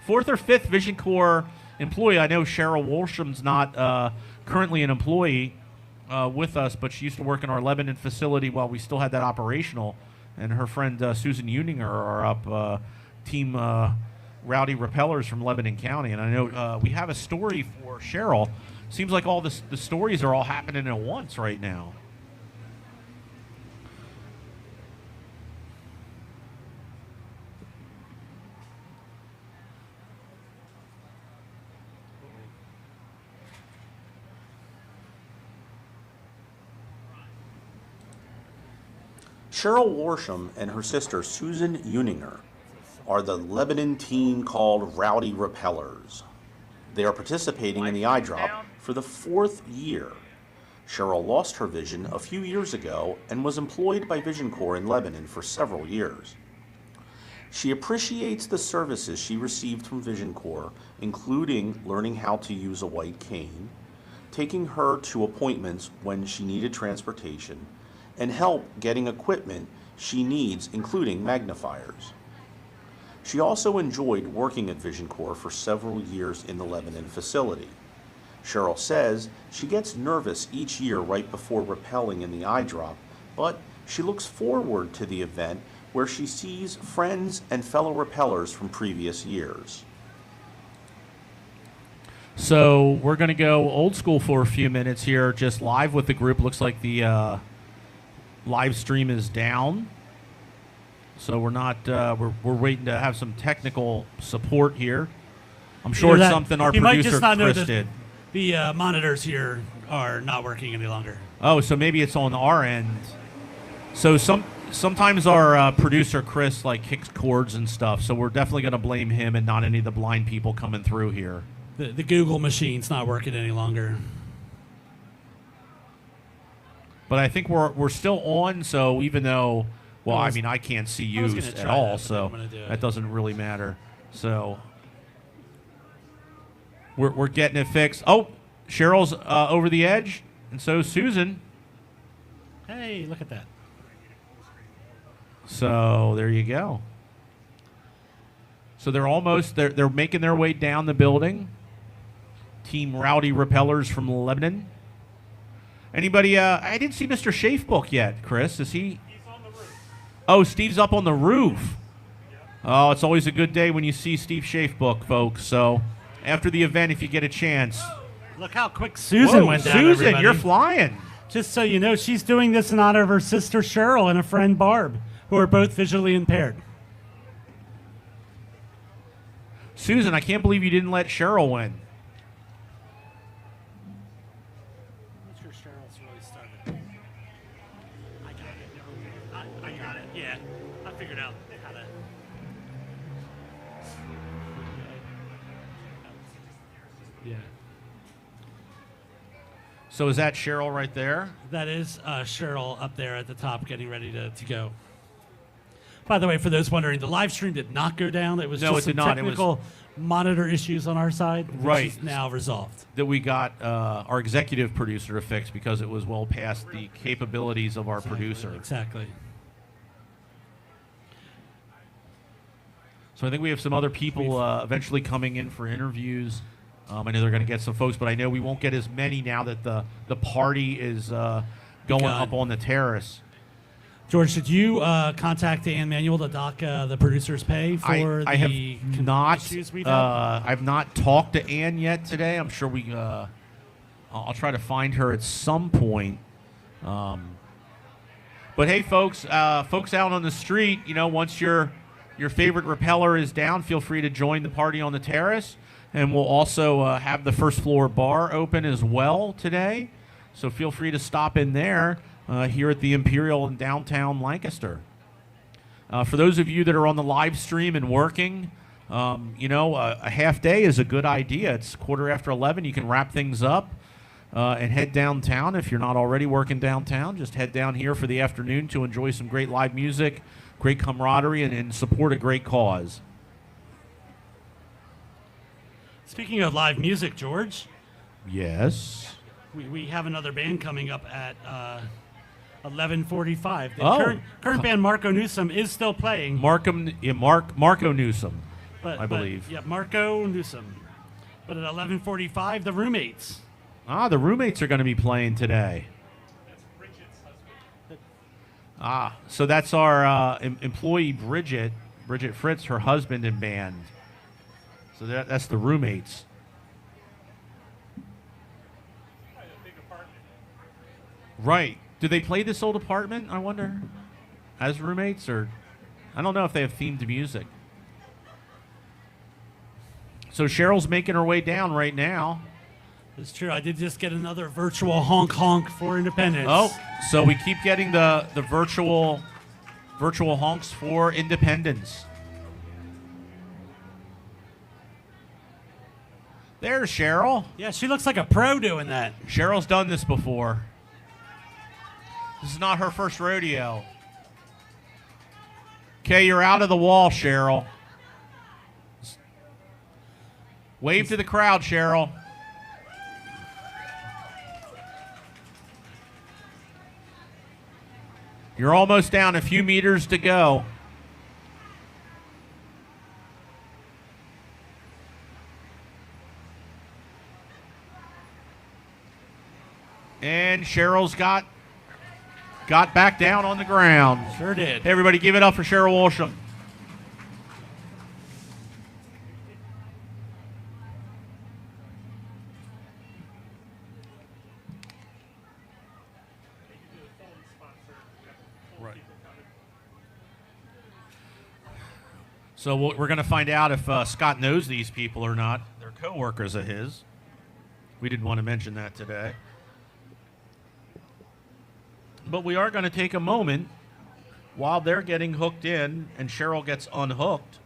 A: or fifth Vision Corps employee. I know Cheryl Walsham's not currently an employee with us, but she used to work in our Lebanon facility while we still had that operational. And her friend Susan Uninger are up team Rowdy Repellers from Lebanon County. And I know we have a story for Cheryl. Seems like all the stories are all happening at once right now.
C: Cheryl Worsham and her sister Susan Uninger are the Lebanon team called Rowdy Repellers. They are participating in the Eye Drop for the 4th year. Cheryl lost her vision a few years ago and was employed by Vision Corps in Lebanon for several years. She appreciates the services she received from Vision Corps, including learning how to use a white cane, taking her to appointments when she needed transportation, and help getting equipment she needs, including magnifiers. She also enjoyed working at Vision Corps for several years in the Lebanon facility. Cheryl says she gets nervous each year right before rappelling in the Eye Drop, but she looks forward to the event where she sees friends and fellow rappellers from previous years.
A: So we're going to go old school for a few minutes here, just live with the group. Looks like the live stream is down. So we're not, we're waiting to have some technical support here. I'm sure it's something our
B: you might
A: producer
B: just not know
A: Chris
B: that
A: did.
B: The monitors here are not working any longer.
A: Oh, so maybe it's on our end. So sometimes our producer Chris like kicks chords and stuff. So we're definitely going to blame him and not any of the blind people coming through here.
B: The Google machine's not working any longer.
A: But I think we're still on. So even though, well, I mean, I can't see you at all, so that doesn't really matter. So we're getting it fixed. Oh, Cheryl's over the edge, and so Susan.
B: Hey, look at that.
A: So there you go. So they're almost they're making their way down the building. Team Rowdy Repellers from Lebanon. Anybody? I didn't see Mr. Shafebook yet. Chris, is he?
I: He's on the roof.
A: Oh, Steve's up on the roof. Oh, it's always a good day when you see Steve Shafebook, folks. So after the event, if you get a chance.
B: Look how quick Susan went down.
A: Susan,
B: everybody.
A: you're flying.
B: Just so you know, she's doing this in honor of her sister Cheryl and a friend Barb, who are both visually impaired.
A: Susan, I can't believe you didn't let Cheryl win.
B: I'm sure Cheryl's really started. I got it. I got it. Yeah, I figured out how to. Yeah.
A: So is that Cheryl right there?
B: That is Cheryl up there at the top getting ready to go. By the way, for those wondering, the live stream did not go down. It was
A: No,
B: just
A: it did
B: some
A: not. It
B: technical monitor issues on our side, which
A: Right.
B: is now resolved.
A: That we got our executive producer to fix because it was well past the capabilities of our producer.
B: Exactly.
A: So I think we have some other people eventually coming in for interviews. I know they're going to get some folks, but I know we won't get as many now that the party is going up on the terrace.
B: George, did you contact Ann Manuel to dock the producer's pay for
A: I
B: the
A: have not.
B: issues we've had?
A: I've not talked to Ann yet today. I'm sure we. I'll try to find her at some point. But hey, folks out on the street, you know, once your favorite repeller is down, feel free to join the party on the terrace, and we'll also have the first floor bar open as well today. So feel free to stop in there. Here at the Imperial in downtown Lancaster. For those of you that are on the live stream and working, you know, a half day is a good idea. It's 11:15. You can wrap things up and head downtown. If you're not already working downtown, just head down here for the afternoon to enjoy some great live music, great camaraderie, and support a great cause.
B: Speaking of live music, George.
A: Yes.
B: We have another band coming up at 11:45. The
A: Oh.
B: current band Marco Newsom is still playing.
A: Marco Newsom, I believe.
B: Yeah, Marco Newsom. But at 11:45, the Roommates.
A: The Roommates are going to be playing today. So that's our employee Bridget Fritz, her husband and band. So that's the Roommates. Right. Do they play this old apartment, I wonder, as roommates? Or I don't know if they have themed music. So Cheryl's making her way down right now.
B: It's true. I did just get another virtual honk honk for Independence.
A: Oh, so we keep getting the virtual Virtual honks for Independence. There's Cheryl.
B: Yeah, she looks like a pro doing that.
A: Cheryl's done this before. This is not her first rodeo. Okay, you're out of the wall, Cheryl. Wave to the crowd, Cheryl. You're almost down, a few meters to go. And Cheryl's got back down on the ground.
B: Sure did.
A: Hey, everybody, give it up for Cheryl Walsham.
B: Right.
A: So we're going to find out if Scott knows these people or not. They're co-workers of his. We didn't want to mention that today. But we are going to take a moment while they're getting hooked in and Cheryl gets unhooked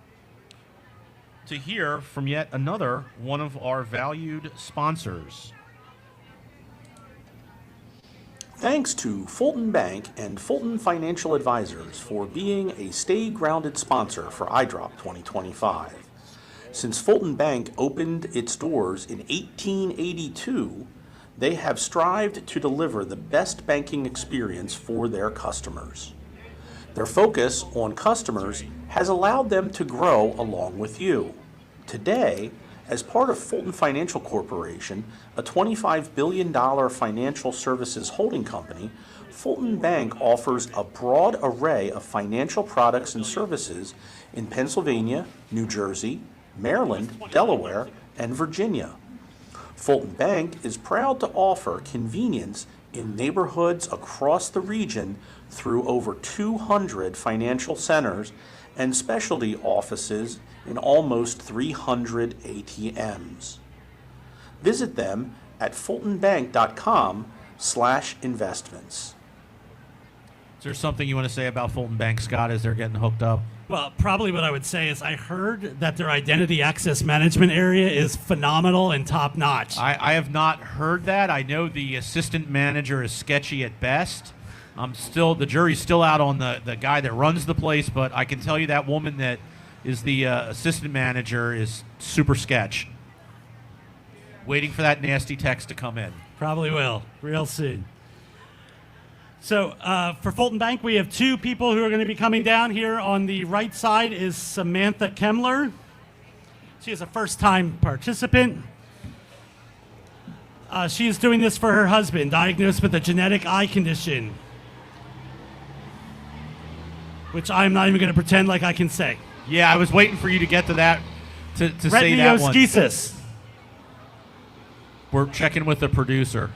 A: to hear from yet another one of our valued sponsors.
C: Thanks to Fulton Bank and Fulton Financial Advisors for being a Stay Grounded sponsor for EyeDrop 2025. Since Fulton Bank opened its doors in 1882, they have strived to deliver the best banking experience for their customers. Their focus on customers has allowed them to grow along with you. Today, as part of Fulton Financial Corporation, a $25 billion financial services holding company, Fulton Bank offers a broad array of financial products and services in Pennsylvania, New Jersey, Maryland, Delaware, and Virginia. Fulton Bank is proud to offer convenience in neighborhoods across the region through over 200 financial centers and specialty offices in almost 300 ATMs. Visit them at fultonbank.com/investments.
A: Is there something you want to say about Fulton Bank, Scott, as they're getting hooked up?
B: Well, probably what I would say is I heard that their identity access management area is phenomenal and top notch.
A: I have not heard that. I know the assistant manager is sketchy at best. The jury's still out on the guy that runs the place, but I can tell you that woman that is the assistant manager is super sketch. Waiting for that nasty text to come in.
B: Probably will, real soon. So for Fulton Bank, we have two people who are going to be coming down here. On the right side is Samantha Kemmler. She is a first-time participant. She is doing this for her husband, diagnosed with a genetic eye condition, which I'm not even going to pretend like I can say.
A: Yeah, I was waiting for you to get to that, to say that one.
B: Retinoschisis.
A: We're checking with the producer.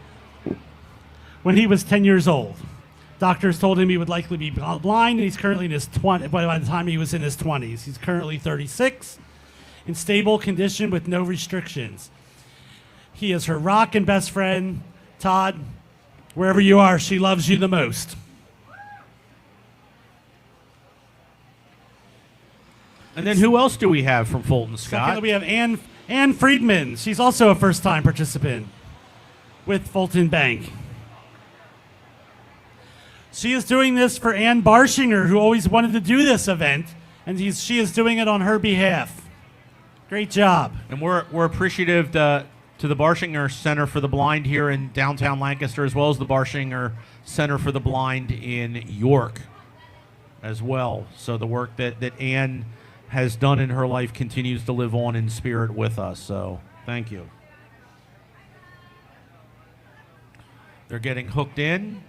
B: When he was 10 years old. Doctors told him he would likely be blind, and he's currently in his 20s. By the time he was in his 20s, he's currently 36, in stable condition with no restrictions. He is her rock and best friend. Todd, wherever you are, she loves you the most.
A: And then who else do we have from Fulton, Scott?
B: Secondly, we have Ann Friedman. She's also a first-time participant with Fulton Bank. She is doing this for Ann Barshinger, who always wanted to do this event, and she is doing it on her behalf. Great job.
A: And we're appreciative to the Barshinger Center for the Blind here in downtown Lancaster, as well as the Barshinger Center for the Blind in York as well. So the work that Ann has done in her life continues to live on in spirit with us. So thank you. They're getting hooked in.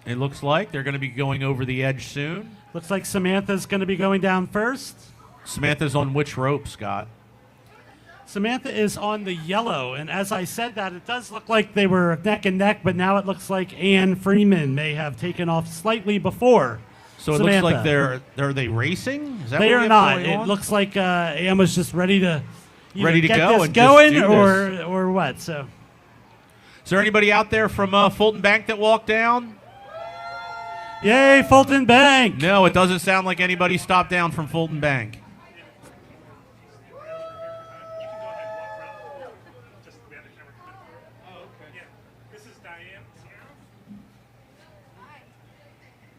A: It looks like they're going to be going over the edge soon.
B: Looks like Samantha's going to be going down first.
A: Samantha's on which rope, Scott?
B: Samantha is on the yellow, and as I said that, it does look like they were neck and neck, but now it looks like Ann Freeman may have taken off slightly before
A: So it
B: Samantha.
A: looks like are they racing? Is that
B: They
A: what we
B: are
A: have
B: not.
A: going
B: It
A: on?
B: looks like Ann was just ready to
A: Ready to
B: get
A: go
B: this
A: and just
B: going
A: do this.
B: or what. So
A: Is there anybody out there from Fulton Bank that walked down?
B: Yay, Fulton Bank!
A: No, it doesn't sound like anybody stopped down from Fulton Bank.
I: This is Diane.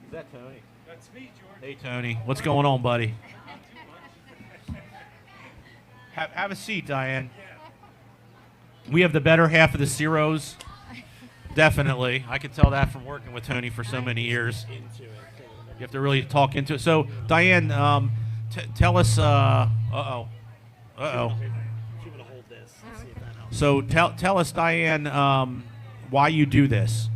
A: Is that Tony?
I: That's me, George.
A: Hey, Tony. What's going on, buddy? Have a seat, Diane. We have the better half of the zeros. Definitely. I can tell that from working with Tony for so many years. You have to really talk into it. So, Diane, tell us. Uh-oh. So tell us, Diane, why you do this.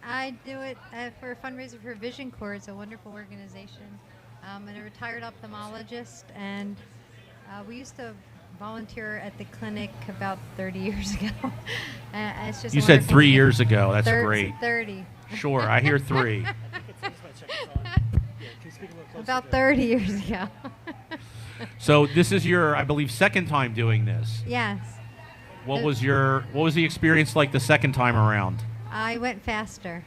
S: I do it for a fundraiser for Vision Corps. It's a wonderful organization. I'm a retired ophthalmologist, and we used to volunteer at the clinic about 30 years ago. It's just
A: You said 3 years ago. That's great.
S: 30.
A: Sure, I hear 3.
S: About 30 years ago.
A: So this is your, I believe, second time doing this.
S: Yes.
A: What was the experience like the second time around?
S: I went faster.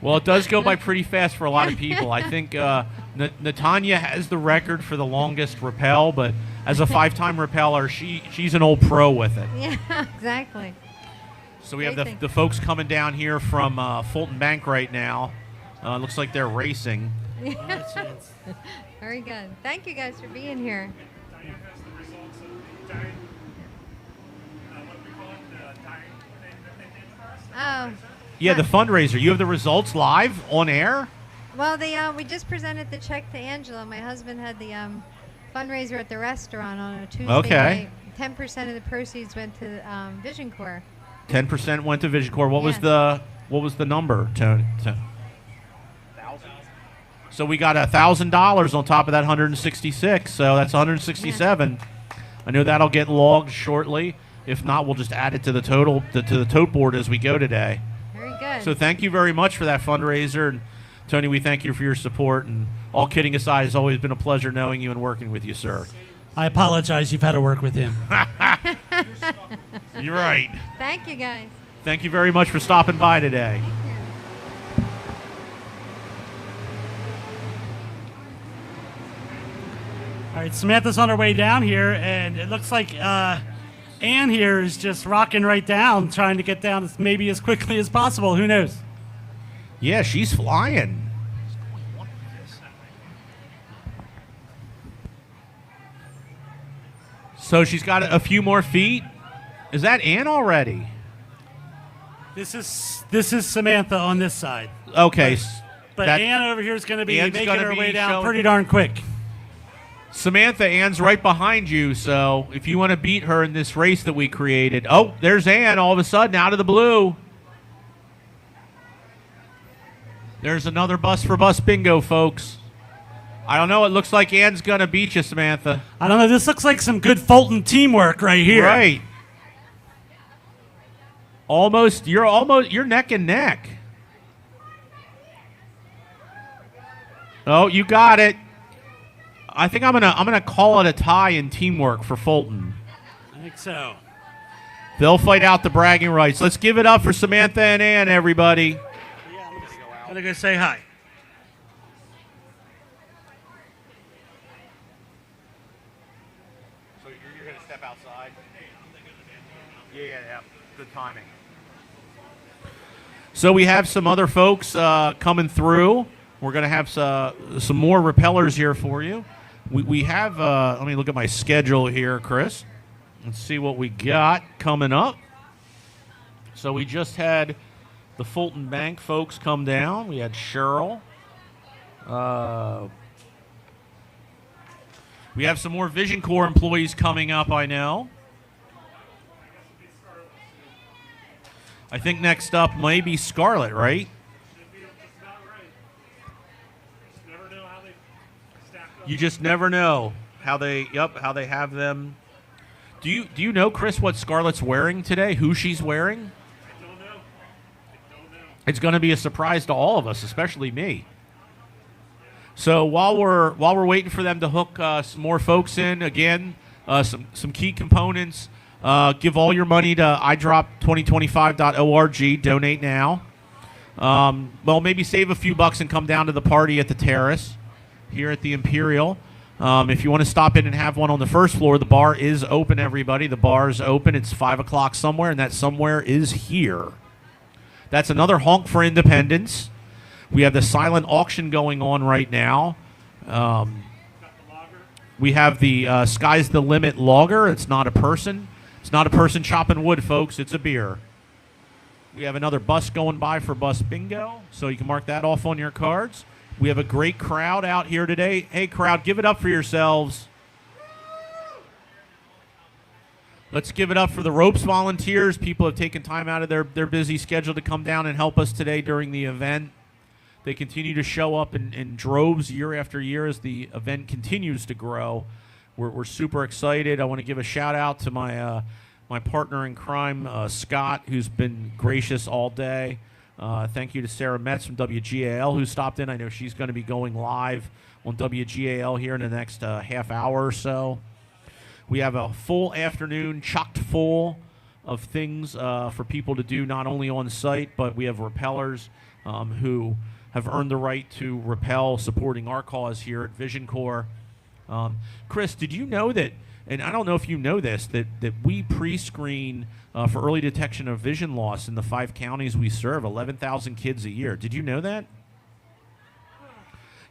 A: Well, it does go by pretty fast for a lot of people. I think Natanya has the record for the longest Repel, but as a 5-time Repeller, she's an old pro with it.
S: Yeah, exactly.
A: So we have the folks coming down here from Fulton Bank right now. Looks like they're racing.
S: Very good. Thank you guys for being here.
I: Diane has the results of Diane. What we call it, the Diane thing that they did for us.
S: Oh.
A: Yeah, the fundraiser. You have the results live on air?
S: Well, we just presented the check to Angela. My husband had the fundraiser at the restaurant on a Tuesday
A: Okay.
S: night. 10% of the proceeds went to Vision Corps.
A: 10% went to Vision Corps. What was the number, Tony? So we got $1,000 on top of that 166. So that's 167. I know that'll get logged shortly. If not, we'll just add it to the total to the tote board as we go today.
S: Very good.
A: So thank you very much for that fundraiser, and Tony, we thank you for your support. And all kidding aside, it's always been a pleasure knowing you and working with you, sir.
B: I apologize. You've had to work with him.
A: You're right.
S: Thank you, guys.
A: Thank you very much for stopping by today.
B: All right, Samantha's on her way down here, and it looks like Ann here is just rocking right down, trying to get down maybe as quickly as possible. Who knows?
A: Yeah, she's flying. So she's got a few more feet. Is that Ann already?
B: This is Samantha on this side.
A: Okay.
B: But Ann over here is going to be
A: Ann's
B: making
A: gonna
B: her
A: be
B: way down
A: showing-
B: pretty darn quick.
A: Samantha, Ann's right behind you, so if you want to beat her in this race that we created. Oh, there's Ann all of a sudden out of the blue. There's another bus for bus bingo, folks. I don't know. It looks like Ann's going to beat you, Samantha.
B: I don't know. This looks like some good Fulton teamwork right here.
A: Right. You're neck and neck. Oh, you got it. I think I'm gonna call it a tie in teamwork for Fulton.
B: I think so.
A: They'll fight out the bragging rights. Let's give it up for Samantha and Ann, everybody.
B: I'm going to go say hi.
A: So you're going to step outside? Yeah. Good timing. So we have some other folks coming through. We're going to have some more repellers here for you. We have, let me look at my schedule here, Chris. Let's see what we got coming up. So we just had the Fulton Bank folks come down. We had Cheryl. We have some more Vision Corps employees coming up, I know. I think next up may be Scarlett, right? You just never know how they have them. Do you know, Chris, what Scarlett's wearing today? Who she's wearing?
I: I don't know.
A: It's going to be a surprise to all of us, especially me. So while we're waiting for them to hook some more folks in, again, some key components. Give all your money to EyeDrop2025.org. Donate now. well, maybe save a few bucks and come down to the party at the Terrace here at the Imperial. If you want to stop in and have one on the first floor, the bar is open, everybody. The bar is open. It's 5 o'clock somewhere, and that somewhere is here. That's another honk for independence. We have the silent auction going on right now. We have the Sky's the Limit lager. It's not a person. It's not a person chopping wood, folks. It's a beer. We have another bus going by for bus bingo, so you can mark that off on your cards. We have a great crowd out here today. Hey, crowd, give it up for yourselves. Let's give it up for the ropes volunteers. People have taken time out of their busy schedule to come down and help us today during the event. They continue to show up in droves year after year as the event continues to grow. We're super excited. I want to give a shout out to my my partner in crime, Scott, who's been gracious all day. Thank you to Sarah Metz from WGAL who stopped in. I know she's going to be going live on WGAL here in the next half hour or so. We have a full afternoon chocked full of things for people to do, not only on site, but we have Repellers who have earned the right to Repel, supporting our cause here at Vision Corps. Chris, did you know that, and I don't know if you know this, that we pre-screen for early detection of vision loss in the 5 counties we serve, 11,000 kids a year. Did you know that?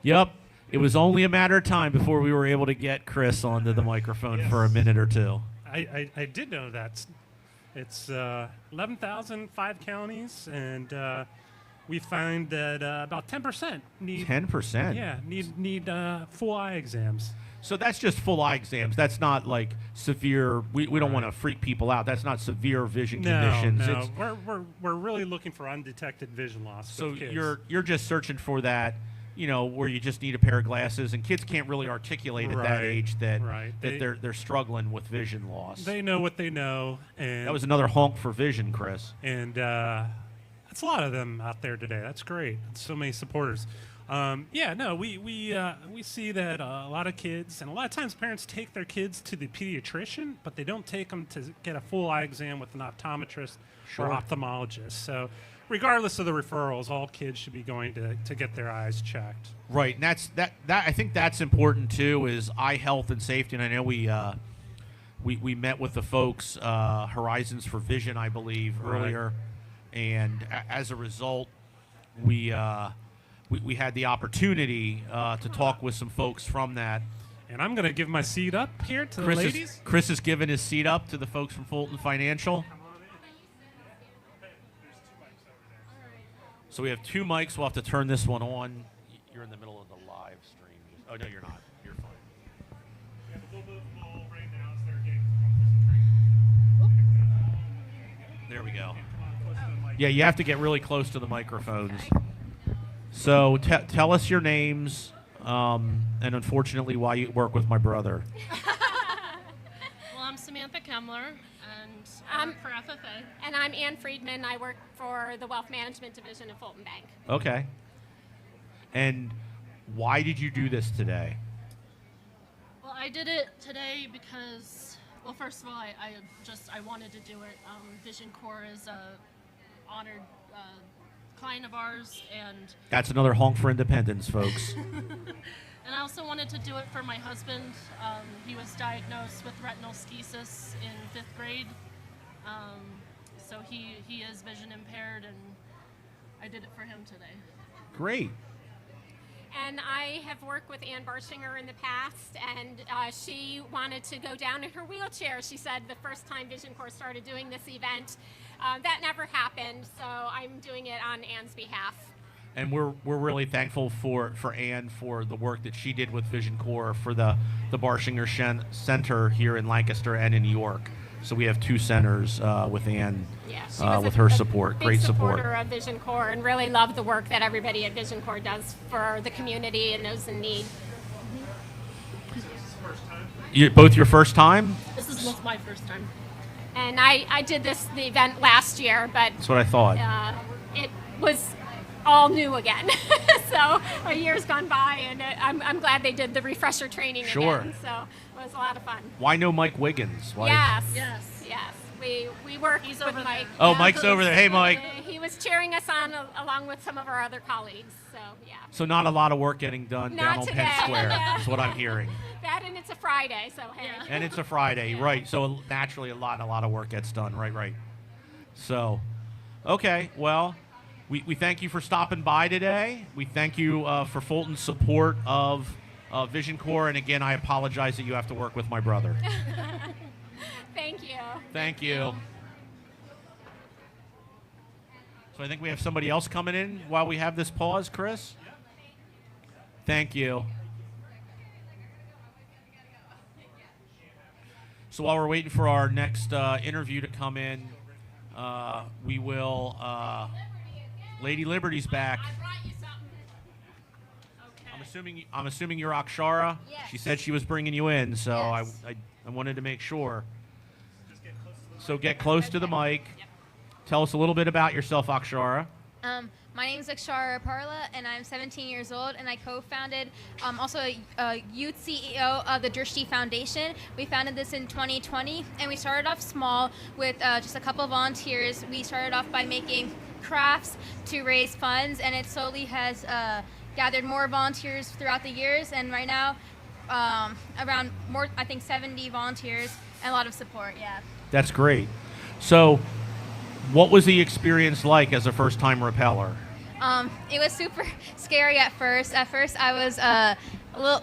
A: Yep. It was only a matter of time before we were able to get Chris onto the microphone for a minute or two.
I: I did know that. It's 11,000, 5 counties, and we find that about 10% need
A: 10%?
I: Yeah, need full eye exams.
A: So that's just full eye exams. That's not like severe. We don't want to freak people out. That's not severe vision conditions.
I: No, we're really looking for undetected vision loss.
A: So
I: with kids.
A: you're just searching for that, you know, where you just need a pair of glasses, and kids can't really articulate at that age that they're struggling with vision loss.
I: They know what they know, and
A: that was another honk for vision, Chris.
I: And that's a lot of them out there today. That's great. So many supporters. We see that a lot of kids, and a lot of times parents take their kids to the pediatrician, but they don't take them to get a full eye exam with an optometrist or ophthalmologist. So regardless of the referrals, all kids should be going to get their eyes checked.
A: Right, and that I think that's important too, is eye health and safety. And I know we met with the folks, Horizons for Vision, I believe, earlier, and as a result, we had the opportunity to talk with some folks from that.
I: And I'm going to give my seat up here to the ladies.
A: Chris has given his seat up to the folks from Fulton Financial. So we have 2 mics. We'll have to turn this one on. You're in the middle of the live stream. Oh, no, you're not. You're fine. There we go. Yeah, you have to get really close to the microphones. So tell us your names, and unfortunately why you work with my brother.
T: Well, I'm Samantha Kemmler, and I work for FFA.
U: And I'm Ann Friedman. I work for the Wealth Management Division of Fulton Bank.
A: Okay. And why did you do this today?
T: Well, I did it today because, well, first of all, I wanted to do it. Vision Corps is a honored client of ours, and
A: That's another honk for independence, folks.
T: and I also wanted to do it for my husband. He was diagnosed with retinal schisis in 5th grade, so he is vision impaired, and I did it for him today.
A: Great.
U: And I have worked with Ann Barshinger in the past, and she wanted to go down in her wheelchair. She said the first time Vision Corps started doing this event, that never happened, so I'm doing it on Ann's behalf.
A: And we're really thankful for Ann for the work that she did with Vision Corps for the Barshinger Center here in Lancaster and in York. So we have 2 centers with Ann with her support. Great support.
U: Supporter of Vision Corps, and really love the work that everybody at Vision Corps does for the community and those in need.
A: Both your first time?
T: This is my first time.
U: And I did the event last year, but
A: That's what I thought.
U: It was all new again. So a year's gone by, and I'm glad they did the refresher training again. So it was a lot of fun.
A: Why no Mike Wiggins? Why
U: Yes. we work with Mike.
A: Oh,
U: Yeah.
A: Mike's over there. Hey, Mike.
U: He was cheering us on along with some of our other colleagues. So yeah.
A: So not a lot of work getting done down
U: Not
A: on
U: today.
A: Penn Square.
U: Yeah.
A: Is what I'm hearing.
U: That and it's a Friday, so hey.
A: And it's a Friday, right? So naturally, a lot of work gets done. Right. So, okay. Well, we thank you for stopping by today. We thank you for Fulton's support of Vision Corps, and again, I apologize that you have to work with my brother.
U: Thank you.
A: Thank you. So I think we have somebody else coming in while we have this pause, Chris. Thank you. So while we're waiting for our next interview to come in, we will. Lady Liberty's back. I'm assuming you're Akshara.
D: Yes.
A: She said she was bringing you in, so
D: Yes.
A: I wanted to make sure. So get close to the mic. Tell us a little bit about yourself, Akshara.
E: My name is Akshara Parla, and I'm 17 years old, and I co-founded, also a youth CEO of the Drishti Foundation. We founded this in 2020, and we started off small with just a couple of volunteers. We started off by making crafts to raise funds, and it slowly has gathered more volunteers throughout the years, and right now around more, I think 70 volunteers and a lot of support, yeah.
A: That's great. So what was the experience like as a first-time repeller?
E: It was super scary at first. At first, I was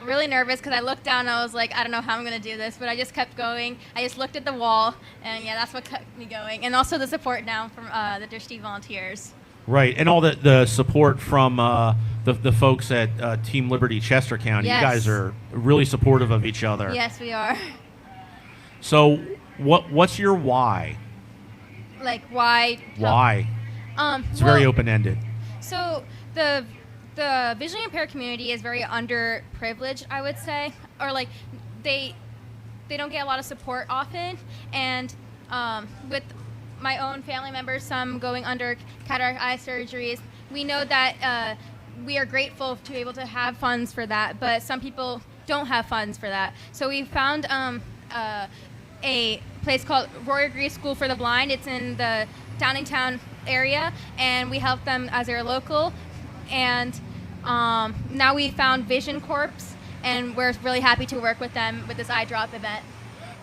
E: really nervous because I looked down and I was like, I don't know how I'm going to do this, but I just kept going. I just looked at the wall, and yeah, that's what kept me going. And also the support now from the Drishti volunteers.
A: Right, and all the support from the folks at Team Liberty Chester County.
E: Yes.
A: You guys are really supportive of each other.
E: Yes, we are.
A: So what's your why?
E: Like, why?
A: Why? It's very open-ended.
E: So the visually impaired community is very underprivileged, I would say, or like they don't get a lot of support often, and with my own family members, some going under cataract eye surgeries, we know that we are grateful to be able to have funds for that, but some people don't have funds for that. So we found a place called Royer Grease School for the Blind. It's in the Downingtown area, and we help them as their local. And now we found Vision Corps, and we're really happy to work with them with this Eye Drop event.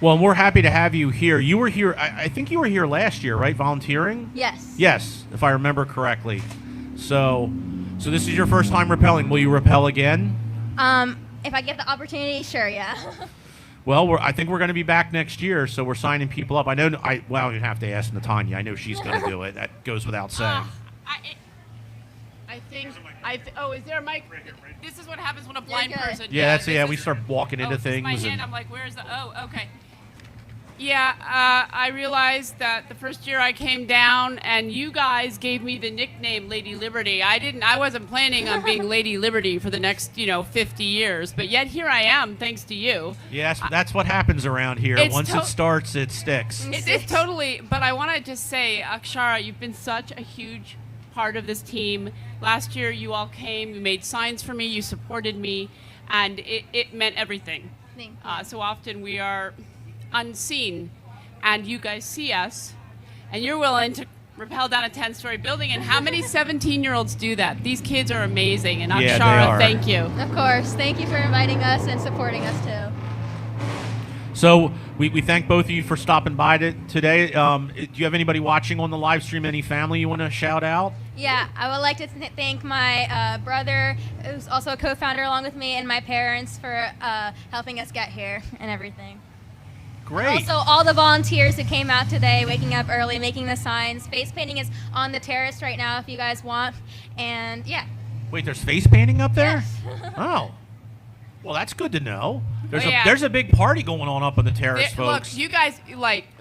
A: Well, and we're happy to have you here. You were here, I think you were here last year, right, volunteering?
E: Yes.
A: Yes, if I remember correctly. So this is your first time rappelling. Will you rappel again?
E: If I get the opportunity, sure, yeah.
A: Well, I think we're going to be back next year, so we're signing people up. I know. Well, you have to ask Natanya. I know she's going to do it. That goes without saying.
Q: I think. Oh, is there a mic? This is what happens when a blind person.
A: Yeah, that's we start walking into
Q: This is
A: things.
Q: my hand. I'm like, where's the? Oh, okay. Yeah, I realized that the first year I came down, and you guys gave me the nickname Lady Liberty. I wasn't planning on being Lady Liberty for the next, 50 years, but yet here I am, thanks to you.
A: Yes, that's what happens around here. Once it starts, it sticks.
Q: It's totally. But I want to just say, Akshara, you've been such a huge part of this team. Last year, you all came, you made signs for me, you supported me, and it meant everything.
E: Thank you.
Q: So often we are unseen, and you guys see us, and you're willing to rappel down a 10-story building. And how many 17-year-olds do that? These kids are amazing, and
A: Yeah,
Q: Akshara,
A: they are.
Q: thank you.
E: Of course. Thank you for inviting us and supporting us, too.
A: So we thank both of you for stopping by today. Do you have anybody watching on the live stream? Any family you want to shout out?
E: Yeah, I would like to thank my brother, who's also a co-founder along with me, and my parents for helping us get here and everything.
A: Great.
E: Also, all the volunteers who came out today, waking up early, making the signs. Face painting is on the terrace right now if you guys want. And yeah.
A: Wait, there's face painting up there?
E: Yes.
A: Oh. Well, that's good to know.
Q: Yeah.
A: There's a big party going on up on the terrace, folks.
Q: Look, you guys,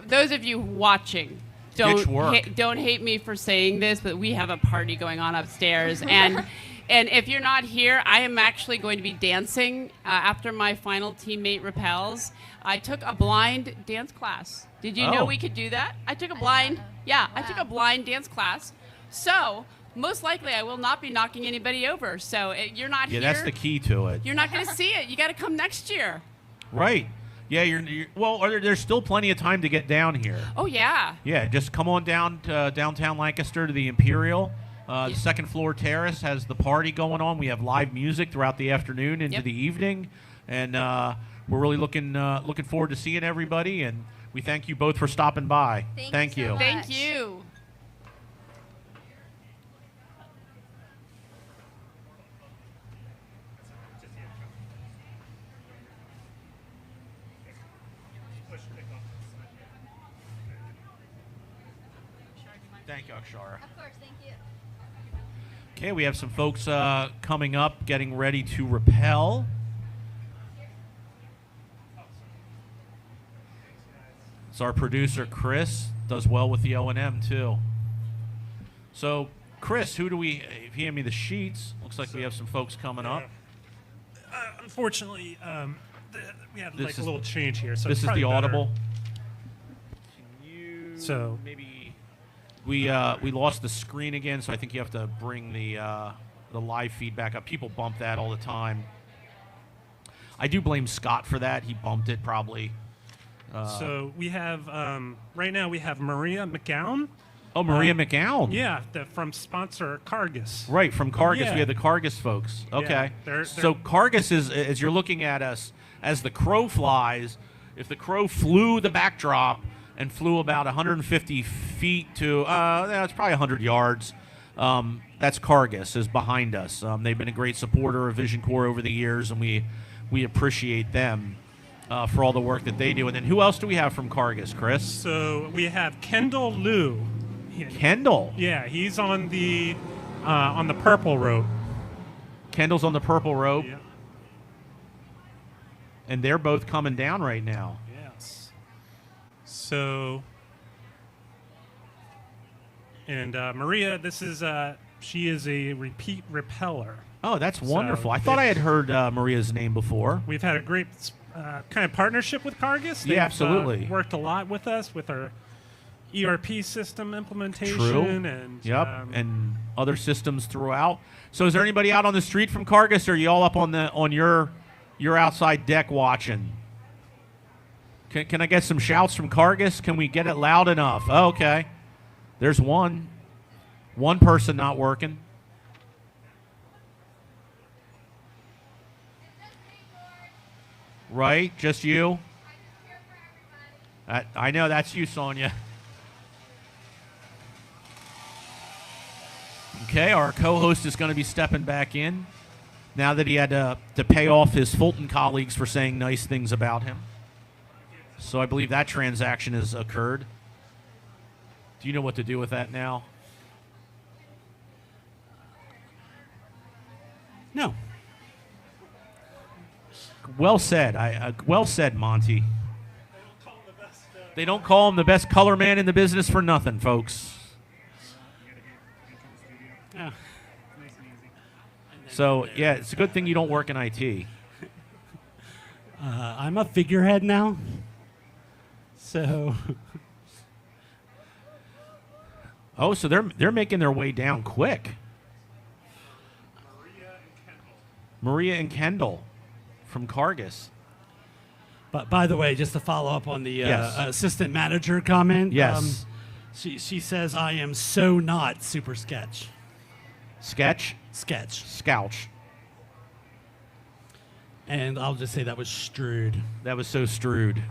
Q: those of you watching,
A: Ditch work.
Q: don't hate me for saying this, but we have a party going on upstairs. And if you're not here, I am actually going to be dancing after my final teammate Repels. I took a blind dance class. Did you know we could do that? I took a blind dance class. So most likely I will not be knocking anybody over. So you're not here.
A: Yeah, that's the key to it.
Q: You're not going to see it. You got to come next year.
A: Right. Yeah, well, there's still plenty of time to get down here.
Q: Oh, yeah.
A: Yeah, just come on down to downtown Lancaster to the Imperial. The second floor terrace has the party going on. We have live music throughout the afternoon into the evening, and we're really looking forward to seeing everybody. And we thank you both for stopping by. Thank you.
Q: Thank you.
A: Thank you, Akshara.
D: Of course, thank you.
A: Okay, we have some folks coming up, getting ready to rappel. So our producer, Chris, does well with the O&M, too. So, Chris, who do we... If you hand me the sheets, looks like we have some folks coming up.
I: Unfortunately, we had
A: This
I: a
A: is-
I: little change here. So
A: this
I: it's
A: is
I: probably
A: the
I: better.
A: audible.
I: So
A: maybe we lost the screen again, so I think you have to bring the live feedback up. People bump that all the time. I do blame Scott for that. He bumped it probably.
I: So we have right now we have Maria McGowan.
A: Oh, Maria McGowan.
I: Yeah, from sponsor Cargus.
A: Right, from Cargus.
I: Yeah.
A: We have the Cargus folks. Okay.
I: they're-
A: So Cargus is, as you're looking at us, as the crow flies, if the crow flew the backdrop and flew about 150 feet to, it's probably 100 yards, that's Cargus is behind us. They've been a great supporter of Vision Corps over the years, and we appreciate them for all the work that they do. And then who else do we have from Cargus, Chris?
I: So we have Kendall Liu.
A: Kendall.
I: Yeah, he's on the purple rope.
A: Kendall's on the purple rope.
I: Yeah.
A: And they're both coming down right now.
I: Yes. So, and Maria, she is a repeat repeller.
A: Oh, that's
I: So
A: wonderful. I thought I had heard Maria's name before.
I: We've had a great kind of partnership with Cargus.
A: Yeah,
I: They've,
A: absolutely.
I: worked a lot with us with our ERP system implementation.
A: True.
I: And
A: yep, and other systems throughout. So is there anybody out on the street from Cargus, or are you all up on your outside deck watching? Can I get some shouts from Cargus? Can we get it loud enough? Oh, okay. There's one person not working. Right? Just you? I know that's you, Sonia. Okay, our co-host is going to be stepping back in now that he had to pay off his Fulton colleagues for saying nice things about him. So I believe that transaction has occurred. Do you know what to do with that now?
B: No.
A: Well said. Well said, Monty. They don't call him the best color man in the business for nothing, folks.
B: Oh.
A: So, yeah, it's a good thing you don't work in IT.
B: I'm a figurehead now. So.
A: Oh, so they're making their way down quick. Maria and Kendall from Cargus.
B: But by the way, just to follow up on the
A: Yes.
B: assistant manager comment.
A: Yes.
B: She says, I am so not super sketch.
A: Sketch?
B: Sketch.
A: Scouch.
B: And I'll just say that was Strood.
A: That was so Strood.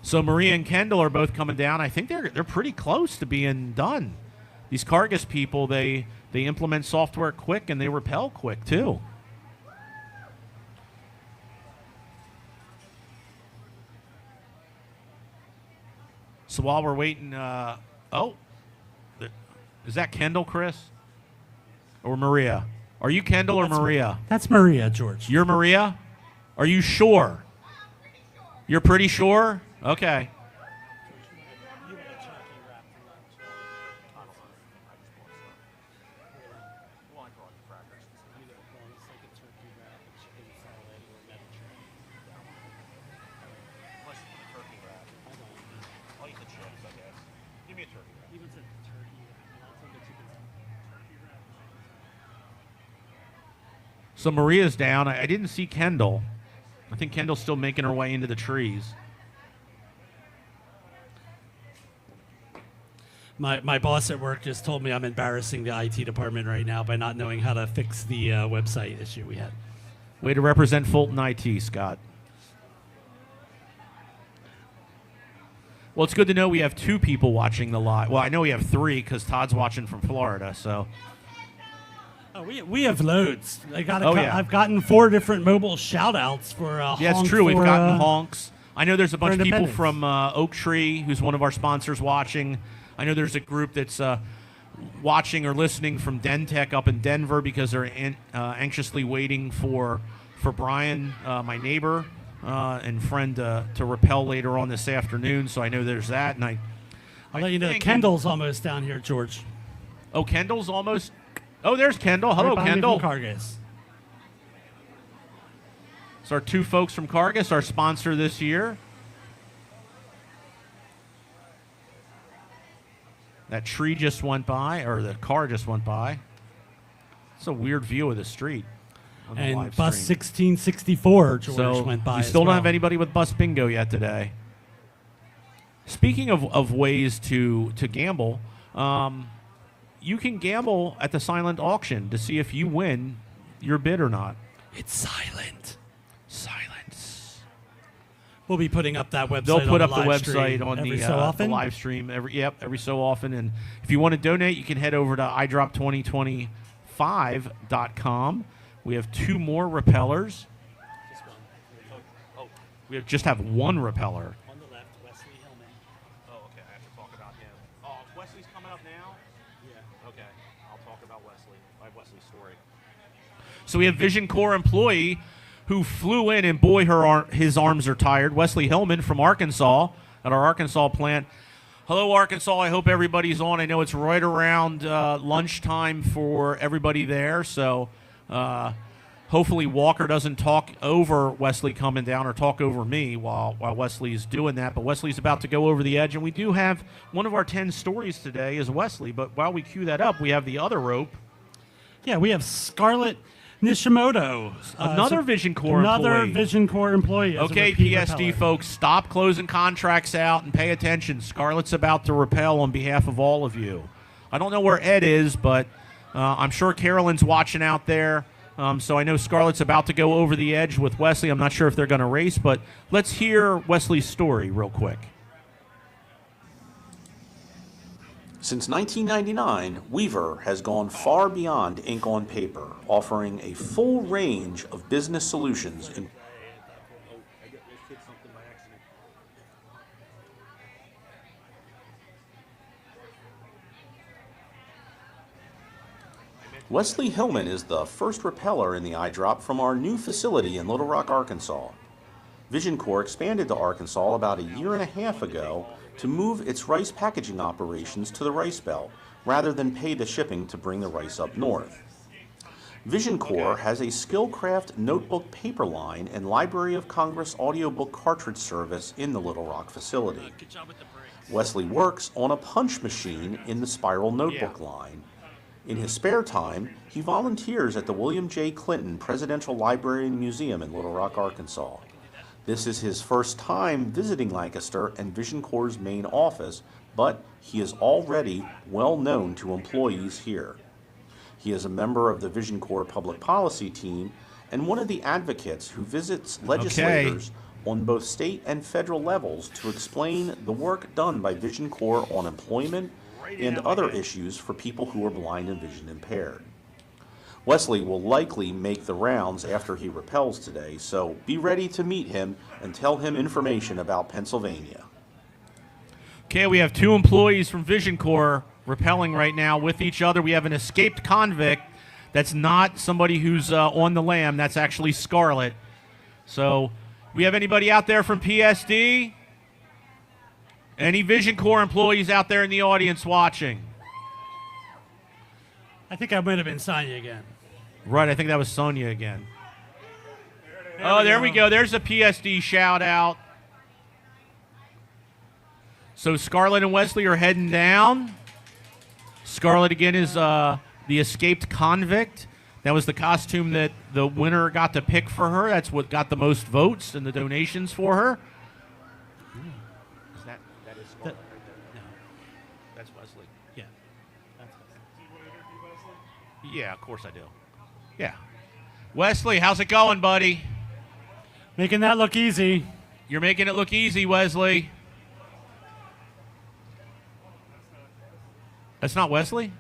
A: So Maria and Kendall are both coming down. I think they're pretty close to being done. These Cargus people, they implement software quick and they repel quick too. So while we're waiting, is that Kendall, Chris? Or Maria? Are you Kendall or Maria?
B: That's Maria, George.
A: You're Maria? Are you sure? You're pretty sure? Okay. So Maria's down. I didn't see Kendall. I think Kendall's still making her way into the trees.
B: My boss at work just told me I'm embarrassing the IT department right now by not knowing how to fix the website issue we had.
A: Way to represent Fulton IT, Scott. Well, it's good to know we have 2 people watching the live. Well, I know we have 3 because Todd's watching from Florida. So
B: Oh, we have loads.
A: Yeah.
B: I've gotten 4 different mobile shout-outs for
A: yeah, it's
B: honk
A: true. We've
B: for,
A: gotten honks. I know there's a bunch of people
B: Independence.
A: from Oak Tree, who's one of our sponsors, watching. I know there's a group that's watching or listening from Dentech up in Denver because they're anxiously waiting for Brian, my neighbor and friend, to Repel later on this afternoon. So I know there's that. And
B: I'll let you know that Kendall's almost down here, George.
A: Oh, Kendall's almost. Oh, there's Kendall. Hello,
B: Right behind me
A: Kendall.
B: from Cargus.
A: It's our 2 folks from Cargus, our sponsor this year. That tree just went by, or the car just went by. It's a weird view of the street. On the
B: And
A: live
B: bus
A: stream.
B: 1664, George,
A: So
B: went by.
A: we
B: as
A: still don't
B: well.
A: have anybody with bus bingo yet today. Speaking of ways to gamble, you can gamble at the silent auction to see if you win your bid or not.
B: It's silent.
A: Silence.
B: We'll be putting up that website.
A: They'll put
B: on
A: up the
B: live
A: website
B: stream
A: on
B: every
A: the
B: so often.
A: live stream every so often. And if you want to donate, you can head over to EyeDrop2025.com. We have 2 more repellers. We just have 1 repeller.
B: On the left, Wesley Hillman.
A: Oh, okay. I have to talk about him. Oh, Wesley's coming up now?
B: Yeah.
A: Okay. I'll talk about Wesley. Wesley's story. So we have Vision Corps employee who flew in, and boy, his arms are tired. Wesley Hillman from Arkansas, at our Arkansas plant. Hello, Arkansas. I hope everybody's on. I know it's right around lunchtime for everybody there, so hopefully Walker doesn't talk over Wesley coming down or talk over me while Wesley's doing that. But Wesley's about to go over the edge, and we do have one of our 10 stories today is Wesley. But while we cue that up, we have the other rope.
B: Yeah, we have Scarlett Nishimoto.
A: Another Vision Corps
B: Another
A: employee.
B: Vision Corps employee. as a
A: Okay,
B: repeat
A: PSD
B: repeller.
A: folks, stop closing contracts out and pay attention. Scarlett's about to repel on behalf of all of you. I don't know where Ed is, but I'm sure Carolyn's watching out there. So I know Scarlett's about to go over the edge with Wesley. I'm not sure if they're going to race, but let's hear Wesley's story real quick.
C: Since 1999, Weaver has gone far beyond ink on paper, offering a full range of business solutions in Wesley Hillman is the first repeller in the EyeDrop from our new facility in Little Rock, Arkansas. Vision Corps expanded to Arkansas about a year and a half ago to move its rice packaging operations to the Rice Belt, rather than pay the shipping to bring the rice up north. Vision Corps has a Skillcraft notebook paper line and Library of Congress audiobook cartridge service in the Little Rock facility. Wesley works on a punch machine in the Spiral notebook line. In his spare time, he volunteers at the William J. Clinton Presidential Library and Museum in Little Rock, Arkansas. This is his first time visiting Lancaster and Vision Corps' main office, but he is already well known to employees here. He is a member of the Vision Corps Public Policy Team and one of the advocates who visits legislators on both state and federal levels to explain the work done by Vision Corps on employment and other issues for people who are blind and vision impaired. Wesley will likely make the rounds after he repels today, so be ready to meet him and tell him information about Pennsylvania.
A: Okay, we have 2 employees from Vision Corps repelling right now with each other. We have an escaped convict that's not somebody who's on the lam. That's actually Scarlett. So we have anybody out there from PSD? Any Vision Corps employees out there in the audience watching?
B: I think I might have been Sonya again.
A: Right, I think that was Sonia again. There we go. There's a PSD shout out. So Scarlett and Wesley are heading down. Scarlett again is the escaped convict That was the costume that the winner got to pick for her. That's what got the most votes and the donations for her. That is Scarlett right there. No, that's Wesley.
B: Yeah.
A: Yeah, of course I do. Yeah. Wesley, how's it going, buddy?
B: Making that look easy.
A: You're making it look easy, Wesley. That's not Wesley?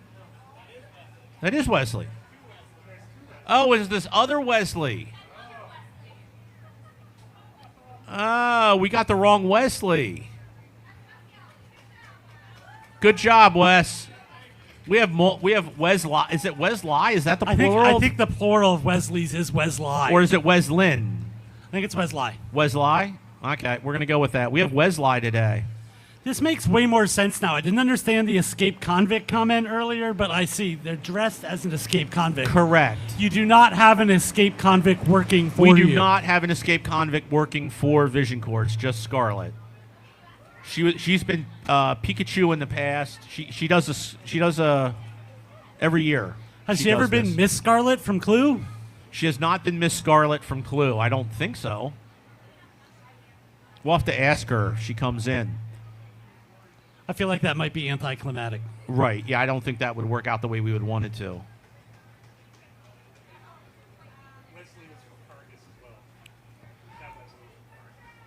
A: That is Wesley. Oh, is this other Wesley? Oh, we got the wrong Wesley. Good job, Wes. We have Wesley. Is it Wesley? Is that the plural?
B: I think the plural of Wesley's is Wesley.
A: Or is it Weslyn?
B: I think it's Wesley.
A: Wesley? Okay, we're going to go with that. We have Wesley today.
B: This makes way more sense now. I didn't understand the escaped convict comment earlier, but I see they're dressed as an escaped convict.
A: Correct.
B: You do not have an escaped convict working for you.
A: We do not have an escaped convict working for Vision Corps. It's just Scarlett. She's been Pikachu in the past. She does every year.
B: Has she ever been Miss Scarlet from Clue?
A: She has not been Miss Scarlet from Clue. I don't think so. We'll have to ask her if she comes in.
B: I feel like that might be anticlimactic.
A: Right. Yeah, I don't think that would work out the way we would want it to.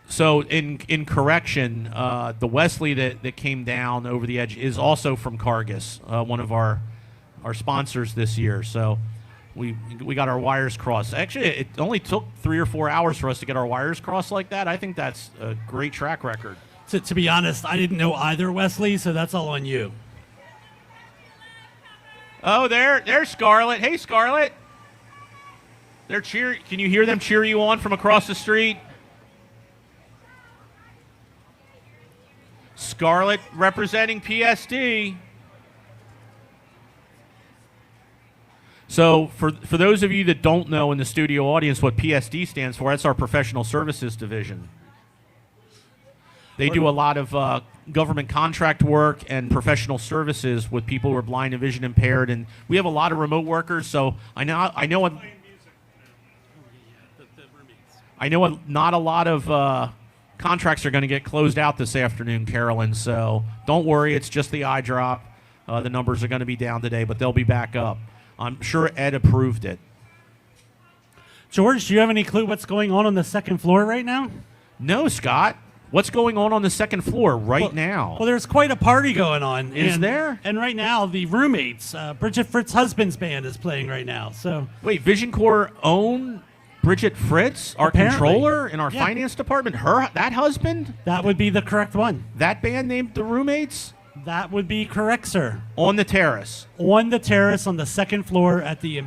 A: So in correction, the Wesley that came down over the edge is also from Cargis, one of our sponsors this year. So we got our wires crossed. Actually, it only took 3 or 4 hours for us to get our wires crossed like that. I think that's a great track record.
B: To be honest, I didn't know either Wesley, so that's all on you.
A: Oh, there's Scarlett. Hey, Scarlett. They're cheering. Can you hear them cheer you on from across the street? Scarlett representing PSD. So for those of you that don't know in the studio audience what PSD stands for, that's our professional services division. They do a lot of government contract work and professional services with people who are blind and vision impaired, and we have a lot of remote workers. So I know not a lot of contracts are going to get closed out this afternoon, Carolyn. So don't worry, it's just the Eye Drop. The numbers are going to be down today, but they'll be back up. I'm sure Ed approved it.
B: George, do you have any clue what's going on the second floor right now?
A: No, Scott. What's going on the second floor now?
B: Well, there's quite a party going on.
A: Is there?
B: And right now, the roommates, Bridget Fritz's husband's band is playing right now. So
A: wait, Vision Corps own Bridget Fritz, our controller in our finance department? That husband?
B: That would be the correct one.
A: That band named the roommates?
B: That would be correct, sir.
A: On the terrace?
B: On the terrace on the second floor at the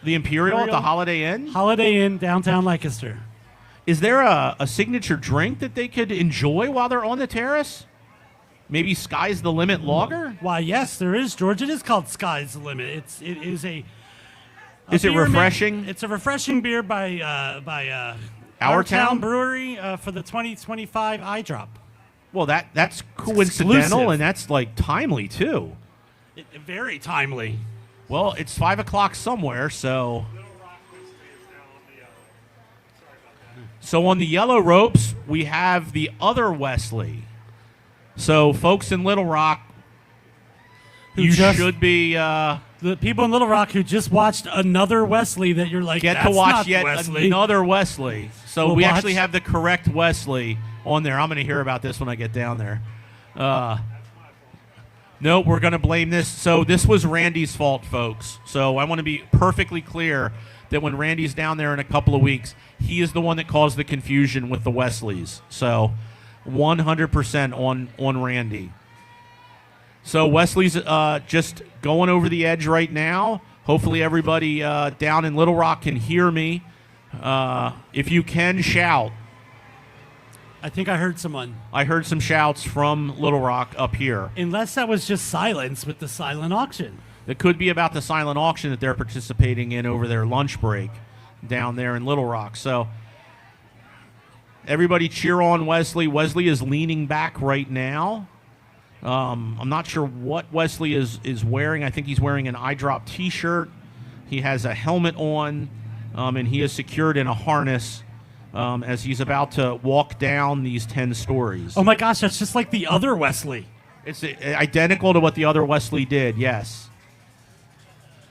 A: Imperial at the Holiday Inn?
B: Holiday Inn, downtown Lancaster.
A: Is there a signature drink that they could enjoy while they're on the terrace? Maybe Sky's the Limit lager?
B: Why, yes, there is, George. It is called Sky's the Limit. It is a
A: is it refreshing?
B: It's a refreshing beer by
A: Our Town
B: Brewery for the 2025 Eye Drop.
A: Well, that's coincidental
B: exclusive.
A: and that's like timely too.
B: Very timely.
A: Well, it's 5 o'clock somewhere, so. So on the yellow ropes, we have the other Wesley. So folks in Little Rock, should be
B: the people in Little Rock who just watched another Wesley that you're like,
A: get to watch yet another Wesley. So we actually have the correct Wesley on there. I'm going to hear about this when I get down there. No, we're going to blame this. So this was Randy's fault, folks. So I want to be perfectly clear that when Randy's down there in a couple of weeks, he is the one that caused the confusion with the Wesleys. So 100% on Randy. So Wesley's just going over the edge right now. Hopefully everybody down in Little Rock can hear me. If you can, shout.
B: I think I heard someone.
A: I heard some shouts from Little Rock up here.
B: Unless that was just silence with the silent auction.
A: It could be about the silent auction that they're participating in over their lunch break down there in Little Rock. So everybody cheer on Wesley. Wesley is leaning back right now. I'm not sure what Wesley is wearing. I think he's wearing an EyeDrop t-shirt. He has a helmet on, and he is secured in a harness as he's about to walk down these 10 stories.
B: Oh my gosh, that's just like the other Wesley.
A: It's identical to what the other Wesley did, yes.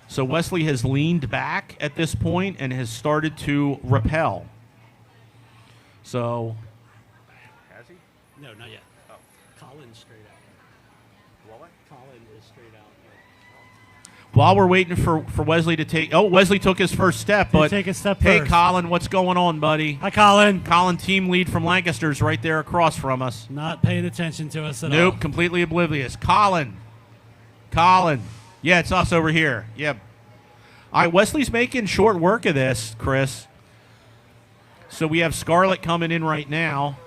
A: So Wesley has leaned back at this point and has started to rappel. So, has he?
B: No, not yet. Oh. Colin's straight out. What? Colin is straight out.
A: While we're waiting for Wesley to take... Oh, Wesley took his first step, but...
B: Take a step
A: Hey,
B: first.
A: Colin, what's going on, buddy?
B: Hi, Colin.
A: Colin, team lead from Lancaster's right there across from us.
B: Not paying attention to us at all.
A: Nope, completely oblivious. Colin. Yeah, it's us over here. Yep. All right, Wesley's making short work of this, Chris. So we have Scarlett coming in right now.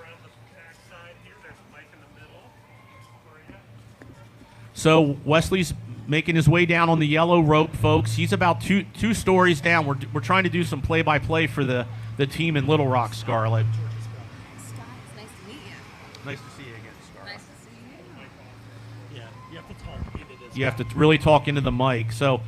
A: So Wesley's making his way down on the yellow rope, folks. He's about two stories down. We're trying to do some play-by-play for the team in Little Rock, Scarlett.
G: Scott, it's nice to meet you.
A: Nice to see you again, Scarlett.
G: Nice to see you.
B: Yeah, you have to talk into this.
A: You have to really talk into the mic. So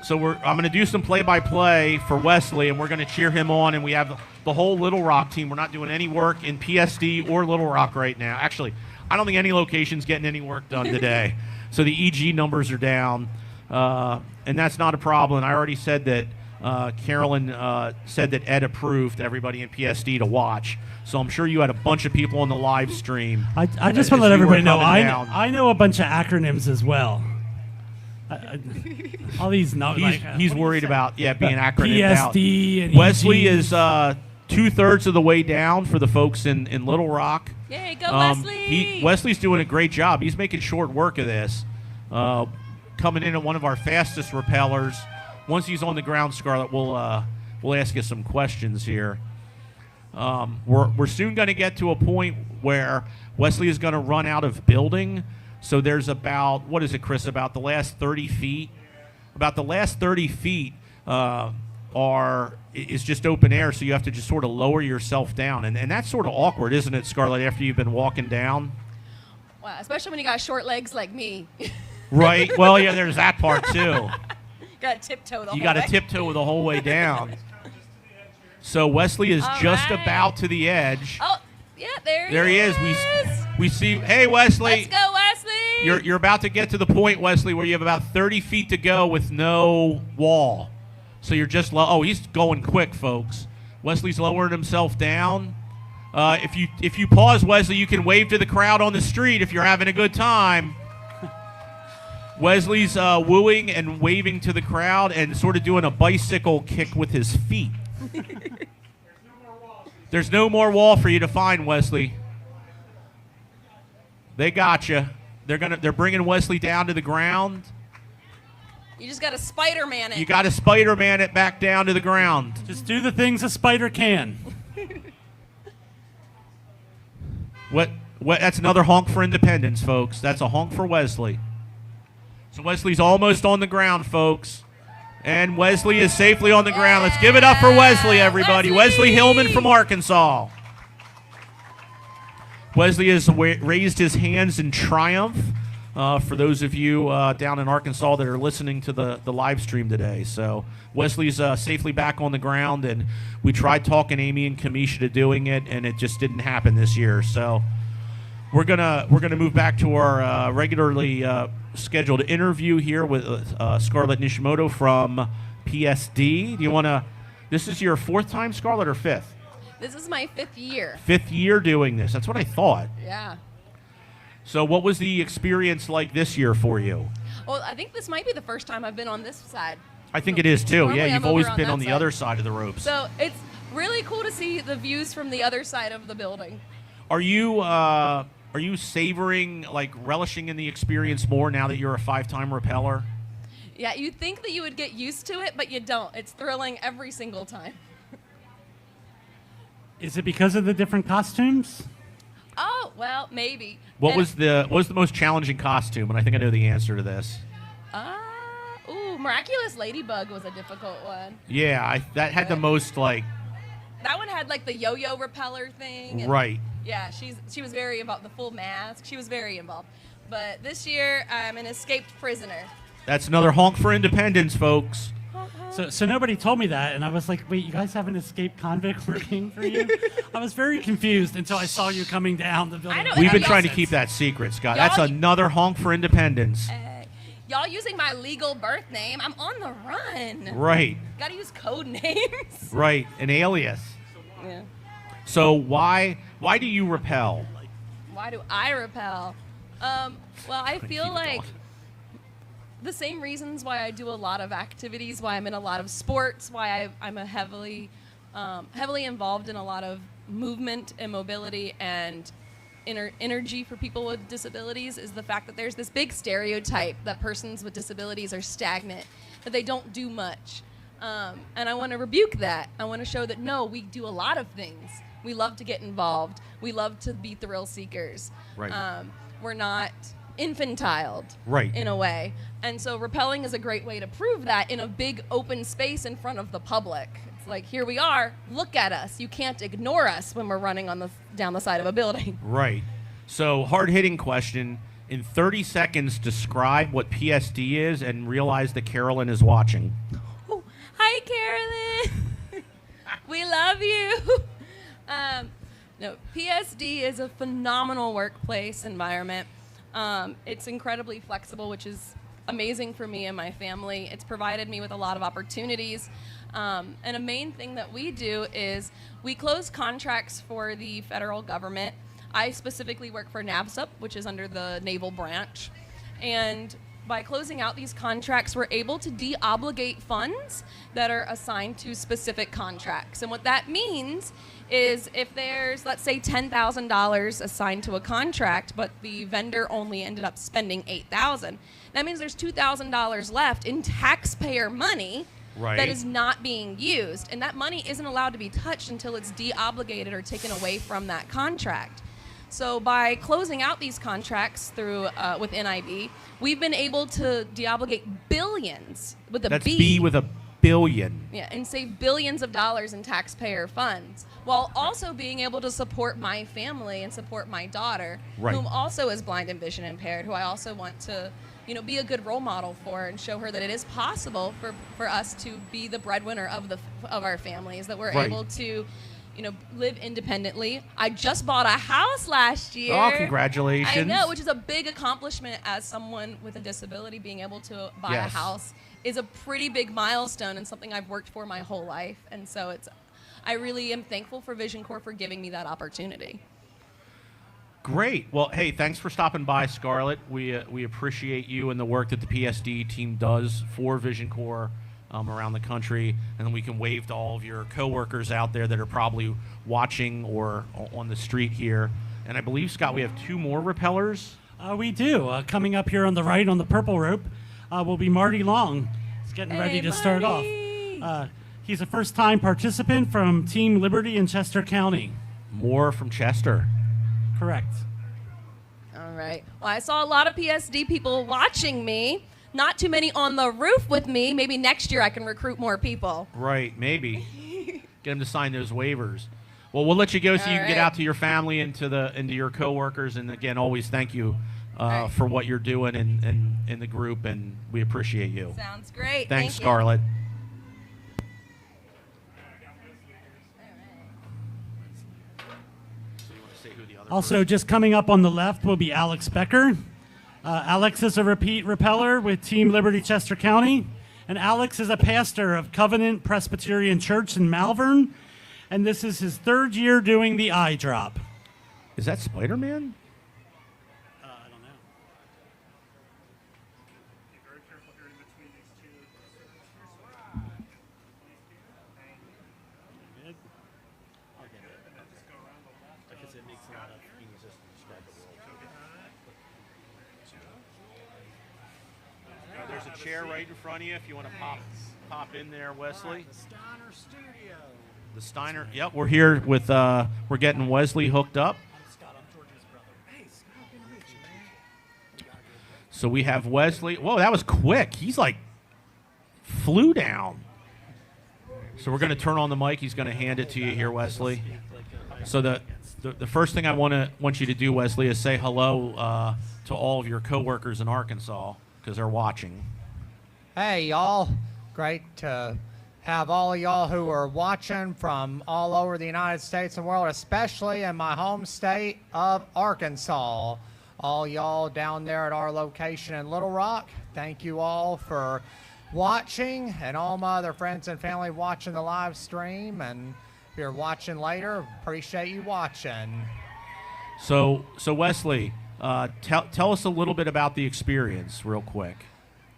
A: I'm going to do some play-by-play for Wesley, and we're going to cheer him on, and we have the whole Little Rock team. We're not doing any work in PSD or Little Rock right now. Actually, I don't think any location's getting any work done today. So the EG numbers are down, and that's not a problem. I already said that Carolyn said that Ed approved everybody in PSD to watch. So I'm sure you had a bunch of people on the live stream.
B: I just want to let everybody know, I know a bunch of acronyms as well. All these
A: he's worried about being acronymed out.
B: PSD and
A: Wesley
B: EG.
A: is 2/3 of the way down for the folks in Little Rock.
Q: Yay, go Wesley!
A: Wesley's doing a great job. He's making short work of this. Coming in at one of our fastest repellers. Once he's on the ground, Scarlett, we'll ask you some questions here. We're soon going to get to a point where Wesley is going to run out of building. So there's about, what is it, Chris, about the last 30 feet? About the last 30 feet is just open air, so you have to just sort of lower yourself down. And that's sort of awkward, isn't it, Scarlett, after you've been walking down?
G: Wow, especially when you got short legs like me.
A: Right. Well, yeah, there's that part, too.
G: You got to tiptoe the whole way.
A: You got to tiptoe the whole way down. So Wesley is just about to the edge.
G: Oh, yeah,
A: there he is. We see, hey, Wesley.
G: Let's go, Wesley.
A: You're about to get to the point, Wesley, where you have about 30 feet to go with no wall. So you're just he's going quick, folks. Wesley's lowering himself down. If you pause, Wesley, you can wave to the crowd on the street if you're having a good time. Wesley's wooing and waving to the crowd and sort of doing a bicycle kick with his feet. There's no more wall for you to find, Wesley. They got you. They're bringing Wesley down to the ground.
G: You just got to Spider-Man it.
A: You got to Spider-Man it back down to the ground.
B: Just do the things a spider can.
A: What? That's another honk for independence, folks. That's a honk for Wesley. So Wesley's almost on the ground, folks. And Wesley is safely on the ground. Let's give it up for Wesley, everybody. Wesley Hillman from Arkansas. Wesley has raised his hands in triumph for those of you down in Arkansas that are listening to the live stream today. So Wesley's safely back on the ground, and we tried talking Amy and Kamisha to doing it, and it just didn't happen this year. So we're gonna move back to our regularly scheduled interview here with Scarlett Nishimoto from PSD. Do you want to? This is your fourth time, Scarlett, or fifth?
G: This is my 5th year.
A: 5th year doing this. That's what I thought.
G: Yeah.
A: So what was the experience like this year for you?
G: Well, I think this might be the first time I've been on this side.
A: I think it is too.
G: Normally
A: Yeah, you've
G: I'm
A: always
G: over on
A: been
G: that
A: on the
G: side.
A: other side of the ropes.
G: So it's really cool to see the views from the other side of the building.
A: Are you savoring, like relishing in the experience more now that you're a 5-time repeller?
G: Yeah, you'd think that you would get used to it, but you don't. It's thrilling every single time.
B: Is it because of the different costumes?
G: Oh, well, maybe.
A: What was the most challenging costume? And I think I know the answer to this.
G: Miraculous Ladybug was a difficult one.
A: Yeah, that had the most like.
G: That one had like the yo-yo repeller thing. And
A: right.
G: Yeah, she was very involved. The full mask. She was very involved. But this year, I'm an escaped prisoner.
A: That's another honk for independence, folks.
B: So nobody told me that, and I was like, wait, you guys have an escaped convict working for you? I was very confused until I saw you coming down the building.
A: We've been trying to keep that secret, Scott. That's another honk for independence.
G: Y'all using my legal birth name. I'm on the run.
A: Right.
G: Gotta use code names.
A: Right, an alias.
G: Yeah.
A: So why do you repel?
G: Why do I repel? Well, I feel like the same reasons why I do a lot of activities, why I'm in a lot of sports, why I'm a heavily involved in a lot of movement and mobility and energy for people with disabilities, is the fact that there's this big stereotype that persons with disabilities are stagnant, that they don't do much. And I want to rebuke that. I want to show that, no, we do a lot of things. We love to get involved. We love to be thrill seekers.
A: Right.
G: We're not infantiled,
A: right,
G: in a way. And so rappelling is a great way to prove that in a big open space in front of the public. It's like, here we are, look at us. You can't ignore us when we're running down the side of a building.
A: Right. So, hard-hitting question. In 30 seconds, describe what PSD is and realize that Carolyn is watching.
G: Oh, hi, Carolyn. We love you. No, PSD is a phenomenal workplace environment. It's incredibly flexible, which is amazing for me and my family. It's provided me with a lot of opportunities. And a main thing that we do is we close contracts for the federal government. I specifically work for NAVSUP, which is under the naval branch. And by closing out these contracts, we're able to de-obligate funds that are assigned to specific contracts. And what that means is if there's, let's say, $10,000 assigned to a contract, but the vendor only ended up spending $8,000, that means there's $2,000 left in taxpayer money that is not being used. And that money isn't allowed to be touched until it's de-obligated or taken away from that contract. So by closing out these contracts through with NIB, we've been able to de-obligate billions with a
A: That's
G: B.
A: B with a billion.
G: Yeah, and save billions of dollars in taxpayer funds, while also being able to support my family and support my daughter, whom also is blind and vision impaired, who I also want to, be a good role model for and show her that it is possible for us to be the breadwinner of our families, that we're able to live independently. I just bought a house last year.
A: Oh, congratulations.
G: I know, which is a big accomplishment as someone with a disability. Being able to buy a house is a pretty big milestone and something I've worked for my whole life. And so I really am thankful for Vision Corps for giving me that opportunity.
A: Great. Well, hey, thanks for stopping by, Scarlett. We appreciate you and the work that the PSD team does for Vision Corps around the country, and then we can wave to all of your coworkers out there that are probably watching or on the street here. And I believe, Scott, we have 2 more Repellers.
B: We do. Coming up here on the right on the purple rope will be Marty Long. He's getting ready to start off. He's a first-time participant from Team Liberty in Chester County.
A: More from Chester.
B: Correct.
G: All right. Well, I saw a lot of PSD people watching me. Not too many on the roof with me. Maybe next year I can recruit more people.
A: Right, maybe. Get them to sign those waivers. Well, we'll let you go so you can get out to your family and to your coworkers. And again, always thank you for what you're doing in the group, and we appreciate you.
G: Sounds great.
A: Thanks,
G: Thank
A: Scarlett.
B: Also, just coming up on the left will be Alex Becker. Alex is a repeat repeller with Team Liberty Chester County, and Alex is a pastor of Covenant Presbyterian Church in Malvern, and this is his 3rd year doing the Eye Drop.
A: Is that Spider-Man?
B: I don't know.
A: There's a chair right in front of you if you want to pop in there, Wesley.
H: The Steiner Studio.
A: The Steiner. Yep, we're here with we're getting Wesley hooked up.
H: I'm Scott. I'm George's brother. Hey, Scott, good to meet you, man.
A: So we have Wesley. Whoa, that was quick. He's like flew down. So we're going to turn on the mic. He's going to hand it to you here, Wesley. So the first thing I want you to do, Wesley, is say hello to all of your coworkers in Arkansas because they're watching.
H: Hey, y'all.
F: Great to have all of y'all who are watching from all over the United States and world, especially in my home state of Arkansas. All y'all down there at our location in Little Rock, thank you all for watching, and all my other friends and family watching the live stream. And if you're watching later, appreciate you watching.
A: So Wesley, tell us a little bit about the experience real quick.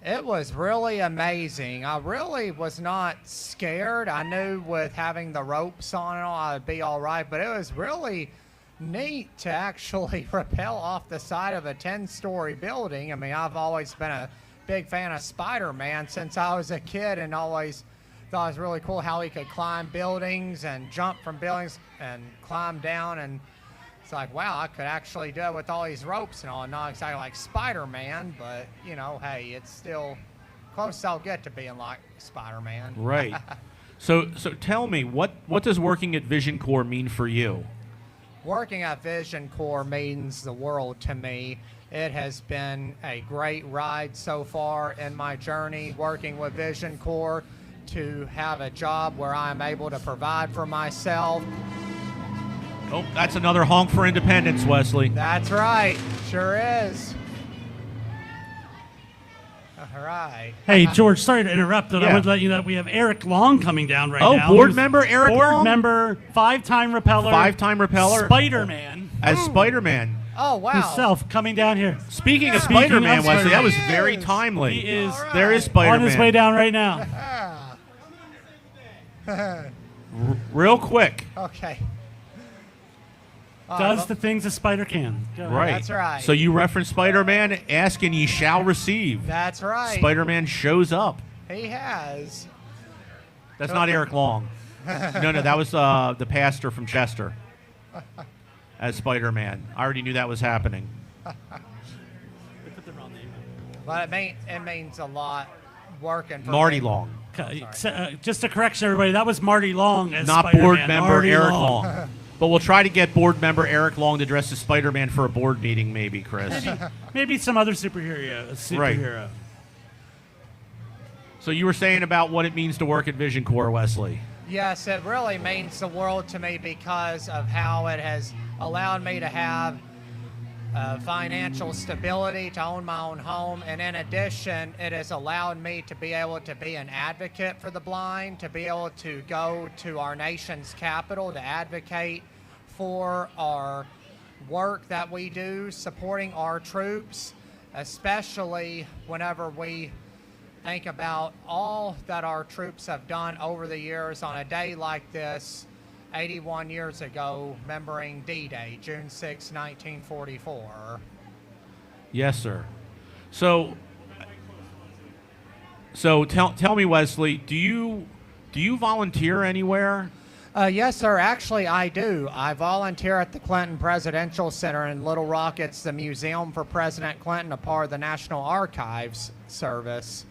F: It was really amazing. I really was not scared. I knew with having the ropes on and all, I'd be all right, but it was really neat to actually rappel off the side of a 10-story building. I mean, I've always been a big fan of Spider-Man since I was a kid, and always thought it was really cool how he could climb buildings and jump from buildings and climb down. And it's like, wow, I could actually do it with all these ropes and all. Not exactly like Spider-Man, but, you know, hey, it's still close I'll get to being like Spider-Man.
A: Right. So tell me, what does working at Vision Corps mean for you?
F: Working at Vision Corps means the world to me. It has been a great ride so far in my journey working with Vision Corps, to have a job where I'm able to provide for myself.
A: Oh, that's another honk for independence, Wesley.
F: That's right. Sure is. All right.
B: Hey, George, sorry to interrupt, but I
A: Yeah.
B: would let you know that we have Eric Long coming down right
A: Oh,
B: now.
A: board
B: who's
A: member Eric
B: board
A: Long?
B: member, five-time repeller.
A: Five-time repeller.
B: Spider-Man.
A: As Spider-Man.
F: Oh, wow.
B: Himself coming down here.
A: Speaking of
B: Speaking
A: Spider-Man,
B: of
A: Wesley, that was
B: Spider-Man.
A: very timely.
B: He is
A: There is Spider-Man.
B: on his way down right now.
A: Real quick.
F: Okay.
B: Does the things a spider can. Go ahead.
A: Right.
F: That's right.
A: So you reference Spider-Man, ask and ye shall receive.
F: That's right.
A: Spider-Man shows up.
F: He has.
A: That's not Eric Long. No, that was the pastor from Chester as Spider-Man. I already knew that was happening.
F: But it means a lot working for
A: Marty
F: me.
A: Long.
B: Just to correction everybody, that was Marty Long as
A: Not
B: Spider-Man.
A: board member
B: Marty
A: Eric Long. But we'll try to get board member Eric Long to dress as Spider-Man for a board meeting, maybe, Chris.
B: Maybe some other superhero.
A: Right. So you were saying about what it means to work at Vision Corps, Wesley.
F: Yes, it really means the world to me because of how it has allowed me to have financial stability, to own my own home, and in addition, it has allowed me to be able to be an advocate for the blind, to be able to go to our nation's capital to advocate for our work that we do, supporting our troops, especially whenever we think about all that our troops have done over the years on a day like this, 81 years ago, remembering D-Day, June 6, 1944.
A: Yes, sir. So tell me, Wesley, do you volunteer anywhere?
F: Yes, sir. Actually, I do. I volunteer at the Clinton Presidential Center in Little Rock. It's the Museum for President Clinton, a part of the National Archives Service.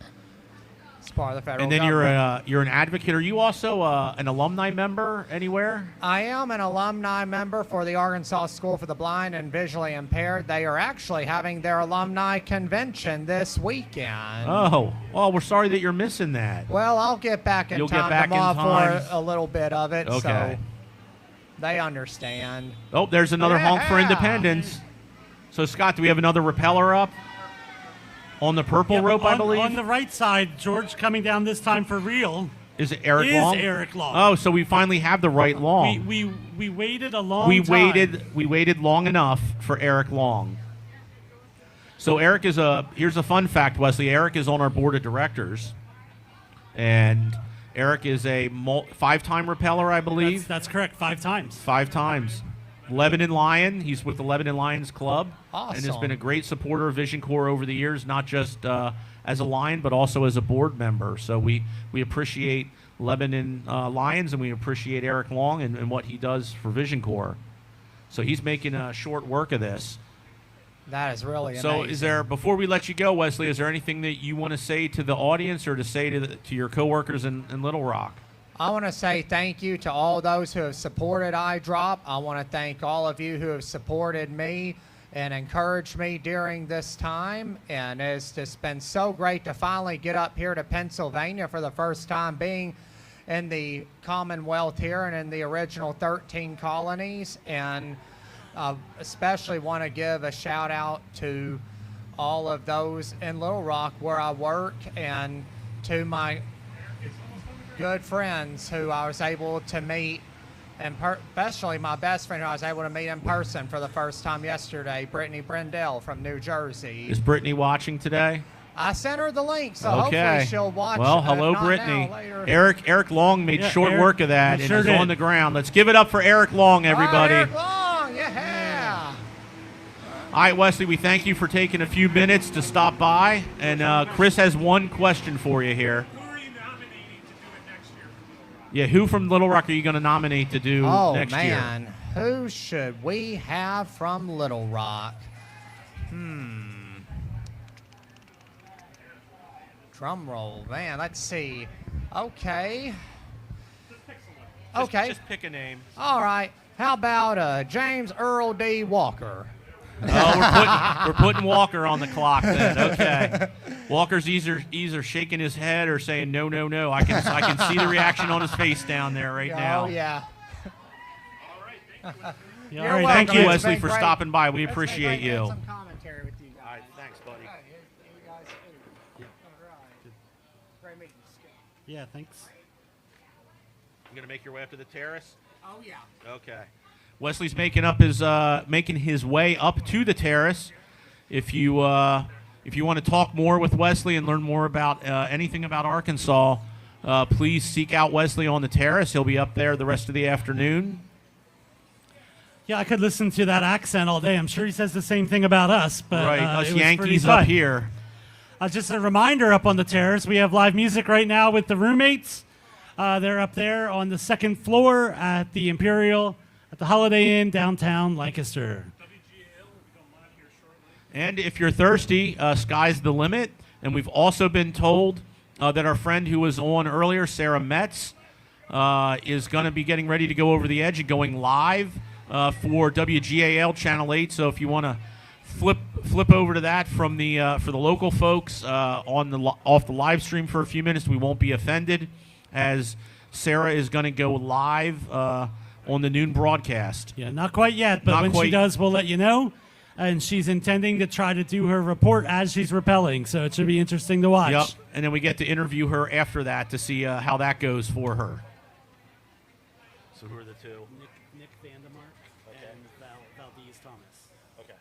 F: It's part of the federal
A: And then
F: government.
A: you're an advocate. Are you also an alumni member anywhere?
F: I am an alumni member for the Arkansas School for the Blind and Visually Impaired. They are actually having their alumni convention this weekend.
A: Oh, we're sorry that you're missing that.
F: Well, I'll get back in
A: You'll
F: time
A: get back in
F: tomorrow
A: time.
F: for a little bit of it,
A: Okay.
F: so they understand.
A: Oh, there's another honk for
F: Yeah.
A: independence. So, Scott, do we have another repeller up? On the purple rope, I believe?
B: On the right side, George coming down this time for real.
A: Is it Eric
B: is
A: Long?
B: Eric Long.
A: Oh, so we finally have the right Long.
B: We waited a long
A: we
B: time.
A: waited long enough for Eric Long. So Eric is here's a fun fact, Wesley. Eric is on our board of directors, and Eric is a 5-time repeller, I believe.
B: That's correct, 5 times.
A: 5 times. Lebanon Lion. He's with the Lebanon Lions Club. And has
F: Awesome.
A: been a great supporter of Vision Corps over the years, not just as a Lion, but also as a board member. So we appreciate Lebanon Lions, and we appreciate Eric Long and what he does for Vision Corps. So he's making short work of this.
F: That is really
A: So
F: amazing.
A: is there, before we let you go, Wesley, is there anything that you want to say to the audience or to say to your coworkers in Little Rock?
F: I want to say thank you to all those who have supported EyeDrop. I want to thank all of you who have supported me and encouraged me during this time. And it's just been so great to finally get up here to Pennsylvania for the first time, being in the Commonwealth here and in the original 13 colonies. And especially want to give a shout out to all of those in Little Rock where I work, and to my good friends who I was able to meet, and especially my best friend who I was able to meet in person for the first time yesterday, Brittany Brendel from New Jersey.
A: Is Brittany watching today?
F: I sent her the link, so hopefully she'll watch.
A: Well,
F: if
A: hello,
F: not
A: Brittany.
F: now, later.
A: Eric Long made short work of that and
B: sure
A: is
B: did.
A: on the ground. Let's give it up for Eric Long, everybody.
F: Eric Long, yeah.
A: All right, Wesley, we thank you for taking a few minutes to stop by. And Chris has one question for you here.
I: Who are you nominating to do it next year from Little Rock?
A: Yeah, who from Little Rock are you going to nominate to do next year?
F: Oh, man. Who should we have from Little Rock? Drum roll, man. Let's see. Okay. Okay.
A: Just pick a name.
F: All right. How about James Earl D. Walker?
A: Oh, we're putting Walker on the clock then. Okay. Walker's either shaking his head or saying no, no, no. I can see the reaction on his face down there right now.
F: Oh, yeah.
A: All right, thank you, Wesley, for stopping by. We appreciate you.
F: Some commentary with you guys.
A: All right, thanks, buddy.
F: Great meeting you.
B: Yeah, thanks.
A: You gonna make your way up to the terrace?
F: Oh, yeah.
A: Okay. Wesley's making his way up to the terrace. If you want to talk more with Wesley and learn more about anything about Arkansas, please seek out Wesley on the terrace. He'll be up there the rest of the afternoon.
B: Yeah, I could listen to that accent all day. I'm sure he says the same thing about us. But
A: Right, us
B: it was
A: Yankees
B: pretty
A: up
B: fun.
A: here.
B: Just a reminder, up on the terrace, we have live music right now with the roommates. They're up there on the second floor at the Imperial at the Holiday Inn downtown Lancaster.
A: And if you're thirsty, sky's the limit. And we've also been told that our friend who was on earlier, Sarah Metz, is going to be getting ready to go over the edge and going live for WGAL Channel 8. So if you want to flip over to that from the for the local folks off the live stream for a few minutes, we won't be offended, as Sarah is going to go live on the noon broadcast.
B: Yeah, not quite yet, but when she does, we'll let you know. And she's intending to try to do her report as she's rappelling, so it should be interesting to watch.
A: Yep, and then we get to interview her after that to see how that goes for her. So who are the two?
B: Nick Vandermark and Valdez Thomas.
A: Okay.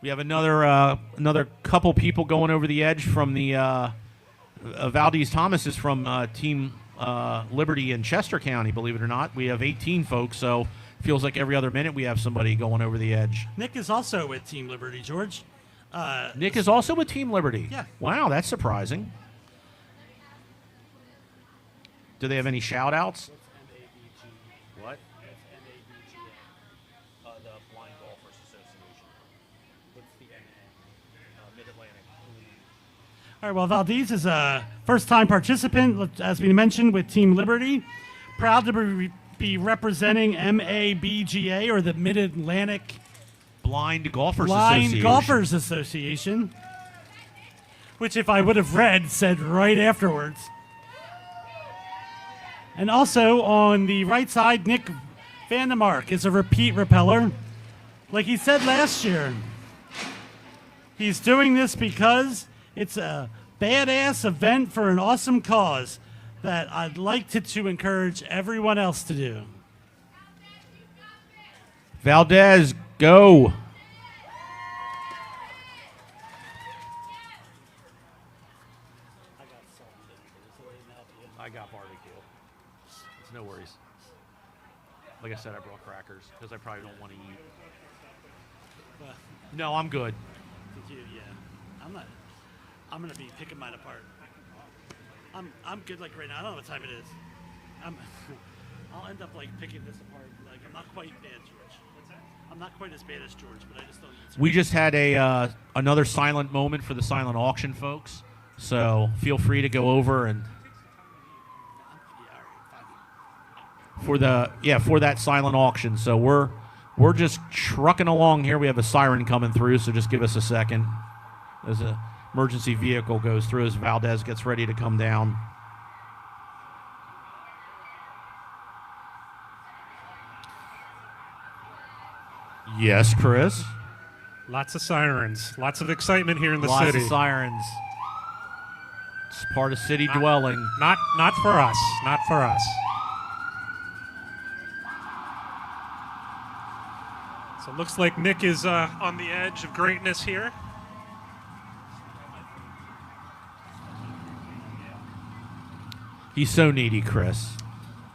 A: We have another couple people going over the edge from the Valdez Thomas is from Team Liberty in Chester County, believe it or not. We have 18 folks, so feels like every other minute we have somebody going over the edge.
B: Nick is also with Team Liberty, George.
A: Nick is also with Team Liberty?
B: Yeah.
A: Wow, that's surprising. Do they have any shout-outs? What? The Blind Golfers Association. What's the Mid-Atlantic?
B: All right, well, Valdez is a first-time participant, as we mentioned, with Team Liberty. Proud to be representing MABGA, or the Mid-Atlantic
A: Blind Golfers
B: Association, which, if I would have read, said right afterwards. And also on the right side, Nick Vandermark is a repeat repeller. Like he said last year, he's doing this because it's a badass event for an awesome cause that I'd like to encourage everyone else to do.
A: Valdez, go. I got barbecue. It's no worries. Like I said, I brought crackers because I probably don't want to eat. No, I'm good.
B: Yeah, I'm gonna be picking mine apart. I'm good like right now. I don't know what time it is. I'll end up like picking this apart. Like I'm not quite bad, George. I'm not quite as bad as George, but I just don't eat.
A: We just had another silent moment for the silent auction folks. So feel free to go over and for that silent auction. So we're We're just trucking along here. We have a siren coming through, so just give us a second as an emergency vehicle goes through as Valdez gets ready to come down. Yes, Chris?
I: Lots of sirens. Lots of excitement here in the
A: Lots
I: city.
A: of sirens. It's part of city dwelling.
I: Not for us. Not for us. So it looks like Nick is on the edge of greatness here.
A: He's so needy, Chris.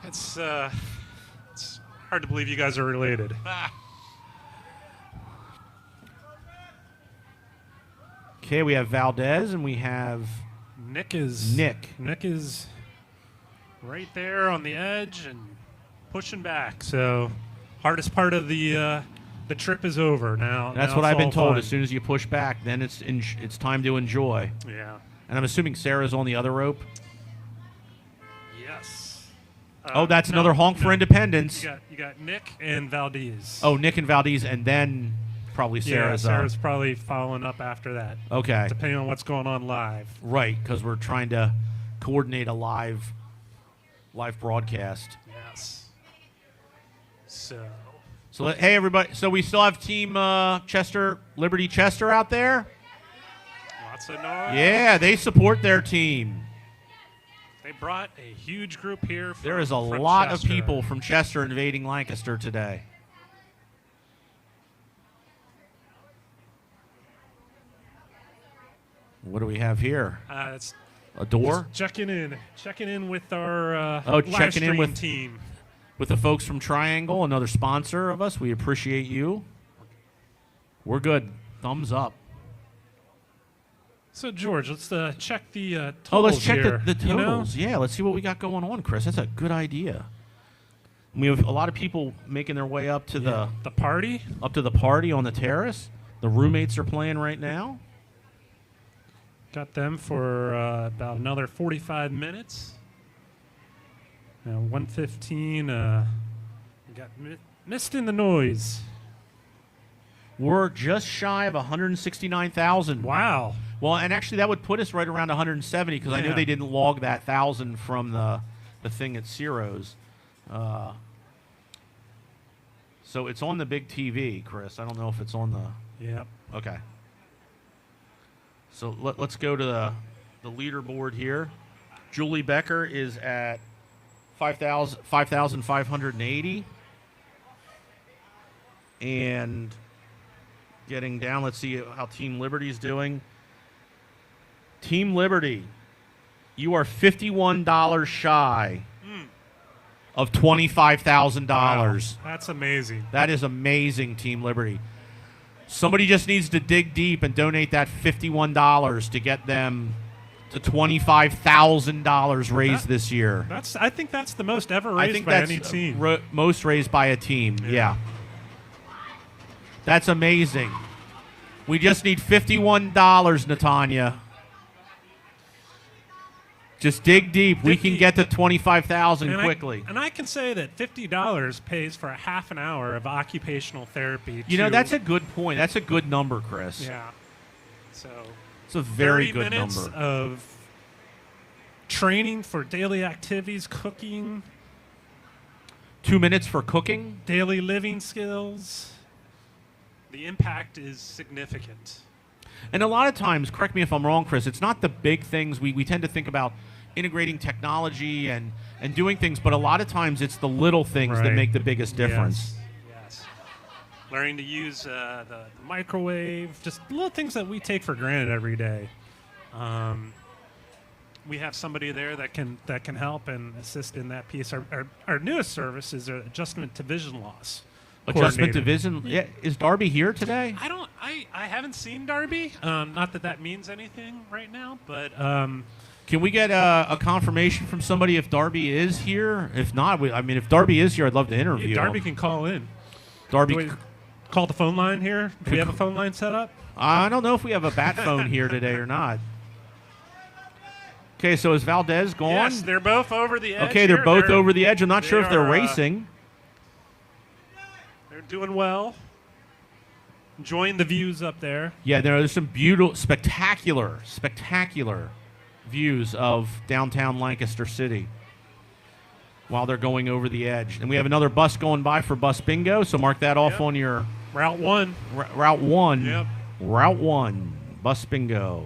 I: It's hard to believe you guys are related.
A: Okay, we have Valdez and we have
I: Nick is
A: Nick.
I: Nick is right there on the edge and pushing back. So hardest part of the trip is over now.
A: That's
I: now
A: what
I: it's
A: I've been
I: all
A: told.
I: fun.
A: As soon as you push back, then it's time to enjoy.
I: Yeah.
A: And I'm assuming Sarah's on the other rope.
I: Yes.
A: Oh, that's
I: no,
A: another honk for
I: no.
A: independence.
I: You got Nick and Valdez.
A: Oh, Nick and Valdez, and then probably Sarah's up.
I: Sarah's probably following up after that.
A: Okay.
I: Depending on what's going on live.
A: Right, because we're trying to coordinate a live broadcast.
I: Yes.
A: So hey everybody. So we still have Team Liberty Chester out there.
I: Lots of noise.
A: Yeah, they support their team.
I: They brought a huge group here.
A: There is a
I: from
A: lot
I: Chester.
A: of people from Chester invading Lancaster today. What do we have here?
I: It's
A: a door?
I: just checking in with our
A: Checking
I: live
A: in
I: stream
A: with
I: team.
A: With the folks from Triangle, another sponsor of us. We appreciate you. We're good. Thumbs up.
I: So George, let's check the totals.
A: Oh, let's check
I: here,
A: the
I: you know?
A: totals. Yeah, let's see what we got going on, Chris. That's a good idea. We have a lot of people making their way up to the
I: party.
A: Up to the party on the terrace. The roommates are playing right now.
I: Got them for about another 45 minutes. 1:15. We got missed in the noise.
A: We're just shy of 169,000.
I: Wow.
A: Well, and actually that would put us right around 170 because I know
I: Yeah.
A: they didn't log that 1,000 from the thing at Ciro's. So it's on the big TV, Chris. I don't know if it's on the...
I: Yep.
A: Okay. So let's go to the leaderboard here. Julie Becker is at 5,580. And getting down, let's see how Team Liberty's doing. Team Liberty, you are $51 shy of $25,000.
I: Wow. That's amazing.
A: That is amazing, Team Liberty. Somebody just needs to dig deep and donate that $51 to get them to $25,000 raised this year.
I: I think that's the most ever
A: I
I: raised
A: think
I: by
A: that's
I: any team.
A: most raised by a team. Yeah. That's amazing. We just need $51, Natanya. Just dig deep. We can get to $25,000 quickly.
I: And I can say that $50 pays for a half an hour of occupational therapy.
A: You know, that's a good point. That's a good number, Chris.
I: Yeah. So
A: it's a very
I: 30
A: good
I: minutes
A: number.
I: of training for daily activities, cooking.
A: 2 minutes for cooking.
I: Daily living skills. The impact is significant.
A: And a lot of times, correct me if I'm wrong, Chris, it's not the big things. We tend to think about integrating technology and doing things, but a lot of times it's the little things that
I: Right.
A: make the biggest difference.
I: Yes. Learning to use the microwave, just little things that we take for granted every day. We have somebody there that can help and assist in that piece. Our newest service is adjustment to vision loss.
A: Adjustment to
I: coordinator.
A: vision. Yeah, is Darby here today?
I: I haven't seen Darby. Not that means anything right now, but
A: Can we get a confirmation from somebody if Darby is here? If not, if Darby is here, I'd love to interview
I: Darby
A: him.
I: can call in.
A: Darby,
I: Do we call the phone line here. Do we have a phone line set up?
A: I don't know if we have a bat phone here today or not. Okay, so is Valdez gone?
I: Yes, they're both over the edge.
A: Okay, they're
I: here.
A: both over the edge. I'm not sure if they're
I: are,
A: racing.
I: They're Doing well. Enjoying the views up there.
A: Yeah, there's some beautiful, spectacular views of downtown Lancaster City while they're going over the edge. And we have another bus going by for bus bingo, so mark that off on your...
I: Route 1.
A: Route 1.
I: Yep.
A: Route 1, bus bingo.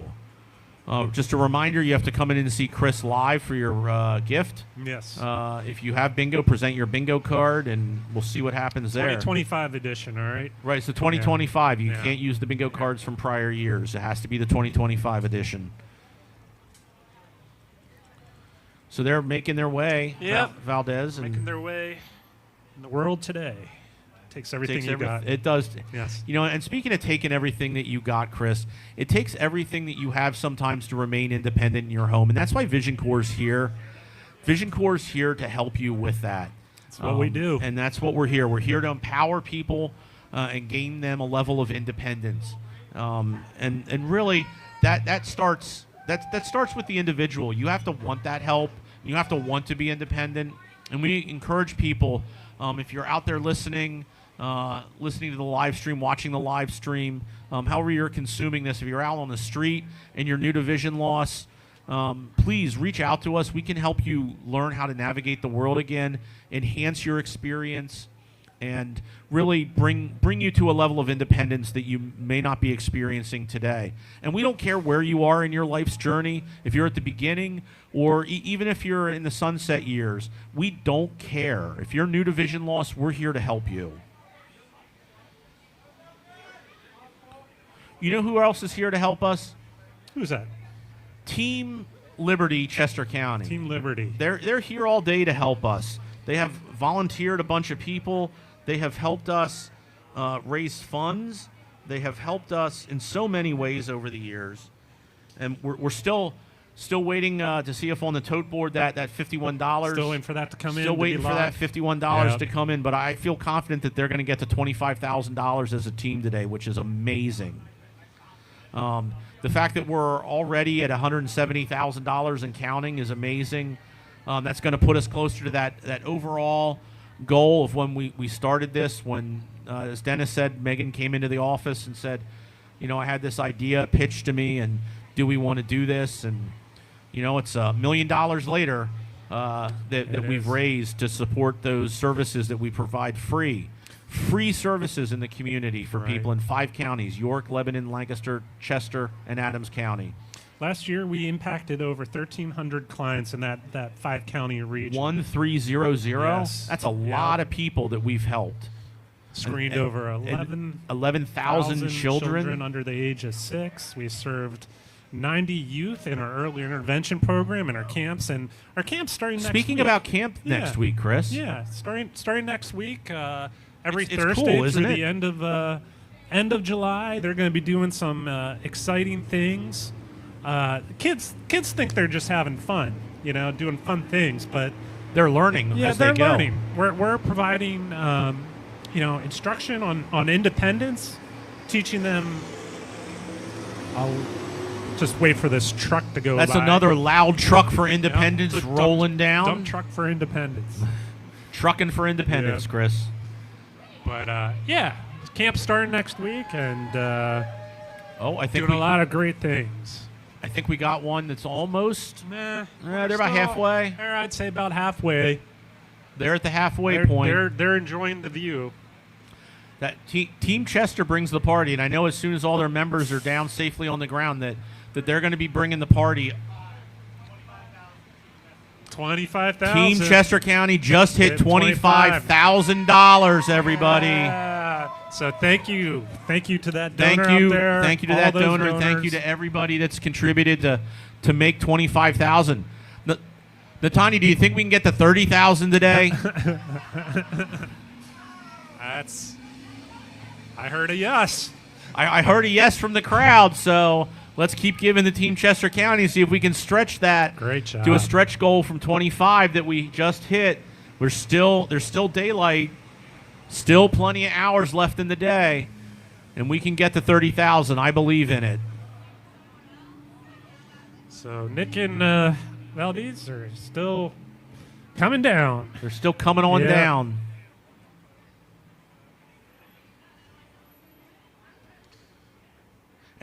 A: Just a reminder, you have to come in and see Chris live for your gift.
I: Yes.
A: If you have bingo, present your bingo card, and we'll see what happens there.
I: 2025 edition, all right?
A: Right, so 2025. You
I: Yeah.
A: can't use the bingo cards from prior years. It has to be the 2025 edition. So they're making their way,
I: Yep.
A: Valdez.
I: Making
A: and
I: their way in the world today. Takes everything
A: takes
I: you got.
A: It does.
I: Yes.
A: You know, and speaking of taking everything that you got, Chris, it takes everything that you have sometimes to remain independent in your home. And that's why Vision Corps is here. Vision Corps is here to help you with that.
I: That's what we do.
A: And that's what we're here. We're here to empower people and gain them a level of independence. And really, that starts with the individual. You have to want that help. You have to want to be independent. And we encourage people, if you're out there listening to the live stream, watching the live stream, however you're consuming this, if you're out on the street and you're new to vision loss, please reach out to us. We can help you learn how to navigate the world again, enhance your experience, and really bring you to a level of independence that you may not be experiencing today. And we don't care where you are in your life's journey, if you're at the beginning or even if you're in the sunset years. We don't care. If you're new to vision loss, we're here to help you. You know who else is here to help us?
I: Who's that?
A: Team Liberty, Chester County.
I: Team Liberty.
A: They're here all day to help us. They have volunteered a bunch of people. They have helped us raise funds. They have helped us in so many ways over the years. And we're still waiting to see if on the tote board that $51.
I: Still waiting for that to come in.
A: Still waiting for that $51 to come in. But I feel confident that they're going to get to $25,000 as a team today, which is amazing. The fact that we're already at $170,000 and counting is amazing. That's going to put us closer to that overall goal of when we started this. When, as Dennis said, Megan came into the office and said, you know, I had this idea pitched to me, and do we want to do this? And, you know, it's $1 million later that we've raised to support those services that we provide free services in the community for people in 5 counties: York, Lebanon, Lancaster, Chester, and Adams County.
I: Last year, we impacted over 1,300 clients in that 5-county region.
A: 1,300?
I: Yes.
A: That's a lot of people that we've helped.
I: Screened over
A: 11,000 children
I: under the age of 6. We served 90 youth in our early intervention program in our camps, and our camp's starting next week.
A: Speaking about camp next week, Chris.
I: Yeah, starting next week. Every
A: It's
I: Thursday
A: cool, isn't
I: through
A: it?
I: the end of July, they're going to be doing some exciting things. Kids think they're just having fun, you know, doing fun things, but
A: they're learning.
I: Yeah,
A: as
I: they're
A: they go.
I: learning. We're providing, you know, instruction on independence, teaching them. I'll just wait for this truck to go.
A: That's
I: by.
A: another loud truck for independence
I: Yep.
A: rolling down.
I: Dump truck for independence.
A: Trucking for independence,
I: Yeah.
A: Chris.
I: But yeah, camp's starting next week, and
A: I think
I: doing a lot of great things.
A: I think we got one that's almost.
I: They're
A: about halfway.
I: I'd say about halfway.
A: They're at the halfway
I: They're-
A: point.
I: They're enjoying the view.
A: That Team Chester brings the party, and I know as soon as all their members are down safely on the ground that they're going to be bringing the party.
I: 25,000.
A: Team Chester County just hit $25,000. Everybody.
I: So thank you to that donor
A: Thank
I: out
A: you
I: there.
A: to
I: all
A: that
I: those
A: donor. Thank you
I: donors.
A: to everybody that's contributed to make 25,000. Natanya, do you think we can get to 30,000 today?
I: I heard a yes.
A: I heard a yes from the crowd, so let's keep giving the Team Chester County and see if we can stretch that to a stretch goal from 25 that we just hit. There's still daylight, still plenty of hours left in the day, and we can get to 30,000. I believe in it.
I: So Nick and Valdez are still coming down.
A: They're still coming on down.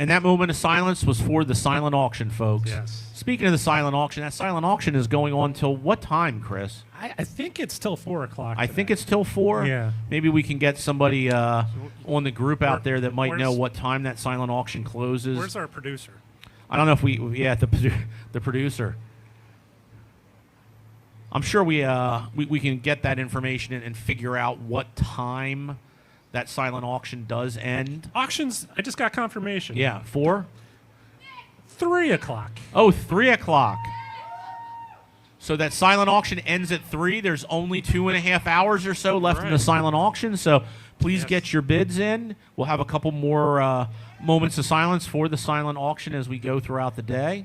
A: And that moment of silence was for the silent auction, folks.
I: Yes.
A: Speaking of the silent auction, that silent auction is going on till what time, Chris?
I: I think it's till 4 o'clock.
A: I think it's till 4.
I: Yeah.
A: Maybe we can get somebody on the group out there that might know
I: where's-
A: what time that silent auction closes.
I: Where's our producer?
A: I don't know if the producer. I'm sure we can get that information and figure out what time that silent auction does end.
I: Auctions, I just got confirmation.
A: Yeah, 4?
I: 3 o'clock.
A: Oh, 3 o'clock. So that silent auction ends at 3. There's only 2.5 hours or so left in the silent auction. So please get your bids in. We'll have a couple more moments of silence for the silent auction as we go throughout the day.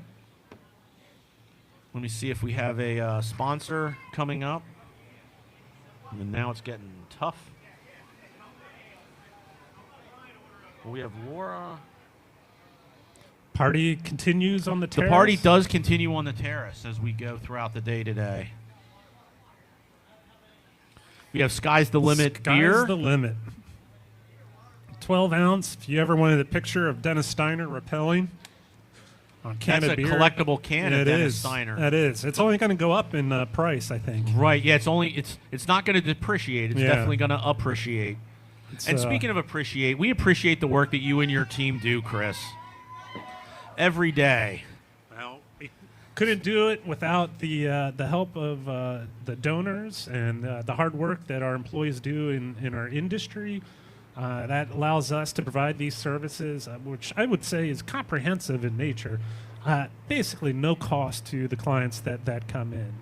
A: Let me see if we have a sponsor coming up. And now it's getting tough. We have Laura.
I: Party continues on the terrace.
A: The party does continue on the terrace as we go throughout the day today. We have Sky's the Limit beer.
I: Sky's the limit. 12 ounce. If you ever wanted a picture of Dennis Steiner rappelling on a can
A: That's
I: of
A: a
I: beer,
A: collectible can of
I: it
A: Dennis
I: is.
A: Steiner.
I: That is. It's only going to go up in price, I think.
A: Right. Yeah. It's not going to depreciate. It's definitely going to appreciate. And speaking of appreciate, we appreciate the work that you and your team do, Chris. Every day.
I: Well, we couldn't do it without the help of the donors and the hard work that our employees do in our industry. That allows us to provide these services, which I would say is comprehensive in nature. Basically, no cost to the clients that come in.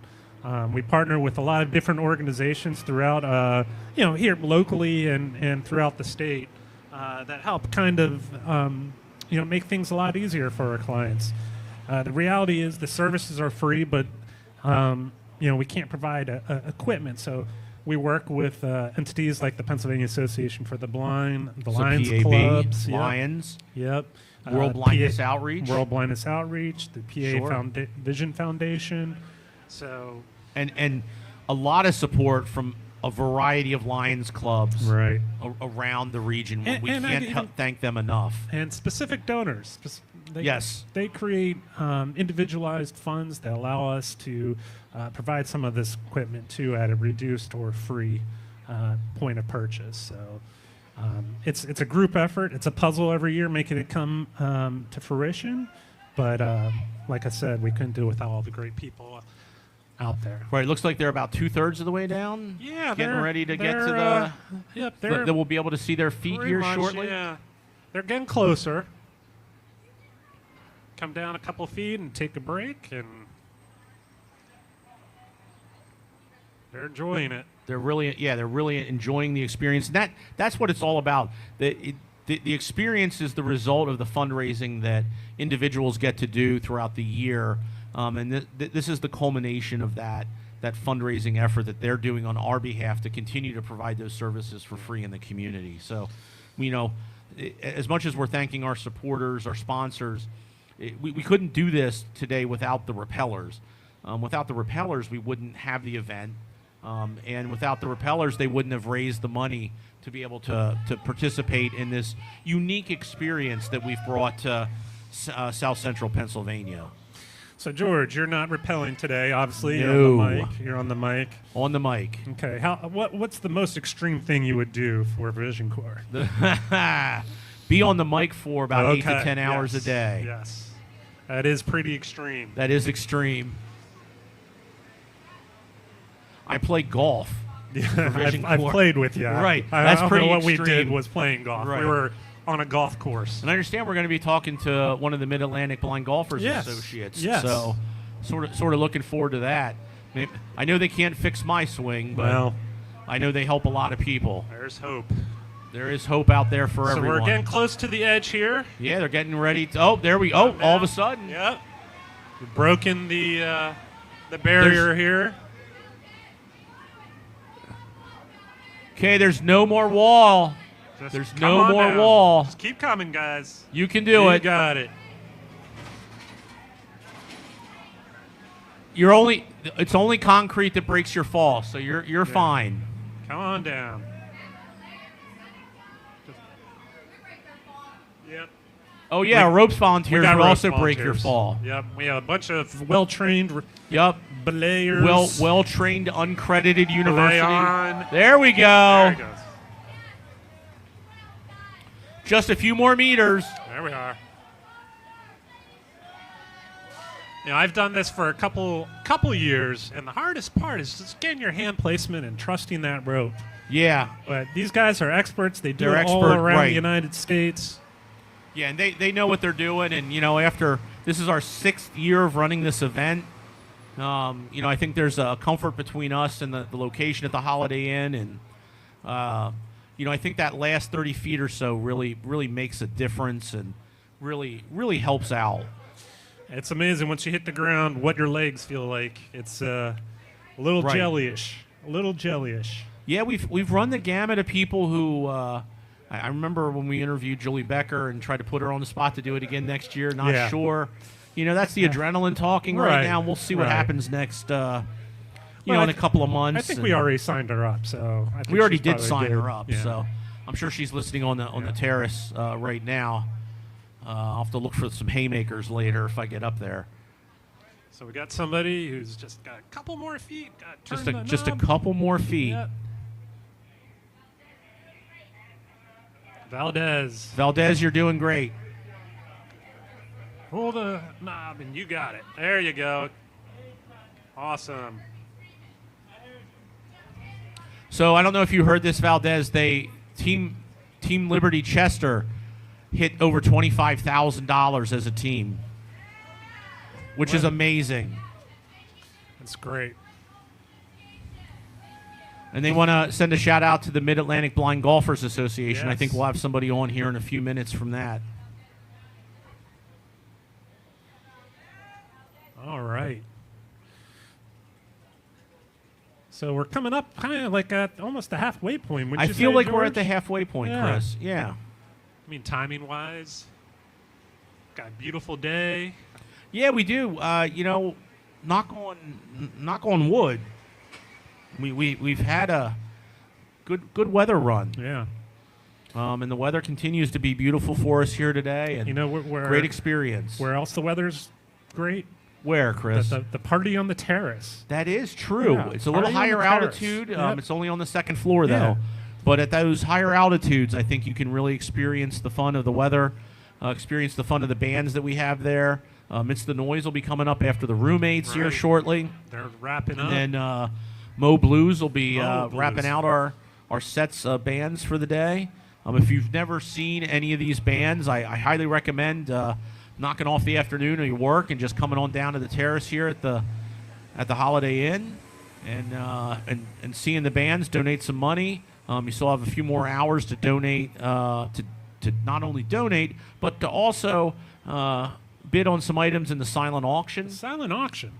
I: We partner with a lot of different organizations throughout, here locally and throughout the state that help kind of, make things a lot easier for our clients. The reality is the services are free, but, we can't provide equipment. So we work with entities like the Pennsylvania Association for the Blind, the
A: So
I: Lions
A: PAB,
I: Clubs.
A: Lions.
I: Yep.
A: World Blindness Outreach.
I: World Blindness Outreach, the PA
A: Sure.
I: Vision Foundation. So
A: and a lot of support from a variety of Lions clubs around the region. We
I: And I
A: can't
I: even-
A: thank them enough.
I: and specific donors.
A: Yes.
I: They create individualized funds that allow us to provide some of this equipment too at a reduced or free point of purchase. So it's a group effort. It's a puzzle every year making it come to fruition. But like I said, we couldn't do it without all the great people out there.
A: Right. It looks like they're about 2/3 of the way down.
I: Yeah,
A: Getting
I: they're-
A: ready to get to
I: they're,
A: the.
I: yep, they're
A: that we'll be able to see their feet
I: pretty
A: here
I: much,
A: shortly.
I: Yeah, they're getting closer. Come down a couple feet and take a break, and they're enjoying it.
A: They're really enjoying the experience. And that's what it's all about. The experience is the result of the fundraising that individuals get to do throughout the year, and this is the culmination of that fundraising effort that they're doing on our behalf to continue to provide those services for free in the community. So, as much as we're thanking our supporters, our sponsors, we couldn't do this today without the Repellers. Without the Repellers, we wouldn't have the event. And without the Repellers, they wouldn't have raised the money to be able to participate in this unique experience that we've brought to South Central Pennsylvania.
I: So, George, you're not rappelling today, obviously.
A: No.
I: You're on the mic.
A: On the mic.
I: Okay. What's the most extreme thing you would do for Vision Corps?
A: Be on the mic for about 8 to 10 hours a day.
I: Yes. That is pretty extreme.
A: That is extreme. I play golf.
I: I've played with you.
A: Right.
I: I
A: That's
I: don't
A: pretty
I: know what
A: extreme.
I: we did was playing golf.
A: Right.
I: We were on a golf course.
A: And I understand we're going to be talking to one of the Mid-Atlantic Blind Golfers
I: Yes.
A: Associates.
I: Yes.
A: So sort of looking forward to that. I know they can't fix my swing, but
I: Well.
A: I know they help a lot of people.
I: There's hope.
A: There is hope out there for
I: So
A: everyone.
I: we're getting close to the edge here.
A: Yeah, they're getting ready to. Oh, there we. Oh, all of a sudden.
I: Yep. We've broken the barrier here.
A: Okay, there's no more wall.
I: Just
A: There's
I: come
A: no
I: on
A: more
I: down.
A: wall.
I: Just keep coming, guys.
A: You can do
I: You
A: it.
I: got it.
A: It's only concrete that breaks your fall, so you're fine.
I: Come on down. Yep.
A: Oh yeah, ropes volunteers
I: we got
A: will
I: ropes
A: also break your
I: volunteers.
A: fall.
I: Yep, we have a bunch of well-trained
A: Yep.
I: belayers.
A: Well-trained, uncredited university.
I: on.
A: There we go.
I: There he goes.
A: Just a few more meters.
I: There we are. You know, I've done this for a couple years, and the hardest part is just getting your hand placement and trusting that rope.
A: Yeah.
I: But these guys are experts. They do
A: They're
I: it all
A: expert,
I: around
A: right.
I: the United States.
A: Yeah, and they know what they're doing. And, you know, after this is our 6th year of running this event, you know, I think there's a comfort between us and the location at the Holiday Inn. And, you know, I think that last 30 feet or so really makes a difference and really helps out.
I: It's amazing once you hit the ground what your legs feel like. It's a little
A: Right.
I: jellyish. A little jellyish.
A: Yeah, we've run the gamut of people who I remember when we interviewed Julie Becker and tried to put her on the spot to do it again next year. Not
I: Yeah.
A: sure. You know, that's the adrenaline talking right
I: Right.
A: now. We'll see what
I: Right.
A: happens next. You
I: Well,
A: know, in a couple of months.
I: I think we already signed her up. So I think
A: we already
I: she's
A: did
I: probably
A: sign
I: good.
A: her up.
I: Yeah.
A: So I'm sure she's listening on the terrace right now. I'll have to look for some haymakers later if I get up there.
I: So we got somebody who's just got a couple more feet.
A: Just a couple more feet.
I: Yep.
A: Valdez, you're doing great.
I: Pull the knob and you got it. There you go. Awesome.
A: So I don't know if you heard this, Valdez. Team Liberty Chester hit over $25,000 as a team, which is amazing.
I: That's great.
A: And they want to send a shout out to the Mid-Atlantic Blind Golfers Association. I
I: Yes.
A: think we'll have somebody on here in a few minutes from that.
I: All right. So we're coming up kind of like at almost the halfway point.
A: I feel like we're at the halfway point, Chris. Yeah.
I: I mean, timing-wise, got a beautiful day.
A: Yeah, we do. You know, knock on wood. We've had a good weather run.
I: Yeah.
A: And the weather continues to be beautiful for us here today. And
I: You know, we're
A: great experience.
I: Where else the weather's great?
A: Where, Chris?
I: The party on the terrace.
A: That is true.
I: Yeah,
A: It's a little
I: party on the
A: higher
I: terrace.
A: altitude.
I: Yep.
A: It's only on the 2nd floor, though.
I: Yeah.
A: But at those higher altitudes, I think you can really experience the fun of the weather, experience the fun of the bands that we have there. It's the Noise will be coming up after the roommates here
I: Right.
A: shortly.
I: They're wrapping up.
A: And then Mo Blues will be
I: Mo Blues.
A: wrapping out our sets of bands for the day. If you've never seen any of these bands, I highly recommend knocking off the afternoon of your work and just coming on down to the terrace here at the Holiday Inn and seeing the bands, donate some money. You still have a few more hours to donate to not only donate but to also bid on some items in the silent auction.
I: Silent auction.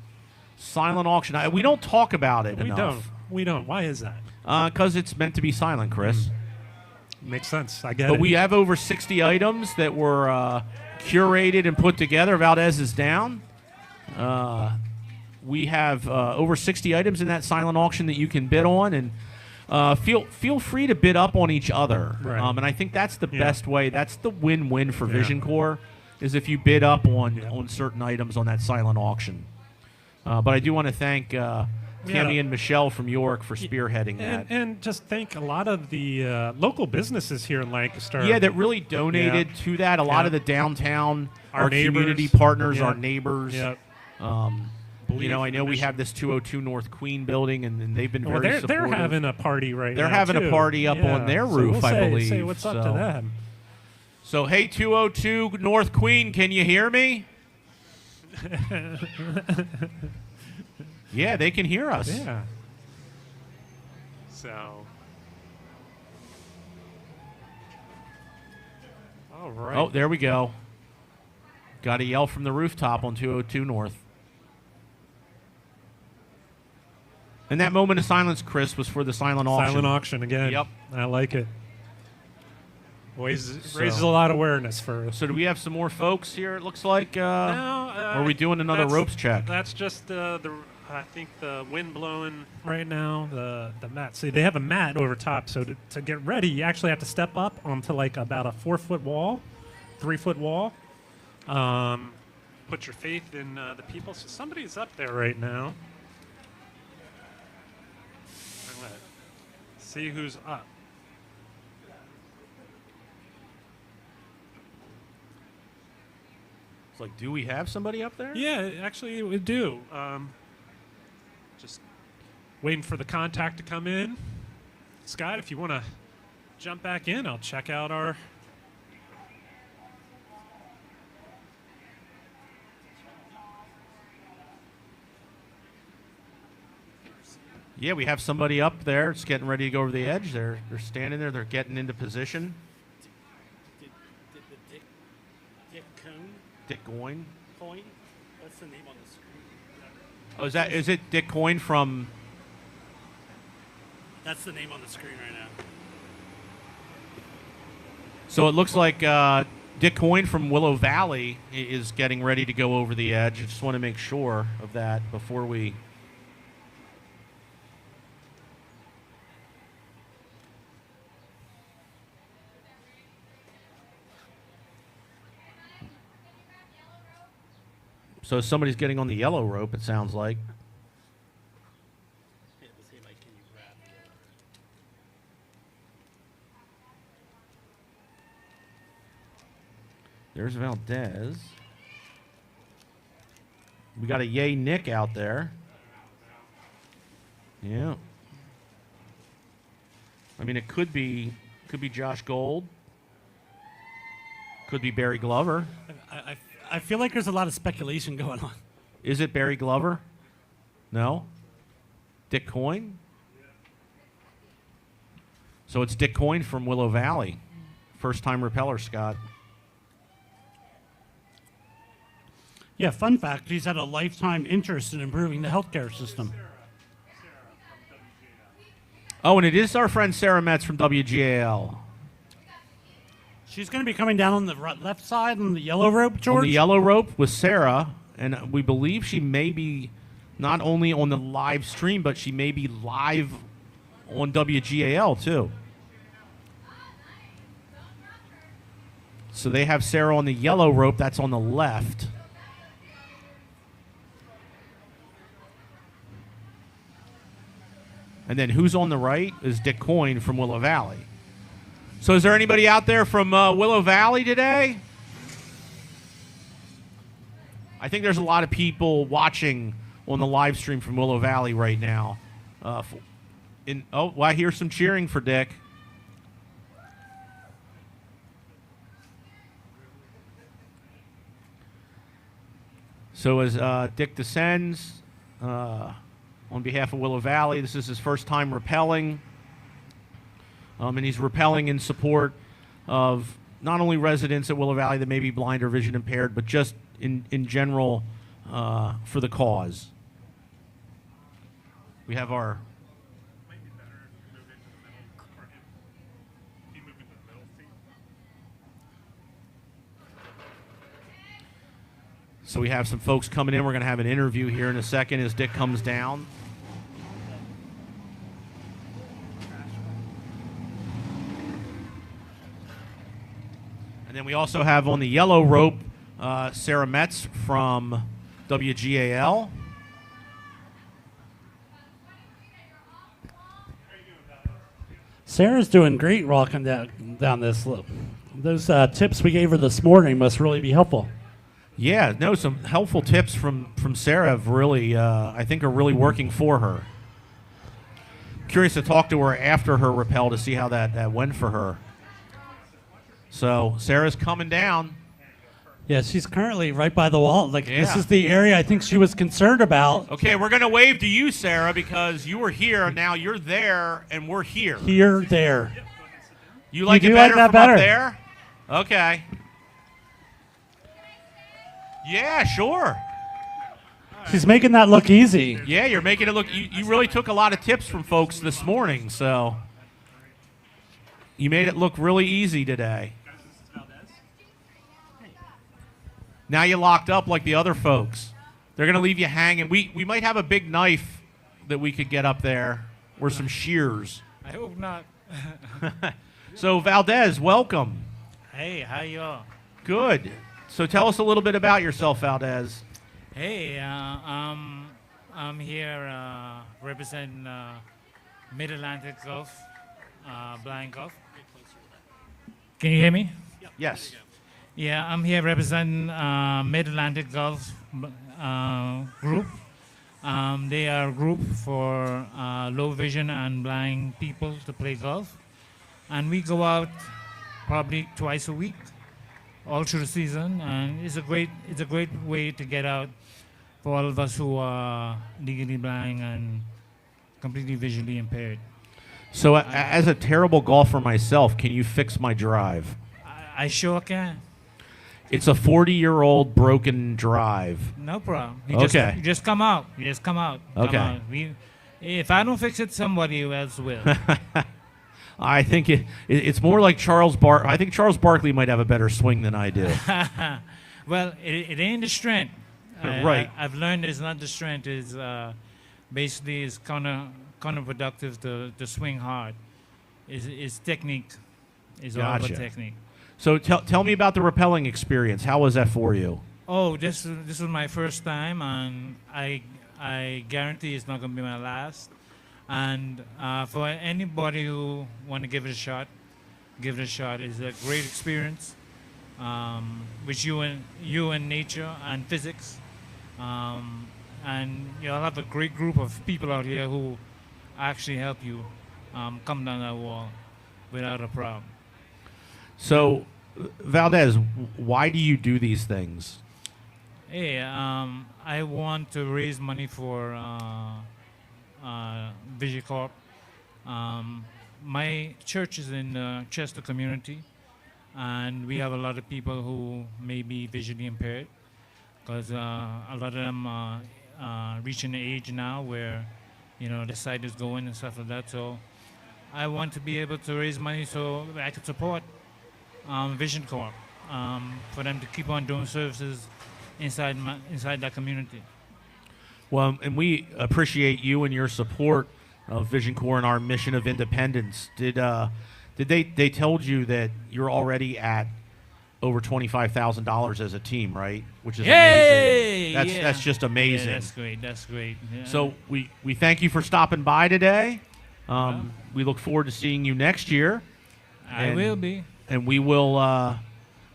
A: Silent auction. We don't talk about it enough.
I: We don't. Why is that?
A: Because it's meant to be silent, Chris.
I: Makes sense. I get
A: But
I: it.
A: we have over 60 items that were curated and put together. Valdez is down. We have over 60 items in that silent auction that you can bid on, and feel free to bid up on each other.
I: Right.
A: And I think that's the best way. That's the win-win for Vision Corps, is if you bid up on certain items on that silent auction. But I do want to thank Tammy and Michelle from York for spearheading that.
I: And just thank a lot of the local businesses here in Lancaster.
A: Yeah, that really donated to that. A lot of the downtown, our
I: neighbors.
A: community partners,
I: Yeah.
A: our neighbors.
I: Yeah.
A: You know, I know we have this 202 North Queen building, and they've been
I: Well,
A: very
I: they're
A: supportive.
I: having a party right now.
A: They're having a
I: too.
A: party up on their
I: So
A: roof,
I: we'll
A: I
I: say,
A: believe.
I: Say what's up to them.
A: So, hey, 202 North Queen, can you hear me? Yeah, they can hear us.
I: Yeah. So. All right.
A: Oh, there we go. Got a yell from the rooftop on 202 North. And that moment of silence, Chris, was for the silent auction.
I: Silent auction again.
A: Yep.
I: I like it. Raises a lot of awareness for us.
A: So do we have some more folks here, it looks like? Or are we doing another ropes check?
I: That's just I think the wind blowing right now, the mat. See, they have a mat over top, so to get ready, you actually have to step up onto like about a 4-foot wall 3-foot wall. Put your faith in the people. So somebody's up there right now. Let's see who's up.
A: It's like, do we have somebody up there?
I: Yeah, actually, we do. Just waiting for the contact to come in. Scott, if you want to jump back in, I'll check out our...
A: Yeah, we have somebody up there. It's getting ready to go over the edge. They're standing there. They're getting into position. Dick Coyne.
B: Coyne? That's the name on the screen.
A: Oh, is it Dick Coyne from...
B: That's the name on the screen right now.
A: So it looks like Dick Coyne from Willow Valley is getting ready to go over the edge. I just want to make sure of that before we... So somebody's getting on the yellow rope, it sounds like. There's Valdez. We got a Yay Nick out there. Yeah. I mean, it could be Josh Gold. Could be Barry Glover.
B: I feel like there's a lot of speculation going on.
A: Is it Barry Glover? No? Dick Coyne? So it's Dick Coyne from Willow Valley. First-time repeller, Scott.
B: Yeah, fun fact, he's had a lifetime interest in improving the healthcare system.
A: Oh, and it is our friend Sarah Metz from WGAL.
B: She's going to be coming down on the left side on the yellow rope, George?
A: On the yellow rope with Sarah, and we believe she may be not only on the live stream, but she may be live on WGAL too. So they have Sarah on the yellow rope, that's on the left. And then who's on the right is Dick Coyne from Willow Valley. So is there anybody out there from Willow Valley today? I think there's a lot of people watching on the live stream from Willow Valley right now. Well, I hear some cheering for Dick. So as Dick descends, on behalf of Willow Valley, this is his first time rappelling. And he's rappelling in support of not only residents at Willow Valley that may be blind or vision impaired, but just in general for the cause. We have our... So we have some folks coming in. We're going to have an interview here in a second as Dick comes down. And then we also have on the yellow rope Sarah Metz from WGAL.
B: Sarah's doing great walking down this slope. Those tips we gave her this morning must really be helpful.
A: Yeah, no, some helpful tips from Sarah have really, I think, are really working for her. Curious to talk to her after her rappel to see how that went for her. So Sarah's coming down.
B: Yeah, she's currently right by the wall. This is the area I think she was concerned about.
A: Okay, we're going to wave to you, Sarah, because you were here, now you're there, and we're here.
B: Here, there.
A: You like it better from up there? Okay. Yeah, sure.
B: She's making that look easy.
A: Yeah, you're making it look... You really took a lot of tips from folks this morning, so... You made it look really easy today. Now you locked up like the other folks. They're going to leave you hanging. We might have a big knife that we could get up there, or some shears.
J: I hope not.
A: So, Valdez, welcome.
J: Hey, how y'all?
A: Good. So tell us a little bit about yourself, Valdez.
J: Hey, I'm here representing Mid-Atlantic Gulf, Blind Gulf. Can you hear me?
A: Yes.
J: Yeah, I'm here representing Mid-Atlantic Gulf group. They are a group for low vision and blind people to play golf. And we go out probably twice a week, all through the season. And it's a great way to get out for all of us who are legally blind and completely visually impaired.
A: So as a terrible golfer myself, can you fix my drive?
J: I sure can.
A: It's a 40-year-old broken drive.
J: No problem. You just come out. You just come out.
A: Okay.
J: Come out. If I don't fix it, somebody else will.
A: I think it's more like I think Charles Barkley might have a better swing than I do.
J: Well, it ain't the strength.
A: Right.
J: I've learned it's not the strength. It's basically it's counterproductive to swing hard. It's technique. It's all about technique.
A: So tell me about the rappelling experience. How was that for you?
J: Oh, this was my first time, and I guarantee it's not going to be my last. And for anybody who want to give it a shot, give it a shot. It's a great experience with you and nature and physics. And you'll have a great group of people out here who actually help you come down that wall without a problem.
A: So, Valdez, why do you do these things?
J: Hey, I want to raise money for Vision Corp. My church is in the Chester community, and we have a lot of people who may be visually impaired, because a lot of them are reaching the age now where, the sight is going and stuff like that. So I want to be able to raise money so I could support Vision Corp, for them to keep on doing services inside that community.
A: Well, and we appreciate you and your support of Vision Corps and our mission of independence. Did they told you that you're already at over $25,000 as a team, right? Which is amazing. That's just amazing.
J: Yeah, that's great. Yeah.
A: So we thank you for stopping by today. We look forward to seeing you next year.
J: I will be.
A: And we will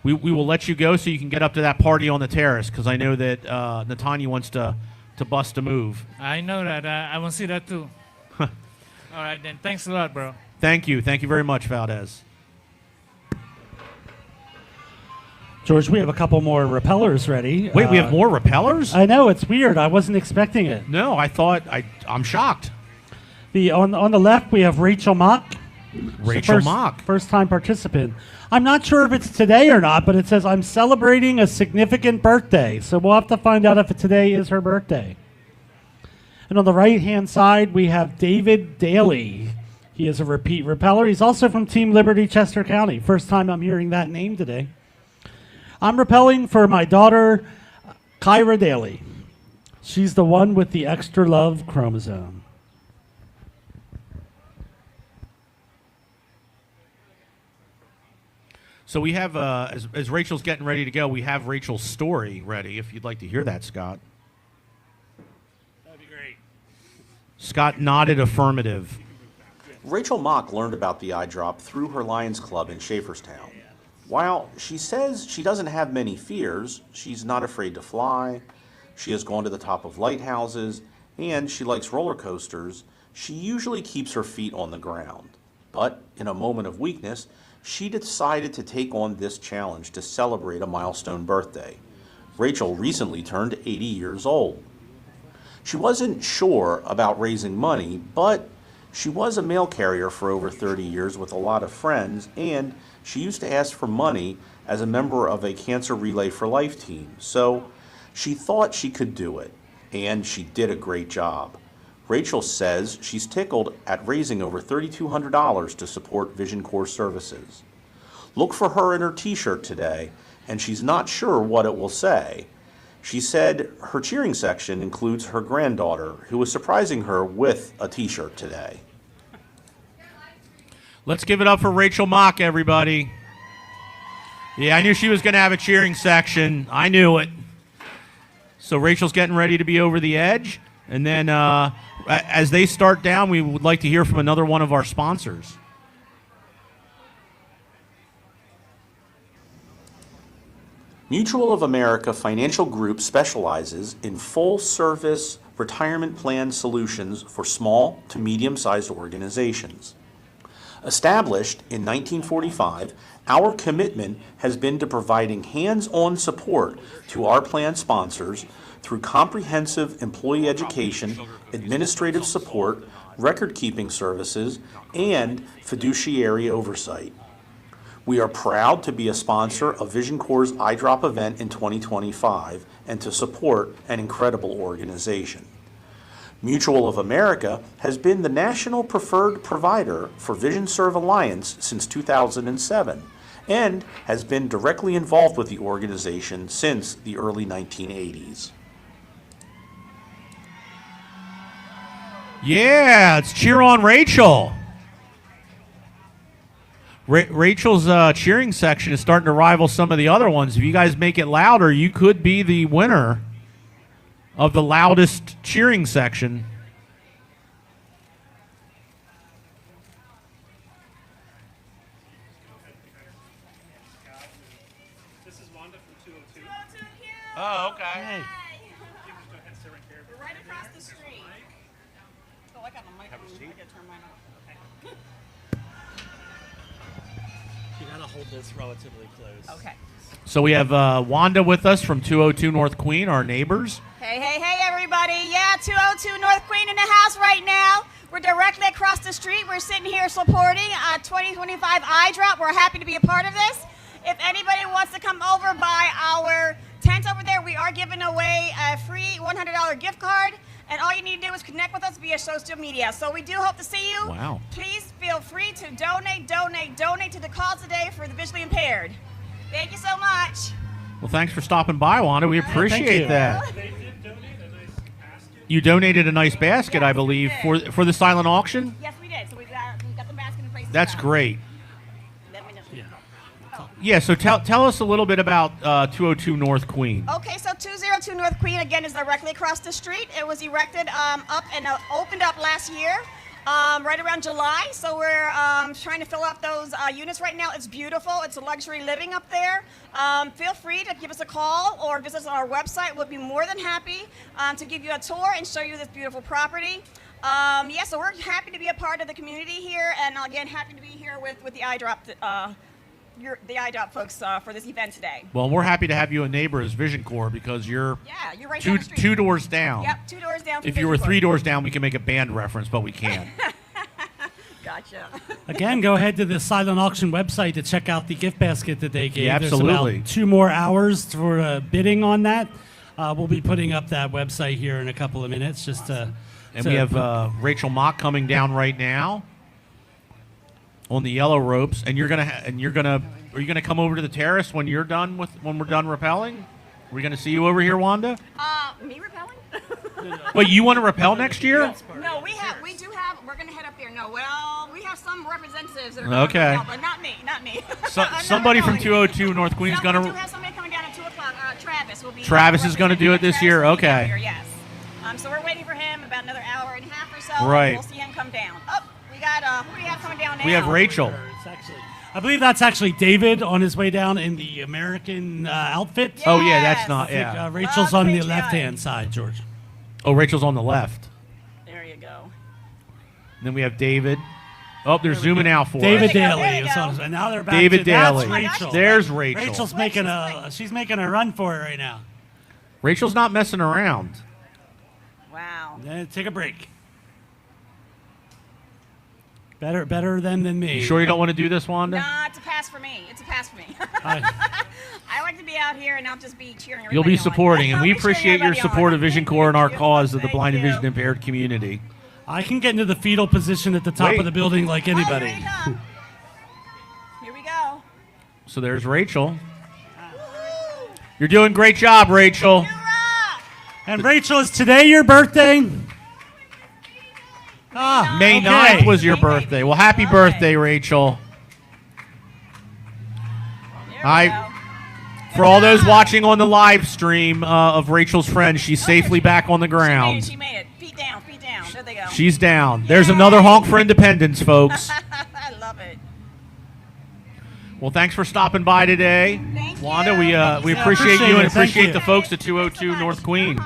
A: we will let you go so you can get up to that party on the terrace, because I know that Natanya wants to bust a move.
J: I know that. I want to see that too. All right, then. Thanks a lot, bro.
A: Thank you. Thank you very much, Valdez.
B: George, we have a couple more repellers ready.
A: Wait, we have more repellers?
B: I know, it's weird. I wasn't expecting it.
A: No, I'm shocked.
B: On the left, we have Rachel Mock.
A: Rachel Mock.
B: First-time participant. I'm not sure if it's today or not, but it says, I'm celebrating a significant birthday. So we'll have to find out if today is her birthday. And on the right-hand side, we have David Daly. He is a repeat repeller. He's also from Team Liberty, Chester County. First time I'm hearing that name today. I'm rappelling for my daughter, Kyra Daly. She's the one with the extra love chromosome.
A: So we have, as Rachel's getting ready to go, we have Rachel's story ready, if you'd like to hear that, Scott.
J: That'd be great.
A: Scott nodded affirmative.
C: Rachel Mock learned about the Eye Drop through her Lions Club in Schaeferstown. While she says she doesn't have many fears, she's not afraid to fly, she has gone to the top of lighthouses, and she likes roller coasters, she usually keeps her feet on the ground. But in a moment of weakness, she decided to take on this challenge to celebrate a milestone birthday. Rachel recently turned 80 years old. She wasn't sure about raising money, but she was a mail carrier for over 30 years with a lot of friends, and she used to ask for money as a member of a Cancer Relay for Life team. So she thought she could do it, and she did a great job. Rachel says she's tickled at raising over $3,200 to support Vision Corps services. Look for her in her t-shirt today, and she's not sure what it will say. She said her cheering section includes her granddaughter, who is surprising her with a t-shirt today.
A: Let's give it up for Rachel Mock, everybody. Yeah, I knew she was going to have a cheering section. I knew it. So Rachel's getting ready to be over the edge. And then as they start down, we would like to hear from another one of our sponsors.
C: Mutual of America Financial Group specializes in full-service retirement plan solutions for small to medium-sized organizations. Established in 1945, our commitment has been to providing hands-on support to our plan sponsors through comprehensive employee education, administrative support, record-keeping services, and fiduciary oversight. We are proud to be a sponsor of Vision Corps' Eye Drop event in 2025 and to support an incredible organization. Mutual of America has been the national preferred provider for Vision Serve Alliance since 2007 and has been directly involved with the organization since the early 1980s.
A: Yeah, let's cheer on Rachel. Rachel's cheering section is starting to rival some of the other ones. If you guys make it louder, you could be the winner of the loudest cheering section.
I: This is Wanda from 202.
A: Oh, okay.
I: Hey.
K: We're right across the street. Oh, I got my mic on. I gotta turn mine off. Okay.
B: You gotta hold this relatively close.
K: Okay.
A: So we have Wanda with us from 202 North Queen, our neighbors.
K: Hey, everybody. Yeah, 202 North Queen in the house right now. We're directly across the street. We're sitting here supporting 2025 Eye Drop. We're happy to be a part of this. If anybody wants to come over by our tent over there, we are giving away a free $100 gift card. And all you need to do is connect with us via social media. So we do hope to see you.
A: Wow.
K: Please feel free to donate to the cause today for the visually impaired. Thank you so much.
A: Well, thanks for stopping by, Wanda. We appreciate
B: you.
A: that. You donated a nice basket, I believe, for the silent auction?
K: Yes, we did. So we got the basket in place.
A: That's great.
K: Let me know.
A: Yeah, so tell us a little bit about 202 North Queen.
K: Okay, so 202 North Queen, again, is directly across the street. It was erected up and opened up last year, right around July. So we're trying to fill up those units right now. It's beautiful. It's a luxury living up there. Feel free to give us a call or visit us on our website. We'll be more than happy to give you a tour and show you this beautiful property. Yeah, so we're happy to be a part of the community here, and again, happy to be here with the EyeDrop, the EyeDrop folks for this event today.
A: Well, we're happy to have you a neighbor as Vision Corps because you're
K: right down the street.
A: two doors down.
K: Yep, 2 doors down.
A: If you were 3 doors down, we can make a band reference, but we can't.
K: Gotcha.
B: Again, go ahead to the silent auction website to check out the gift basket that they gave.
A: Yeah, absolutely.
B: There's about 2 more hours for bidding on that. We'll be putting up that website here in a couple of minutes.
A: And we have Rachel Mock coming down right now on the yellow ropes. And are you gonna come over to the terrace when we're done rappelling? Are we gonna see you over here, Wanda?
K: Me rappelling?
A: Wait, you want to rappel next year?
K: No, we're gonna head up there. No, well, we have some representatives that are
A: Okay.
K: gonna rappel, but not me.
A: Somebody from 202 North Queen's
K: We
A: gonna.
K: do have somebody coming down at 2 o'clock. Travis will be.
A: Travis is gonna do it this year.
K: Travis will be down
A: Okay.
K: here, yes. So we're waiting for him about another hour and a half or so.
A: Right.
K: We'll see him come down. Oh, we got who do we have coming down now?
A: We have Rachel.
B: I believe that's actually David on his way down in the American outfit.
A: Oh, yeah, that's not-
B: I think,
A: yeah.
B: Rachel's on the left-hand side, George.
A: Oh, Rachel's on the left.
K: There you go.
A: And then we have David. Oh, they're zooming out for
B: David
A: us.
B: Daly is on his way. Now they're back
A: David
B: to that's
A: Daly.
B: Rachel.
A: There's Rachel.
B: Rachel's she's making a run for it right now.
A: Rachel's not messing around.
K: Wow.
B: Take a break. Better than me.
A: You sure you don't want to do this, Wanda?
K: Nah, it's a pass for me. I like to be out here and not just be cheering everybody
A: You'll be
K: on.
A: supporting, and we
K: I'll be cheering
A: appreciate your
K: everybody
A: support
K: on.
A: of Vision Corps and our cause of the blind and vision impaired community.
B: I can get into the fetal position at the top of the building like anybody.
K: Here we go.
A: So there's Rachel. You're doing a great job, Rachel.
B: And Rachel, is today your birthday?
A: May 9th was your birthday. Well, happy birthday, Rachel.
K: There
A: For all those watching on the live stream of Rachel's friend, she's safely back on the ground.
L: She made it. Feet down, feet down. There they go.
A: She's down. There's another honk for independence, folks.
L: I love it.
A: Well, thanks for stopping by today.
L: Thank
A: Wanda,
L: you.
A: we appreciate you and appreciate the folks at 202 North Queen.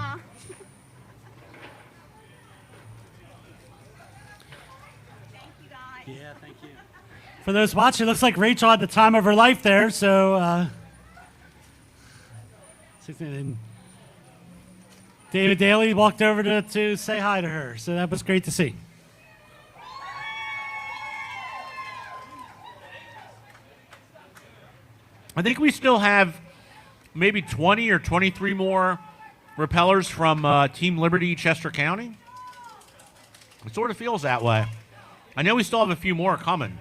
B: Yeah, thank you. For those watching, it looks like Rachel had the time of her life there, so David Daly walked over to say hi to her, so that was great to see.
A: I think we still have maybe 20 or 23 more Repellers from Team Liberty Chester County. It sort of feels that way. I know we still have a few more coming.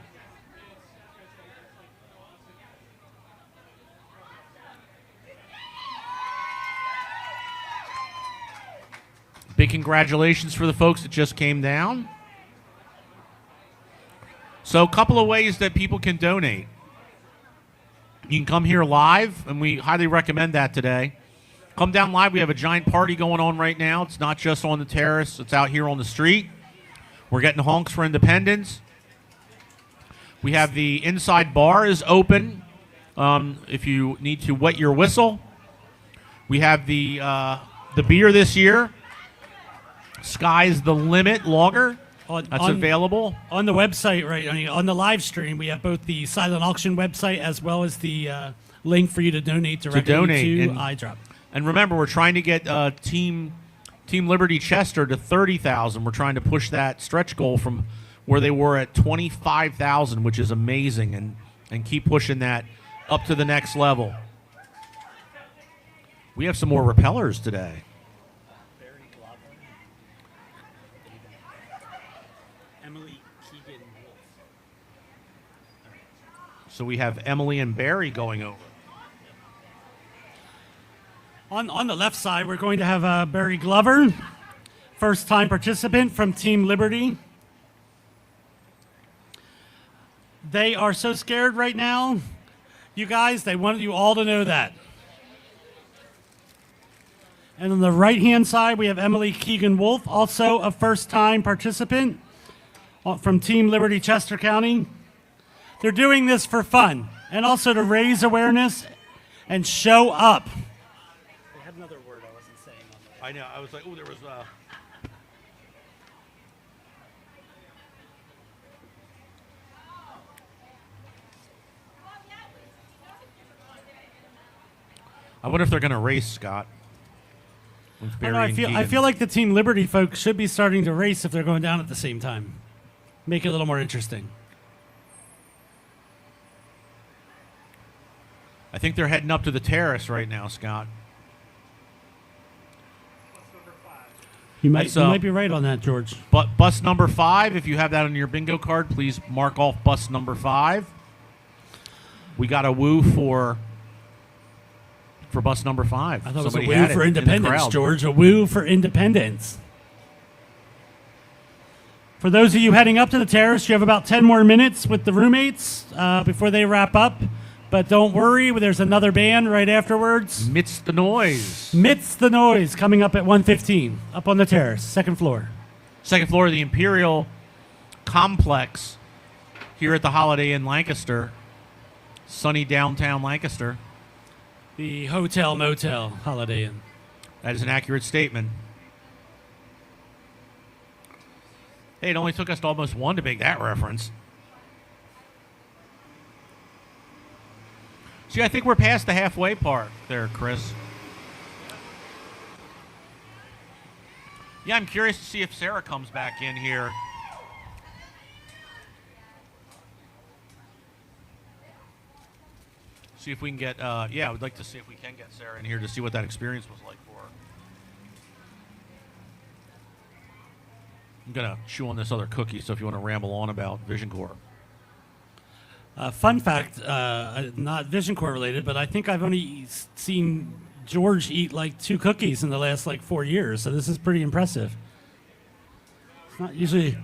A: Big congratulations for the folks that just came down. So a couple of ways that people can donate. You can come here live, and we highly recommend that today. Come down live. We have a giant party going on right now. It's not just on the terrace. It's out here on the street. We're getting honks for independence. We have the inside bar is open if you need to wet your whistle. We have the beer this year. Sky's the limit lager. That's available
B: on the website, right? On the live stream, we have both the silent auction website as well as the link for you to donate directly to EyeDrop.
A: And remember, we're trying to get Team Liberty Chester to 30,000. We're trying to push that stretch goal from where they were at 25,000, which is amazing, and keep pushing that up to the next level. We have some more Repellers today. So we have Emily and Barry going over.
B: On the left side, we're going to have Barry Glover, first-time participant from Team Liberty. They are so scared right now. You guys, they wanted you all to know that. And on the right-hand side, we have Emily Keegan-Wolf, also a first-time participant from Team Liberty Chester County. They're doing this for fun and also to raise awareness and show up.
A: They had another word I wasn't saying on that. I know. I was like, oh, there was I wonder if they're going to race, Scott.
B: I feel like the Team Liberty folks should be starting to race if they're going down at the same time. Make it a little more interesting.
A: I think they're heading up to the terrace right now, Scott.
B: You might be right on that, George.
A: But bus number 5, if you have that on your bingo card, please mark off bus number 5. We got a woo for bus number 5.
B: I thought it was a woo for independence, George. A woo for independence. For those of you heading up to the terrace, you have about 10 more minutes with the roommates before they wrap up. But don't worry, there's another band right afterwards.
A: Midst the Noise.
B: Midst the Noise coming up at 1:15 up on the terrace, second floor.
A: Second floor of the Imperial Complex here at the Holiday Inn Lancaster. Sunny downtown Lancaster.
B: The Hotel Motel Holiday Inn.
A: That is an accurate statement. Hey, it only took us almost one to make that reference. See, I think we're past the halfway part there, Chris. Yeah, I'm curious to see if Sarah comes back in here. See if we can get, yeah, I would like to see if we can get Sarah in here to see what that experience was like for her. I'm going to chew on this other cookie, so if you want to ramble on about Vision Corps.
B: Fun fact, not Vision Corps related, but I think I've only seen George eat like 2 cookies in the last 4 years, so this is pretty impressive. It's not usually.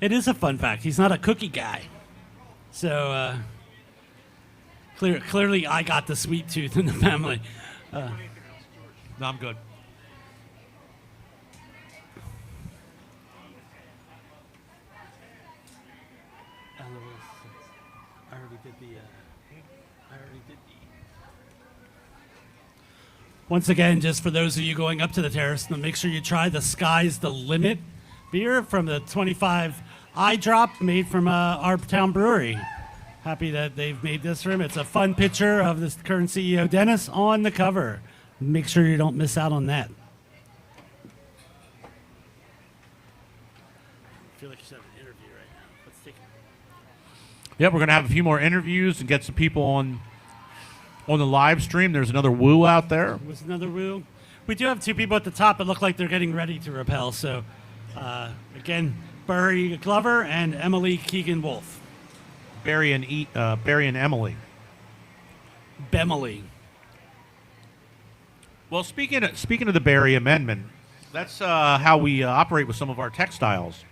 B: It is a fun fact. He's not a cookie guy, so Clearly, I got the sweet tooth in the family.
A: No, I'm good.
B: I already did the. Once again, just for those of you going up to the terrace, make sure you try the Sky's the Limit beer from the 25 Eye Drop, made from our town brewery. Happy that they've made this for him. It's a fun picture of this current CEO, Dennis, on the cover. Make sure you don't miss out on that. I feel like you should have an interview right now. Let's take it.
A: Yep, we're going to have a few more interviews and get some people on the live stream. There's another woo out there.
B: There's another woo. We do have two people at the top that look like they're getting ready to rappel. So, again, Barry Glover and Emily Keegan-Wolf.
A: Barry and Emily.
B: Bemily.
A: Well, speaking of the Barry Amendment, that's how we operate with some of our textiles.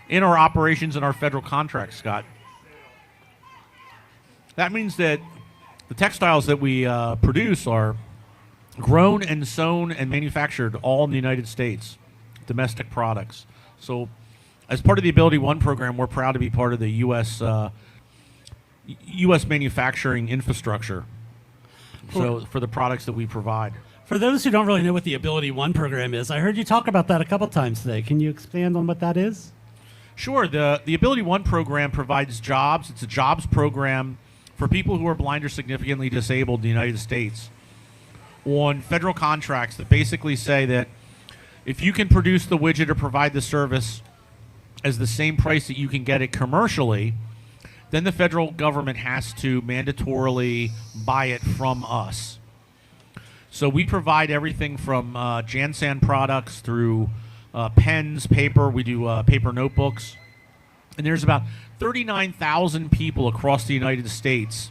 A: In our operations and our federal contracts, Scott. That means that the textiles that we produce are grown and sewn and manufactured all in the United States, domestic products. So as part of the Ability One program, we're proud to be part of the U.S. manufacturing infrastructure. So for the products that we provide.
B: For those who don't really know what the Ability One program is, I heard you talk about that a couple times today. Can you expand on what that is?
A: Sure. The Ability One program provides jobs. It's a jobs program for people who are blind or significantly disabled in the United States on federal contracts that basically say that if you can produce the widget or provide the service as the same price that you can get it commercially, then the federal government has to mandatorily buy it from us. So we provide everything from Jansan products through pens, paper. We do paper notebooks. And there's about 39,000 people across the United States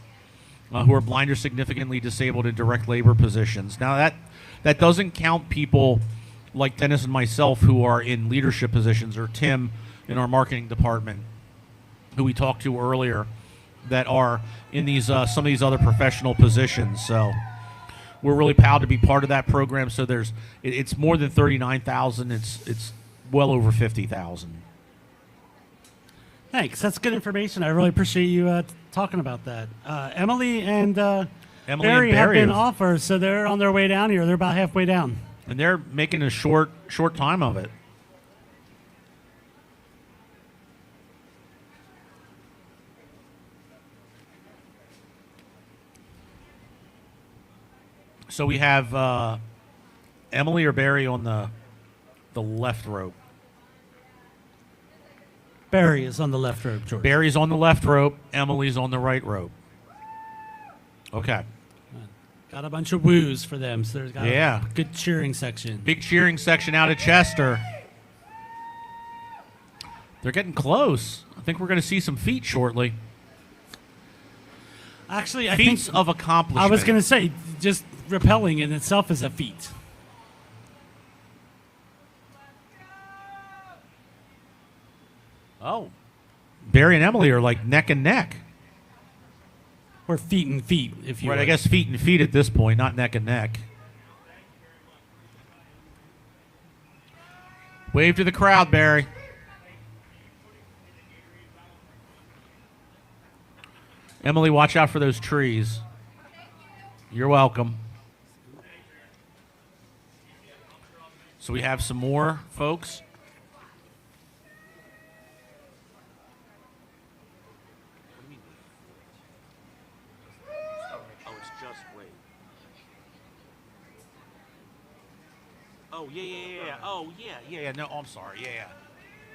A: who are blind or significantly disabled in direct labor positions. Now, that doesn't count people like Dennis and myself who are in leadership positions, or Tim in our marketing department, who we talked to earlier, that are in these some of these other professional positions. So we're really proud to be part of that program. So it's more than 39,000. It's well over 50,000.
B: Thanks. That's good information. I really appreciate you talking about that. Emily and Barry have been offers, so they're on their way down here. They're about halfway down.
A: And they're making a short time of it. So we have Emily or Barry on the left rope.
B: Barry is on the left rope, George.
A: Barry's on the left rope. Emily's on the right rope. Okay.
B: Got a bunch of woos for them, so there's got a good cheering section.
A: Big cheering section out of Chester. They're getting close. I think we're going to see some feet shortly.
B: Actually, I
A: Feats
B: think
A: of accomplishment.
B: I was going to say, just rappelling in itself is a feat.
A: Oh. Barry and Emily are like neck and neck.
B: Or feet and feet, if you
A: Right,
B: would.
A: I guess feet and feet at this point, not neck and neck. Wave to the crowd, Barry. Emily, watch out for those trees. You're welcome. So we have some more folks. Oh, it's just wait. Oh, yeah. Oh, yeah. No, I'm sorry.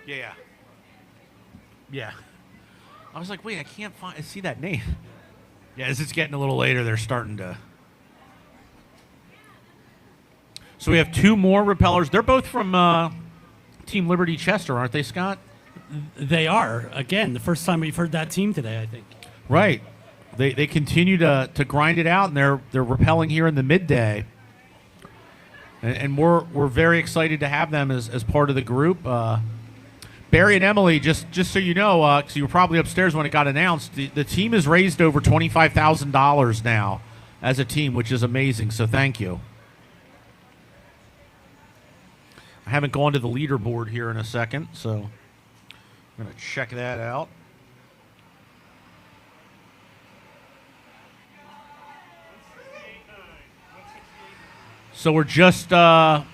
A: Yeah. I was like, wait, I can't see that name. Yeah, as it's getting a little later, they're starting to. So we have two more Repellers. They're both from Team Liberty Chester, aren't they, Scott?
B: They are. Again, the first time we've heard that team today, I think.
A: Right. They continue to grind it out, and they're rappelling here in the midday. And we're very excited to have them as part of the group. Barry and Emily, just so you know, because you were probably upstairs when it got announced, the team has raised over $25,000 now as a team, which is amazing. So thank you. I haven't gone to the leaderboard here in a second, so I'm going to check that out. So we're just, and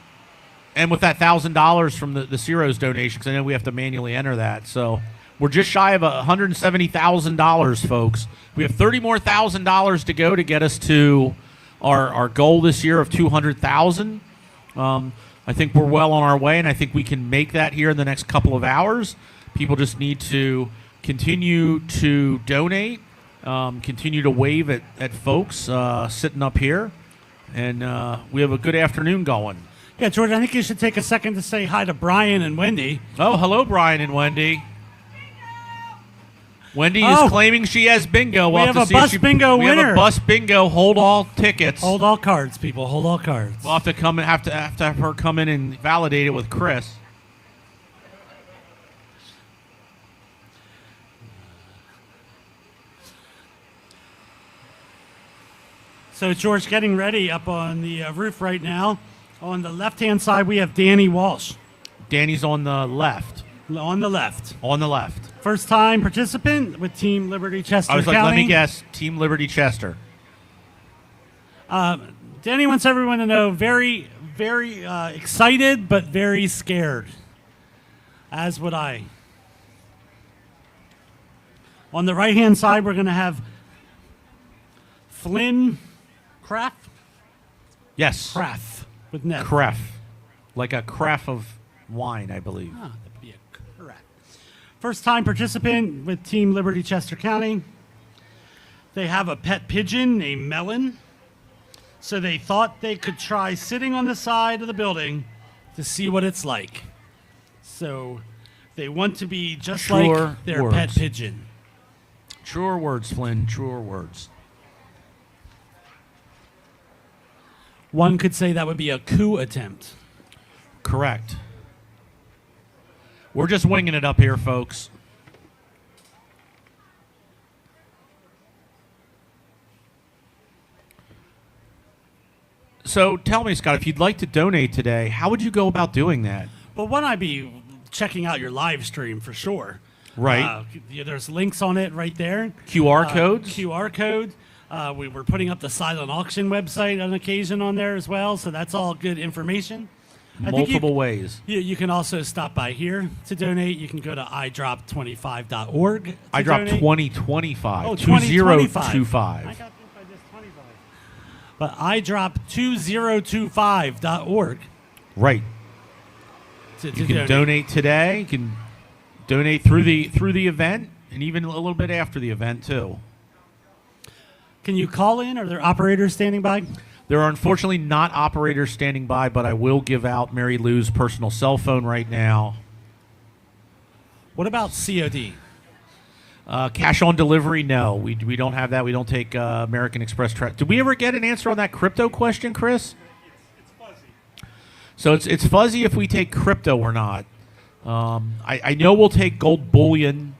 A: with that $1,000 from the Ciro's donation, because I know we have to manually enter that, so we're just shy of $170,000, folks. We have $30,000 more to go to get us to our goal this year of $200,000. I think we're well on our way, and I think we can make that here in the next couple of hours. People just need to continue to donate, continue to wave at folks sitting up here, and we have a good afternoon going.
B: Yeah, George, I think you should take a second to say hi to Brian and Wendy.
A: Oh, hello, Brian and Wendy. Wendy is claiming she has bingo.
B: We have a bus bingo winner.
A: We have a bus bingo. Hold all tickets.
B: Hold all cards, people. Hold all cards.
A: We'll have to have her come in and validate it with Chris.
B: So, George, getting ready up on the roof right now. On the left-hand side, we have Danny Walsh.
A: Danny's on the left.
B: On the left.
A: On the left.
B: First-time participant with Team Liberty Chester
A: I was like,
B: County.
A: let me guess, Team Liberty Chester.
B: Danny wants everyone to know very, very excited, but very scared. As would I. On the right-hand side, we're going to have Flynn Kraft.
A: Yes.
B: Kraft with net.
A: Kraft. Like a carafe of wine, I believe.
B: Ah, that would be correct. First-time participant with Team Liberty Chester County. They have a pet pigeon named Melon. So they thought they could try sitting on the side of the building to see what it's like. So they want to be just like their pet pigeon.
A: Truer words, Flynn. Truer words.
B: One could say that would be a coup attempt.
A: Correct. We're just winging it up here, folks. So tell me, Scott, if you'd like to donate today, how would you go about doing that?
B: Well, one, I'd be checking out your live stream for sure.
A: Right.
B: There's links on it right there.
A: QR codes?
B: QR code. We were putting up the silent auction website on occasion on there as well, so that's all good information.
A: Multiple ways.
B: You can also stop by here to donate. You can go to EyeDrop25.org.
A: EyeDrop 2025.
B: Oh,
A: 2025.
B: I got this by just 25. But EyeDrop2025.org.
A: Right.
B: To
A: you can donate today. You can donate through the event, and even a little bit after the event too.
B: Can you call in? Are there operators standing by?
A: There are unfortunately not operators standing by, but I will give out Mary Lou's personal cell phone right now.
B: What about COD?
A: Cash on delivery, no. We don't have that. We don't take American Express. Did we ever get an answer on that crypto question, Chris?
I: It's fuzzy.
A: So it's fuzzy if we take crypto or not. I know we'll take gold bullion.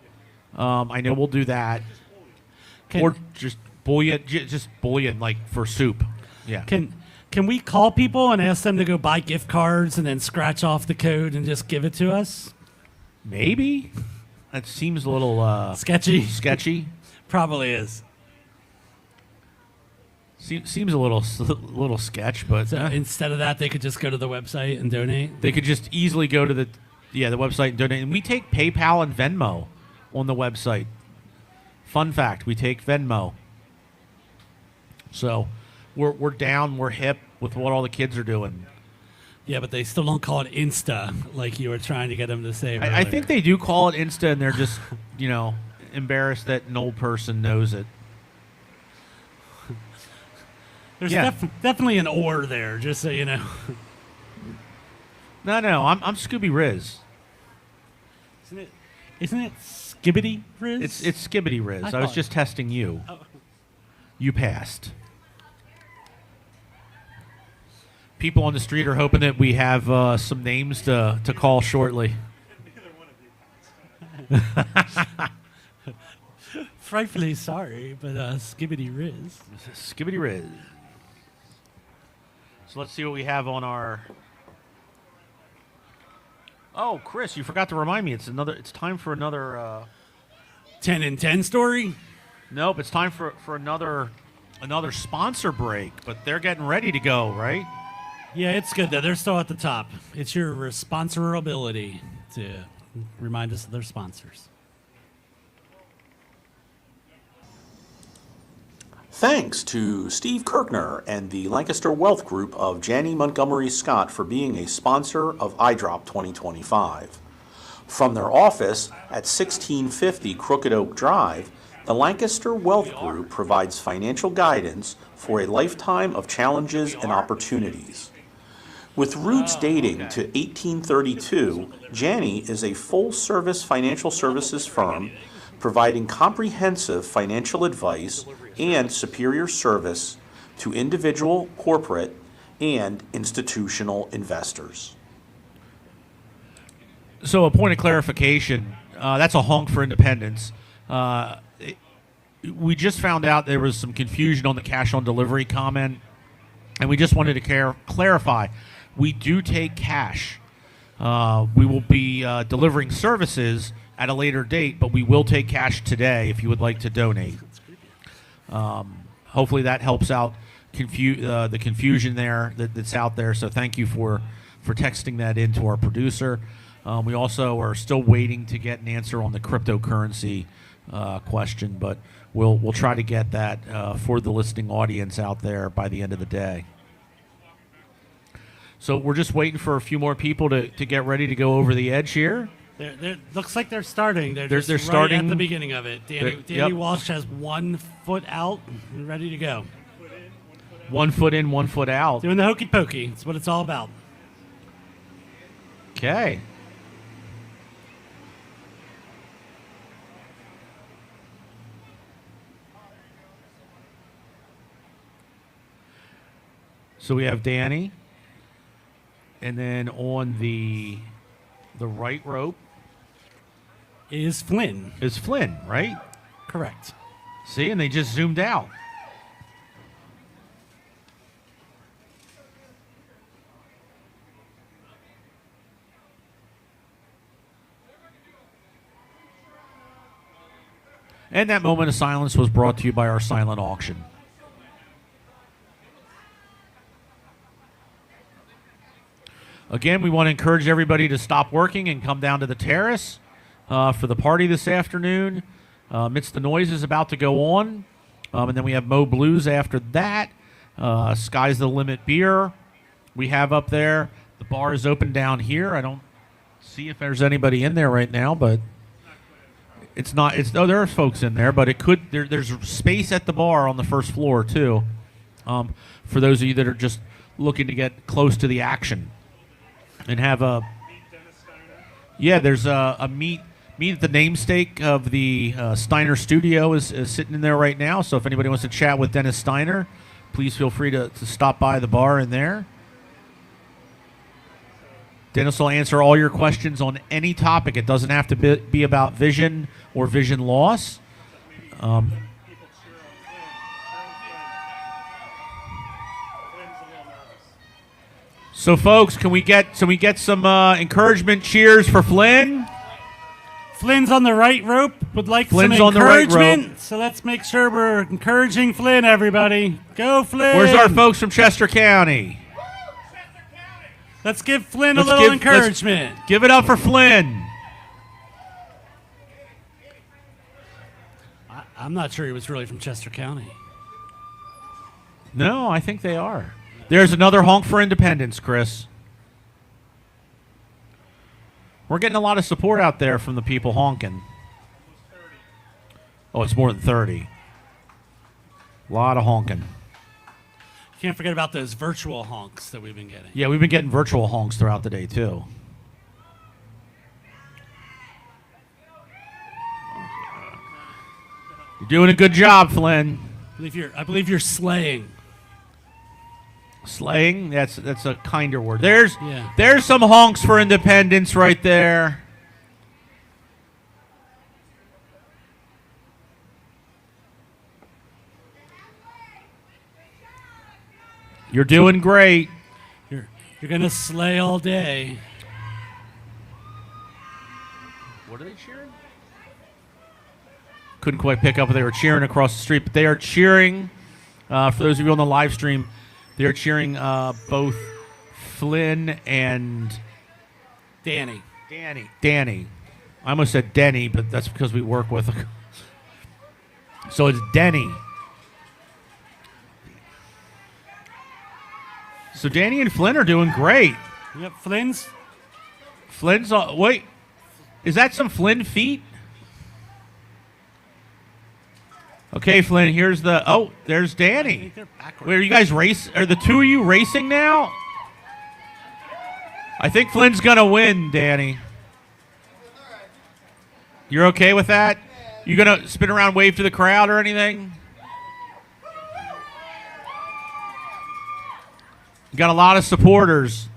A: I know we'll do that. Or just bullion, just bullion like for soup. Yeah.
B: Can we call people and ask them to go buy gift cards and then scratch off the code and just give it to us?
A: Maybe. That seems a little
B: sketchy.
A: Sketchy.
B: Probably is.
A: Seems a little sketch, but
B: so instead of that, they could just go to the website and donate.
A: They could just easily go to the website and donate. And we take PayPal and Venmo on the website. Fun fact: we take Venmo. So we're down, we're hip with what all the kids are doing.
B: Yeah, but they still don't call it Insta like you were trying to get them to say.
A: I think they do call it Insta, and they're just embarrassed that an old person knows it.
B: There's definitely an or there, just so you know.
A: No, I'm Scooby Riz.
B: Isn't it Skibbity Riz?
A: It's Skibbity Riz. I was just testing you.
B: Oh.
A: You passed. People on the street are hoping that we have some names to call shortly.
B: Frightfully sorry, but skibbity riz.
A: Skibbity riz. So let's see what we have on our. Oh, Chris, you forgot to remind me. It's time for another
B: 10 and 10 story.
A: Nope, it's time for another sponsor break. But they're getting ready to go, right?
B: Yeah, it's good though. They're still at the top. It's your responsibility to remind us of their sponsors.
C: Thanks to Steve Kirkner and the Lancaster Wealth Group of Janney Montgomery Scott for being a sponsor of EyeDrop 2025. From their office at 1650 Crooked Oak Drive, the Lancaster Wealth Group provides financial guidance for a lifetime of challenges and opportunities. With roots dating to 1832, Janney is a full-service financial services firm providing comprehensive financial advice and superior service to individual, corporate, and institutional investors.
A: So a point of clarification, that's a honk for independence. We just found out there was some confusion on the cash on delivery comment, and we just wanted to clarify. We do take cash. We will be delivering services at a later date, but we will take cash today if you would like to donate. Hopefully that helps out the confusion there that's out there. So thank you for texting that in to our producer. We also are still waiting to get an answer on the cryptocurrency question, but we'll try to get that for the listening audience out there by the end of the day. So we're just waiting for a few more people to get ready to go over the edge here.
B: Looks like they're starting. They're
A: They're
B: right
A: starting
B: at the beginning of it. Danny
A: yep.
B: Walsh has 1 foot out and ready to go.
A: 1 foot in, 1 foot out.
B: Doing the hokey pokey. That's what it's all about.
A: Okay. So we have Danny, and then on the right rope
B: is Flynn.
A: Is Flynn, right?
B: Correct.
A: See, and they just zoomed out. And that moment of silence was brought to you by our silent auction. Again, we want to encourage everybody to stop working and come down to the terrace for the party this afternoon. Amidst the noise is about to go on. And then we have Mo Blues after that. Sky's the Limit beer we have up there. The bar is open down here. I don't see if there's anybody in there right now, but it's not. There are folks in there, but it could. There's space at the bar on the first floor too, for those of you that are just looking to get close to the action. And have there's a meet at the namesake of the Steiner studio is sitting in there right now. So if anybody wants to chat with Dennis Steiner, please feel free to stop by the bar in there. Dennis will answer all your questions on any topic. It doesn't have to be about vision or vision loss. So, folks, can we get some encouragement cheers for Flynn?
B: Flynn's on the right rope. Would like
A: Flynn's
B: some
A: on the right
B: encouragement.
A: rope.
B: So let's make sure we're encouraging Flynn, everybody. Go, Flynn.
A: Where's our folks from Chester County?
B: Let's give Flynn a little encouragement.
A: Give it up for Flynn.
B: I'm not sure he was really from Chester County.
A: No, I think they are. There's another honk for independence, Chris. We're getting a lot of support out there from the people honking. Oh, it's more than 30. A lot of honking.
B: Can't forget about those virtual honks that we've been getting.
A: Yeah, we've been getting virtual honks throughout the day, too. You're doing a good job, Flynn.
B: I believe you're slaying.
A: Slaying? That's a kinder word. There's some honks for independence right there. You're doing great.
B: You're gonna slay all day.
A: What are they cheering? Couldn't quite pick up what they were cheering across the street, but they are cheering. For those of you on the live stream, they are cheering both Flynn and
B: Danny.
A: Danny. I almost said Denny, but that's because we work with. So it's Denny. So Danny and Flynn are doing great.
B: Yep, Flynn's.
A: Wait, is that some Flynn feet? Okay, Flynn, here's the... Oh, there's Danny. Wait, are you guys Are the two of you racing now? I think Flynn's going to win, Danny. You're okay with that? You going to spin around, wave to the crowd or anything? You got a lot of supporters.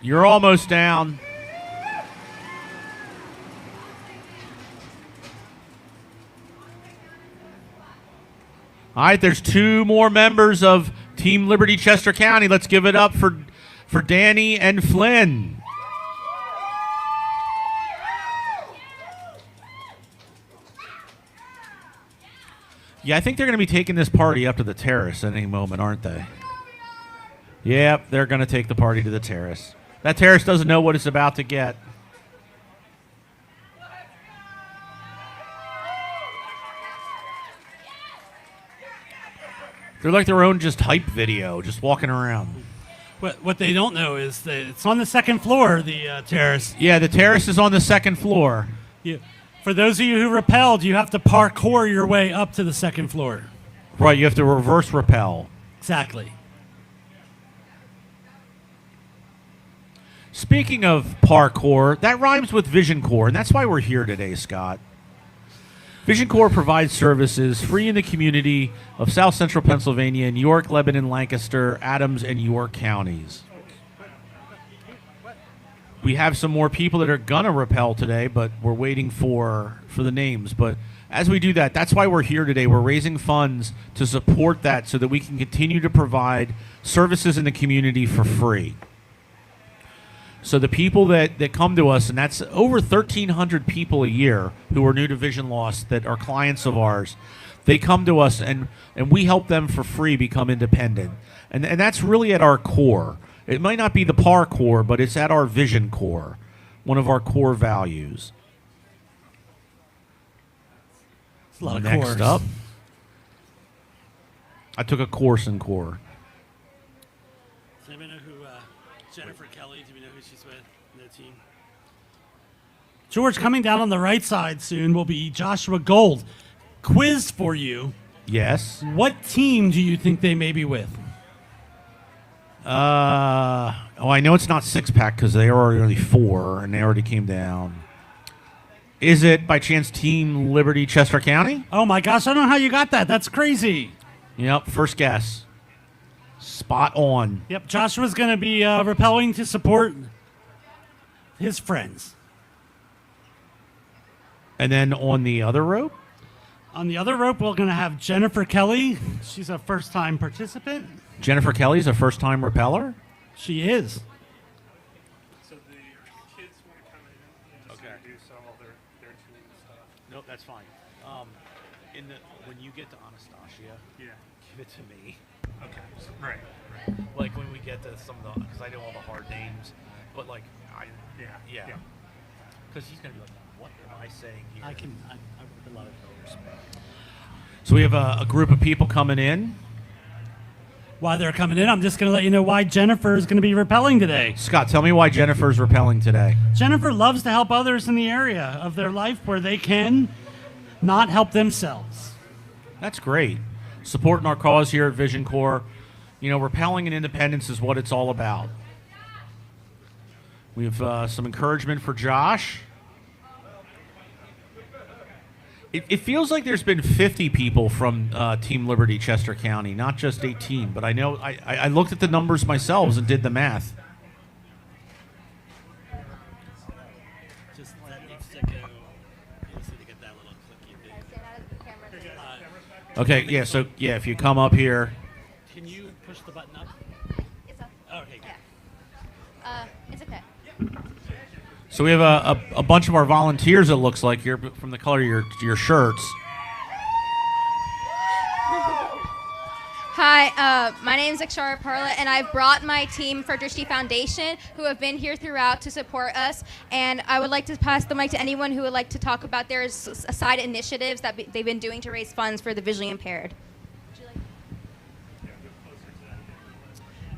A: You're almost down. All right, there's two more members of Team Liberty Chester County. Let's give it up for Danny and Flynn. Yeah, I think they're going to be taking this party up to the terrace at any moment, aren't they? Yep, they're going to take the party to the terrace. That terrace doesn't know what it's about to get. They're like their own just hype video, just walking around.
B: What they don't know is that it's on the second floor, the terrace.
A: Yeah, the terrace is on the second floor.
B: Yeah. For those of you who rappelled, you have to parkour your way up to the second floor.
A: Right, you have to reverse rappel.
B: Exactly.
A: Speaking of parkour, that rhymes with Vision Corps, and that's why we're here today, Scott. Vision Corps provides services free in the community of South Central Pennsylvania in York, Lebanon, Lancaster, Adams, and York counties. We have some more people that are gonna rappel today, but we're waiting for the names. But as we do that, that's why we're here today. We're raising funds to support that so that we can continue to provide services in the community for free. So the people that come to us, and that's over 1,300 people a year who are new to vision loss that are clients of ours, they come to us and we help them for free become independent. And that's really at our core. It might not be the PAR core, but it's at our vision core, one of our core values.
B: It's a lot of
A: Next
B: cores.
A: up, I took a course in core.
B: Does anybody know who Jennifer Kelly, do we know who she's with in the team? George, coming down on the right side soon will be Joshua Gold. Quiz for you.
A: Yes.
B: What team do you think they may be with?
A: I know it's not Six Pack because they are already 4 and they already came down. Is it by chance Team Liberty Chester County?
B: Oh my gosh, I don't know how you got that. That's crazy.
A: Yep, first guess. Spot on.
B: Yep, Joshua's going to be rappelling to support his friends.
A: And then on the other rope?
B: On the other rope, we're going to have Jennifer Kelly. She's a first-time participant.
A: Jennifer Kelly's a first-time repeller?
B: She is.
I: So the kids want to come in and just introduce all their team stuff.
A: Nope, that's fine. When you get to Anastasia,
I: Yeah.
A: give it to me.
I: Okay. Right.
A: Like when we get to some of the, because I know all the hard names, but like
I: Yeah.
A: because he's gonna be like, what am I saying here?
B: I work a lot of colors.
A: So we have a group of people coming in.
B: While they're coming in, I'm just going to let you know why Jennifer is going to be rappelling today.
A: Scott, tell me why Jennifer's rappelling today.
B: Jennifer loves to help others in the area of their life where they can not help themselves.
A: That's great. Supporting our cause here at Vision Corps. You know, rappelling and independence is what it's all about. We have some encouragement for Josh. It feels like there's been 50 people from Team Liberty Chester County, not just 18. But I know I looked at the numbers myself and did the math.
B: Just let it go. You'll see to get that little clicky bit.
A: Okay, yeah, so, yeah, if you come up here.
B: Can you push the button up?
E: It's up.
B: Oh, okay, good.
E: It's okay.
A: So we have a bunch of our volunteers, it looks like, here from the color of your shirts.
E: Hi, my name is Akshara Parla, and I've brought my team for Drishti Foundation, who have been here throughout to support us. And I would like to pass the mic to anyone who would like to talk about their side initiatives that they've been doing to raise funds for the visually impaired.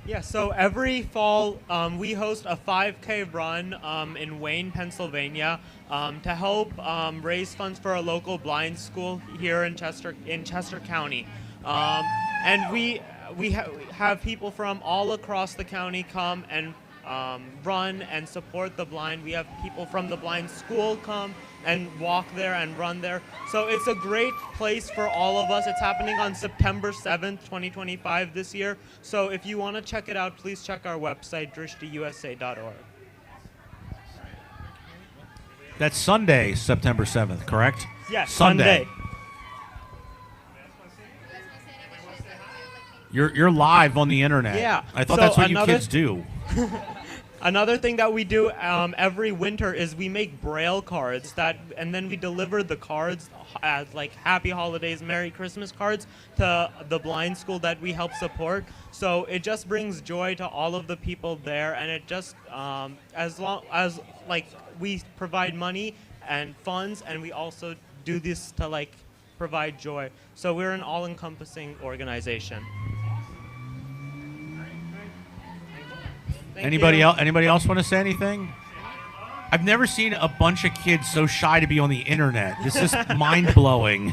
N: Yeah, so every fall we host a 5K run in Wayne, Pennsylvania, to help raise funds for a local blind school here in Chester County. And we have people from all across the county come and run and support the blind. We have people from the blind school come and walk there and run there. So it's a great place for all of us. It's happening on September 7th, 2025 this year. So if you want to check it out, please check our website, drishtiusa.org.
A: That's Sunday, September 7th, correct?
N: Yes,
A: Sunday.
N: Sunday.
A: You're live on the internet.
N: Yeah.
A: I thought
N: So
A: that's what you
N: another-
A: kids do.
N: Another thing that we do every winter is we make Braille cards and then we deliver the cards as like Happy Holidays, Merry Christmas cards to the blind school that we help support. So it just brings joy to all of the people there, and it just as long as like we provide money and funds, and we also do this to like provide joy. So we're an all-encompassing organization. Thank
A: Anybody
N: you.
A: else? Anybody else want to say anything? I've never seen a bunch of kids so shy to be on the internet. This is mind blowing.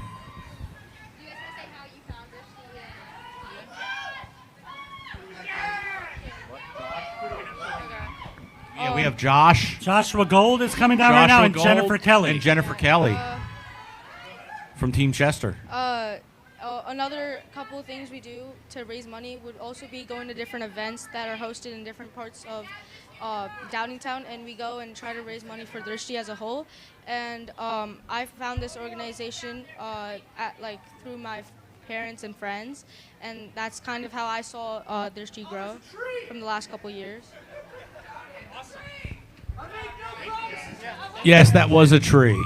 A: Yeah, we have Josh.
B: Joshua Gold is coming down right now, and
A: Joshua
B: Jennifer
A: Gold
B: Kelly.
A: And Jennifer Kelly from Team Chester.
V: Another couple of things we do to raise money would also be going to different events that are hosted in different parts of Downingtown, and we go and try to raise money for Drishti as a whole. And I found this organization through my parents and friends, and that's kind of how I saw Drishti grow from the last couple of years.
A: Yes, that was a tree.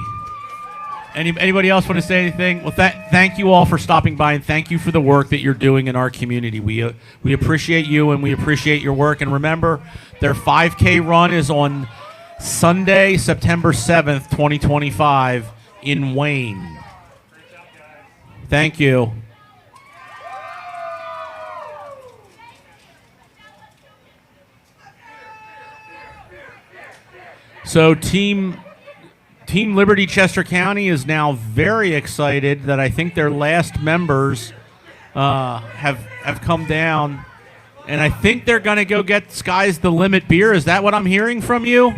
A: Anybody else want to say anything? Well, thank you all for stopping by, and thank you for the work that you're doing in our community. We appreciate you, and we appreciate your work. And remember, their 5K run is on Sunday, September 7th, 2025 in Wayne. Thank you. So Team Liberty Chester County is now very excited that I think their last members have come down, and I think they're going to go get Sky's the Limit beer. Is that what I'm hearing from you?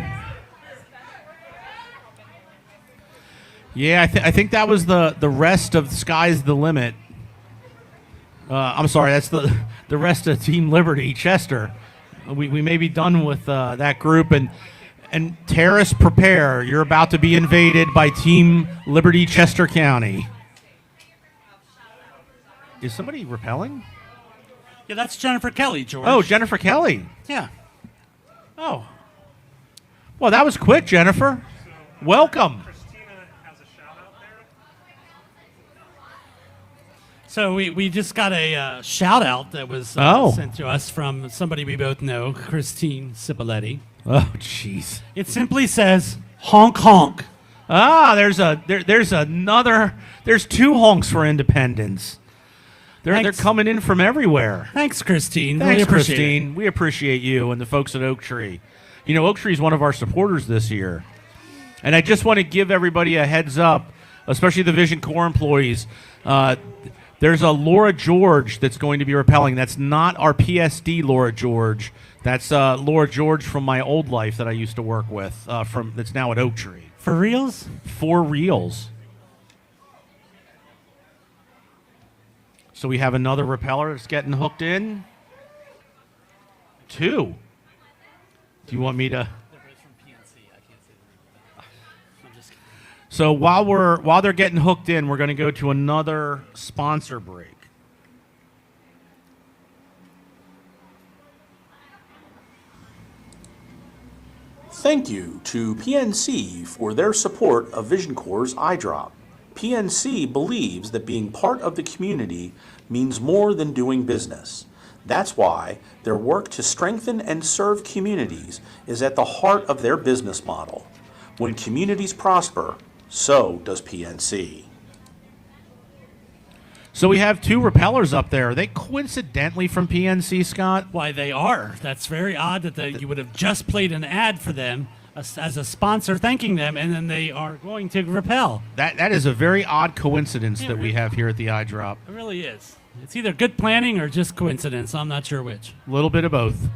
A: Yeah, I think that was the rest of Sky's the Limit. I'm sorry, that's the rest of Team Liberty Chester. We may be done with that group, and Terrace, prepare. You're about to be invaded by Team Liberty Chester County. Is somebody repelling?
B: Yeah, that's Jennifer Kelly, George.
A: Oh, Jennifer Kelly.
B: Yeah.
A: Oh. Well, that was quick, Jennifer. Welcome.
B: So we just got a shout out that was sent to us from somebody we both know, Christine Cipoletti.
A: Oh, jeez.
B: It simply says honk honk.
A: Ah, there's two honks for independence. They're coming in from everywhere.
B: Thanks, Christine.
A: Thanks,
B: We appreciate
A: Christine.
B: it.
A: We appreciate you and the folks at Oak Tree. You know, Oak Tree is one of our supporters this year. And I just want to give everybody a heads up, especially the Vision Corps employees. There's a Laura George that's going to be rappelling. That's not our PSD Laura George. That's Laura George from my old life that I used to work with, that's now at Oak Tree.
B: For reals?
A: For reals. So we have another repeller that's getting hooked in. Two. Do you want me to? So while they're getting hooked in, we're going to go to another sponsor break.
C: Thank you to PNC for their support of Vision Corps' Eye Drop. PNC believes that being part of the community means more than doing business. That's why their work to strengthen and serve communities is at the heart of their business model. When communities prosper, so does PNC.
A: So we have two Repellers up there. Are they coincidentally from PNC, Scott?
B: Why, they are. That's very odd that you would have just played an ad for them as a sponsor thanking them, and then they are going to Repel.
A: That is a very odd coincidence that we have here at the Eye Drop.
B: It really is. It's either good planning or just coincidence. I'm not sure which.
A: A little bit of both.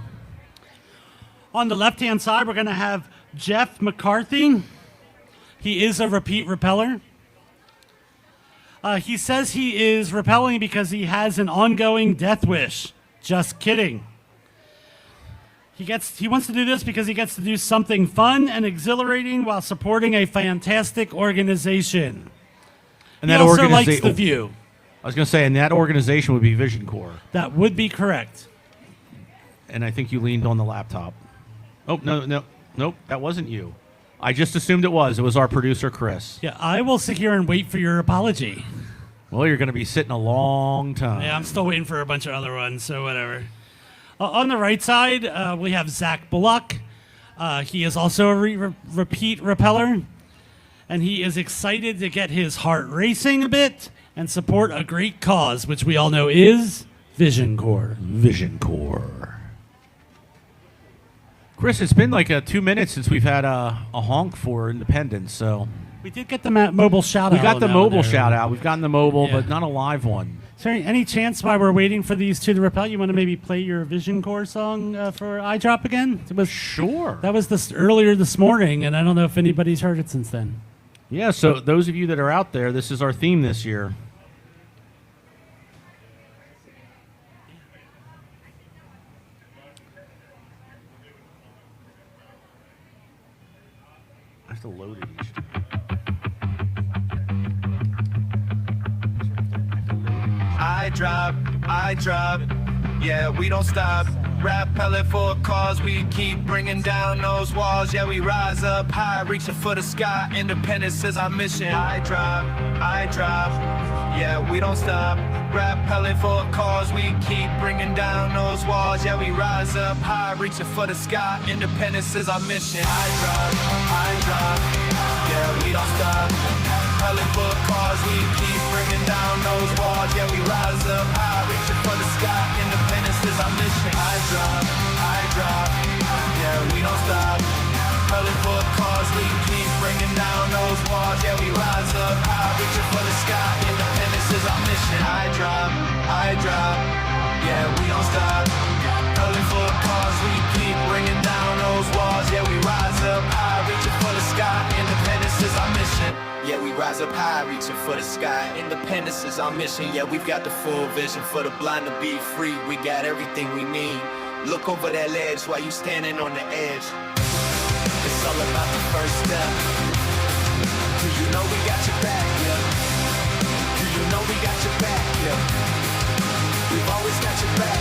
B: On the left-hand side, we're going to have Jeff McCarthy. He is a repeat repeller. He says he is repelling because he has an ongoing death wish. Just kidding. He wants to do this because he gets to do something fun and exhilarating while supporting a fantastic organization.
A: And
B: he
A: that
B: also likes the view.
A: I was going to say, and that organization would be Vision Corps.
B: That would be correct.
A: And I think you leaned on the laptop. Oh, nope, that wasn't you. I just assumed it was. It was our producer, Chris.
B: Yeah, I will sit here and wait for your apology.
A: Well, you're going to be sitting a long time.
B: Yeah, I'm still waiting for a bunch of other ones, so whatever. On the right side, we have Zach Bullock. He is also a repeat repeller, and he is excited to get his heart racing a bit and support a great cause, which we all know is Vision Corps.
A: Vision Corps. Chris, it's been like 2 minutes since we've had a honk for Independence, so...
B: We did get the mobile shout-out.
A: We got the mobile shout-out. We've gotten the mobile, but not a live one.
B: Is there any chance while we're waiting for these two to repel, you want to maybe play your Vision Corps song for Eye Drop again?
A: Sure.
B: That was earlier this morning, and I don't know if anybody's heard it since then.
A: Yeah, so those of you that are out there, this is our theme this year. I have to load it each time.
P: I drop, yeah, we don't stop. Rappelling for a cause, we keep bringing down those walls. Yeah, we rise up high, reaching for the sky. Independence is our mission. I drop, yeah, we don't stop. Rappelling for a cause, we keep bringing down those walls. Yeah, we rise up high, reaching for the sky. Independence is our mission. I drop, yeah, we don't stop. Rappelling for a cause, we keep bringing down those walls. Yeah, we rise up high, reaching for the sky. Independence is our mission. I drop, yeah, we don't stop. Rappelling for a cause, we keep bringing down those walls. Yeah, we rise up high, reaching for the sky. Independence is our mission. I drop, yeah, we don't stop. Rappelling for a cause, we keep bringing down those walls. Yeah, we rise up high, reaching for the sky. Independence is our mission. Yeah, we rise up high, reaching for the sky. Independence is our mission. Yeah, we've got the full vision for the blind to be free. We got everything we need. Look over that ledge while you standing on the edge. It's all about the first step. Do you know we got your back, yeah? Do you know we got your back, yeah? We've always got your back.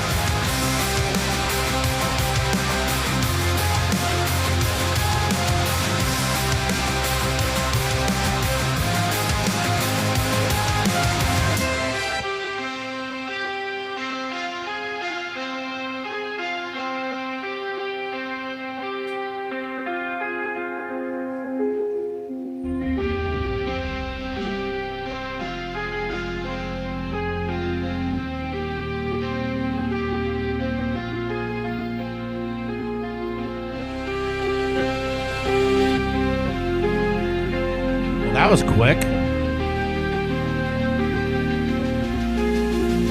A: That was quick.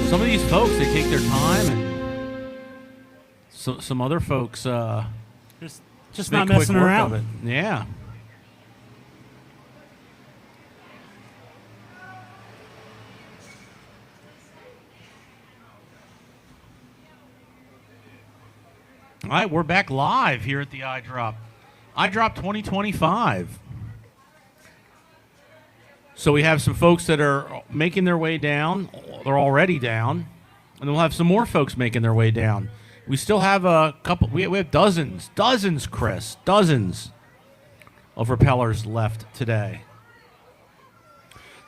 A: Some of these folks, they take their time, and some other folks
B: just
A: make
B: not
A: quick
B: messing
A: work
B: around.
A: of it. Yeah. All right, we're back live here at the EyeDrop. EyeDrop 2025. So we have some folks that are making their way down. They're already down. And we'll have some more folks making their way down. We still have a couple. We have dozens, Chris, dozens of Repellers left today.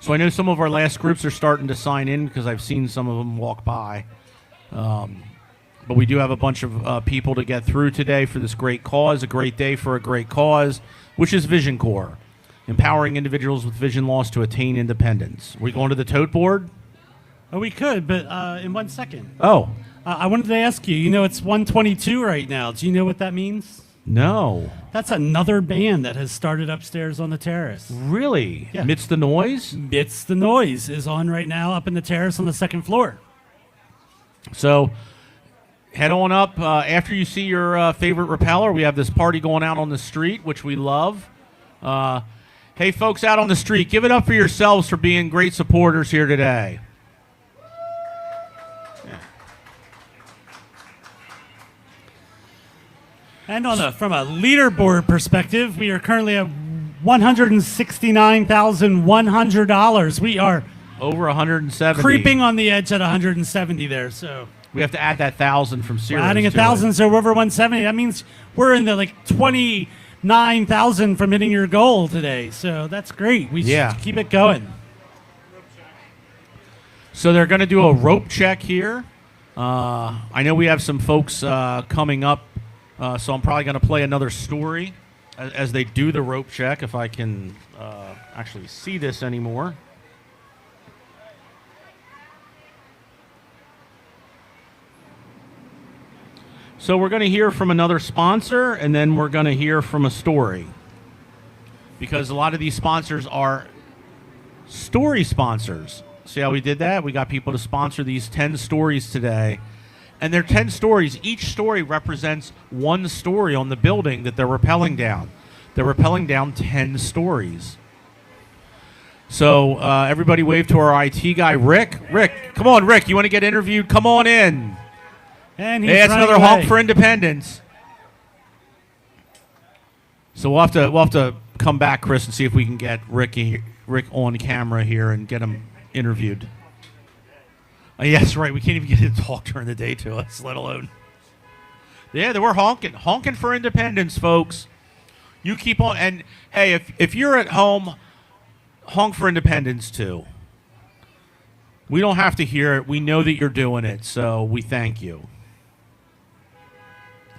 A: So I know some of our last groups are starting to sign in because I've seen some of them walk by. But we do have a bunch of people to get through today for this great cause, a great day for a great cause, which is Vision Corps, empowering individuals with vision loss to attain independence. We going to the tote board?
B: Oh, we could, but in 1 second.
A: Oh.
B: I wanted to ask you, it's 1:22 right now. Do you know what that means?
A: No.
B: That's another band that has started upstairs on the terrace.
A: Really?
B: Yeah.
A: Midst the Noise?
B: Midst the Noise is on right now up in the terrace on the second floor.
A: So head on up. After you see your favorite repeller, we have this party going out on the street, which we love. Hey, folks out on the street, give it up for yourselves for being great supporters here today.
B: And from a leaderboard perspective, we are currently at $169,100. We are
A: over 170.
B: Creeping on the edge at 170 there. So
A: we have to add that 1,000 from Sirius.
B: We're adding 1,000, so we're over 170. That means we're in the 29,000 from hitting your goal today. So that's great. We should keep it going.
A: So they're going to do a rope check here. I know we have some folks coming up. So I'm probably going to play another story as they do the rope check, if I can actually see this anymore. So we're going to hear from another sponsor, and then we're going to hear from a story. Because a lot of these sponsors are story sponsors. See how we did that? We got people to sponsor these 10 stories today. And they're 10 stories. Each story represents one story on the building that they're rappelling down. They're rappelling down 10 stories. So everybody wave to our IT guy, Rick. Rick, come on, Rick. You want to get interviewed? Come on in.
B: And
A: hey, that's another honk for independence. So we'll have to come back, Chris, and see if we can get Rick on camera here and get him interviewed. Yes, right. We can't even get him to talk during the day to us, let alone. Yeah, we're honking for independence, folks. You keep on, and hey, if you're at home, honk for independence too. We don't have to hear it. We know that you're doing it, so we thank you.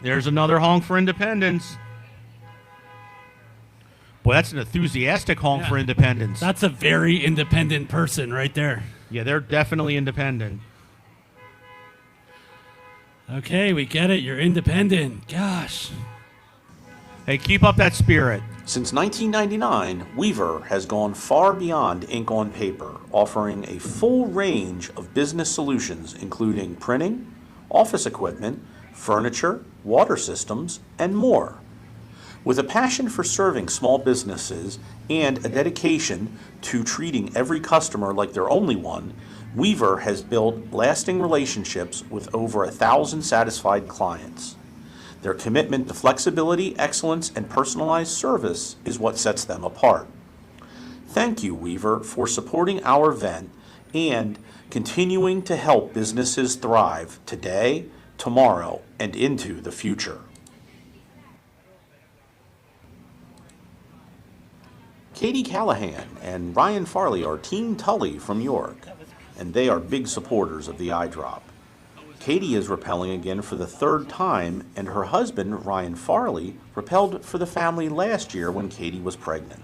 A: There's another honk for independence. Boy, that's an enthusiastic honk for independence.
B: That's a very independent person right there.
A: Yeah, they're definitely independent.
B: Okay, we get it. You're independent. Gosh.
A: Hey, keep up that spirit.
C: Since 1999, Weaver has gone far beyond ink on paper, offering a full range of business solutions, including printing, office equipment, furniture, water systems, and more. With a passion for serving small businesses and a dedication to treating every customer like their only one, Weaver has built lasting relationships with over 1,000 satisfied clients. Their commitment to flexibility, excellence, and personalized service is what sets them apart. Thank you, Weaver, for supporting our event and continuing to help businesses thrive today, tomorrow, and into the future. Katie Callahan and Ryan Farley are Team Tully from York, and they are big supporters of the EyeDrop. Katie is rappelling again for the third time, and her husband, Ryan Farley, rappelled for the family last year when Katie was pregnant.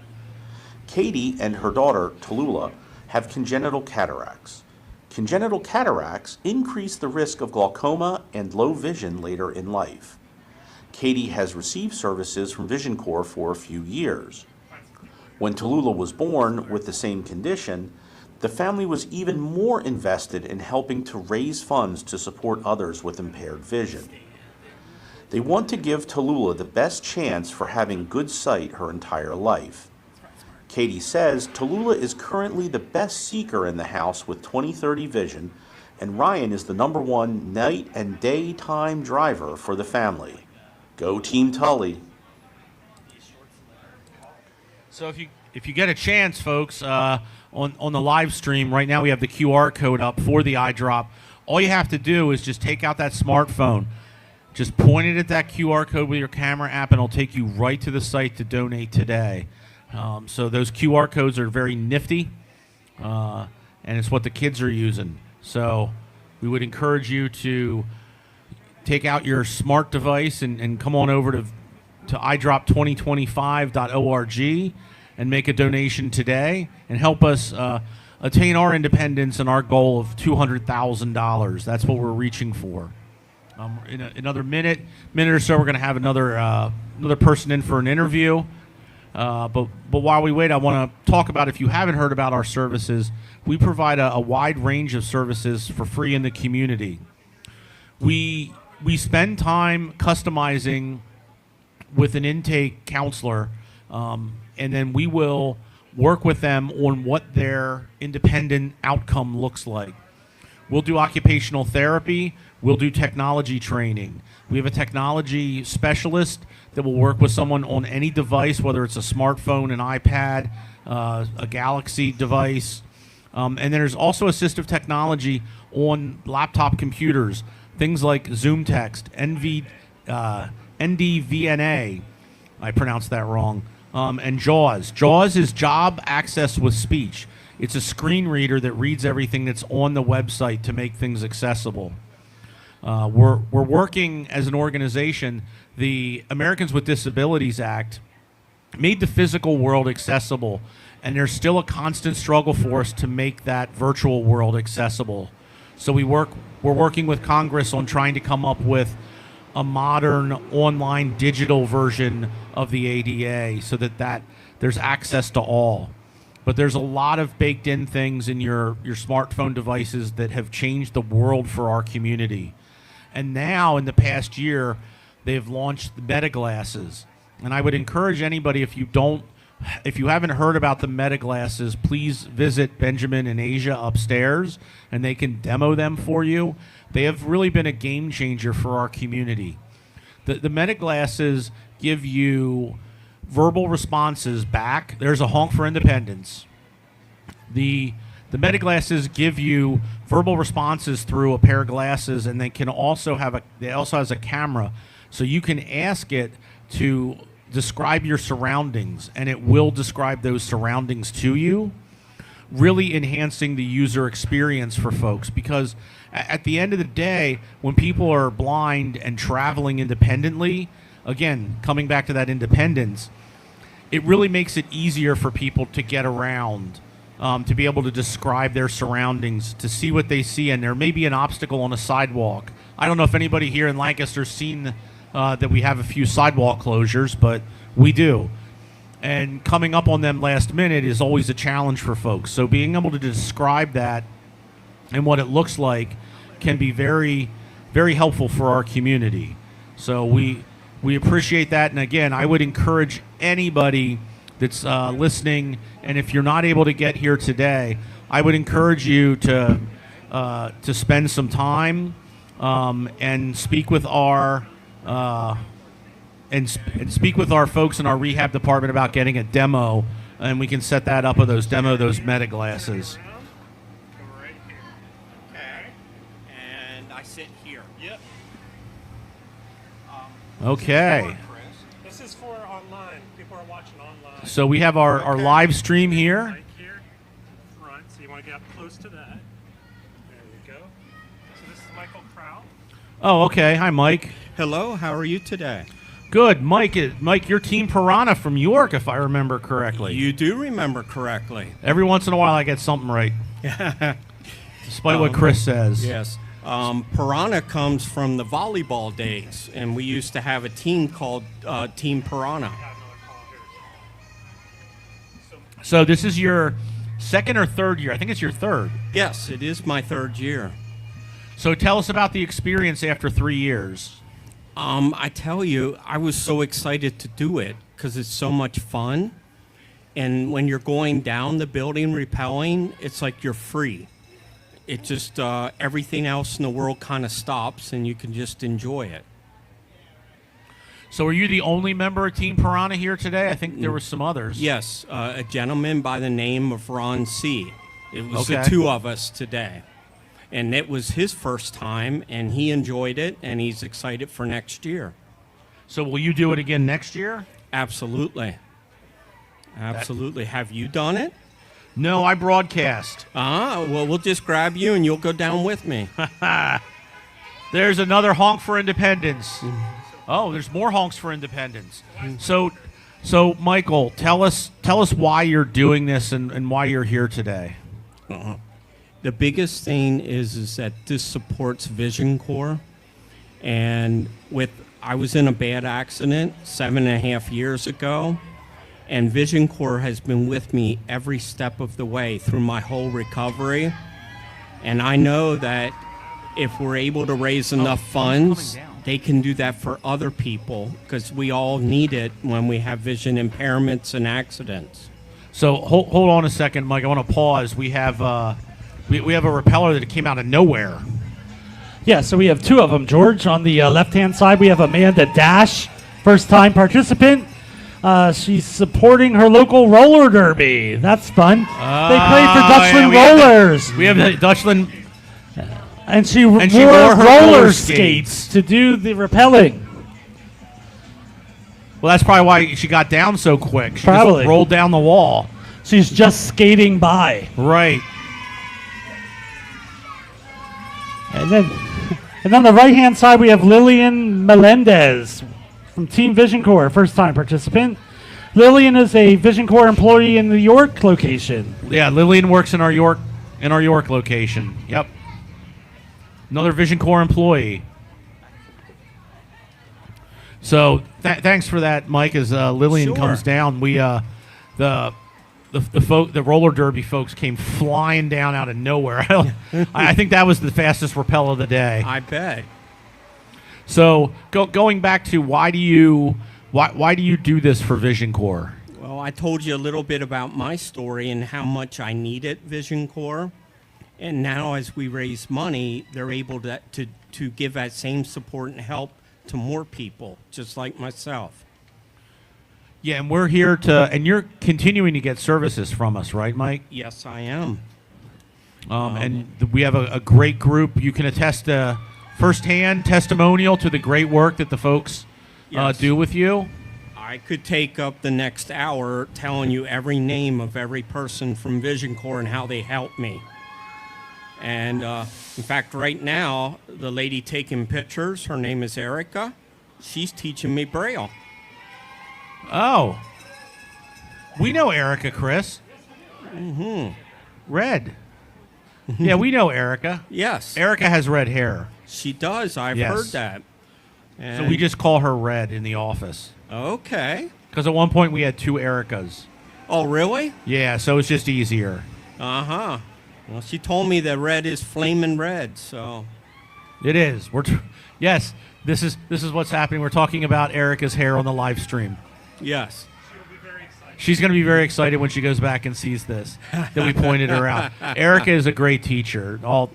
C: Katie and her daughter, Tallulah, have congenital cataracts. Congenital cataracts increase the risk of glaucoma and low vision later in life. Katie has received services from Vision Corps for a few years. When Tallulah was born with the same condition, the family was even more invested in helping to raise funds to support others with impaired vision. They want to give Tallulah the best chance for having good sight her entire life. Katie says Tallulah is currently the best seeker in the house with 20/30 vision, and Ryan is the #1 night and daytime driver for the family. Go Team Tully. So
A: if you get a chance, folks, on the live stream, right now we have the QR code up for the EyeDrop. All you have to do is just take out that smartphone, just point it at that QR code with your camera app, and it'll take you right to the site to donate today. So those QR codes are very nifty, and it's what the kids are using. So we would encourage you to take out your smart device and come on over to eyedrop2025.org and make a donation today and help us attain our independence and our goal of $200,000. That's what we're reaching for. In another minute or so, we're going to have another person in for an interview. But while we wait, I want to talk about, if you haven't heard about our services, we provide a wide range of services for free in the community. We spend time customizing with an intake counselor, and then we will work with them on what their independent outcome looks like. We'll do occupational therapy. We'll do technology training. We have a technology specialist that will work with someone on any device, whether it's a smartphone, an iPad, a Galaxy device. And then there's also assistive technology on laptop computers, things like Zoom Text, NDVNA, I pronounced that wrong, and JAWS. JAWS is Job Access with Speech. It's a screen reader that reads everything that's on the website to make things accessible. We're working as an organization. The Americans with Disabilities Act made the physical world accessible, and there's still a constant struggle for us to make that virtual world accessible. So we're working with Congress on trying to come up with a modern online digital version of the ADA so that there's access to all. But there's a lot of baked in things in your smartphone devices that have changed the world for our community. And now in the past year, they've launched the Meta glasses. And I would encourage anybody, if you haven't heard about the Meta glasses, please visit Benjamin and Asia upstairs, and they can demo them for you. They have really been a game changer for our community. The Meta glasses give you verbal responses back. There's a honk for independence. The Meta glasses give you verbal responses through a pair of glasses, and they also has a camera, so you can ask it to describe your surroundings, and it will describe those surroundings to you, really enhancing the user experience for folks. Because at the end of the day, when people are blind and traveling independently, again, coming back to that independence, it really makes it easier for people to get around, to be able to describe their surroundings, to see what they see. And there may be an obstacle on a sidewalk. I don't know if anybody here in Lancaster's seen that we have a few sidewalk closures, but we do. And coming up on them last minute is always a challenge for folks. So being able to describe that and what it looks like can be very, very helpful for our community. So we appreciate that. And again, I would encourage anybody that's listening, and if you're not able to get here today, I would encourage you to spend some time and speak with our speak with our folks in our rehab department about getting a demo, and we can set that up with those Meta glasses.
M: And I sit here. Yep.
A: Okay.
I: This is for online. People are watching online.
A: So we have our live stream here.
I: Right here in front, so you want to get up close to that. There you go. So this is Michael Crow.
A: Oh, okay. Hi, Mike.
M: Hello. How are you today?
A: Good. Mike, you're Team Piranha from York, if I remember correctly.
M: You do remember correctly.
A: Every once in a while I get something right. Despite what Chris says.
M: Yes. Piranha comes from the volleyball days, and we used to have a team called Team Piranha.
A: So this is your second or third year? I think it's your third.
M: Yes, it is my third year.
A: So tell us about the experience after 3 years.
M: I tell you, I was so excited to do it because it's so much fun. And when you're going down the building rappelling, it's like you're free. It just, everything else in the world kind of stops and you can just enjoy it.
A: So are you the only member of Team Piranha here today? I think there were some others.
M: Yes, a gentleman by the name of Ron C. It was the
A: Okay.
M: two of us today. And it was his first time, and he enjoyed it, and he's excited for next year.
A: So will you do it again next year?
M: Absolutely. Absolutely. Have you done it?
A: No, I broadcast.
M: Well, we'll just grab you, and you'll go down with me.
A: There's another honk for independence. Oh, there's more honks for independence. So Michael, tell us why you're doing this and why you're here today.
M: The biggest thing is that this supports Vision Corps, and I was in a bad accident 7.5 years ago, and Vision Corps has been with me every step of the way through my whole recovery, and I know that if we're able to raise enough funds, they can do that for other people, because we all need it when we have vision impairments and accidents.
A: So hold on a second, Mike. I want to pause. We have we have a repeller that came out of nowhere.
B: Yeah, so we have two of them, George. On the left-hand side, we have Amanda Dash, first-time participant. She's supporting her local roller derby. That's fun. They play for Dutchland Rollers.
A: We have the Dutchland.
B: And she wore
A: her
B: roller skates to do the rappelling.
A: Well, that's probably why she got down so quick. She
B: Probably.
A: just rolled down the wall.
B: She's just skating by.
A: Right.
B: And then on the right-hand side, we have Lillian Melendez from Team Vision Corps, first-time participant. Lillian is a Vision Corps employee in the York location.
A: Yeah, Lillian works in our York location. Yep. Another Vision Corps employee. So thanks for that, Mike. As Lillian
M: Sure.
A: comes down, we the roller derby folks came flying down out of nowhere. I think that was the fastest rappel of the day.
M: I bet.
A: So going back to why do you do this for Vision Corps?
M: Well, I told you a little bit about my story and how much I needed Vision Corps. And now as we raise money, they're able to give that same support and help to more people, just like myself.
A: Yeah, and we're here and you're continuing to get services from us, right, Mike?
M: Yes, I am.
A: And we have a great group. You can attest a firsthand testimonial to the great work that the folks do with you.
M: I could take up the next hour telling you every name of every person from Vision Corps and how they helped me. And in fact, right now, the lady taking pictures, her name is Erica. She's teaching me Braille.
A: Oh. We know Erica, Chris.
M: Mm-hmm.
A: Red. Yeah, we know Erica.
M: Yes.
A: Erica has red hair.
M: She does. I've
A: Yes.
M: heard that.
A: So we just call her Red in the office.
M: Okay.
A: Because at one point we had two Ericas.
M: Oh, really?
A: Yeah, so it's just easier.
M: Uh-huh. Well, she told me that red is flaming red, so.
A: It is. Yes, this is what's happening. We're talking about Erica's hair on the live stream.
M: Yes.
A: She's going to be very excited when she goes back and sees this, that we pointed her out. Erica is a great teacher. All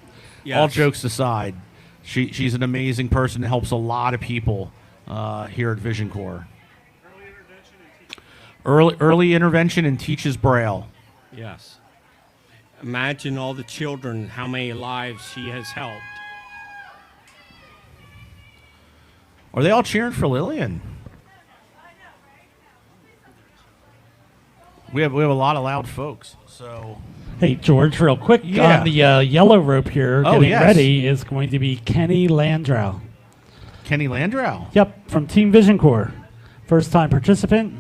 A: jokes aside, she's an amazing person that helps a lot of people here at Vision Corps. Early intervention and teaches Braille.
M: Yes. Imagine all the children, how many lives she has helped.
A: Are they all cheering for Lillian? We have a lot of loud folks. So,
B: Hey, George, real quick,
A: Yeah.
B: on the yellow rope here,
A: Oh,
B: getting
A: yes.
B: ready, is going to be Kenny Landrow.
A: Kenny Landrow.
B: Yep, from Team Vision Corps. First-time participant.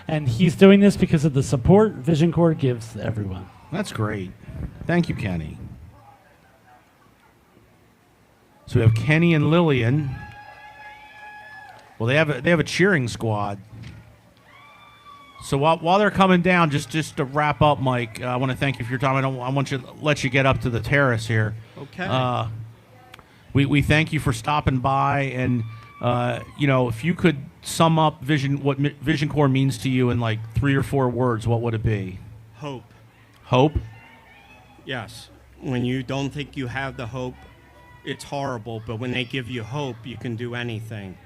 B: And he's doing this because of the support Vision Corps gives to everyone.
A: That's great. Thank you, Kenny. So we have Kenny and Lillian. Well, they have a cheering squad. So while they're coming down, just to wrap up, Mike, I want to thank you for your time. I want you to let you get up to the terrace here.
M: Okay.
A: We thank you for stopping by, and if you could sum up what Vision Corps means to you in like 3 or 4 words, what would it be?
M: Hope.
A: Hope.
M: Yes. When you don't think you have the hope, it's horrible, but when they give you hope, you can do anything.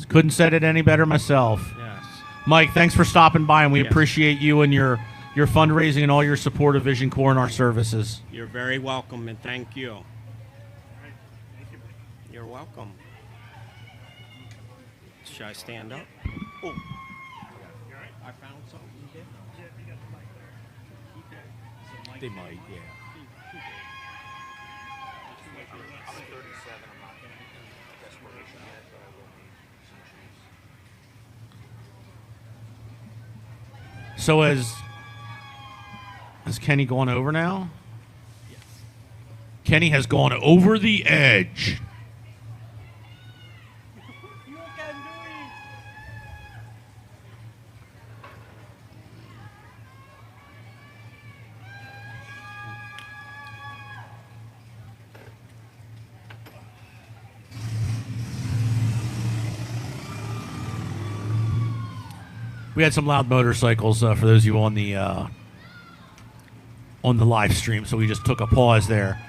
A: Couldn't said it any better myself.
M: Yes.
A: Mike, thanks for stopping by, and we
M: Yes.
A: appreciate you and your fundraising and all your support of Vision Corps and our services.
M: You're very welcome, and thank you. You're welcome. Should I stand up? Oh. I found something.
A: They might, yeah. So has Kenny gone over now? Yes. Kenny has gone over the edge. We had some loud motorcycles for those of you on the live stream, so we just took a pause there.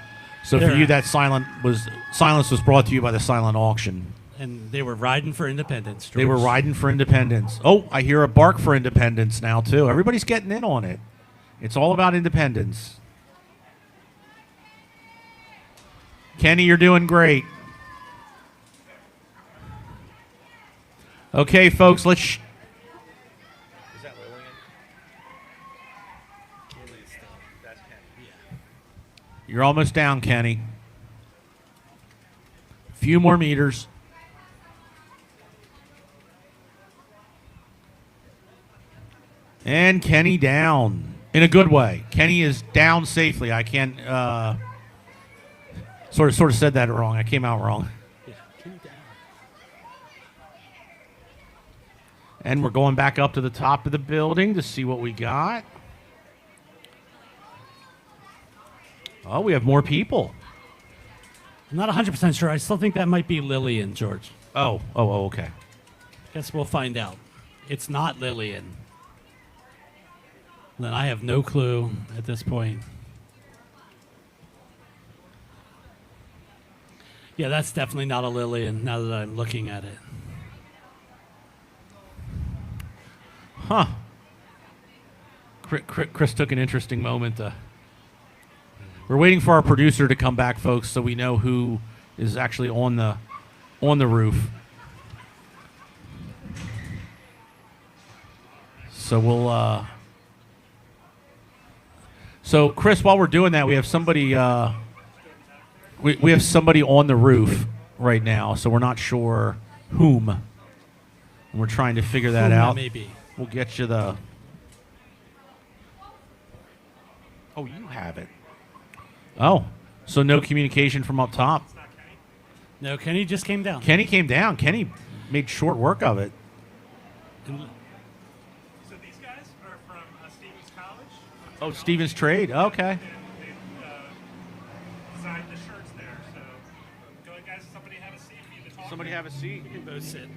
A: So for you, that silence was brought to you by the silent auction.
B: And they were riding for independence.
A: They were riding for independence. Oh, I hear a bark for independence now too. Everybody's getting in on it. It's all about independence. Kenny, you're doing great. Okay, folks, let's. You're almost down, Kenny. A few more meters. And Kenny down. In a good way. Kenny is down safely. I can't... Sort of said that wrong. I came out wrong. And we're going back up to the top of the building to see what we got. Oh, we have more people.
B: I'm not 100% sure. I still think that might be Lillian, George.
A: Oh, okay.
B: Guess we'll find out. It's not Lillian. Then I have no clue at this point. Yeah, that's definitely not a Lillian now that I'm looking at it.
A: Huh. Chris took an interesting moment. We're waiting for our producer to come back, folks, so we know who is actually on the roof. So we'll. So Chris, while we're doing that, we have somebody. We have somebody on the roof right now, so we're not sure whom. And we're trying to figure that out.
B: Maybe
A: we'll get you the. Oh, you have it. Oh, so no communication from up top.
B: No, Kenny just came down.
A: Kenny came down. Kenny made short work of it.
I: So these guys are from Stevens College.
A: Oh, Stevens Trade. Okay.
I: They designed the shirts there. So go ahead, guys. Somebody have a seat for you to talk.
A: Somebody have a seat.
B: You can both sit.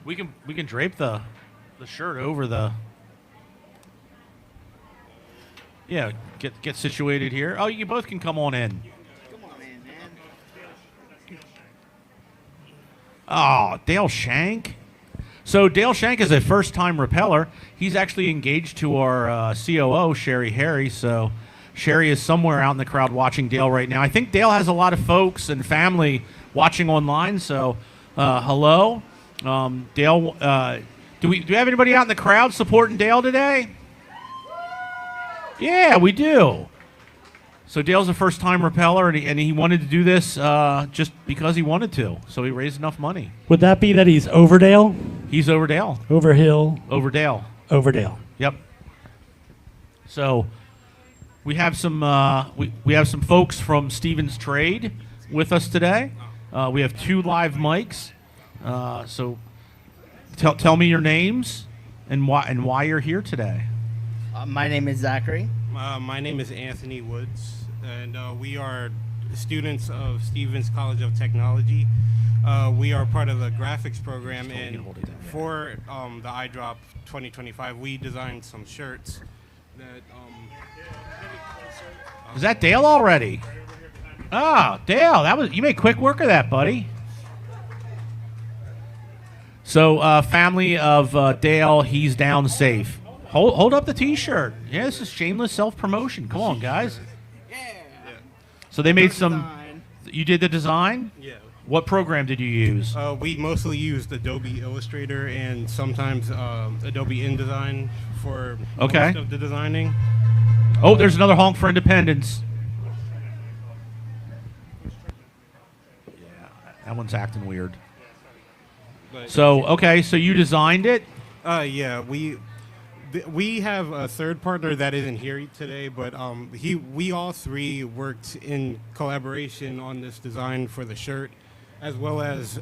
A: We can drape the shirt over the. Yeah, get situated here. Oh, you both can come on in.
O: Come on in, man.
A: Oh, Dale Shank. So Dale Shank is a first-time repeller. He's actually engaged to our COO, Sherry Harry. So Sherry is somewhere out in the crowd watching Dale right now. I think Dale has a lot of folks and family watching online. So hello, Dale. Do we have anybody out in the crowd supporting Dale today? Yeah, we do. So Dale's a first-time repeller, and he wanted to do this just because he wanted to. So he raised enough money.
B: Would that be that he's Overdale?
A: He's Overdale.
B: Overhill.
A: Overdale.
B: Overdale.
A: Yep. So we have some we have some folks from Stevens Trade with us today. We have 2 live mics. So tell me your names and why you're here today.
O: My name is Zachary.
R: My name is Anthony Woods, and we are students of Stevens College of Technology. We are part of the graphics program, and for the EyeDrop 2025, we designed some shirts that
A: Is that Dale already? Oh, Dale, you made quick work of that, buddy. So, family of Dale, he's down safe. Hold up the T-shirt. Yeah, this is shameless self-promotion. Come on, guys. Yeah. So they made some. You did the design?
R: Yeah.
A: What program did you use?
R: We mostly used Adobe Illustrator and sometimes Adobe InDesign for most of the designing.
A: Oh, there's another honk for Independence. Yeah, that one's acting weird. So, okay, so you designed it?
R: Yeah, we have a third partner that isn't here today, but we all three worked in collaboration on this design for the shirt, as well as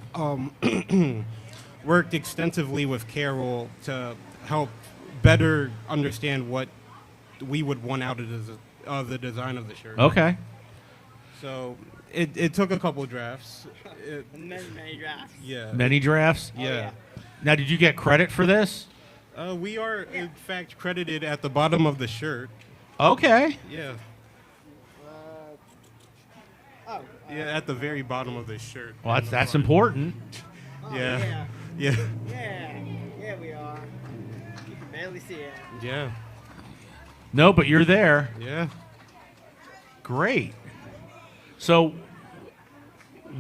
R: worked extensively with Payroll to help better understand what we would want out of the design of the shirt.
A: Okay.
R: So it took a couple drafts.
O: Many drafts.
R: Yeah.
A: Many drafts?
R: Yeah.
A: Now, did you get credit for this?
R: We are, in fact, credited at the bottom of the shirt.
A: Okay.
R: Yeah. Yeah, at the very bottom of the shirt.
A: Well, that's important.
R: Yeah. Yeah.
O: Yeah, we are. You can barely see it.
R: Yeah.
A: No, but you're there.
R: Yeah.
A: Great. So,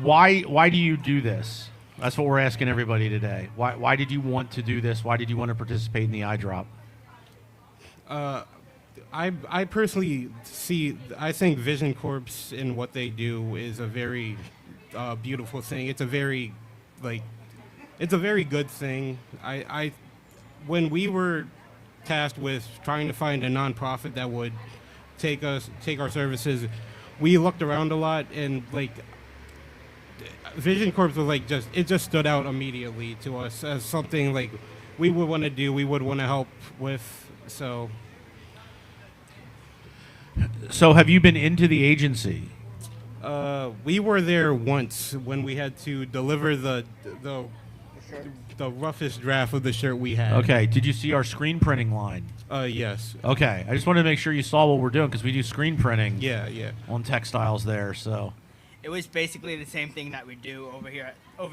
A: why do you do this? That's what we're asking everybody today. Why did you want to do this? Why did you want to participate in the EyeDrop?
R: I personally I think Vision Corps and what they do is a very beautiful thing. It's a very good thing. When we were tasked with trying to find a nonprofit that would take our services, we looked around a lot, and Vision Corps was it just stood out immediately to us as something we would want to do, we would want to help with. So
A: have you been into the agency?
R: We were there once when we had to deliver the roughest draft of the shirt we had.
A: Okay. Did you see our screen printing line?
R: Yes.
A: Okay. I just wanted to make sure you saw what we're doing because we do screen printing.
R: Yeah.
A: On textiles there. So.
O: It was basically the same thing that we do over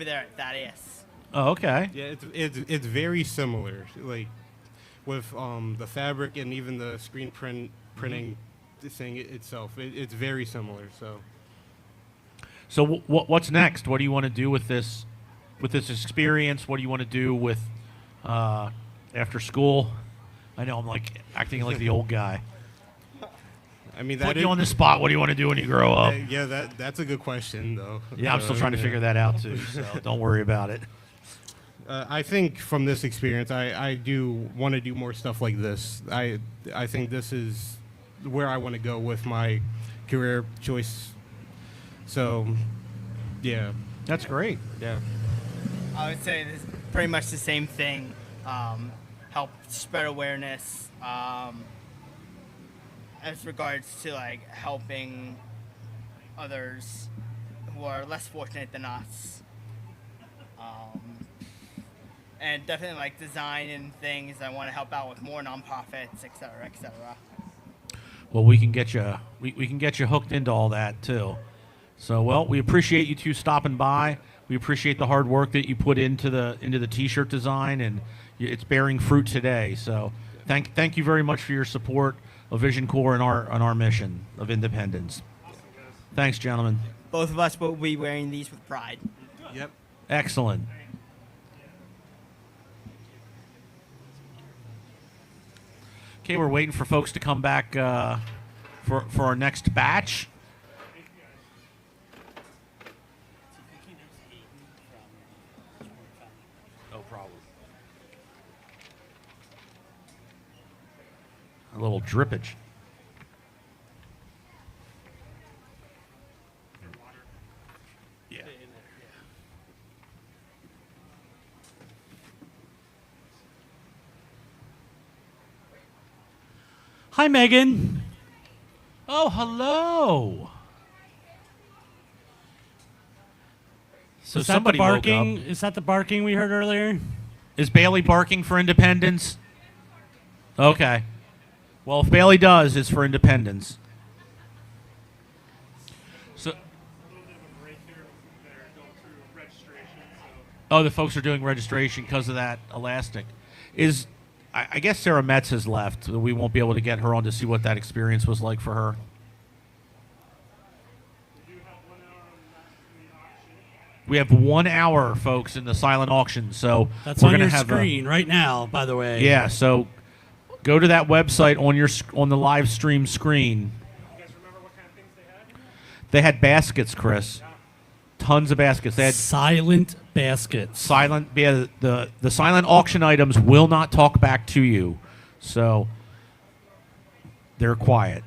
O: there at Thaddeus.
A: Oh, okay.
R: Yeah, it's very similar. With the fabric and even the screen printing thing itself, it's very similar.
A: So what's next? What do you want to do with this experience? What do you want to do with after school? I know I'm acting like the old guy.
R: I mean,
A: put you on the spot. What do you want to do when you grow up?
R: Yeah, that's a good question, though.
A: Yeah, I'm still trying to figure that out too. So don't worry about it.
R: I think from this experience, I do want to do more stuff like this. I think this is where I want to go with my career choice. So, yeah.
A: That's great.
R: Yeah.
O: I would say this is pretty much the same thing. Help spread awareness as regards to helping others who are less fortunate than us. And definitely design and things. I want to help out with more nonprofits, et cetera, et cetera.
A: Well, we can get you. We can get you hooked into all that too. So, well, we appreciate you two stopping by. We appreciate the hard work that you put into the T-shirt design, and it's bearing fruit today. So, thank you very much for your support of Vision Corps and our mission of independence. Thanks, gentlemen.
O: Both of us will be wearing these with pride.
R: Yep.
A: Excellent. Okay, we're waiting for folks to come back for our next batch. No problem. A little drippage. Yeah. Hi, Megan. Oh, hello. So
B: is that the
A: somebody woke
B: barking?
A: up.
B: Is that the barking we heard earlier?
A: Is Bailey barking for independence? Okay. Well, if Bailey does, it's for independence. Oh, the folks are doing registration because of that elastic. I guess Sarah Metz has left. We won't be able to get her on to see what that experience was like for her. We have 1 hour, folks, in the silent auction. So
B: That's
A: we're
B: on
A: gonna
B: your
A: have
B: screen right now, by the way.
A: Yeah, so go to that website on the live stream screen. They had baskets, Chris. Tons of baskets. They had
B: silent baskets.
A: Silent. Yeah, the silent auction items will not talk back to you, so they're quiet.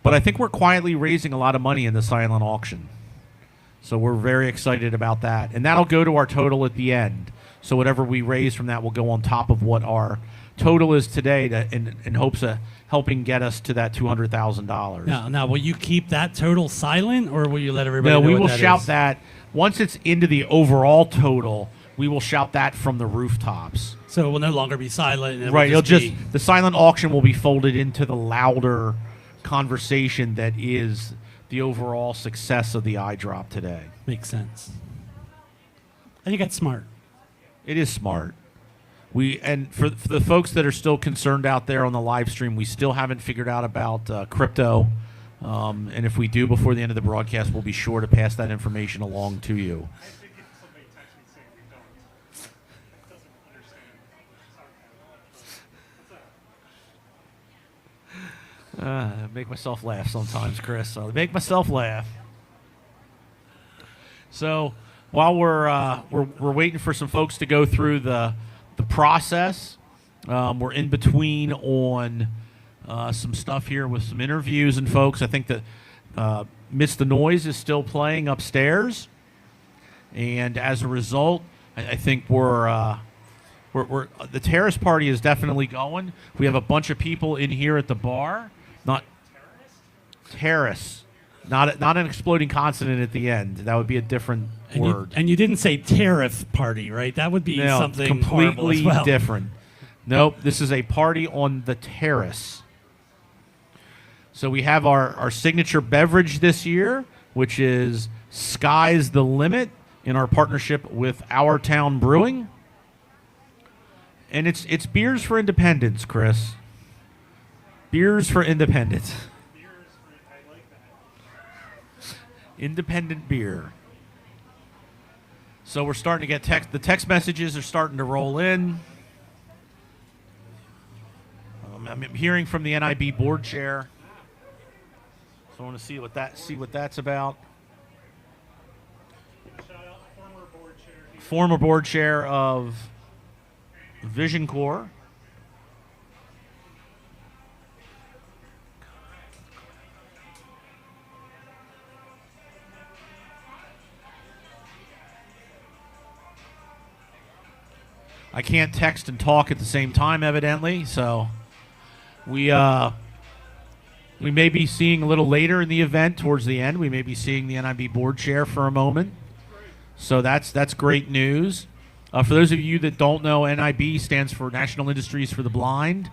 A: But I think we're quietly raising a lot of money in the silent auction, so we're very excited about that, and that'll go to our total at the end. So whatever we raise from that will go on top of what our total is today, in hopes of helping get us to that $200,000.
B: Now, will you keep that total silent, or will you let everybody
A: No,
B: know
A: we
B: what
A: will
B: that
A: shout
B: is?
A: that once it's into the overall total. We will shout that from the rooftops.
B: So it will no longer be silent. And it will
A: Right,
B: be-
A: the silent auction will be folded into the louder conversation that is the overall success of the EyeDrop today.
B: Makes sense. I think that's smart.
A: It is smart. And for the folks that are still concerned out there on the live stream, we still haven't figured out about crypto. And if we do before the end of the broadcast, we'll be sure to pass that information along to you. Make myself laugh sometimes, Chris. I make myself laugh. So while we're waiting for some folks to go through the process, we're in between on some stuff here with some interviews and folks. I think that Miss the Noise is still playing upstairs, and as a result, I think we're the terrace party is definitely going. We have a bunch of people in here at the bar. Not terrace, not an exploding consonant at the end. That would be a different word.
B: And you didn't say tariff party, right? That would be
A: No,
B: something horrible
A: completely
B: as well.
A: different. Nope, this is a party on the terrace. So we have our signature beverage this year, which is Sky's the Limit, in our partnership with Our Town Brewing. And it's beers for independence, Chris. Beers for independence. Independent beer. So we're starting to get text. The text messages are starting to roll in. I'm hearing from the NIB board chair. So I want to see what that's about. Former board chair of Vision Corps. I can't text and talk at the same time, evidently, so we may be seeing a little later in the event, towards the end, we may be seeing the NIB board chair for a moment. So that's great news. For those of you that don't know, NIB stands for National Industries for the Blind.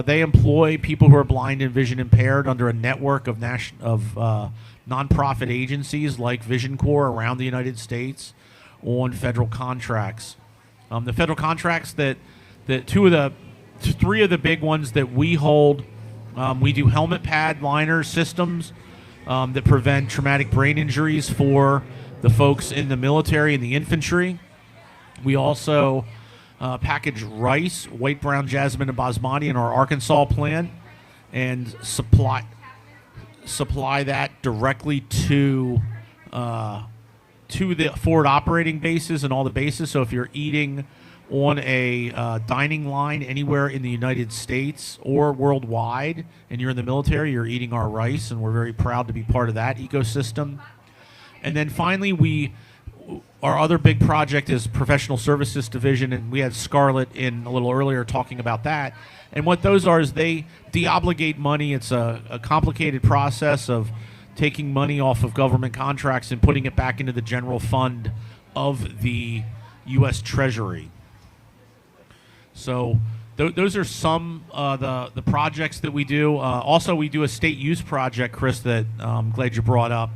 A: They employ people who are blind and vision impaired under a network of nonprofit agencies like Vision Corps around the United States on federal contracts. The federal contracts that three of the big ones that we hold, we do helmet pad liner systems that prevent traumatic brain injuries for the folks in the military and the infantry. We also package rice, white, brown, jasmine, and basmati in our Arkansas plant and supply that directly to the forward operating bases and all the bases. So if you're eating on a dining line anywhere in the United States or worldwide and you're in the military, you're eating our rice, and we're very proud to be part of that ecosystem. And then finally, our other big project is Professional Services Division, and we had Scarlett in a little earlier talking about that. And what those are is they deobligate money. It's a complicated process of taking money off of government contracts and putting it back into the general fund of the U.S. Treasury. So those are some the projects that we do. Also, we do a state use project, Chris, that I'm glad you brought up.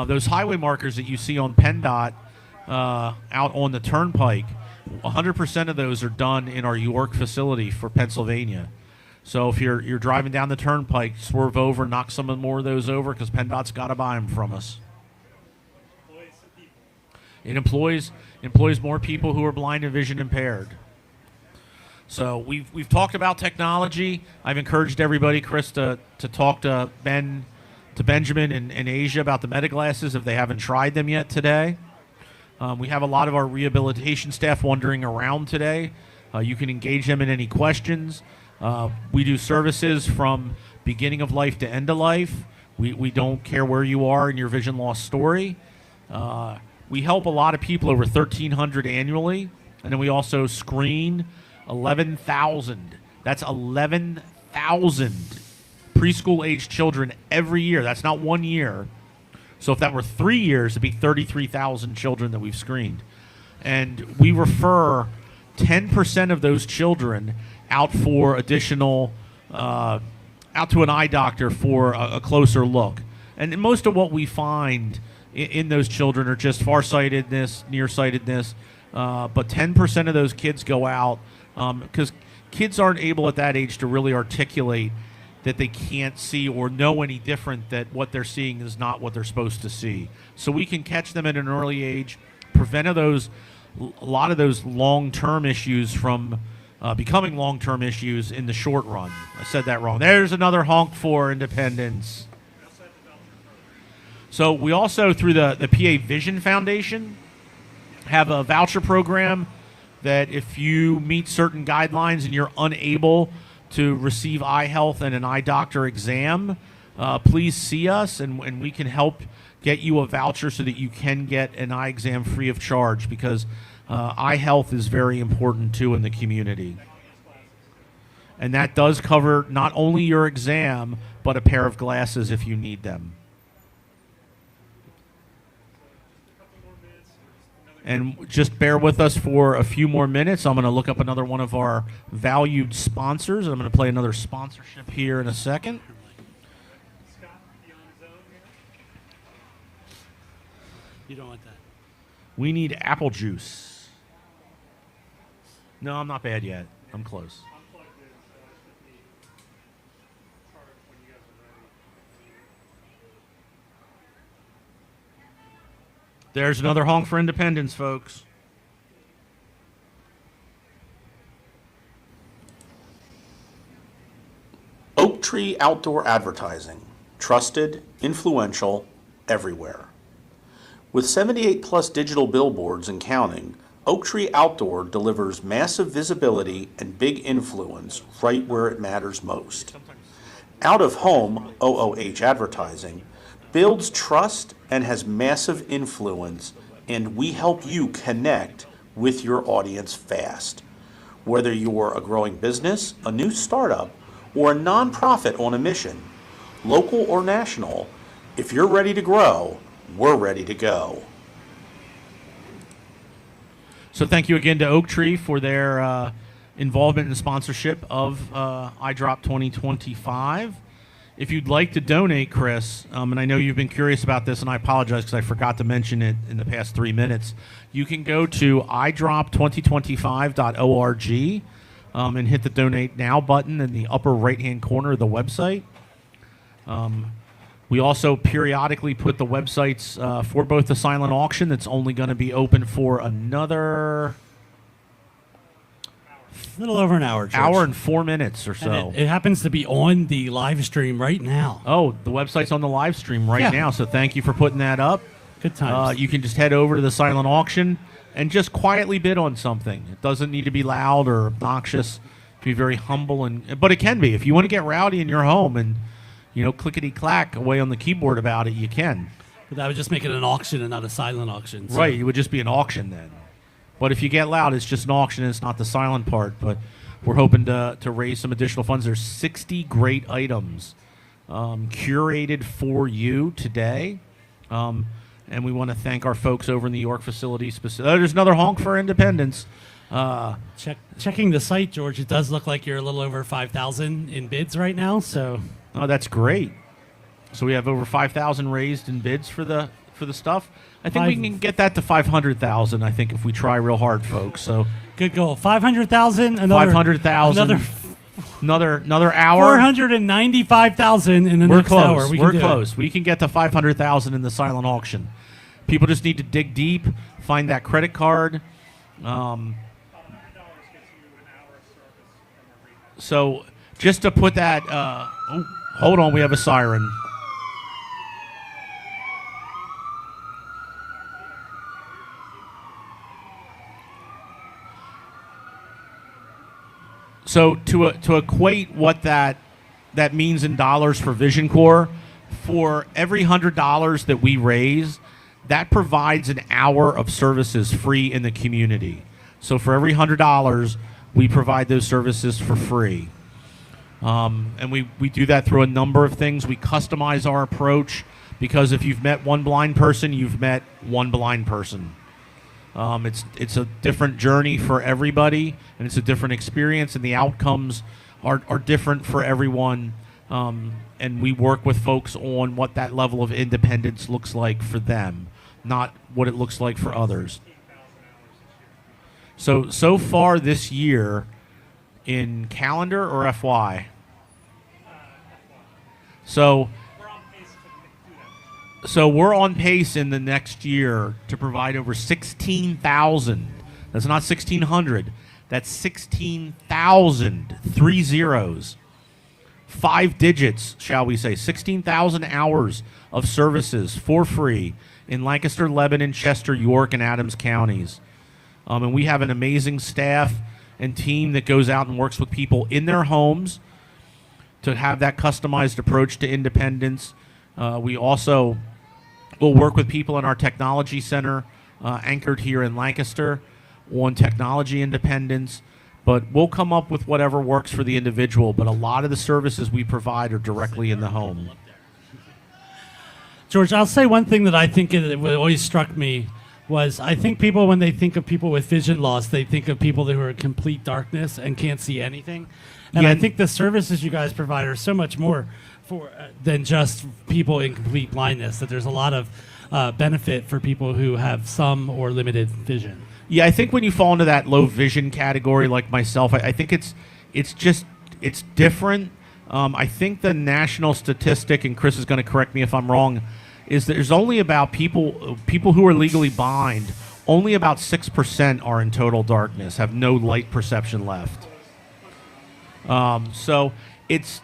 A: Those highway markers that you see on PennDOT out on the turnpike, 100% of those are done in our York facility for Pennsylvania. So if you're driving down the turnpike, swerve over, knock some more of those over, because PennDOT's got to buy them from us. It employs more people who are blind and vision impaired. So we've talked about technology. I've encouraged everybody, Chris, to talk to Benjamin and Asia about the MetaGlasses if they haven't tried them yet today. We have a lot of our rehabilitation staff wandering around today. You can engage them in any questions. We do services from beginning of life to end of life. We don't care where you are in your vision loss story. We help a lot of people, over 1,300 annually, and then we also screen 11,000. That's 11,000 preschool-aged children every year. That's not 1 year. So if that were 3 years, it'd be 33,000 children that we've screened. And we refer 10% of those children out for additional, out to an eye doctor for a closer look. And most of what we find in those children are just farsightedness, nearsightedness, but 10% of those kids go out because kids aren't able at that age to really articulate that they can't see or know any different, that what they're seeing is not what they're supposed to see. So we can catch them at an early age, prevent a lot of those long-term issues from becoming long-term issues in the short run. I said that wrong. There's another honk for independence. So we also, through the PA Vision Foundation, have a voucher program that if you meet certain guidelines and you're unable to receive eye health and an eye doctor exam, please see us and we can help get you a voucher so that you can get an eye exam free of charge, because eye health is very important too in the community. And that does cover not only your exam, but a pair of glasses if you need them. And just bear with us for a few more minutes. I'm going to look up another one of our valued sponsors. I'm going to play another sponsorship here in a second.
B: You don't want that.
A: We need apple juice. No, I'm not bad yet. I'm close. There's another honk for independence, folks.
C: Oak Tree Outdoor Advertising. Trusted, influential, everywhere. With 78 plus digital billboards and counting, Oak Tree Outdoor delivers massive visibility and big influence right where it matters most. Out of home, OOH advertising, builds trust and has massive influence, and we help you connect with your audience fast. Whether you're a growing business, a new startup, or a nonprofit on a mission, local or national, if you're ready to grow, we're ready to go.
A: So thank you again to Oak Tree for their involvement and sponsorship of EyeDrop 2025. If you'd like to donate, Chris, and I know you've been curious about this, and I apologize because I forgot to mention it in the past 3 minutes, you can go to eyedrop2025.org and hit the Donate Now button in the upper right-hand corner of the website. We also periodically put the websites for both the silent auction that's only going to be open for another...
B: A little over an hour, George.
A: Hour and 4 minutes or so.
B: And it happens to be on the live stream right now.
A: Oh, the website's on the live stream right now, so thank you for putting that up.
B: Good times.
A: You can just head over to the silent auction and just quietly bid on something. It doesn't need to be loud or obnoxious. It can be very humble, but it can be. If you want to get rowdy in your home and, clickety-clack away on the keyboard about it, you can.
B: But that would just make it an auction and not a silent auction. So.
A: Right, it would just be an auction then. But if you get loud, it's just an auction. It's not the silent part. But we're hoping to raise some additional funds. There's 60 great items curated for you today. And we want to thank our folks over in the York facility. There's another honk for independence.
B: Checking the site, George, it does look like you're a little over 5,000 in bids right now. So
A: that's great. So we have over 5,000 raised in bids for the for the stuff. I think we can get that to 500,000. I think if we try real hard, folks. So
B: good goal. 500,000.
A: 500,000. Another hour.
B: 495,000 in the
A: We're
B: next
A: close.
B: hour.
A: We're close. We can get to 500,000 in the silent auction. People just need to dig deep, find that credit card. So just to put that, hold on, we have a siren. So to equate what that means in dollars for Vision Corps, for every $100 that we raise, that provides an hour of services free in the community. So for every $100, we provide those services for free. And we do that through a number of things. We customize our approach because if you've met one blind person, you've met one blind person. It's a different journey for everybody, and it's a different experience, and the outcomes are different for everyone. And we work with folks on what that level of independence looks like for them, not what it looks like for others. So far this year, in calendar or FY? So we're on pace in the next year to provide over 16,000. That's not 1,600. That's 16,000, 3 zeros. 5 digits, shall we say. 16,000 hours of services for free in Lancaster, Lebanon, Chester, York, and Adams counties. And we have an amazing staff and team that goes out and works with people in their homes to have that customized approach to independence. We also will work with people in our technology center anchored here in Lancaster on technology independence, but we'll come up with whatever works for the individual, but a lot of the services we provide are directly in the home.
B: George, I'll say one thing that I think it always struck me was I think people, when they think of people with vision loss, they think of people who are in complete darkness and can't see anything. And I think the services you guys provide are so much more than just people in complete blindness, that there's a lot of benefit for people who have some or limited vision.
A: Yeah, I think when you fall into that low vision category like myself, I think it's different. I think the national statistic, and Chris is going to correct me if I'm wrong, is that there's only about people who are legally blind, only about 6% are in total darkness, have no light perception left. So it's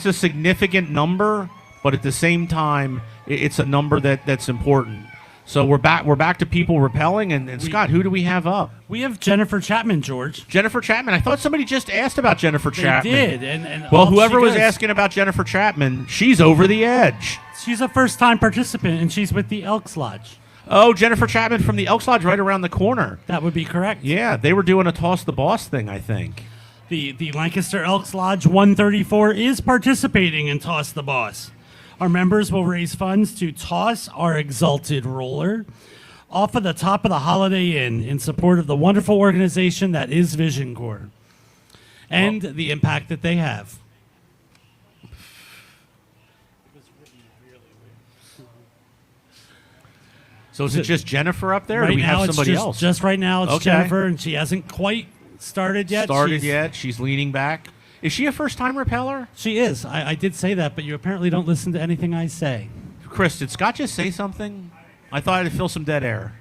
A: a significant number, but at the same time, it's a number that's important. So we're back to people repelling, and Scott, who do we have up?
B: We have Jennifer Chapman, George.
A: Jennifer Chapman. I thought somebody just asked about Jennifer Chapman.
B: They did. And
A: well, whoever was asking about Jennifer Chapman, she's over the edge.
B: She's a first-time participant, and she's with the Elks Lodge.
A: Oh, Jennifer Chapman from the Elks Lodge right around the corner.
B: That would be correct.
A: Yeah, they were doing a Toss the Boss thing, I think.
B: The Lancaster Elks Lodge 134 is participating in Toss the Boss. Our members will raise funds to toss our exalted roller off of the top of the Holiday Inn in support of the wonderful organization that is Vision Corps and the impact that they have.
A: So is it just Jennifer up there, or
B: right
A: do we
B: now
A: have somebody
B: it's
A: else?
B: Just right now it's
A: Okay.
B: Jennifer, and she hasn't quite started yet.
A: She's leaning back. Is she a first-time repeller?
B: She is. I did say that, but you apparently don't listen to anything I say.
A: Chris, did Scott just say something? I thought I'd feel some dead air.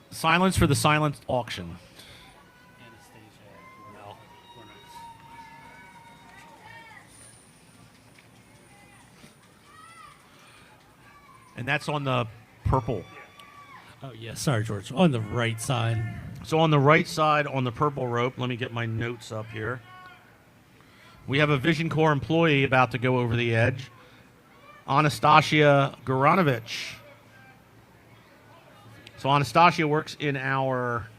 A: Silence for the silent auction. And that's on the purple.
B: Oh, yeah. Sorry, George. On the right side.
A: So on the right side, on the purple rope, let me get my notes up here. We have a Vision Corps employee about to go over the edge. Anastasia Goranovich. So Anastasia works in our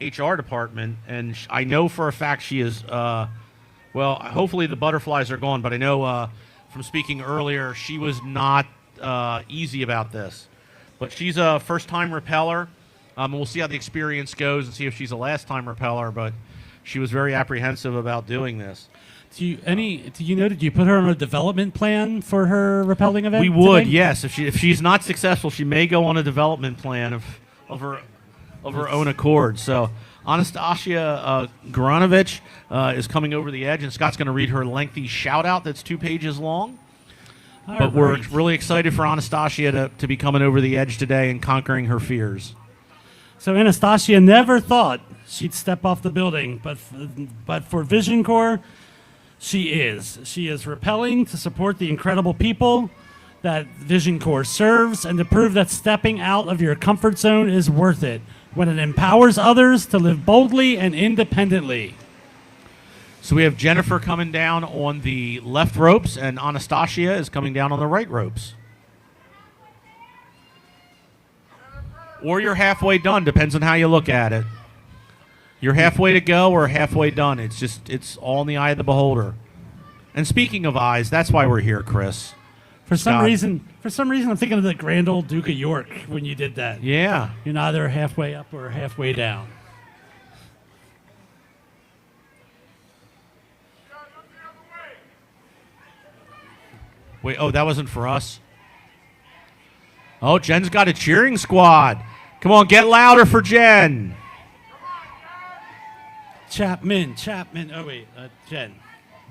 A: HR department, and I know for a fact she is, well, hopefully the butterflies are gone, but I know from speaking earlier, she was not easy about this. But she's a first-time repeller. And we'll see how the experience goes and see if she's a last-time repeller, but she was very apprehensive about doing this.
B: Do you know? Did you put her on a development plan for her rappelling event?
A: We would,
B: today?
A: yes. If she's not successful, she may go on a development plan of her own accord. So Anastasia Garanovich is coming over the edge, and Scott's going to read her lengthy shout out that's 2 pages long. But we're really excited for Anastasia to be coming over the edge today and conquering her fears.
B: So Anastasia never thought she'd step off the building, but for Vision Corps, she is. She is rappelling to support the incredible people that Vision Corps serves and to prove that stepping out of your comfort zone is worth it when it empowers others to live boldly and independently.
A: So we have Jennifer coming down on the left ropes, and Anastasia is coming down on the right ropes. Or you're halfway done, depends on how you look at it. You're halfway to go or halfway done. It's all in the eye of the beholder. And speaking of eyes, that's why we're here, Chris.
B: For some reason, I'm thinking of the Grand Old Duke of York when you did that.
A: Yeah.
B: You're neither halfway up or halfway down.
A: Wait, oh, that wasn't for us? Oh, Jen's got a cheering squad. Come on, get louder for Jen.
B: Chapman. Oh, wait,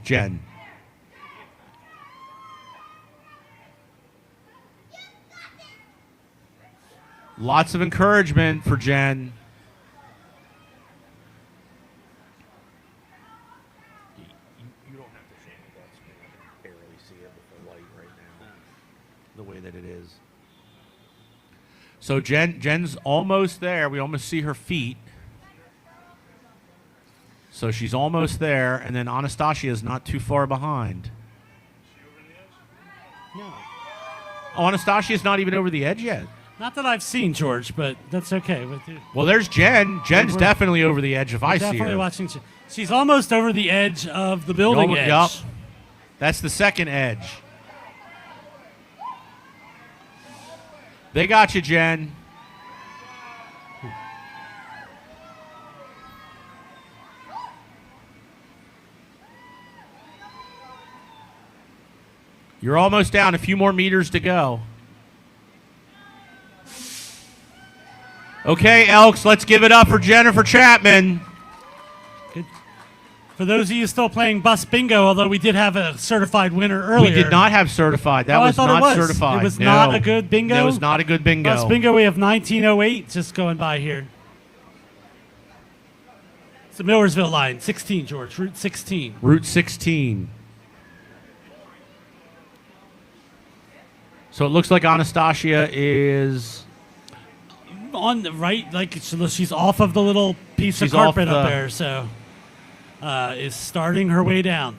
B: Jen.
A: Lots of encouragement for Jen. You don't have to show me that screen. I can barely see it with the light right now. The way that it is. So Jen's almost there. We almost see her feet. So she's almost there, and then Anastasia is not too far behind.
B: No.
A: Oh, Anastasia's not even over the edge yet.
B: Not that I've seen, George, but that's okay.
A: Well, there's Jen. Jen's definitely over the edge if I see her.
B: Definitely watching. She's almost over the edge of the building edge.
A: Yup. That's the second edge. They got you, Jen. You're almost down. A few more meters to go. Okay, Elks, let's give it up for Jennifer Chapman.
B: Good. For those of you still playing Bus Bingo, although we did have a certified winner earlier.
A: We did not have certified. That was not certified.
B: It was not a good bingo?
A: It was not a good bingo.
B: Bus Bingo, we have 1908 just going by here. It's the Millersville line, 16, George, Route 16.
A: Route 16. So it looks like Anastasia is
B: on the right, like she's off of the little piece of carpet up there, so is starting her way down.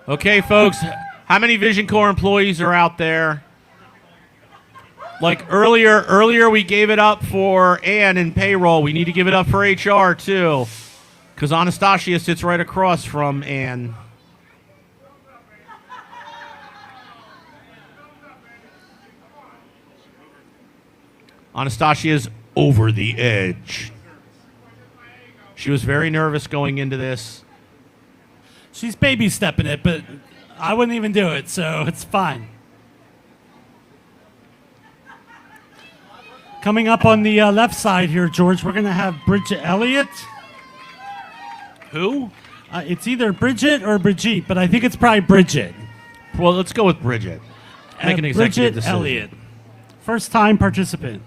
A: Okay, folks, how many Vision Corps employees are out there? Like earlier we gave it up for Ann in Payroll. We need to give it up for HR too, because Anastasia sits right across from Ann. Anastasia's over the edge. She was very nervous going into this.
B: She's baby stepping it, but I wouldn't even do it, so it's fine. Coming up on the left side here, George, we're going to have Bridget Elliott.
A: Who?
B: It's either Bridget or Brigitte, but I think it's probably Bridget.
A: Well, let's go with Bridget. Make an executive
B: Bridget
A: decision.
B: Elliott, first-time participant.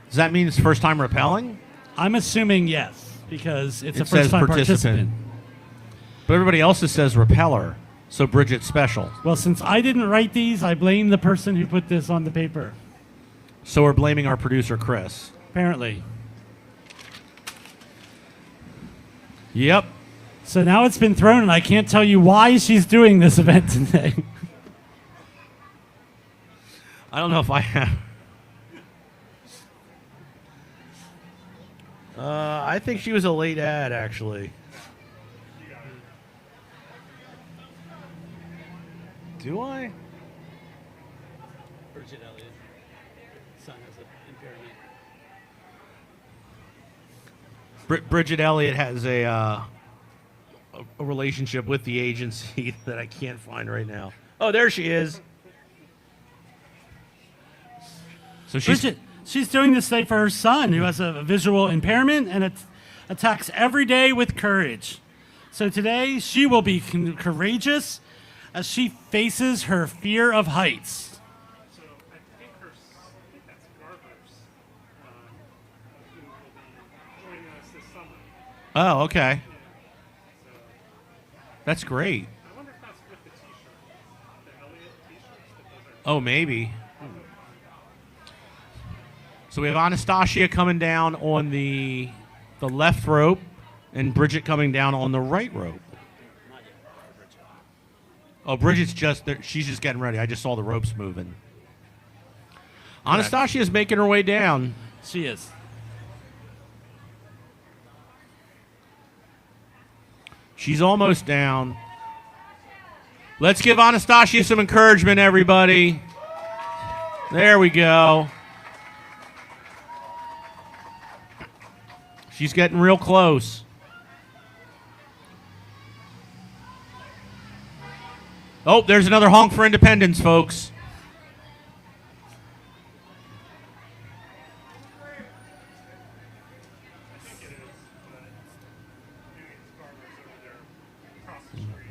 A: Does that mean it's first time rappelling?
B: I'm assuming yes, because it's a
A: It says
B: first-time participant.
A: But everybody else says repeller, so Bridget's special.
B: Well, since I didn't write these, I blame the person who put this on the paper.
A: So we're blaming our producer, Chris.
B: Apparently.
A: Yep.
B: So now it's been thrown, and I can't tell you why she's doing this event today.
A: I don't know if I have. I think she was a late ad, actually. Do I?
B: Bridget Elliott. Son has an impairment.
A: Bridget Elliott has a relationship with the agency that I can't find right now. Oh, there she is. So
B: she's doing this today for her son, who has a visual impairment and attacks every day with courage. So today she will be courageous as she faces her fear of heights.
I: So I think that's Garbers who will be joining us this summer.
A: Oh, okay. That's great.
I: I wonder if that's with the T-shirt, the Elliott T-shirts.
A: Oh, maybe. So we have Anastasia coming down on the left rope and Bridget coming down on the right rope. Oh, Bridget's she's just getting ready. I just saw the ropes moving. Anastasia's making her way down.
B: She is.
A: She's almost down. Let's give Anastasia some encouragement, everybody. There we go. She's getting real close. Oh, there's another honk for independence, folks.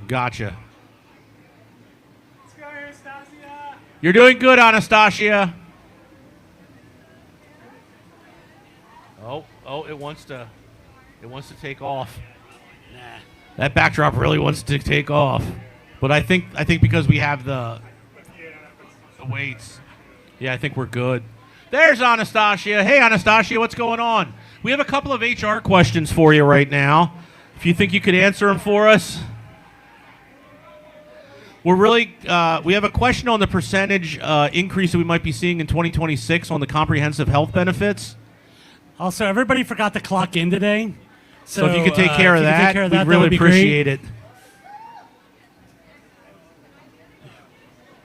A: Gotcha.
I: Let's go, Anastasia.
A: You're doing good, Anastasia. Oh, it wants to take off.
B: Nah.
A: That backdrop really wants to take off. But I think because we have the weights. Yeah, I think we're good. There's Anastasia. Hey, Anastasia, what's going on? We have a couple of HR questions for you right now. If you think you could answer them for us. We're really, we have a question on the percentage increase that we might be seeing in 2026 on the comprehensive health benefits.
B: Also, everybody forgot to clock in today.
A: So if you could take care of that, we'd really appreciate it.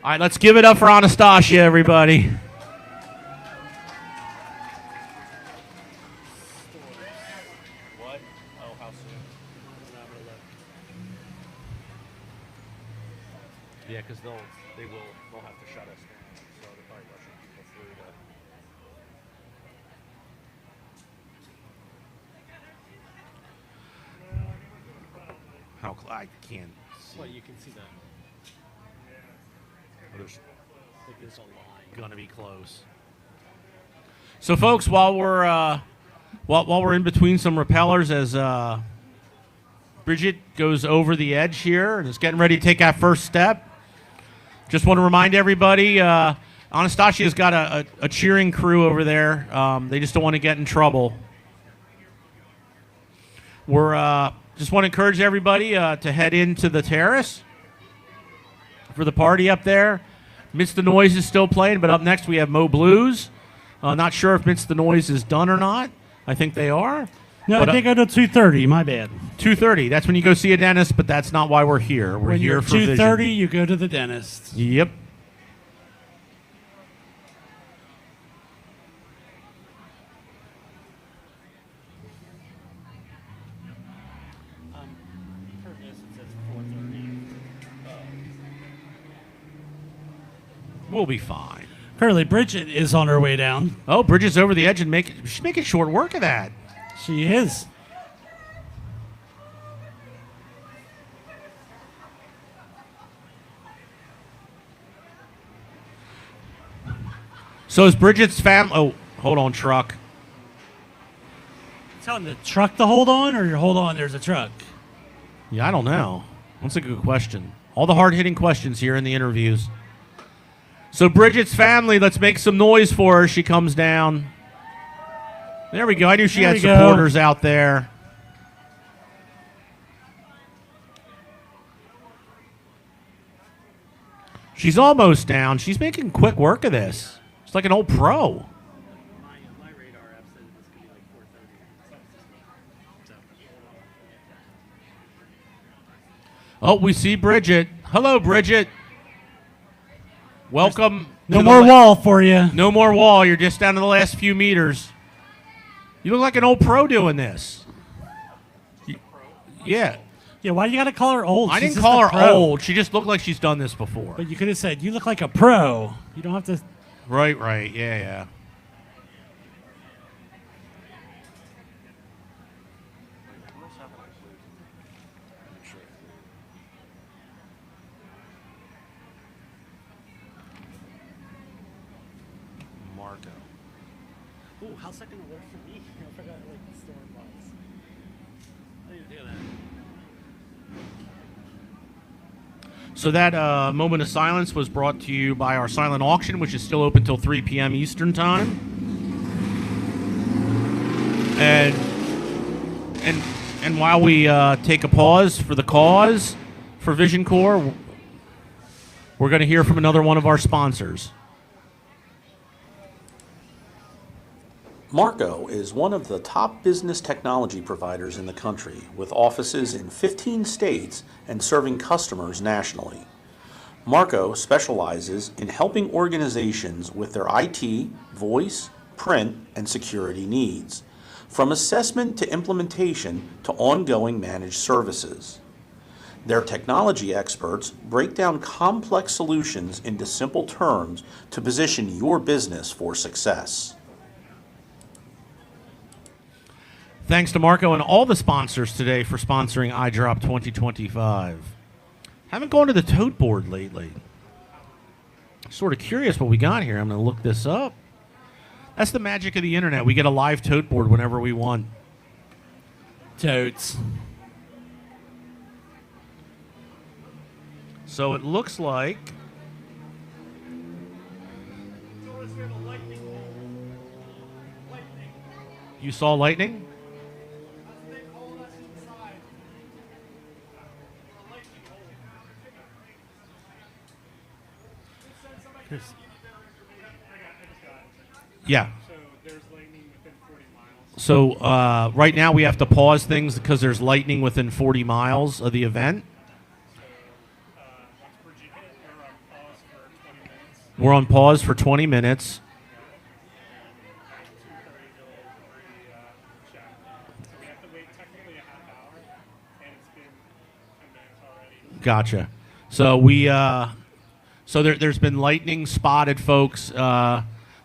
A: All right, let's give it up for Anastasia, everybody. What? Oh, how soon? Yeah, because they'll have to shut us down. So they're probably rushing people through to. I can't see.
H: Well, you can see that.
A: There's gonna be close. So, folks, while we're in between some repellers, as Bridget goes over the edge here and is getting ready to take that first step, just want to remind everybody, Anastasia's got a cheering crew over there. They just don't want to get in trouble. We're just want to encourage everybody to head into the terrace for the party up there. Midst the Noise is still playing, but up next we have Mo Blues. Not sure if Midst the Noise is done or not. I think they are.
B: No,
A: but,
B: I think I go to 2:30. My bad.
A: 2:30. That's when you go see a dentist, but that's not why we're here. We're
B: When
A: here
B: you're
A: for
B: 2:30,
A: vision.
B: you go to the dentist.
A: Yep. We'll be fine.
B: Apparently, Bridget is on her way down.
A: Oh, Bridget's over the edge and she's making short work of that.
B: She is.
A: So is Bridget's family... Oh, hold on, truck.
B: Telling the truck to hold on, or hold on, there's a truck?
A: Yeah, I don't know. That's a good question. All the hard-hitting questions here in the interviews. So Bridget's family, let's make some noise for her. She comes down. There we go. I knew she had supporters out there. She's almost down. She's making quick work of this. She's like an old pro.
H: My radar app said this could be like 4:30.
A: Oh, we see Bridget. Hello, Bridget. Welcome.
B: No more wall for you.
A: No more wall. You're just down to the last few meters. You look like an old pro doing this. Yeah.
B: Yeah, why you got to call her old?
A: I
B: She's
A: didn't
B: just
A: call
B: a
A: her
B: pro.
A: old. She just looked like she's done this before.
B: But you could have said, you look like a pro. You don't have to.
A: Right. Yeah. Marco.
B: Ooh, how's that going to work for me? I forgot like the storm box. I didn't do that.
A: So that moment of silence was brought to you by our silent auction, which is still open till 3 p.m. Eastern Time. And while we take a pause for the cause for Vision Corps, we're going to hear from another one of our sponsors.
C: Marco is one of the top business technology providers in the country, with offices in 15 states and serving customers nationally. Marco specializes in helping organizations with their IT, voice, print, and security needs, from assessment to implementation to ongoing managed services. Their technology experts break down complex solutions into simple terms to position your business for success.
A: Thanks to Marco and all the sponsors today for sponsoring EyeDrop 2025. Haven't gone to the tote board lately. Sort of curious what we got here. I'm going to look this up. That's the magic of the internet. We get a live tote board whenever we want.
B: Totes.
A: So it looks like you saw lightning? Yeah. So right now we have to pause things because there's lightning within 40 miles of the event. We're on pause for 20 minutes. Gotcha. So there's been lightning spotted, folks,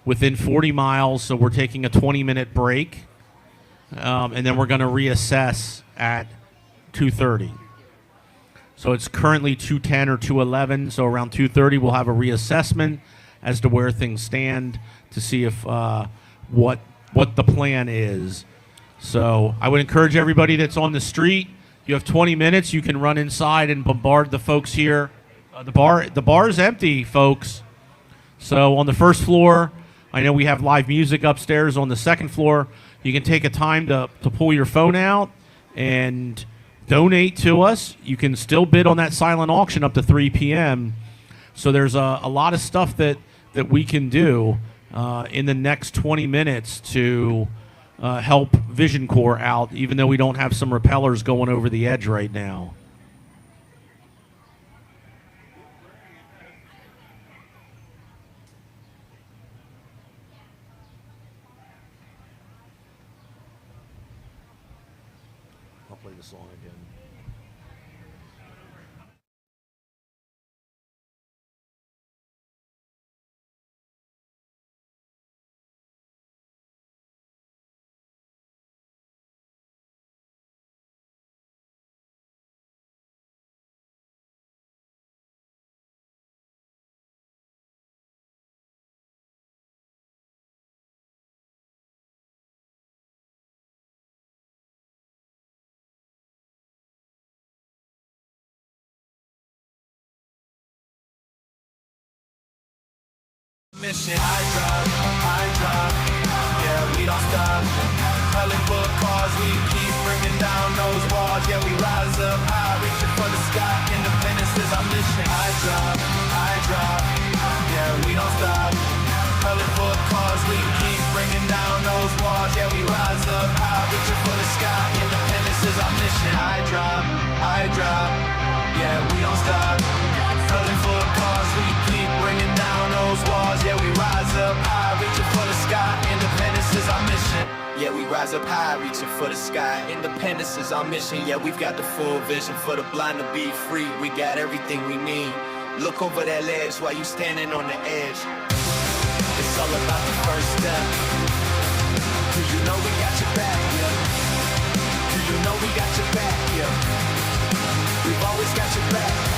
A: within 40 miles. So we're taking a 20-minute break, and then we're going to reassess at 2:30. So it's currently 2:10 or 2:11. So around 2:30, we'll have a reassessment as to where things stand to see if what the plan is. So I would encourage everybody that's on the street. You have 20 minutes. You can run inside and bombard the folks here. The bar is empty, folks. So on the first floor, I know we have live music upstairs. On the second floor, you can take a time to pull your phone out and donate to us. You can still bid on that silent auction up to 3 p.m. So there's a lot of stuff that we can do in the next 20 minutes to help Vision Corps out, even though we don't have some repellers going over the edge right now. I'll play the song again.
P: Mission Eye Drop, yeah, we don't stop. Repelling for cause, we keep bringing down those walls. Yeah, we rise up high, reaching for the sky. Independence is our mission. Eye drop, yeah, we don't stop. Repelling for cause, we keep bringing down those walls. Yeah, we rise up high, reaching for the sky. Independence is our mission. Eye drop, yeah, we don't stop. Repelling for cause, we keep bringing down those walls. Yeah, we rise up high, reaching for the sky. Independence is our mission. Yeah, we rise up high, reaching for the sky. Independence is our mission. Yeah, we've got the full vision for the blind to be free. We got everything we need. Look over that ledge while you standing on the edge. It's all about the first step. Do you know we got your back, yeah? Do you know we got your back, yeah? We've always got your back.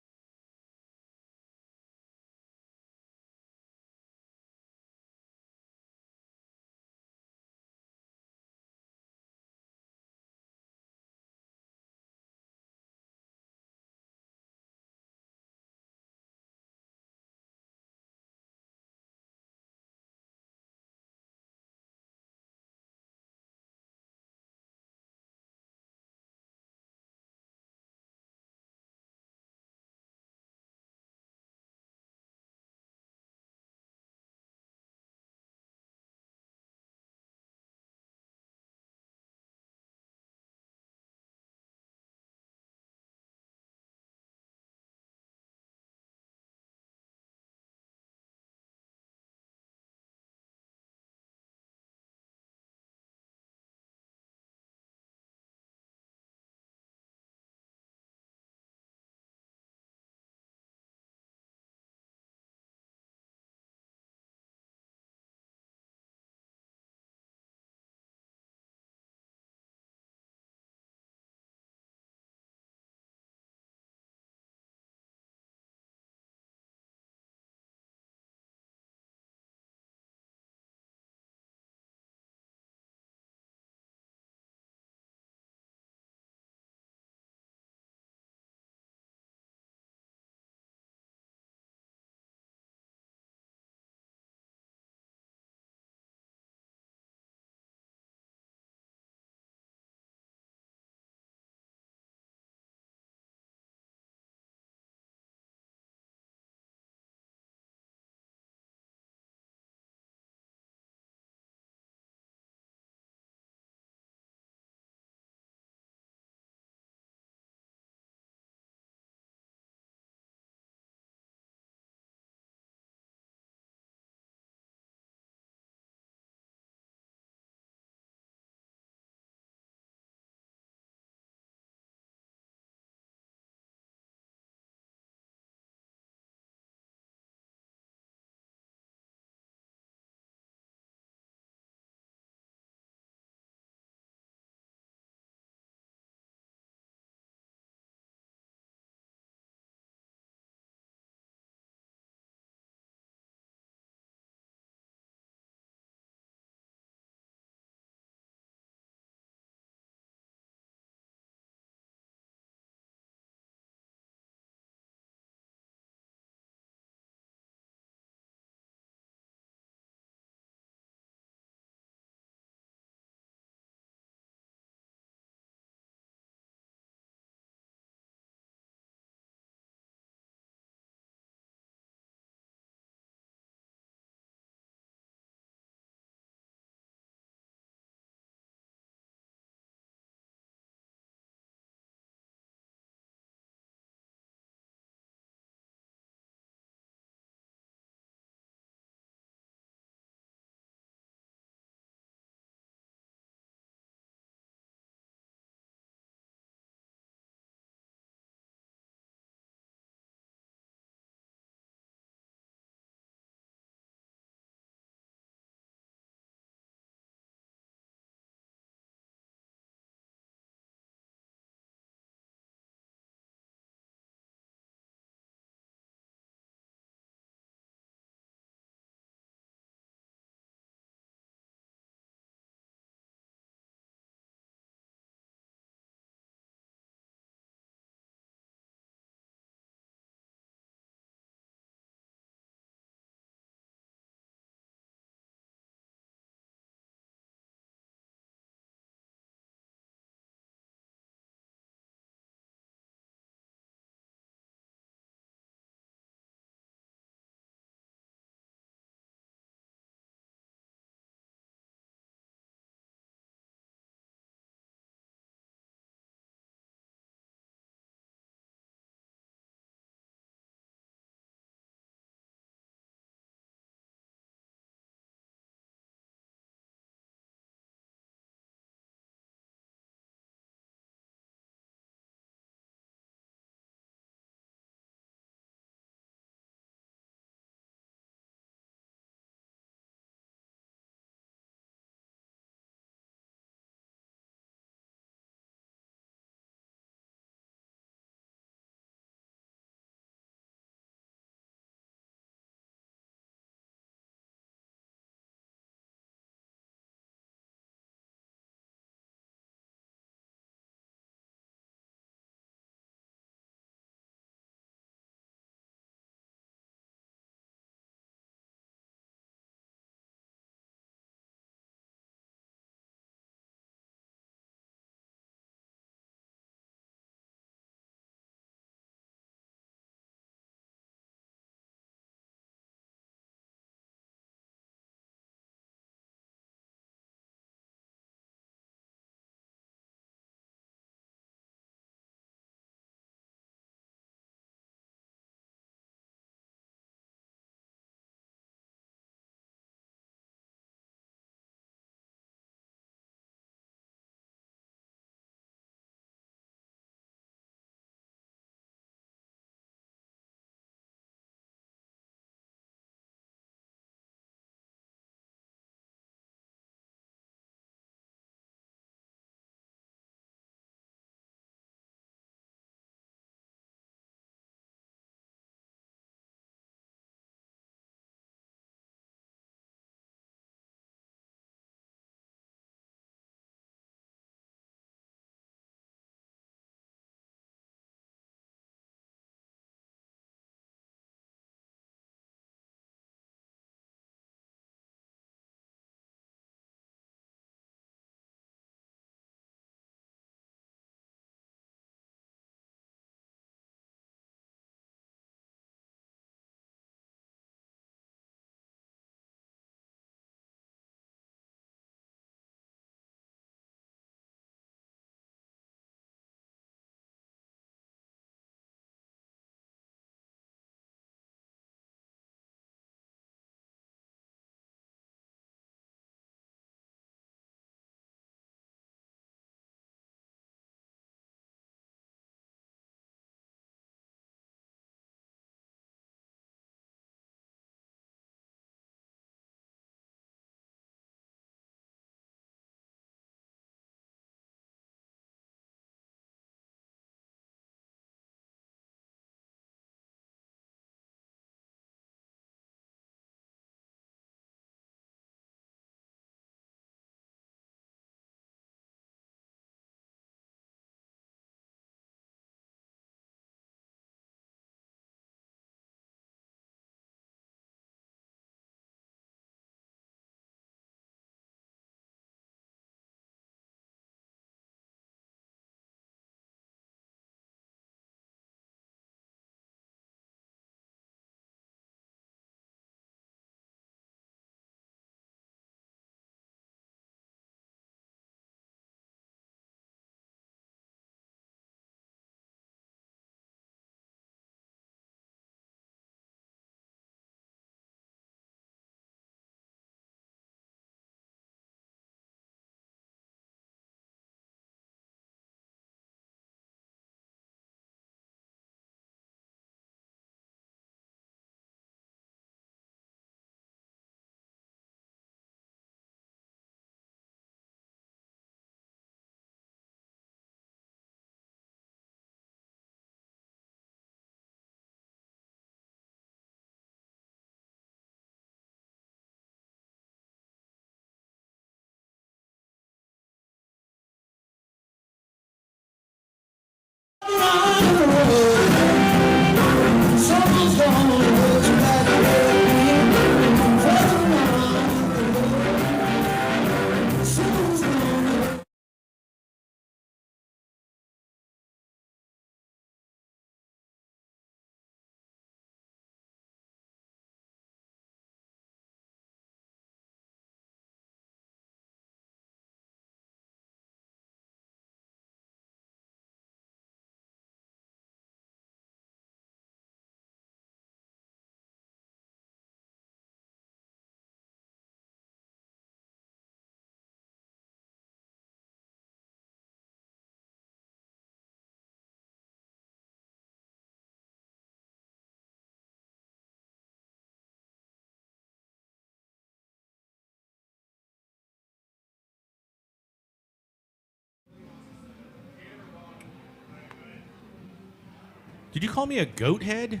A: Did you call me a goat head?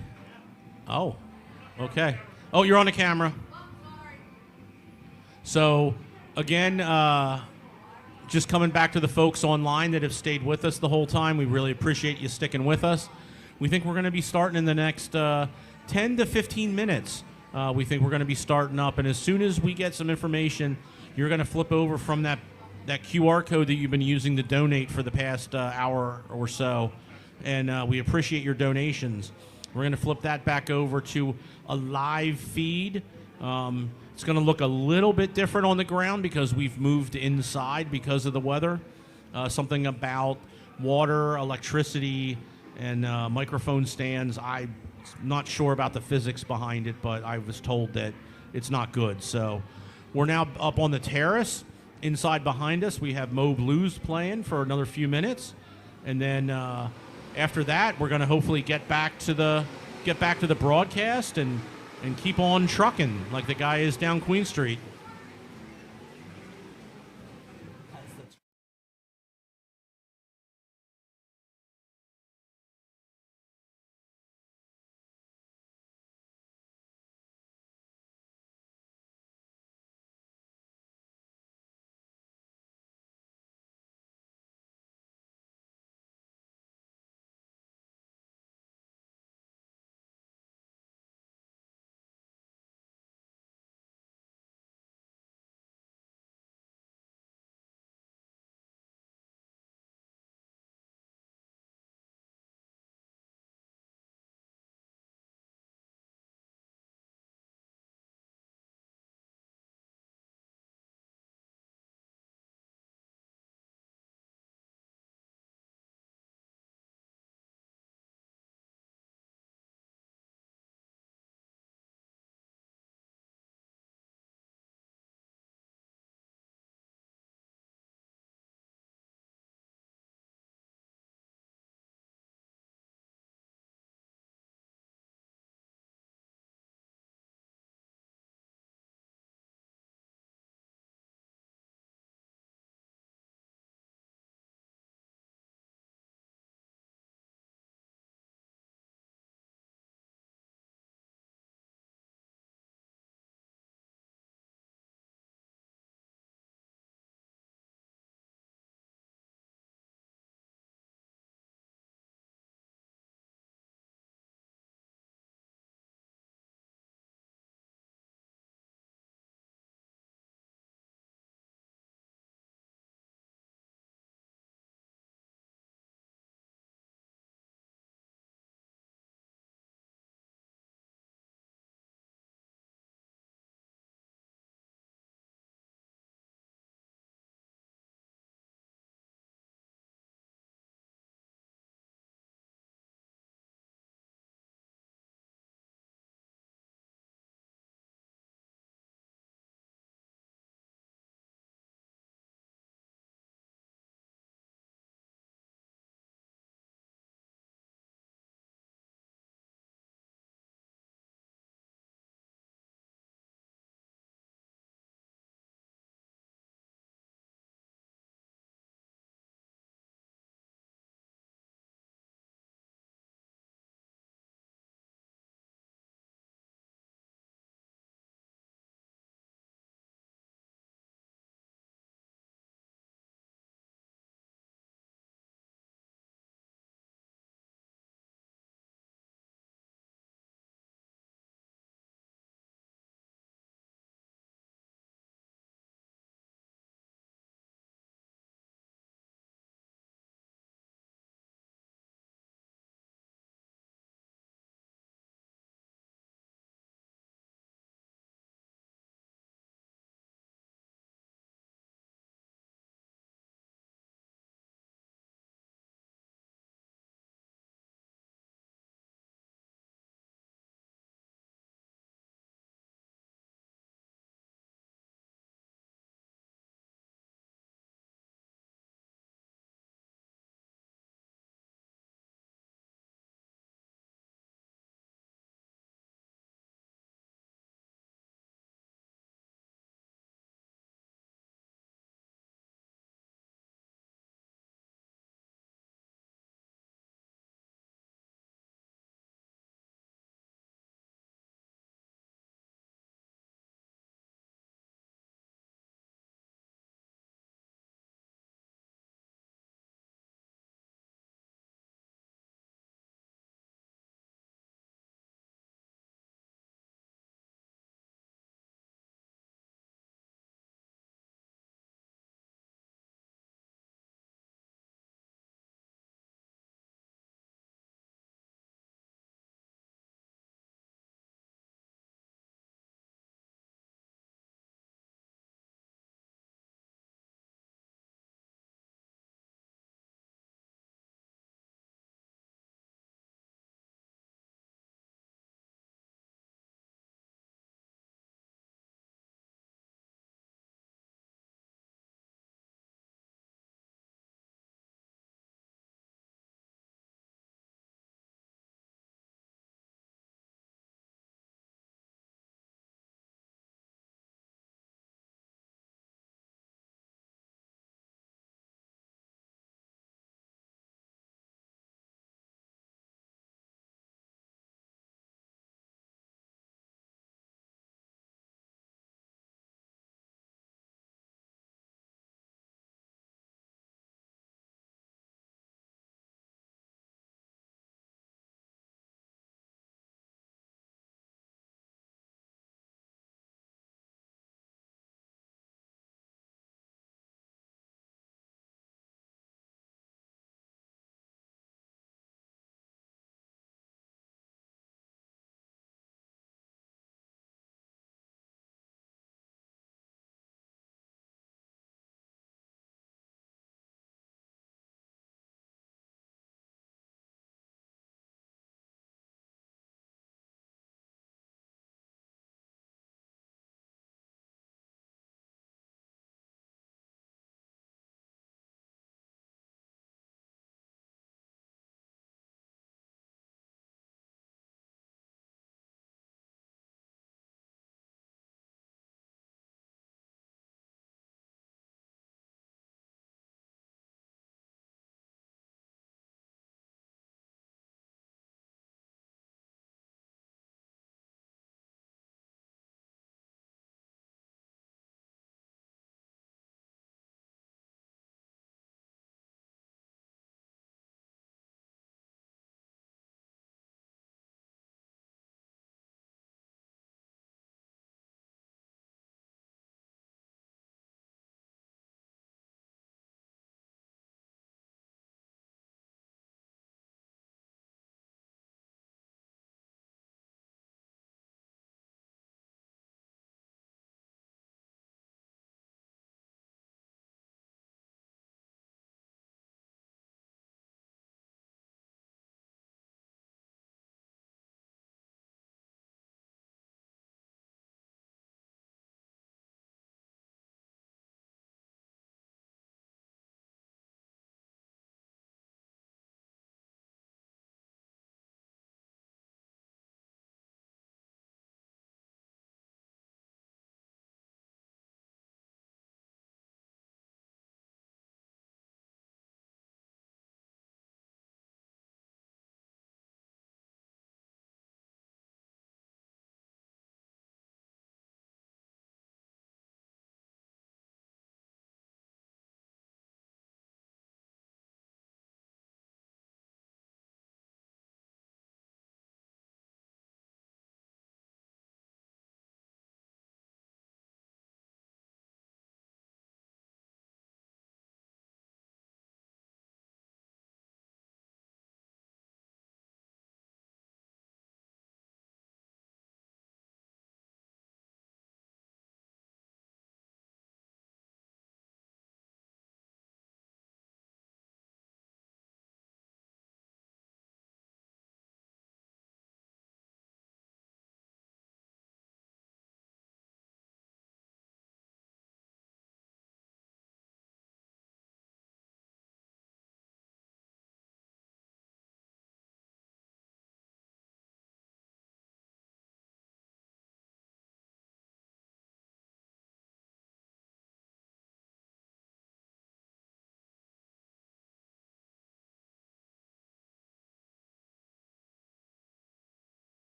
A: Oh, okay. Oh, you're on the camera. So, again, just coming back to the folks online that have stayed with us the whole time, we really appreciate you sticking with us. We think we're going to be starting in the next 10 to 15 minutes. We think we're going to be starting up, and as soon as we get some information, you're going to flip over from that QR code that you've been using to donate for the past hour or so, and we appreciate your donations. We're going to flip that back over to a live feed. It's going to look a little bit different on the ground because we've moved inside because of the weather. Something about water, electricity, and microphone stands. I'm not sure about the physics behind it, but I was told that it's not good. So we're now up on the terrace. Inside behind us, we have Mo Blues playing for another few minutes. And then after that, we're going to hopefully get back to the broadcast and keep on trucking like the guy is down Queen Street.